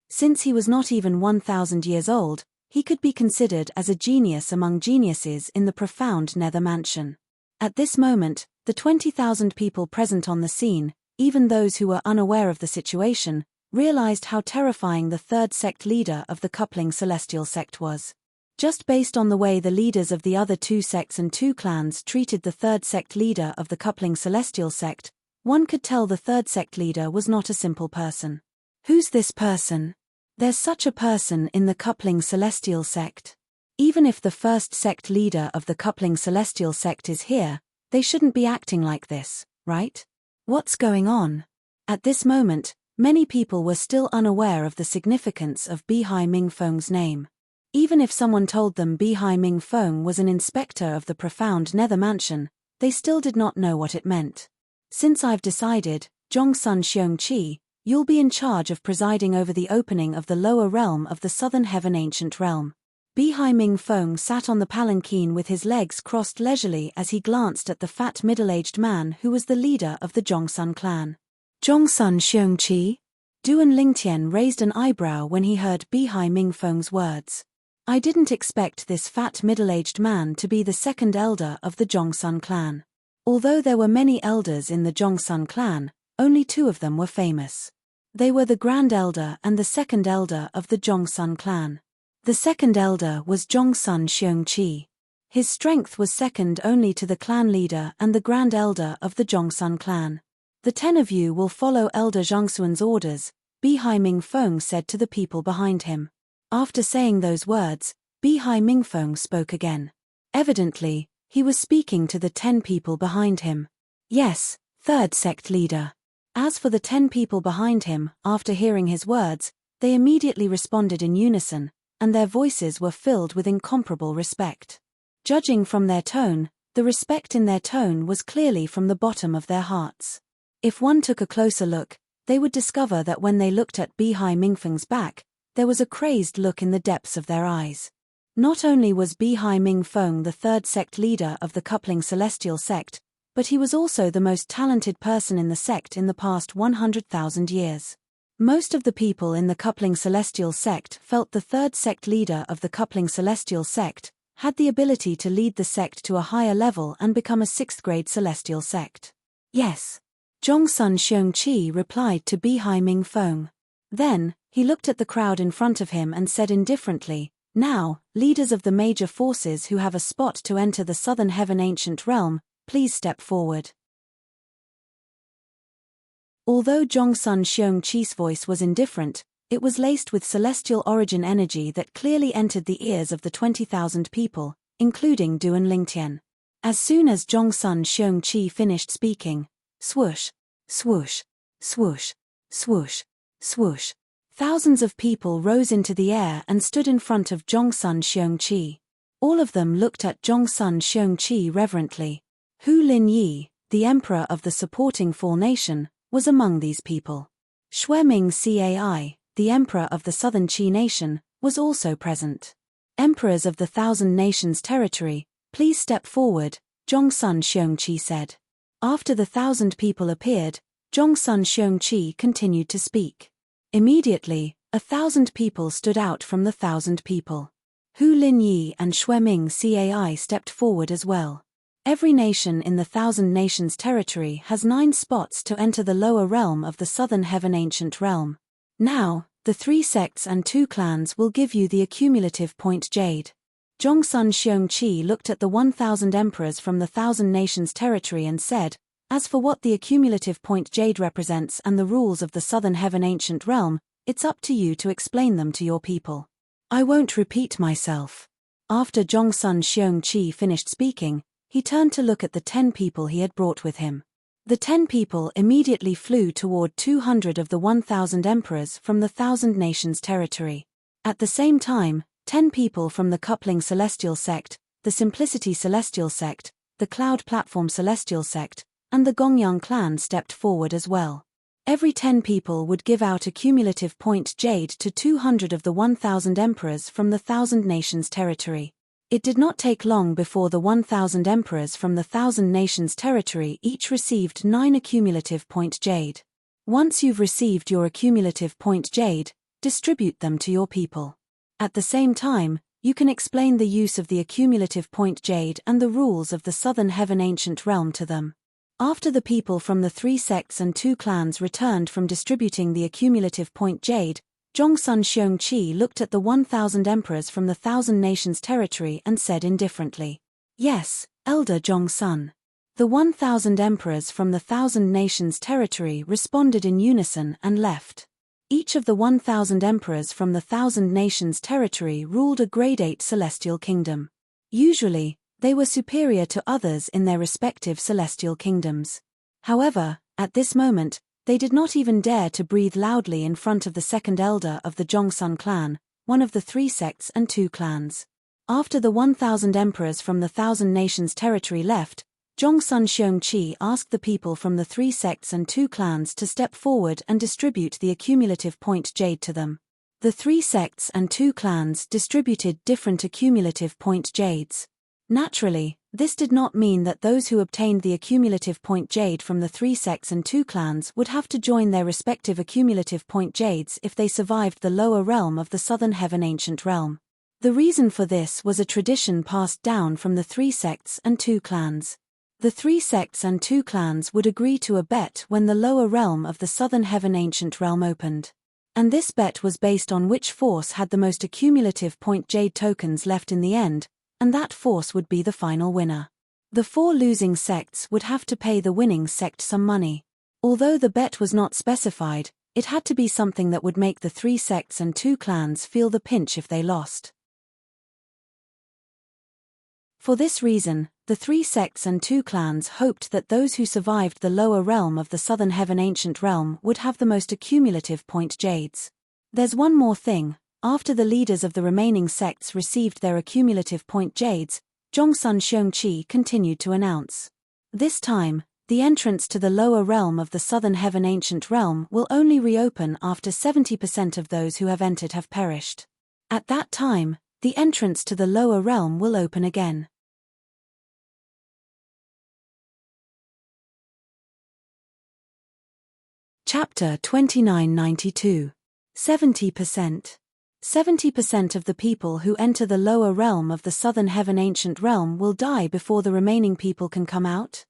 Since he was not even 1,000 years old, he could be considered as a genius among geniuses in the Profound Nether Mansion. At this moment, the 20,000 people present on the scene, even those who were unaware of the situation, realized how terrifying the third sect leader of the Coupling Celestial sect was. Just based on the way the leaders of the other 2 sects and 2 clans treated the third sect leader of the Coupling Celestial sect, one could tell the third sect leader was not a simple person. Who's this person? There's such a person in the Coupling Celestial sect. Even if the first sect leader of the Coupling Celestial sect is here, they shouldn't be acting like this, right? What's going on? At this moment, many people were still unaware of the significance of Bihai Mingfeng's name. Even if someone told them Bihai Mingfeng was an inspector of the Profound Nether Mansion, they still did not know what it meant. Since I've decided, Zhongsun Xiongqi, you'll be in charge of presiding over the opening of the lower realm of the Southern Heaven Ancient Realm. Bihai Mingfeng sat on the palanquin with his legs crossed leisurely as he glanced at the fat middle-aged man who was the leader of the Zhongsun clan. Zhongsun Xiongqi? Duan Lingtian raised an eyebrow when he heard Bihai Mingfeng's words. I didn't expect this fat middle-aged man to be the second elder of the Zhongsun clan. Although there were many elders in the Zhongsun clan, only 2 of them were famous. They were the Grand Elder and the Second Elder of the Zhongsun clan. The Second Elder was Zhongsun Xiongqi. His strength was second only to the clan leader and the Grand Elder of the Zhongsun clan. The 10 of you will follow Elder Zhongxuan's orders, Bihai Mingfeng said to the people behind him. After saying those words, Bihai Mingfeng spoke again. Evidently, he was speaking to the 10 people behind him. Yes, third sect leader. As for the 10 people behind him, after hearing his words, they immediately responded in unison, and their voices were filled with incomparable respect. Judging from their tone, the respect in their tone was clearly from the bottom of their hearts. If one took a closer look, they would discover that when they looked at Bihai Mingfeng's back, there was a crazed look in the depths of their eyes. Not only was Bihai Mingfeng the third sect leader of the Coupling Celestial sect, but he was also the most talented person in the sect in the past 100,000 years. Most of the people in the Coupling Celestial sect felt the third sect leader of the Coupling Celestial sect had the ability to lead the sect to a higher level and become a 6th grade celestial sect. Yes. Zhongsun Xiongqi replied to Bihai Mingfeng. Then, he looked at the crowd in front of him and said indifferently, now, leaders of the major forces who have a spot to enter the Southern Heaven Ancient Realm, please step forward. Although Zhongsun Xiongqi's voice was indifferent, it was laced with celestial origin energy that clearly entered the ears of the 20,000 people, including Duan Lingtian. As soon as Zhongsun Xiongqi finished speaking, swoosh, swoosh, swoosh, swoosh, swoosh, thousands of people rose into the air and stood in front of Zhongsun Xiongqi. All of them looked at Zhongsun Xiongqi reverently. Hu Linyi, the emperor of the supporting Fall Nation, was among these people. Shueming Cai, the emperor of the southern Qi nation, was also present. Emperors of the Thousand Nations territory, please step forward, Zhongsun Xiongqi said. After the 1,000 people appeared, Zhongsun Xiongqi continued to speak. Immediately, 1,000 people stood out from the 1,000 people. Hu Linyi and Shueming Cai stepped forward as well. Every nation in the Thousand Nations territory has 9 spots to enter the lower realm of the Southern Heaven Ancient Realm. Now, the 3 sects and 2 clans will give you the accumulative point jade. Zhongsun Xiongqi looked at the 1,000 emperors from the Thousand Nations territory and said, "As for what the accumulative point jade represents and the rules of the Southern Heaven Ancient Realm, it's up to you to explain them to your people. I won't repeat myself." After Zhongsun Xiongqi finished speaking, he turned to look at the 10 people he had brought with him. The 10 people immediately flew toward 200 of the 1,000 emperors from the Thousand Nations territory. At the same time, 10 people from the Coupling Celestial sect, the Simplicity Celestial sect, the Cloud Platform Celestial sect, and the Gongyang clan stepped forward as well. Every 10 people would give out a cumulative point jade to 200 of the 1,000 emperors from the Thousand Nations territory. It did not take long before the 1,000 emperors from the Thousand Nations territory each received 9 accumulative point jade. Once you've received your accumulative point jade, distribute them to your people. At the same time, you can explain the use of the accumulative point jade and the rules of the Southern Heaven Ancient Realm to them. After the people from the 3 sects and 2 clans returned from distributing the accumulative point jade, Zhongsun Xiongqi looked at the 1,000 emperors from the Thousand Nations territory and said indifferently, "Yes, Elder Zhongsun." The 1,000 emperors from the Thousand Nations territory responded in unison and left. Each of the 1,000 emperors from the Thousand Nations territory ruled a grade 8 celestial kingdom. Usually, they were superior to others in their respective celestial kingdoms. However, at this moment, they did not even dare to breathe loudly in front of the second elder of the Zhongsun clan, one of the 3 sects and 2 clans. After the 1,000 emperors from the Thousand Nations territory left, Zhongsun Xiongqi asked the people from the 3 sects and 2 clans to step forward and distribute the accumulative point jade to them. The 3 sects and 2 clans distributed different accumulative point jades. Naturally, this did not mean that those who obtained the accumulative point jade from the 3 sects and 2 clans would have to join their respective accumulative point jades if they survived the lower realm of the Southern Heaven Ancient Realm. The reason for this was a tradition passed down from the 3 sects and 2 clans. The 3 sects and 2 clans would agree to a bet when the lower realm of the Southern Heaven Ancient Realm opened. And this bet was based on which force had the most accumulative point jade tokens left in the end, and that force would be the final winner. The 4 losing sects would have to pay the winning sect some money. Although the bet was not specified, it had to be something that would make the 3 sects and 2 clans feel the pinch if they lost. For this reason, the 3 sects and 2 clans hoped that those who survived the lower realm of the Southern Heaven Ancient Realm would have the most accumulative point jades. There's one more thing. After the leaders of the remaining sects received their accumulative point jades, Zhongsun Xiongqi continued to announce. This time, the entrance to the lower realm of the Southern Heaven Ancient Realm will only reopen after 70% of those who have entered have perished. At that time, the entrance to the lower realm will open again. Chapter 2992. 70%. 70% of the people who enter the lower realm of the Southern Heaven Ancient Realm will die before the remaining people can come out?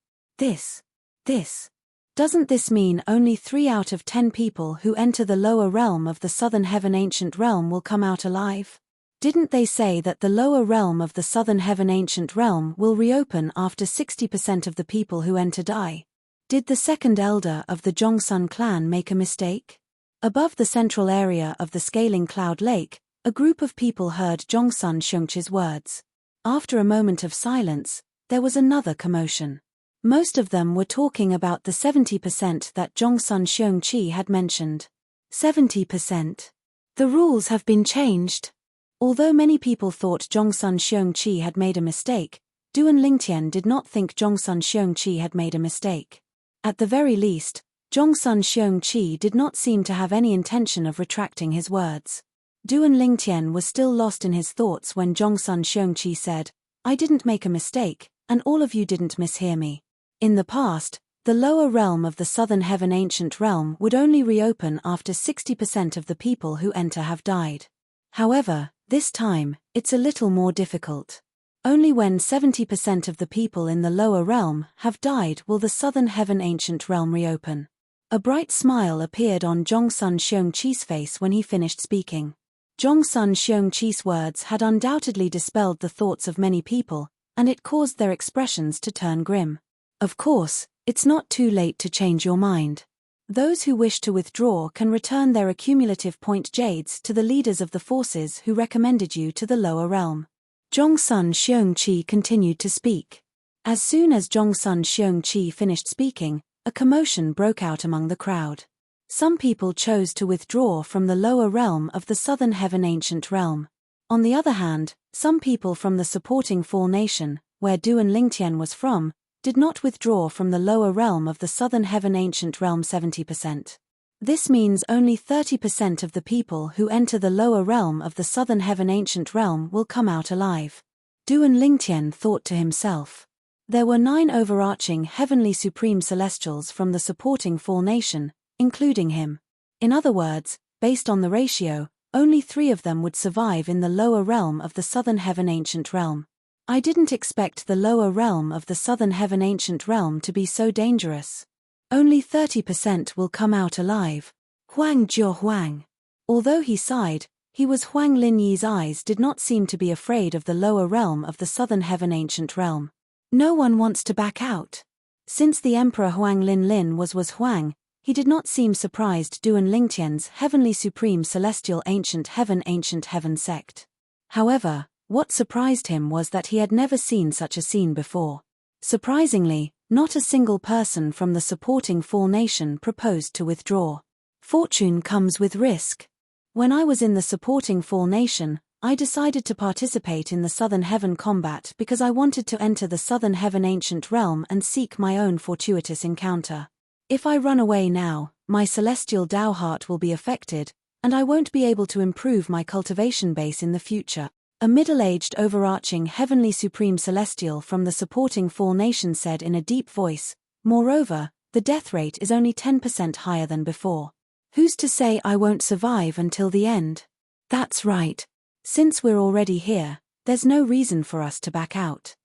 Doesn't this mean only 3 out of 10 people who enter the lower realm of the Southern Heaven Ancient Realm will come out alive? Didn't they say that the lower realm of the Southern Heaven Ancient Realm will reopen after 60% of the people who enter die? Did the second elder of the Zhongsun clan make a mistake? Above the central area of the scaling cloud lake, a group of people heard Zhongsun Xiongqi's words. After a moment of silence, there was another commotion. Most of them were talking about the 70% that Zhongsun Xiongqi had mentioned. 70%. The rules have been changed. Although many people thought Zhongsun Xiongqi had made a mistake, Du and Lingtian did not think Zhongsun Xiongqi had made a mistake. At the very least, Zhongsun Xiongqi did not seem to have any intention of retracting his words. Duan Lingtian was still lost in his thoughts when Zhongsun Xiongqi said, "I didn't make a mistake, and all of you didn't mishear me. In the past, the lower realm of the Southern Heaven Ancient Realm would only reopen after 60% of the people who enter have died. However, this time, it's a little more difficult. Only when 70% of the people in the lower realm have died will the Southern Heaven Ancient Realm reopen." A bright smile appeared on Zhongsun Xiongqi's face when he finished speaking. Zhongsun Xiongqi's words had undoubtedly dispelled the thoughts of many people, and it caused their expressions to turn grim. Of course, it's not too late to change your mind. Those who wish to withdraw can return their accumulative point jades to the leaders of the forces who recommended you to the lower realm. Zhongsun Xiongqi continued to speak. As soon as Zhongsun Xiongqi finished speaking, a commotion broke out among the crowd. Some people chose to withdraw from the lower realm of the Southern Heaven Ancient Realm. On the other hand, some people from the supporting Fall Nation, where Duan Lingtian was from, did not withdraw from the lower realm of the Southern Heaven Ancient Realm 70%. This means only 30% of the people who enter the lower realm of the Southern Heaven Ancient Realm will come out alive. Duan Lingtian thought to himself. There were 9 overarching Heavenly Supreme Celestials from the supporting Fall Nation, including him. In other words, based on the ratio, only 3 of them would survive in the lower realm of the Southern Heaven Ancient Realm. I didn't expect the lower realm of the Southern Heaven Ancient Realm to be so dangerous. Only 30% will come out alive. Huang Jiuhuang. Although he sighed, Huang Linyi's eyes did not seem to be afraid of the lower realm of the Southern Heaven Ancient Realm. No one wants to back out. Since the Emperor Huang Linlin was Huang, he did not seem surprised Duan Lingtian's Heavenly Supreme Celestial Ancient Heaven sect. However, what surprised him was that he had never seen such a scene before. Surprisingly, not a single person from the supporting Fall Nation proposed to withdraw. Fortune comes with risk. When I was in the supporting Fall Nation, I decided to participate in the Southern Heaven combat because I wanted to enter the Southern Heaven Ancient Realm and seek my own fortuitous encounter. If I run away now, my celestial Dao heart will be affected, and I won't be able to improve my cultivation base in the future. A middle-aged overarching Heavenly Supreme Celestial from the supporting Fall Nation said in a deep voice, "Moreover, the death rate is only 10% higher than before. Who's to say I won't survive until the end?" "That's right. Since we're already here, there's no reason for us to back out."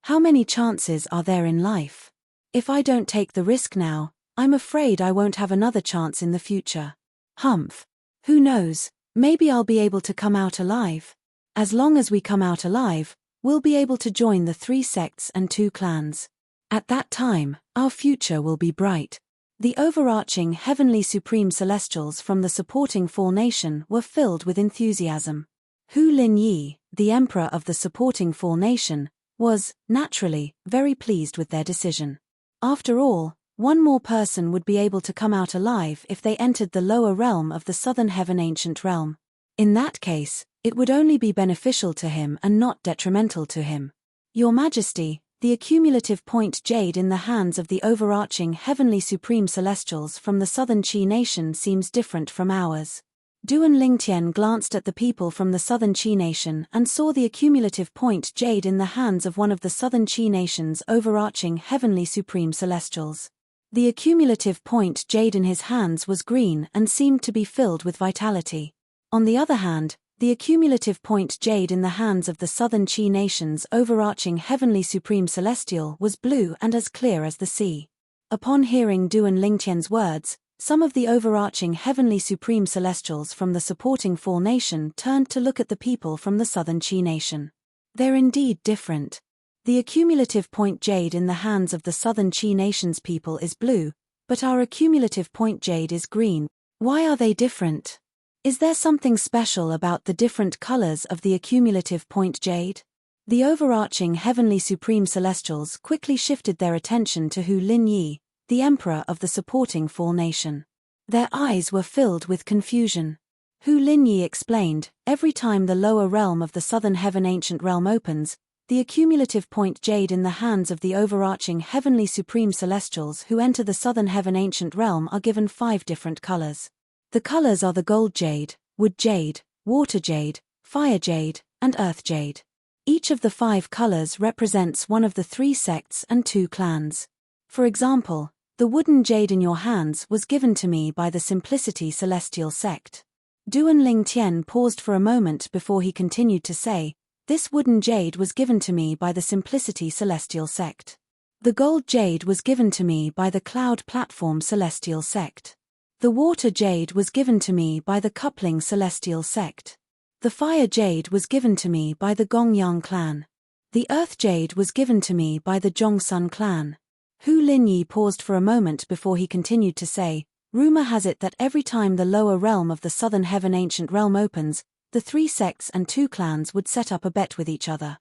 How many chances are there in life? If I don't take the risk now, I'm afraid I won't have another chance in the future. Humph. Who knows, maybe I'll be able to come out alive. As long as we come out alive, we'll be able to join the 3 sects and 2 clans. At that time, our future will be bright. The overarching Heavenly Supreme Celestials from the supporting Fall Nation were filled with enthusiasm. Hu Linyi, the Emperor of the supporting Fall Nation, was, naturally, very pleased with their decision. After all, one more person would be able to come out alive if they entered the lower realm of the Southern Heaven Ancient Realm. In that case, it would only be beneficial to him and not detrimental to him. Your Majesty, the accumulative point jade in the hands of the overarching Heavenly Supreme Celestials from the Southern Qi Nation seems different from ours. Duan Lingtian glanced at the people from the Southern Qi Nation and saw the accumulative point jade in the hands of one of the Southern Qi Nation's overarching Heavenly Supreme Celestials. The accumulative point jade in his hands was green and seemed to be filled with vitality. On the other hand, the accumulative point jade in the hands of the Southern Qi Nation's overarching Heavenly Supreme Celestial was blue and as clear as the sea. Upon hearing Duan Lingtian's words, some of the overarching Heavenly Supreme Celestials from the supporting Fall Nation turned to look at the people from the Southern Qi Nation. They're indeed different. The accumulative point jade in the hands of the Southern Qi Nation's people is blue, but our accumulative point jade is green. Why are they different? Is there something special about the different colors of the accumulative point jade? The overarching Heavenly Supreme Celestials quickly shifted their attention to Hu Linyi, the Emperor of the supporting Fall Nation. Their eyes were filled with confusion. Hu Linyi explained, every time the lower realm of the Southern Heaven Ancient Realm opens, the accumulative point jade in the hands of the overarching heavenly supreme celestials who enter the southern heaven ancient realm are given 5 different colors. The colors are the gold jade, wood jade, water jade, fire jade, and earth jade. Each of the 5 colors represents one of the 3 sects and 2 clans. For example, the wooden jade in your hands was given to me by the Simplicity Celestial sect. Duan Ling Tian paused for a moment before he continued to say, "This wooden jade was given to me by the Simplicity Celestial sect. The gold jade was given to me by the Cloud Platform Celestial sect. The water jade was given to me by the Coupling Celestial sect. The fire jade was given to me by the Gongyang clan. The earth jade was given to me by the Zhongsun clan." Hu Linyi paused for a moment before he continued to say, "Rumor has it that every time the lower realm of the southern heaven ancient realm opens, the 3 sects and 2 clans would set up a bet with each other.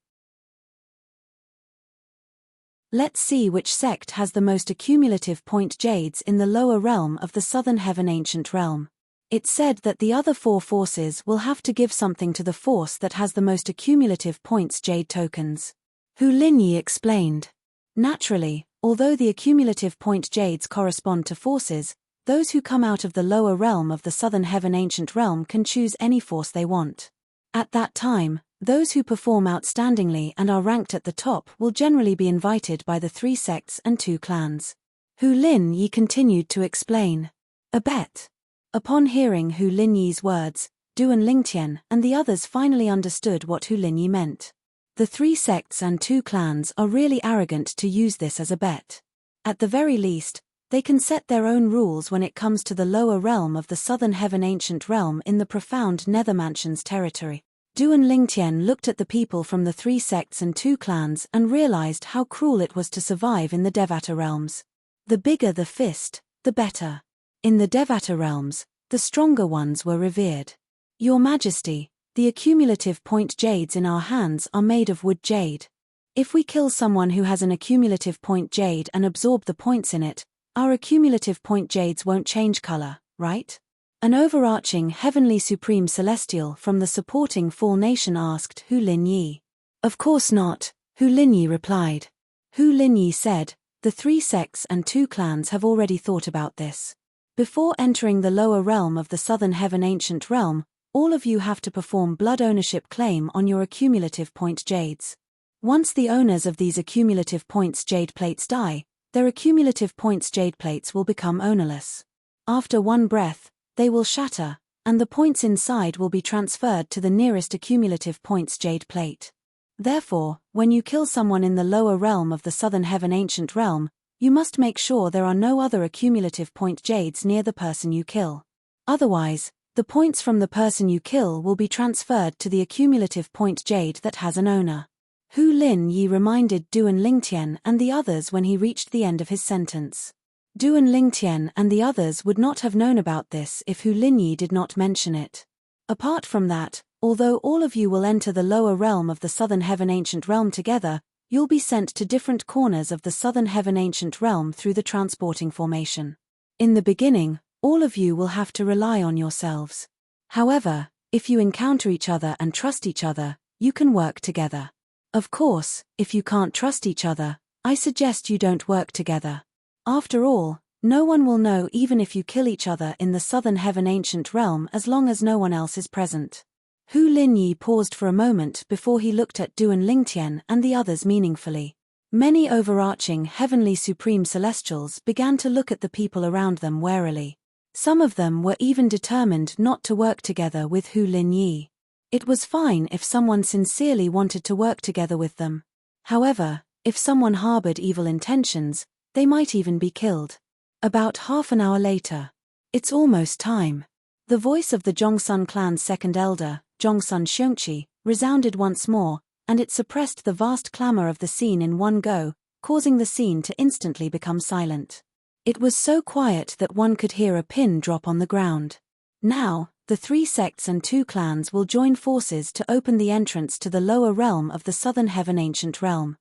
Let's see which sect has the most accumulative point jades in the lower realm of the southern heaven ancient realm. It's said that the other 4 forces will have to give something to the force that has the most accumulative points jade tokens." Hu Linyi explained. Naturally, although the accumulative point jades correspond to forces, those who come out of the lower realm of the southern heaven ancient realm can choose any force they want. At that time, those who perform outstandingly and are ranked at the top will generally be invited by the 3 sects and 2 clans. Hu Linyi continued to explain. A bet. Upon hearing Hu Linyi's words, Duan Lingtian and the others finally understood what Hu Linyi meant. The 3 sects and 2 clans are really arrogant to use this as a bet. At the very least, they can set their own rules when it comes to the lower realm of the southern heaven ancient realm in the profound Nethermansions territory. Duan Lingtian looked at the people from the 3 sects and 2 clans and realized how cruel it was to survive in the Devata realms. The bigger the fist, the better. In the Devata realms, the stronger ones were revered. "Your Majesty, the accumulative point jades in our hands are made of wood jade. If we kill someone who has an accumulative point jade and absorb the points in it, our accumulative point jades won't change color, right?" An overarching heavenly supreme celestial from the supporting Fall Nation asked Hu Linyi. "Of course not," Hu Linyi replied. Hu Linyi said, "The 3 sects and 2 clans have already thought about this. Before entering the lower realm of the southern heaven ancient realm, all of you have to perform blood ownership claim on your accumulative point jades. Once the owners of these accumulative points jade plates die, their accumulative points jade plates will become ownerless. After one breath, they will shatter, and the points inside will be transferred to the nearest accumulative points jade plate. Therefore, when you kill someone in the lower realm of the southern heaven ancient realm, you must make sure there are no other accumulative point jades near the person you kill. Otherwise, the points from the person you kill will be transferred to the accumulative point jade that has an owner." Hu Linyi reminded Duan Lingtian and the others when he reached the end of his sentence. Duan Lingtian and the others would not have known about this if Hu Linyi did not mention it. Apart from that, although all of you will enter the lower realm of the southern heaven ancient realm together, you'll be sent to different corners of the southern heaven ancient realm through the transporting formation. In the beginning, all of you will have to rely on yourselves. However, if you encounter each other and trust each other, you can work together. Of course, if you can't trust each other, I suggest you don't work together. After all, no one will know even if you kill each other in the southern heaven ancient realm as long as no one else is present." Hu Linyi paused for a moment before he looked at Duan Lingtian and the others meaningfully. Many overarching heavenly supreme celestials began to look at the people around them warily. Some of them were even determined not to work together with Hu Linyi. It was fine if someone sincerely wanted to work together with them. However, if someone harbored evil intentions, they might even be killed. About half an hour later. "It's almost time." The voice of the Zhongsun clan's second elder, Zhongsun Xiongqi, resounded once more, and it suppressed the vast clamor of the scene in one go, causing the scene to instantly become silent. It was so quiet that one could hear a pin drop on the ground. Now, the 3 sects and 2 clans will join forces to open the entrance to the lower realm of the southern heaven ancient realm.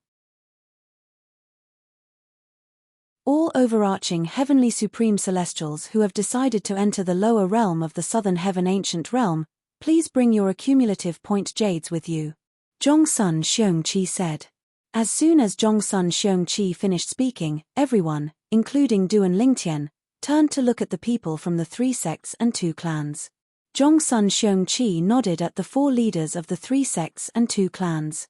All overarching heavenly supreme celestials who have decided to enter the lower realm of the southern heaven ancient realm, please bring your accumulative point jades with you. Zhongsun Xiongqi said. As soon as Zhongsun Xiongqi finished speaking, everyone, including Du and Lingtian, turned to look at the people from the 3 sects and 2 clans. Zhongsun Xiongqi nodded at the 4 leaders of the 3 sects and 2 clans.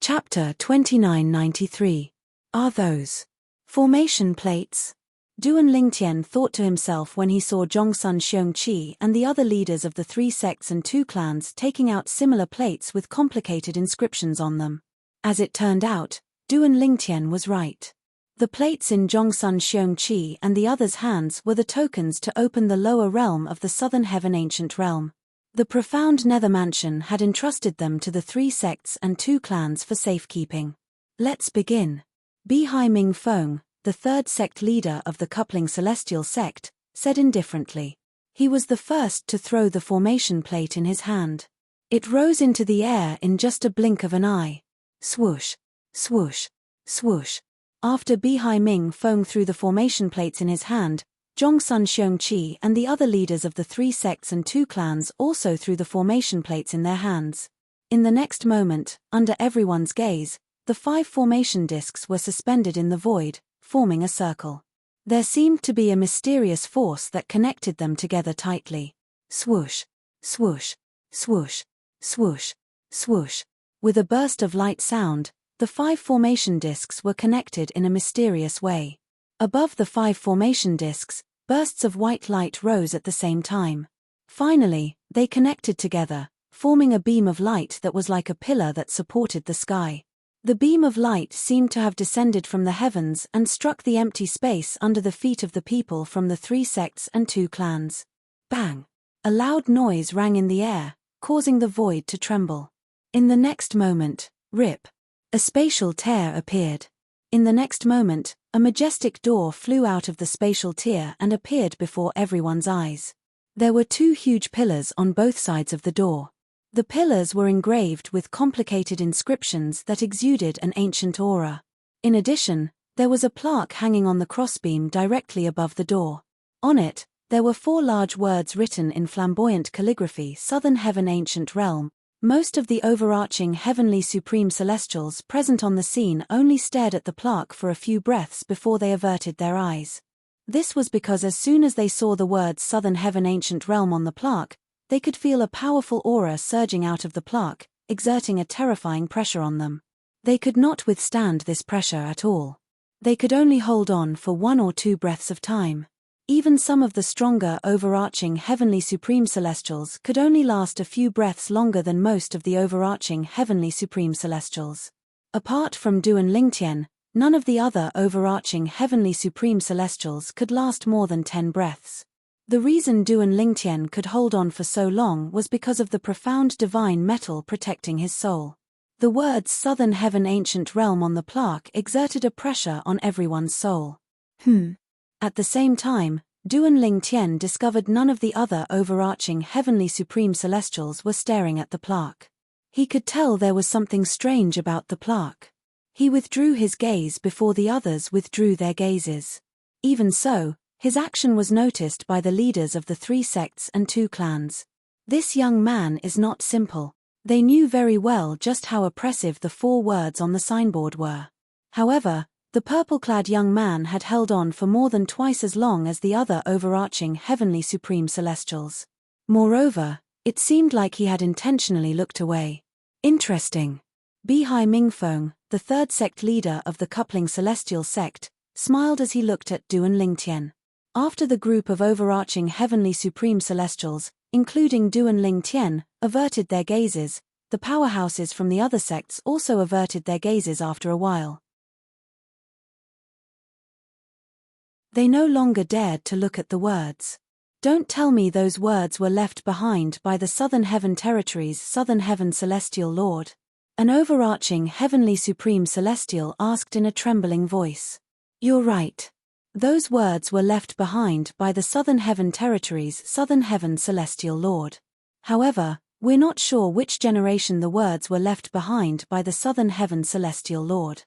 Chapter 2993. Are those formation plates? Du and Lingtian thought to himself when he saw Zhongsun Xiongqi and the other leaders of the 3 sects and 2 clans taking out similar plates with complicated inscriptions on them. As it turned out, Du and Lingtian was right. The plates in Zhongsun Xiongqi and the others' hands were the tokens to open the lower realm of the Southern Heaven Ancient Realm. The profound Nether Mansion had entrusted them to the 3 sects and 2 clans for safekeeping. Let's begin. Bihai Ming Feng, the 3rd sect leader of the coupling celestial sect, said indifferently. He was the first to throw the formation plate in his hand. It rose into the air in just a blink of an eye. Swoosh, swoosh, swoosh. After Bihai Ming Feng threw the formation plates in his hand, Zhongsun Xiongqi and the other leaders of the 3 sects and 2 clans also threw the formation plates in their hands. In the next moment, under everyone's gaze, the 5 formation discs were suspended in the void, forming a circle. There seemed to be a mysterious force that connected them together tightly. Swoosh, swoosh, swoosh, swoosh, swoosh. With a burst of light sound, the 5 formation discs were connected in a mysterious way. Above the 5 formation discs, bursts of white light rose at the same time. Finally, they connected together, forming a beam of light that was like a pillar that supported the sky. The beam of light seemed to have descended from the heavens and struck the empty space under the feet of the people from the 3 sects and 2 clans. Bang! A loud noise rang in the air, causing the void to tremble. In the next moment, rip! A spatial tear appeared. In the next moment, a majestic door flew out of the spatial tear and appeared before everyone's eyes. There were 2 huge pillars on both sides of the door. The pillars were engraved with complicated inscriptions that exuded an ancient aura. In addition, there was a plaque hanging on the crossbeam directly above the door. On it, there were 4 large words written in flamboyant calligraphy: Southern Heaven Ancient Realm. Most of the overarching heavenly supreme celestials present on the scene only stared at the plaque for a few breaths before they averted their eyes. This was because as soon as they saw the words Southern Heaven Ancient Realm on the plaque, they could feel a powerful aura surging out of the plaque, exerting a terrifying pressure on them. They could not withstand this pressure at all. They could only hold on for 1 or 2 breaths of time. Even some of the stronger overarching heavenly supreme celestials could only last a few breaths longer than most of the overarching heavenly supreme celestials. Apart from Du and Lingtian, none of the other overarching heavenly supreme celestials could last more than 10 breaths. The reason Du and Lingtian could hold on for so long was because of the profound divine metal protecting his soul. The words Southern Heaven Ancient Realm on the plaque exerted a pressure on everyone's soul. At the same time, Du and Lingtian discovered none of the other overarching heavenly supreme celestials were staring at the plaque. He could tell there was something strange about the plaque. He withdrew his gaze before the others withdrew their gazes. Even so, his action was noticed by the leaders of the 3 sects and 2 clans. This young man is not simple. They knew very well just how oppressive the 4 words on the signboard were. However, the purple-clad young man had held on for more than twice as long as the other overarching heavenly supreme celestials. Moreover, it seemed like he had intentionally looked away. Interesting. Bihai Mingfeng, the 3rd sect leader of the coupling celestial sect, smiled as he looked at Du and Lingtian. After the group of overarching heavenly supreme celestials, including Du and Lingtian, averted their gazes, the powerhouses from the other sects also averted their gazes after a while. They no longer dared to look at the words. Don't tell me those words were left behind by the Southern Heaven Territory's Southern Heaven Celestial Lord. An overarching heavenly supreme celestial asked in a trembling voice. You're right. Those words were left behind by the Southern Heaven Territory's Southern Heaven Celestial Lord. However, we're not sure which generation the words were left behind by the Southern Heaven Celestial Lord.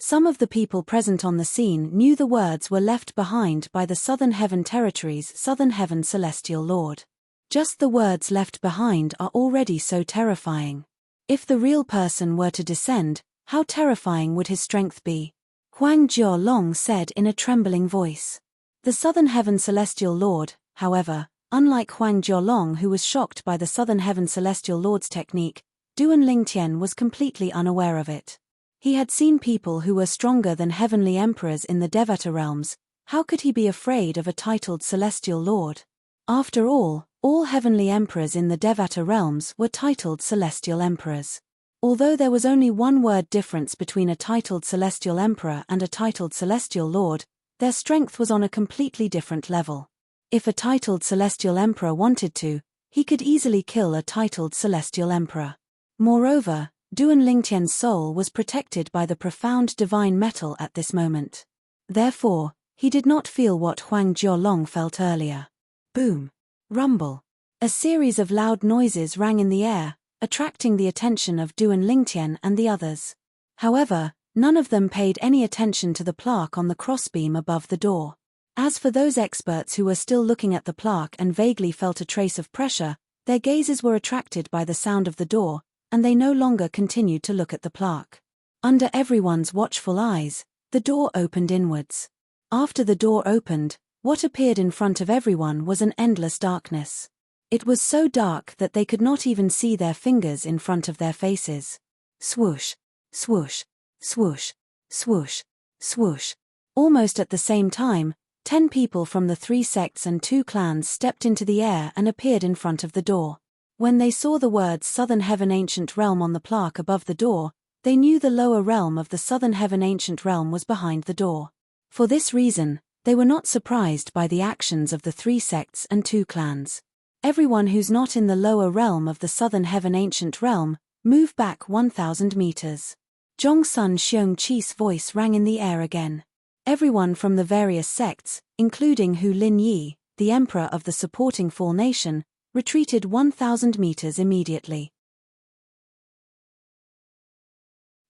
Some of the people present on the scene knew the words were left behind by the Southern Heaven Territory's Southern Heaven Celestial Lord. Just the words left behind are already so terrifying. If the real person were to descend, how terrifying would his strength be? Huang Jialong said in a trembling voice. The Southern Heaven Celestial Lord, however, unlike Huang Jialong who was shocked by the Southern Heaven Celestial Lord's technique, Duan Lingtian was completely unaware of it. He had seen people who were stronger than heavenly emperors in the Devata realms. How could he be afraid of a titled celestial lord? After all heavenly emperors in the Devata realms were titled celestial emperors. Although there was only one word difference between a titled celestial emperor and a titled celestial lord, their strength was on a completely different level. If a titled celestial emperor wanted to, he could easily kill a titled celestial emperor. Moreover, Duan Lingtian's soul was protected by the profound divine metal at this moment. Therefore, he did not feel what Huang Jialong felt earlier. Boom. Rumble. A series of loud noises rang in the air, attracting the attention of Duan Lingtian and the others. However, none of them paid any attention to the plaque on the crossbeam above the door. As for those experts who were still looking at the plaque and vaguely felt a trace of pressure, their gazes were attracted by the sound of the door, and they no longer continued to look at the plaque. Under everyone's watchful eyes, the door opened inwards. After the door opened, what appeared in front of everyone was an endless darkness. It was so dark that they could not even see their fingers in front of their faces. Swoosh, swoosh, swoosh, swoosh, swoosh. Almost at the same time, 10 people from the 3 sects and 2 clans stepped into the air and appeared in front of the door. When they saw the words Southern Heaven Ancient Realm on the plaque above the door, they knew the lower realm of the Southern Heaven Ancient Realm was behind the door. For this reason, they were not surprised by the actions of the 3 sects and 2 clans. Everyone who's not in the lower realm of the Southern Heaven Ancient Realm, move back 1,000 meters. Zhongsun Xiongqi's voice rang in the air again. Everyone from the various sects, including Hu Linyi, the emperor of the supporting Fall Nation, retreated 1,000 meters immediately.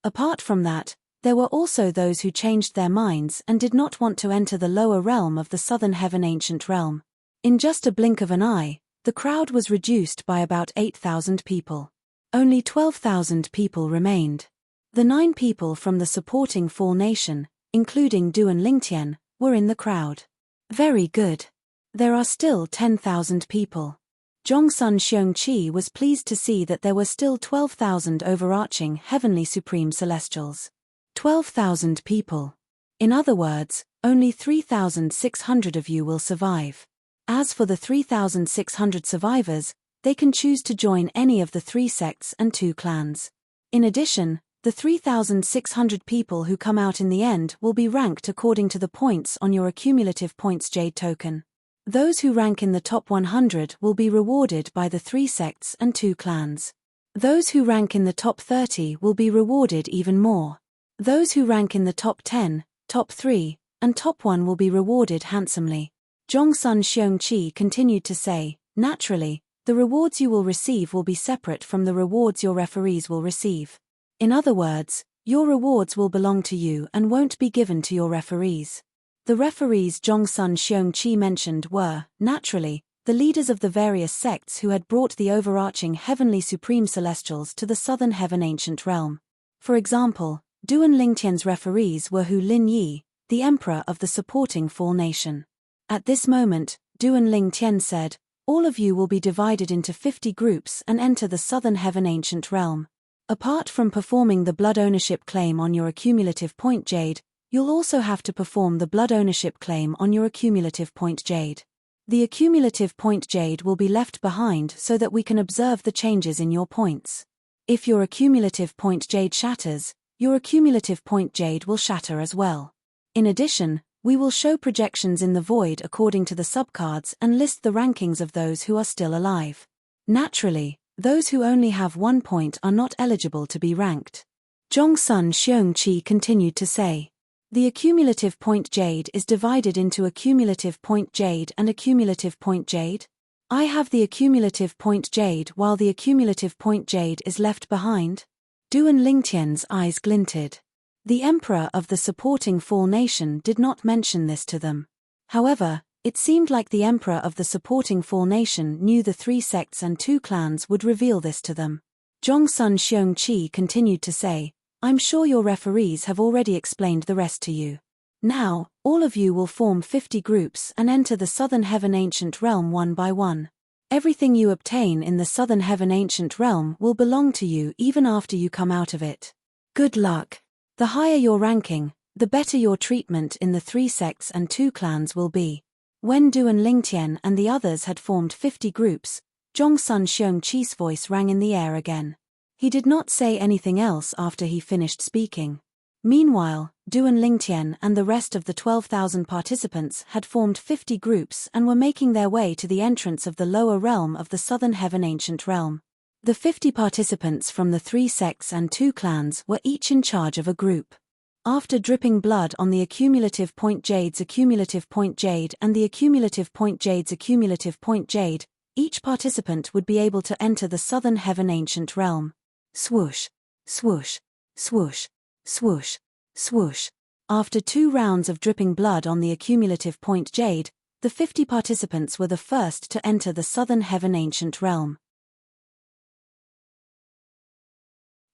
Apart from that, there were also those who changed their minds and did not want to enter the lower realm of the Southern Heaven Ancient Realm. In just a blink of an eye, the crowd was reduced by about 8,000 people. Only 12,000 people remained. The 9 people from the supporting Fall Nation, including Duan Lingtian, were in the crowd. Very good. There are still 10,000 people. Zhongsun Xiongqi was pleased to see that there were still 12,000 overarching heavenly supreme celestials. 12,000 people. In other words, only 3,600 of you will survive. As for the 3,600 survivors, they can choose to join any of the 3 sects and 2 clans. In addition, the 3,600 people who come out in the end will be ranked according to the points on your accumulative points Jade token. Those who rank in the top 100 will be rewarded by the 3 sects and 2 clans. Those who rank in the top 30 will be rewarded even more. Those who rank in the top 10, top 3, and top 1 will be rewarded handsomely. Zhongsun Xiongqi continued to say, naturally, the rewards you will receive will be separate from the rewards your referees will receive. In other words, your rewards will belong to you and won't be given to your referees. The referees Zhongsun Xiongqi mentioned were, naturally, the leaders of the various sects who had brought the overarching heavenly supreme celestials to the Southern Heaven Ancient Realm. For example, Duan Lingtian's referees were Hu Linyi, the emperor of the supporting Fall Nation. At this moment, Duan Lingtian said, all of you will be divided into 50 groups and enter the Southern Heaven Ancient Realm. Apart from performing the blood ownership claim on your accumulative point Jade, you'll also have to perform the blood ownership claim on your accumulative point Jade. The accumulative point Jade will be left behind so that we can observe the changes in your points. If your accumulative point Jade shatters, your accumulative point Jade will shatter as well. In addition, we will show projections in the void according to the subcards and list the rankings of those who are still alive. Naturally, those who only have 1 point are not eligible to be ranked. Zhongsun Xiongqi continued to say. The accumulative point Jade is divided into accumulative point Jade and accumulative point Jade. I have the accumulative point Jade while the accumulative point Jade is left behind. Duan Lingtian's eyes glinted. The emperor of the supporting fall nation did not mention this to them. However, it seemed like the emperor of the supporting fall nation knew the 3 sects and 2 clans would reveal this to them. Zhongsun Xiongqi continued to say, I'm sure your referees have already explained the rest to you. Now, all of you will form 50 groups and enter the Southern Heaven Ancient Realm one by one. Everything you obtain in the Southern Heaven Ancient Realm will belong to you even after you come out of it. Good luck. The higher your ranking, the better your treatment in the 3 sects and 2 clans will be. When Duan Lingtian and the others had formed 50 groups, Zhongsun Xiongqi's voice rang in the air again. He did not say anything else after he finished speaking. Meanwhile, Duan Lingtian and the rest of the 12,000 participants had formed 50 groups and were making their way to the entrance of the lower realm of the Southern Heaven Ancient Realm. The 50 participants from the 3 sects and 2 clans were each in charge of a group. After dripping blood on the accumulative point Jade's accumulative point Jade and the accumulative point Jade's accumulative point Jade, each participant would be able to enter the Southern Heaven Ancient Realm. Swoosh, swoosh, swoosh, swoosh, swoosh. After 2 rounds of dripping blood on the accumulative point Jade, the 50 participants were the first to enter the Southern Heaven Ancient Realm.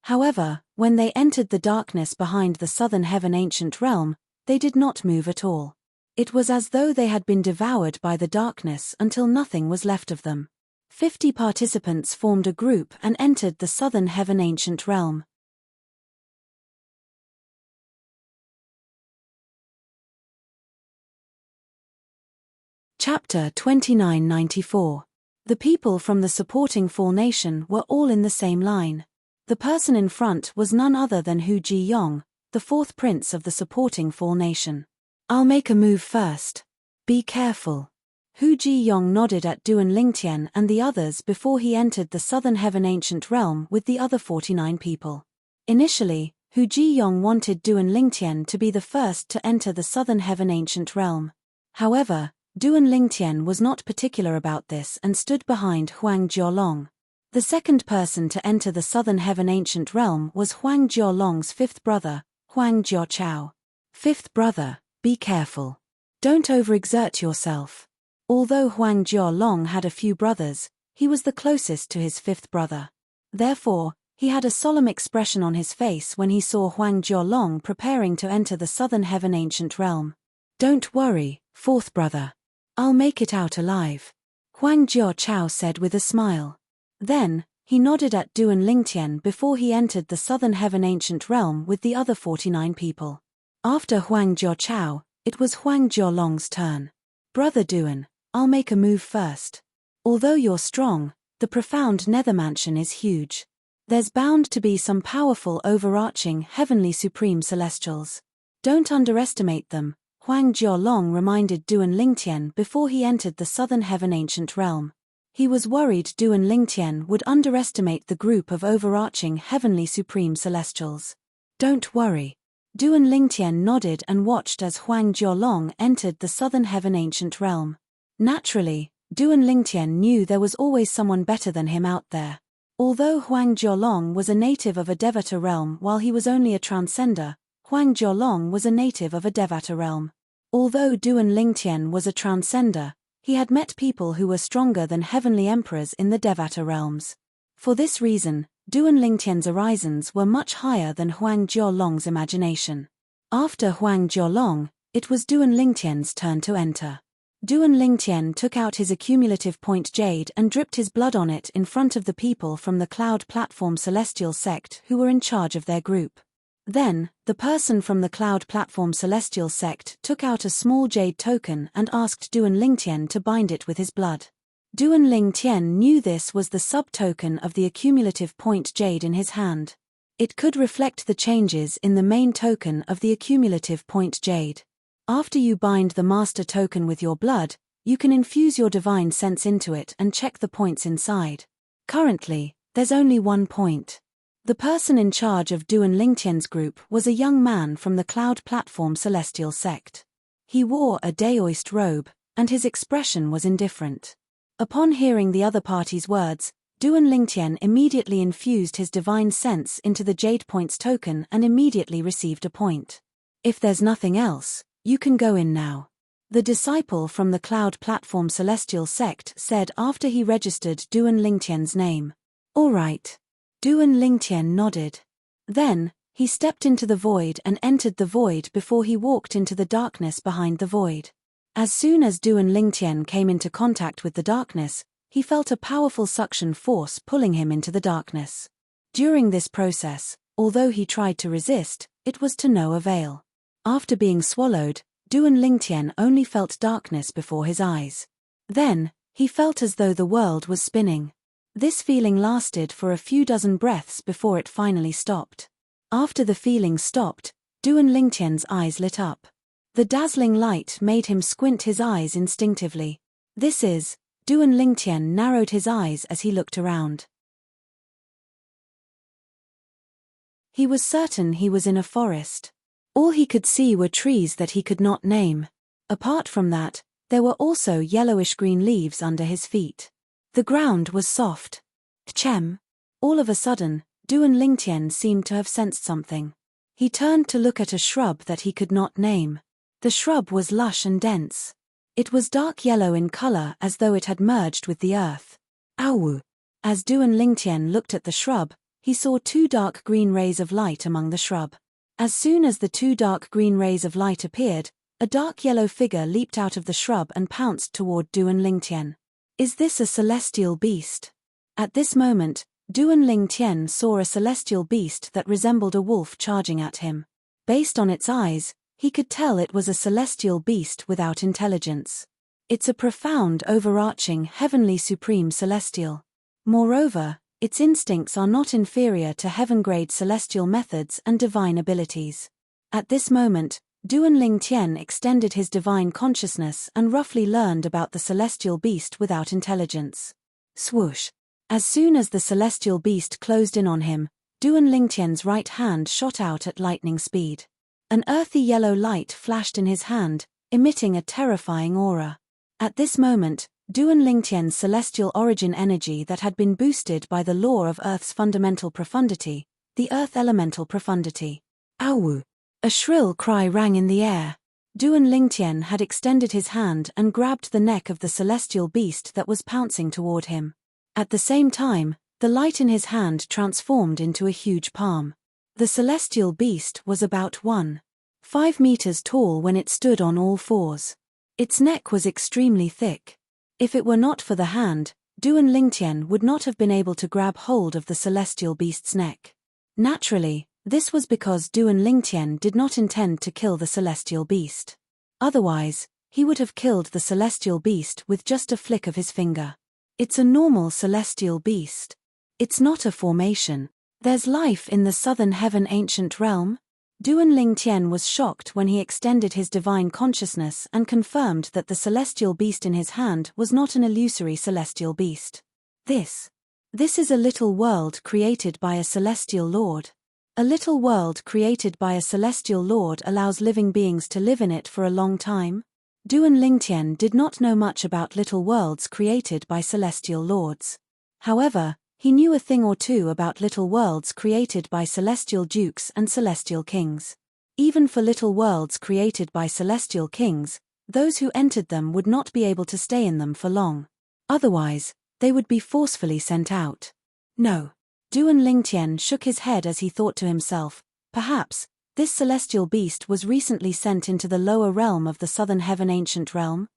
However, when they entered the darkness behind the Southern Heaven Ancient Realm, they did not move at all. It was as though they had been devoured by the darkness until nothing was left of them. 50 participants formed a group and entered the Southern Heaven Ancient Realm. Chapter 2994. The people from the supporting fall nation were all in the same line. The person in front was none other than Hu Ji-yong, the 4th prince of the supporting fall nation. I'll make a move first. Be careful. Hu Ji-yong nodded at Duan Lingtian and the others before he entered the Southern Heaven Ancient Realm with the other 49 people. Initially, Hu Ji-yong wanted Duan Lingtian to be the first to enter the Southern Heaven Ancient Realm. However, Duan Lingtian was not particular about this and stood behind Huang Jiolong. The second person to enter the Southern Heaven Ancient Realm was Huang Jiolong's 5th brother, Huang Jiuchao. 5th brother, be careful. Don't overexert yourself. Although Huang Jiolong had a few brothers, he was the closest to his 5th brother. Therefore, he had a solemn expression on his face when he saw Huang Jiolong preparing to enter the Southern Heaven Ancient Realm. Don't worry, 4th brother. I'll make it out alive, Huang Jiuchao said with a smile. Then, he nodded at Duan Lingtian before he entered the Southern Heaven Ancient Realm with the other 49 people. After Huang Jiuchao, it was Huang Jiolong's turn. Brother Duan, I'll make a move first. Although you're strong, the profound nether mansion is huge. There's bound to be some powerful overarching heavenly supreme celestials. Don't underestimate them, Huang Jiolong reminded Duan Lingtian before he entered the Southern Heaven Ancient Realm. He was worried Duan Lingtian would underestimate the group of overarching heavenly supreme celestials. Don't worry. Duan Lingtian nodded and watched as Huang Jiolong entered the Southern Heaven Ancient Realm. Naturally, Duan Lingtian knew there was always someone better than him out there. Although Huang Jiolong was a native of a Devata realm while he was only a transcender, Huang Jiolong was a native of a Devata realm. Although Duan Lingtian was a transcender, he had met people who were stronger than heavenly emperors in the Devata realms. For this reason, Duan Lingtian's horizons were much higher than Huang Jiolong's imagination. After Huang Jiolong, it was Duan Lingtian's turn to enter. Duan Lingtian took out his accumulative point Jade and dripped his blood on it in front of the people from the Cloud Platform Celestial sect who were in charge of their group. Then, the person from the Cloud Platform Celestial sect took out a small jade token and asked Duan Lingtian to bind it with his blood. Duan Lingtian knew this was the sub-token of the accumulative point jade in his hand. It could reflect the changes in the main token of the accumulative point jade. After you bind the master token with your blood, you can infuse your divine sense into it and check the points inside. Currently, there's only 1 point. The person in charge of Duan Lingtian's group was a young man from the Cloud Platform Celestial sect. He wore a daoist robe, and his expression was indifferent. Upon hearing the other party's words, Duan Lingtian immediately infused his divine sense into the Jade Points token and immediately received a point. If there's nothing else, you can go in now. The disciple from the Cloud Platform Celestial Sect said after he registered Duan Lingtian's name. All right. Duan Lingtian nodded. Then, he stepped into the void and entered the void before he walked into the darkness behind the void. As soon as Duan Lingtian came into contact with the darkness, he felt a powerful suction force pulling him into the darkness. During this process, although he tried to resist, it was to no avail. After being swallowed, Duan Lingtian only felt darkness before his eyes. Then, he felt as though the world was spinning. This feeling lasted for a few dozen breaths before it finally stopped. After the feeling stopped, Duan Lingtian's eyes lit up. The dazzling light made him squint his eyes instinctively. Duan Lingtian narrowed his eyes as he looked around. He was certain he was in a forest. All he could see were trees that he could not name. Apart from that, there were also yellowish-green leaves under his feet. The ground was soft. Chem. All of a sudden, Duan Lingtian seemed to have sensed something. He turned to look at a shrub that he could not name. The shrub was lush and dense. It was dark yellow in color as though it had merged with the earth. Ow! As Duan Lingtian looked at the shrub, he saw two dark green rays of light among the shrub. As soon as the two dark green rays of light appeared, a dark yellow figure leaped out of the shrub and pounced toward Duan Lingtian. Is this a celestial beast? At this moment, Duan Lingtian saw a celestial beast that resembled a wolf charging at him. Based on its eyes, he could tell it was a celestial beast without intelligence. It's a profound, overarching, heavenly supreme celestial. Moreover, its instincts are not inferior to heaven-grade celestial methods and divine abilities. At this moment, Duan Lingtian extended his divine consciousness and roughly learned about the celestial beast without intelligence. Swoosh! As soon as the celestial beast closed in on him, Duan Lingtian's right hand shot out at lightning speed. An earthy yellow light flashed in his hand, emitting a terrifying aura. At this moment, Duan Lingtian's celestial origin energy that had been boosted by the law of Earth's fundamental profundity, the Earth elemental profundity. Ow! A shrill cry rang in the air. Duan Lingtian had extended his hand and grabbed the neck of the celestial beast that was pouncing toward him. At the same time, the light in his hand transformed into a huge palm. The celestial beast was about 1.5 meters tall when it stood on all fours. Its neck was extremely thick. If it were not for the hand, Duan Lingtian would not have been able to grab hold of the celestial beast's neck. Naturally, this was because Duan Lingtian did not intend to kill the celestial beast. Otherwise, he would have killed the celestial beast with just a flick of his finger. It's a normal celestial beast. It's not a formation. There's life in the southern heaven ancient realm? Duan Lingtian was shocked when he extended his divine consciousness and confirmed that the celestial beast in his hand was not an illusory celestial beast. This is a little world created by a celestial lord. A little world created by a celestial lord allows living beings to live in it for a long time. Duan Lingtian did not know much about little worlds created by celestial lords. However, he knew a thing or two about little worlds created by celestial dukes and celestial kings. Even for little worlds created by celestial kings, those who entered them would not be able to stay in them for long. Otherwise, they would be forcefully sent out. No. Duan Lingtian shook his head as he thought to himself, perhaps, this celestial beast was recently sent into the lower realm of the southern heaven ancient realm.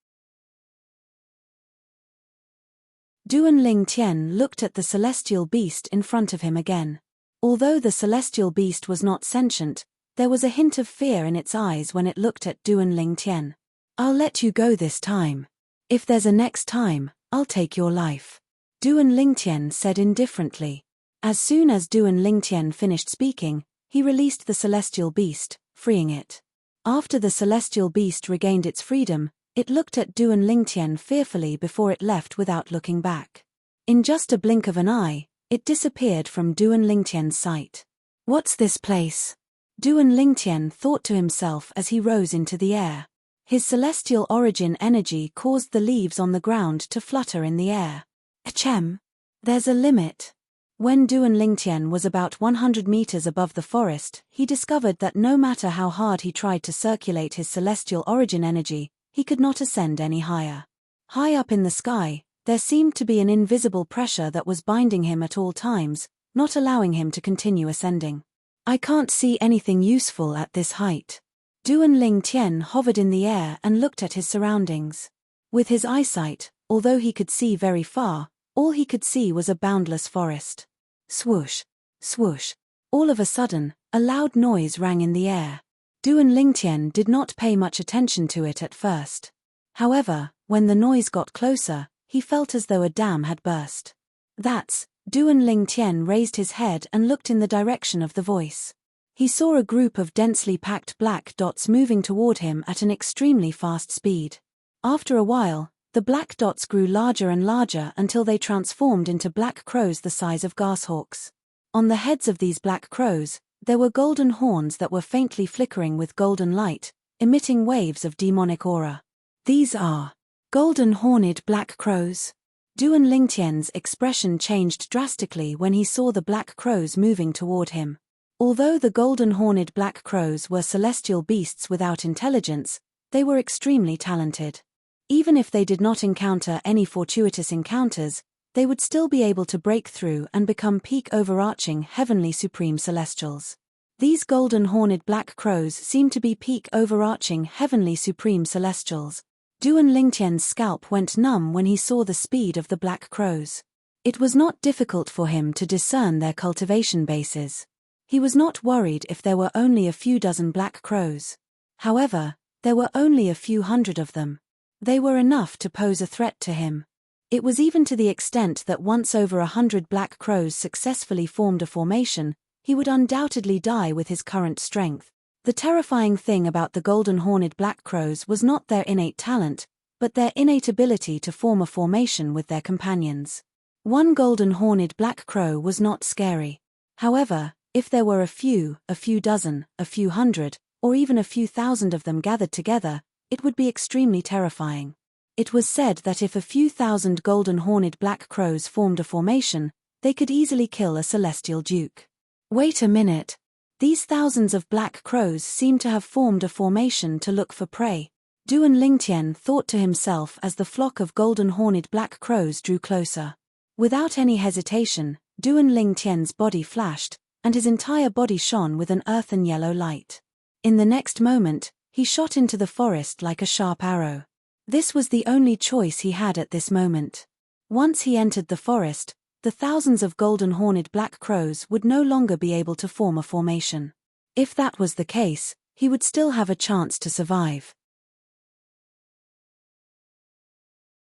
Duan Lingtian looked at the celestial beast in front of him again. Although the celestial beast was not sentient, there was a hint of fear in its eyes when it looked at Duan Lingtian. I'll let you go this time. If there's a next time, I'll take your life. Duan Lingtian said indifferently. As soon as Duan Lingtian finished speaking, he released the celestial beast, freeing it. After the celestial beast regained its freedom, it looked at Duan Lingtian fearfully before it left without looking back. In just a blink of an eye, it disappeared from Duan Lingtian's sight. What's this place? Duan Lingtian thought to himself as he rose into the air. His celestial origin energy caused the leaves on the ground to flutter in the air. Achem! There's a limit. When Duan Lingtian was about 100 meters above the forest, he discovered that no matter how hard he tried to circulate his celestial origin energy, he could not ascend any higher. High up in the sky, there seemed to be an invisible pressure that was binding him at all times, not allowing him to continue ascending. I can't see anything useful at this height. Duan Lingtian hovered in the air and looked at his surroundings. With his eyesight, although he could see very far, all he could see was a boundless forest. Swoosh, swoosh. All of a sudden, a loud noise rang in the air. Duan Lingtian did not pay much attention to it at first. However, when the noise got closer, he felt as though a dam had burst. Duan Lingtian raised his head and looked in the direction of the voice. He saw a group of densely packed black dots moving toward him at an extremely fast speed. After a while, the black dots grew larger and larger until they transformed into black crows the size of goshawks. On the heads of these black crows, there were golden horns that were faintly flickering with golden light, emitting waves of demonic aura. These are golden horned black crows. Duan Lingtian's expression changed drastically when he saw the black crows moving toward him. Although the golden horned black crows were celestial beasts without intelligence, they were extremely talented. Even if they did not encounter any fortuitous encounters, they would still be able to break through and become peak overarching heavenly supreme celestials. These golden horned black crows seem to be peak overarching heavenly supreme celestials. Duan Lingtian's scalp went numb when he saw the speed of the black crows. It was not difficult for him to discern their cultivation bases. He was not worried if there were only a few dozen black crows. However, there were only a few hundred of them. They were enough to pose a threat to him. It was even to the extent that once over 100 black crows successfully formed a formation, he would undoubtedly die with his current strength. The terrifying thing about the golden horned black crows was not their innate talent, but their innate ability to form a formation with their companions. One golden horned black crow was not scary. However, if there were a few dozen, a few hundred, or even a few thousand of them gathered together, it would be extremely terrifying. It was said that if a few thousand golden horned black crows formed a formation, they could easily kill a celestial duke. Wait a minute. These thousands of black crows seem to have formed a formation to look for prey. Duan Lingtian thought to himself as the flock of golden horned black crows drew closer. Without any hesitation, Duan Lingtian's body flashed, and his entire body shone with an earthen yellow light. In the next moment, he shot into the forest like a sharp arrow. This was the only choice he had at this moment. Once he entered the forest, the thousands of golden horned black crows would no longer be able to form a formation. If that was the case, he would still have a chance to survive.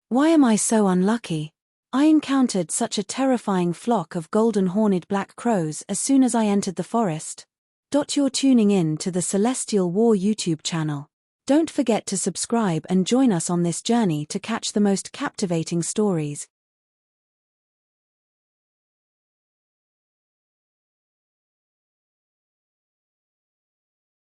Why am I so unlucky? I encountered such a terrifying flock of golden horned black crows as soon as I entered the forest. You're tuning in to the Celestial War YouTube channel. Don't forget to subscribe and join us on this journey to catch the most captivating stories,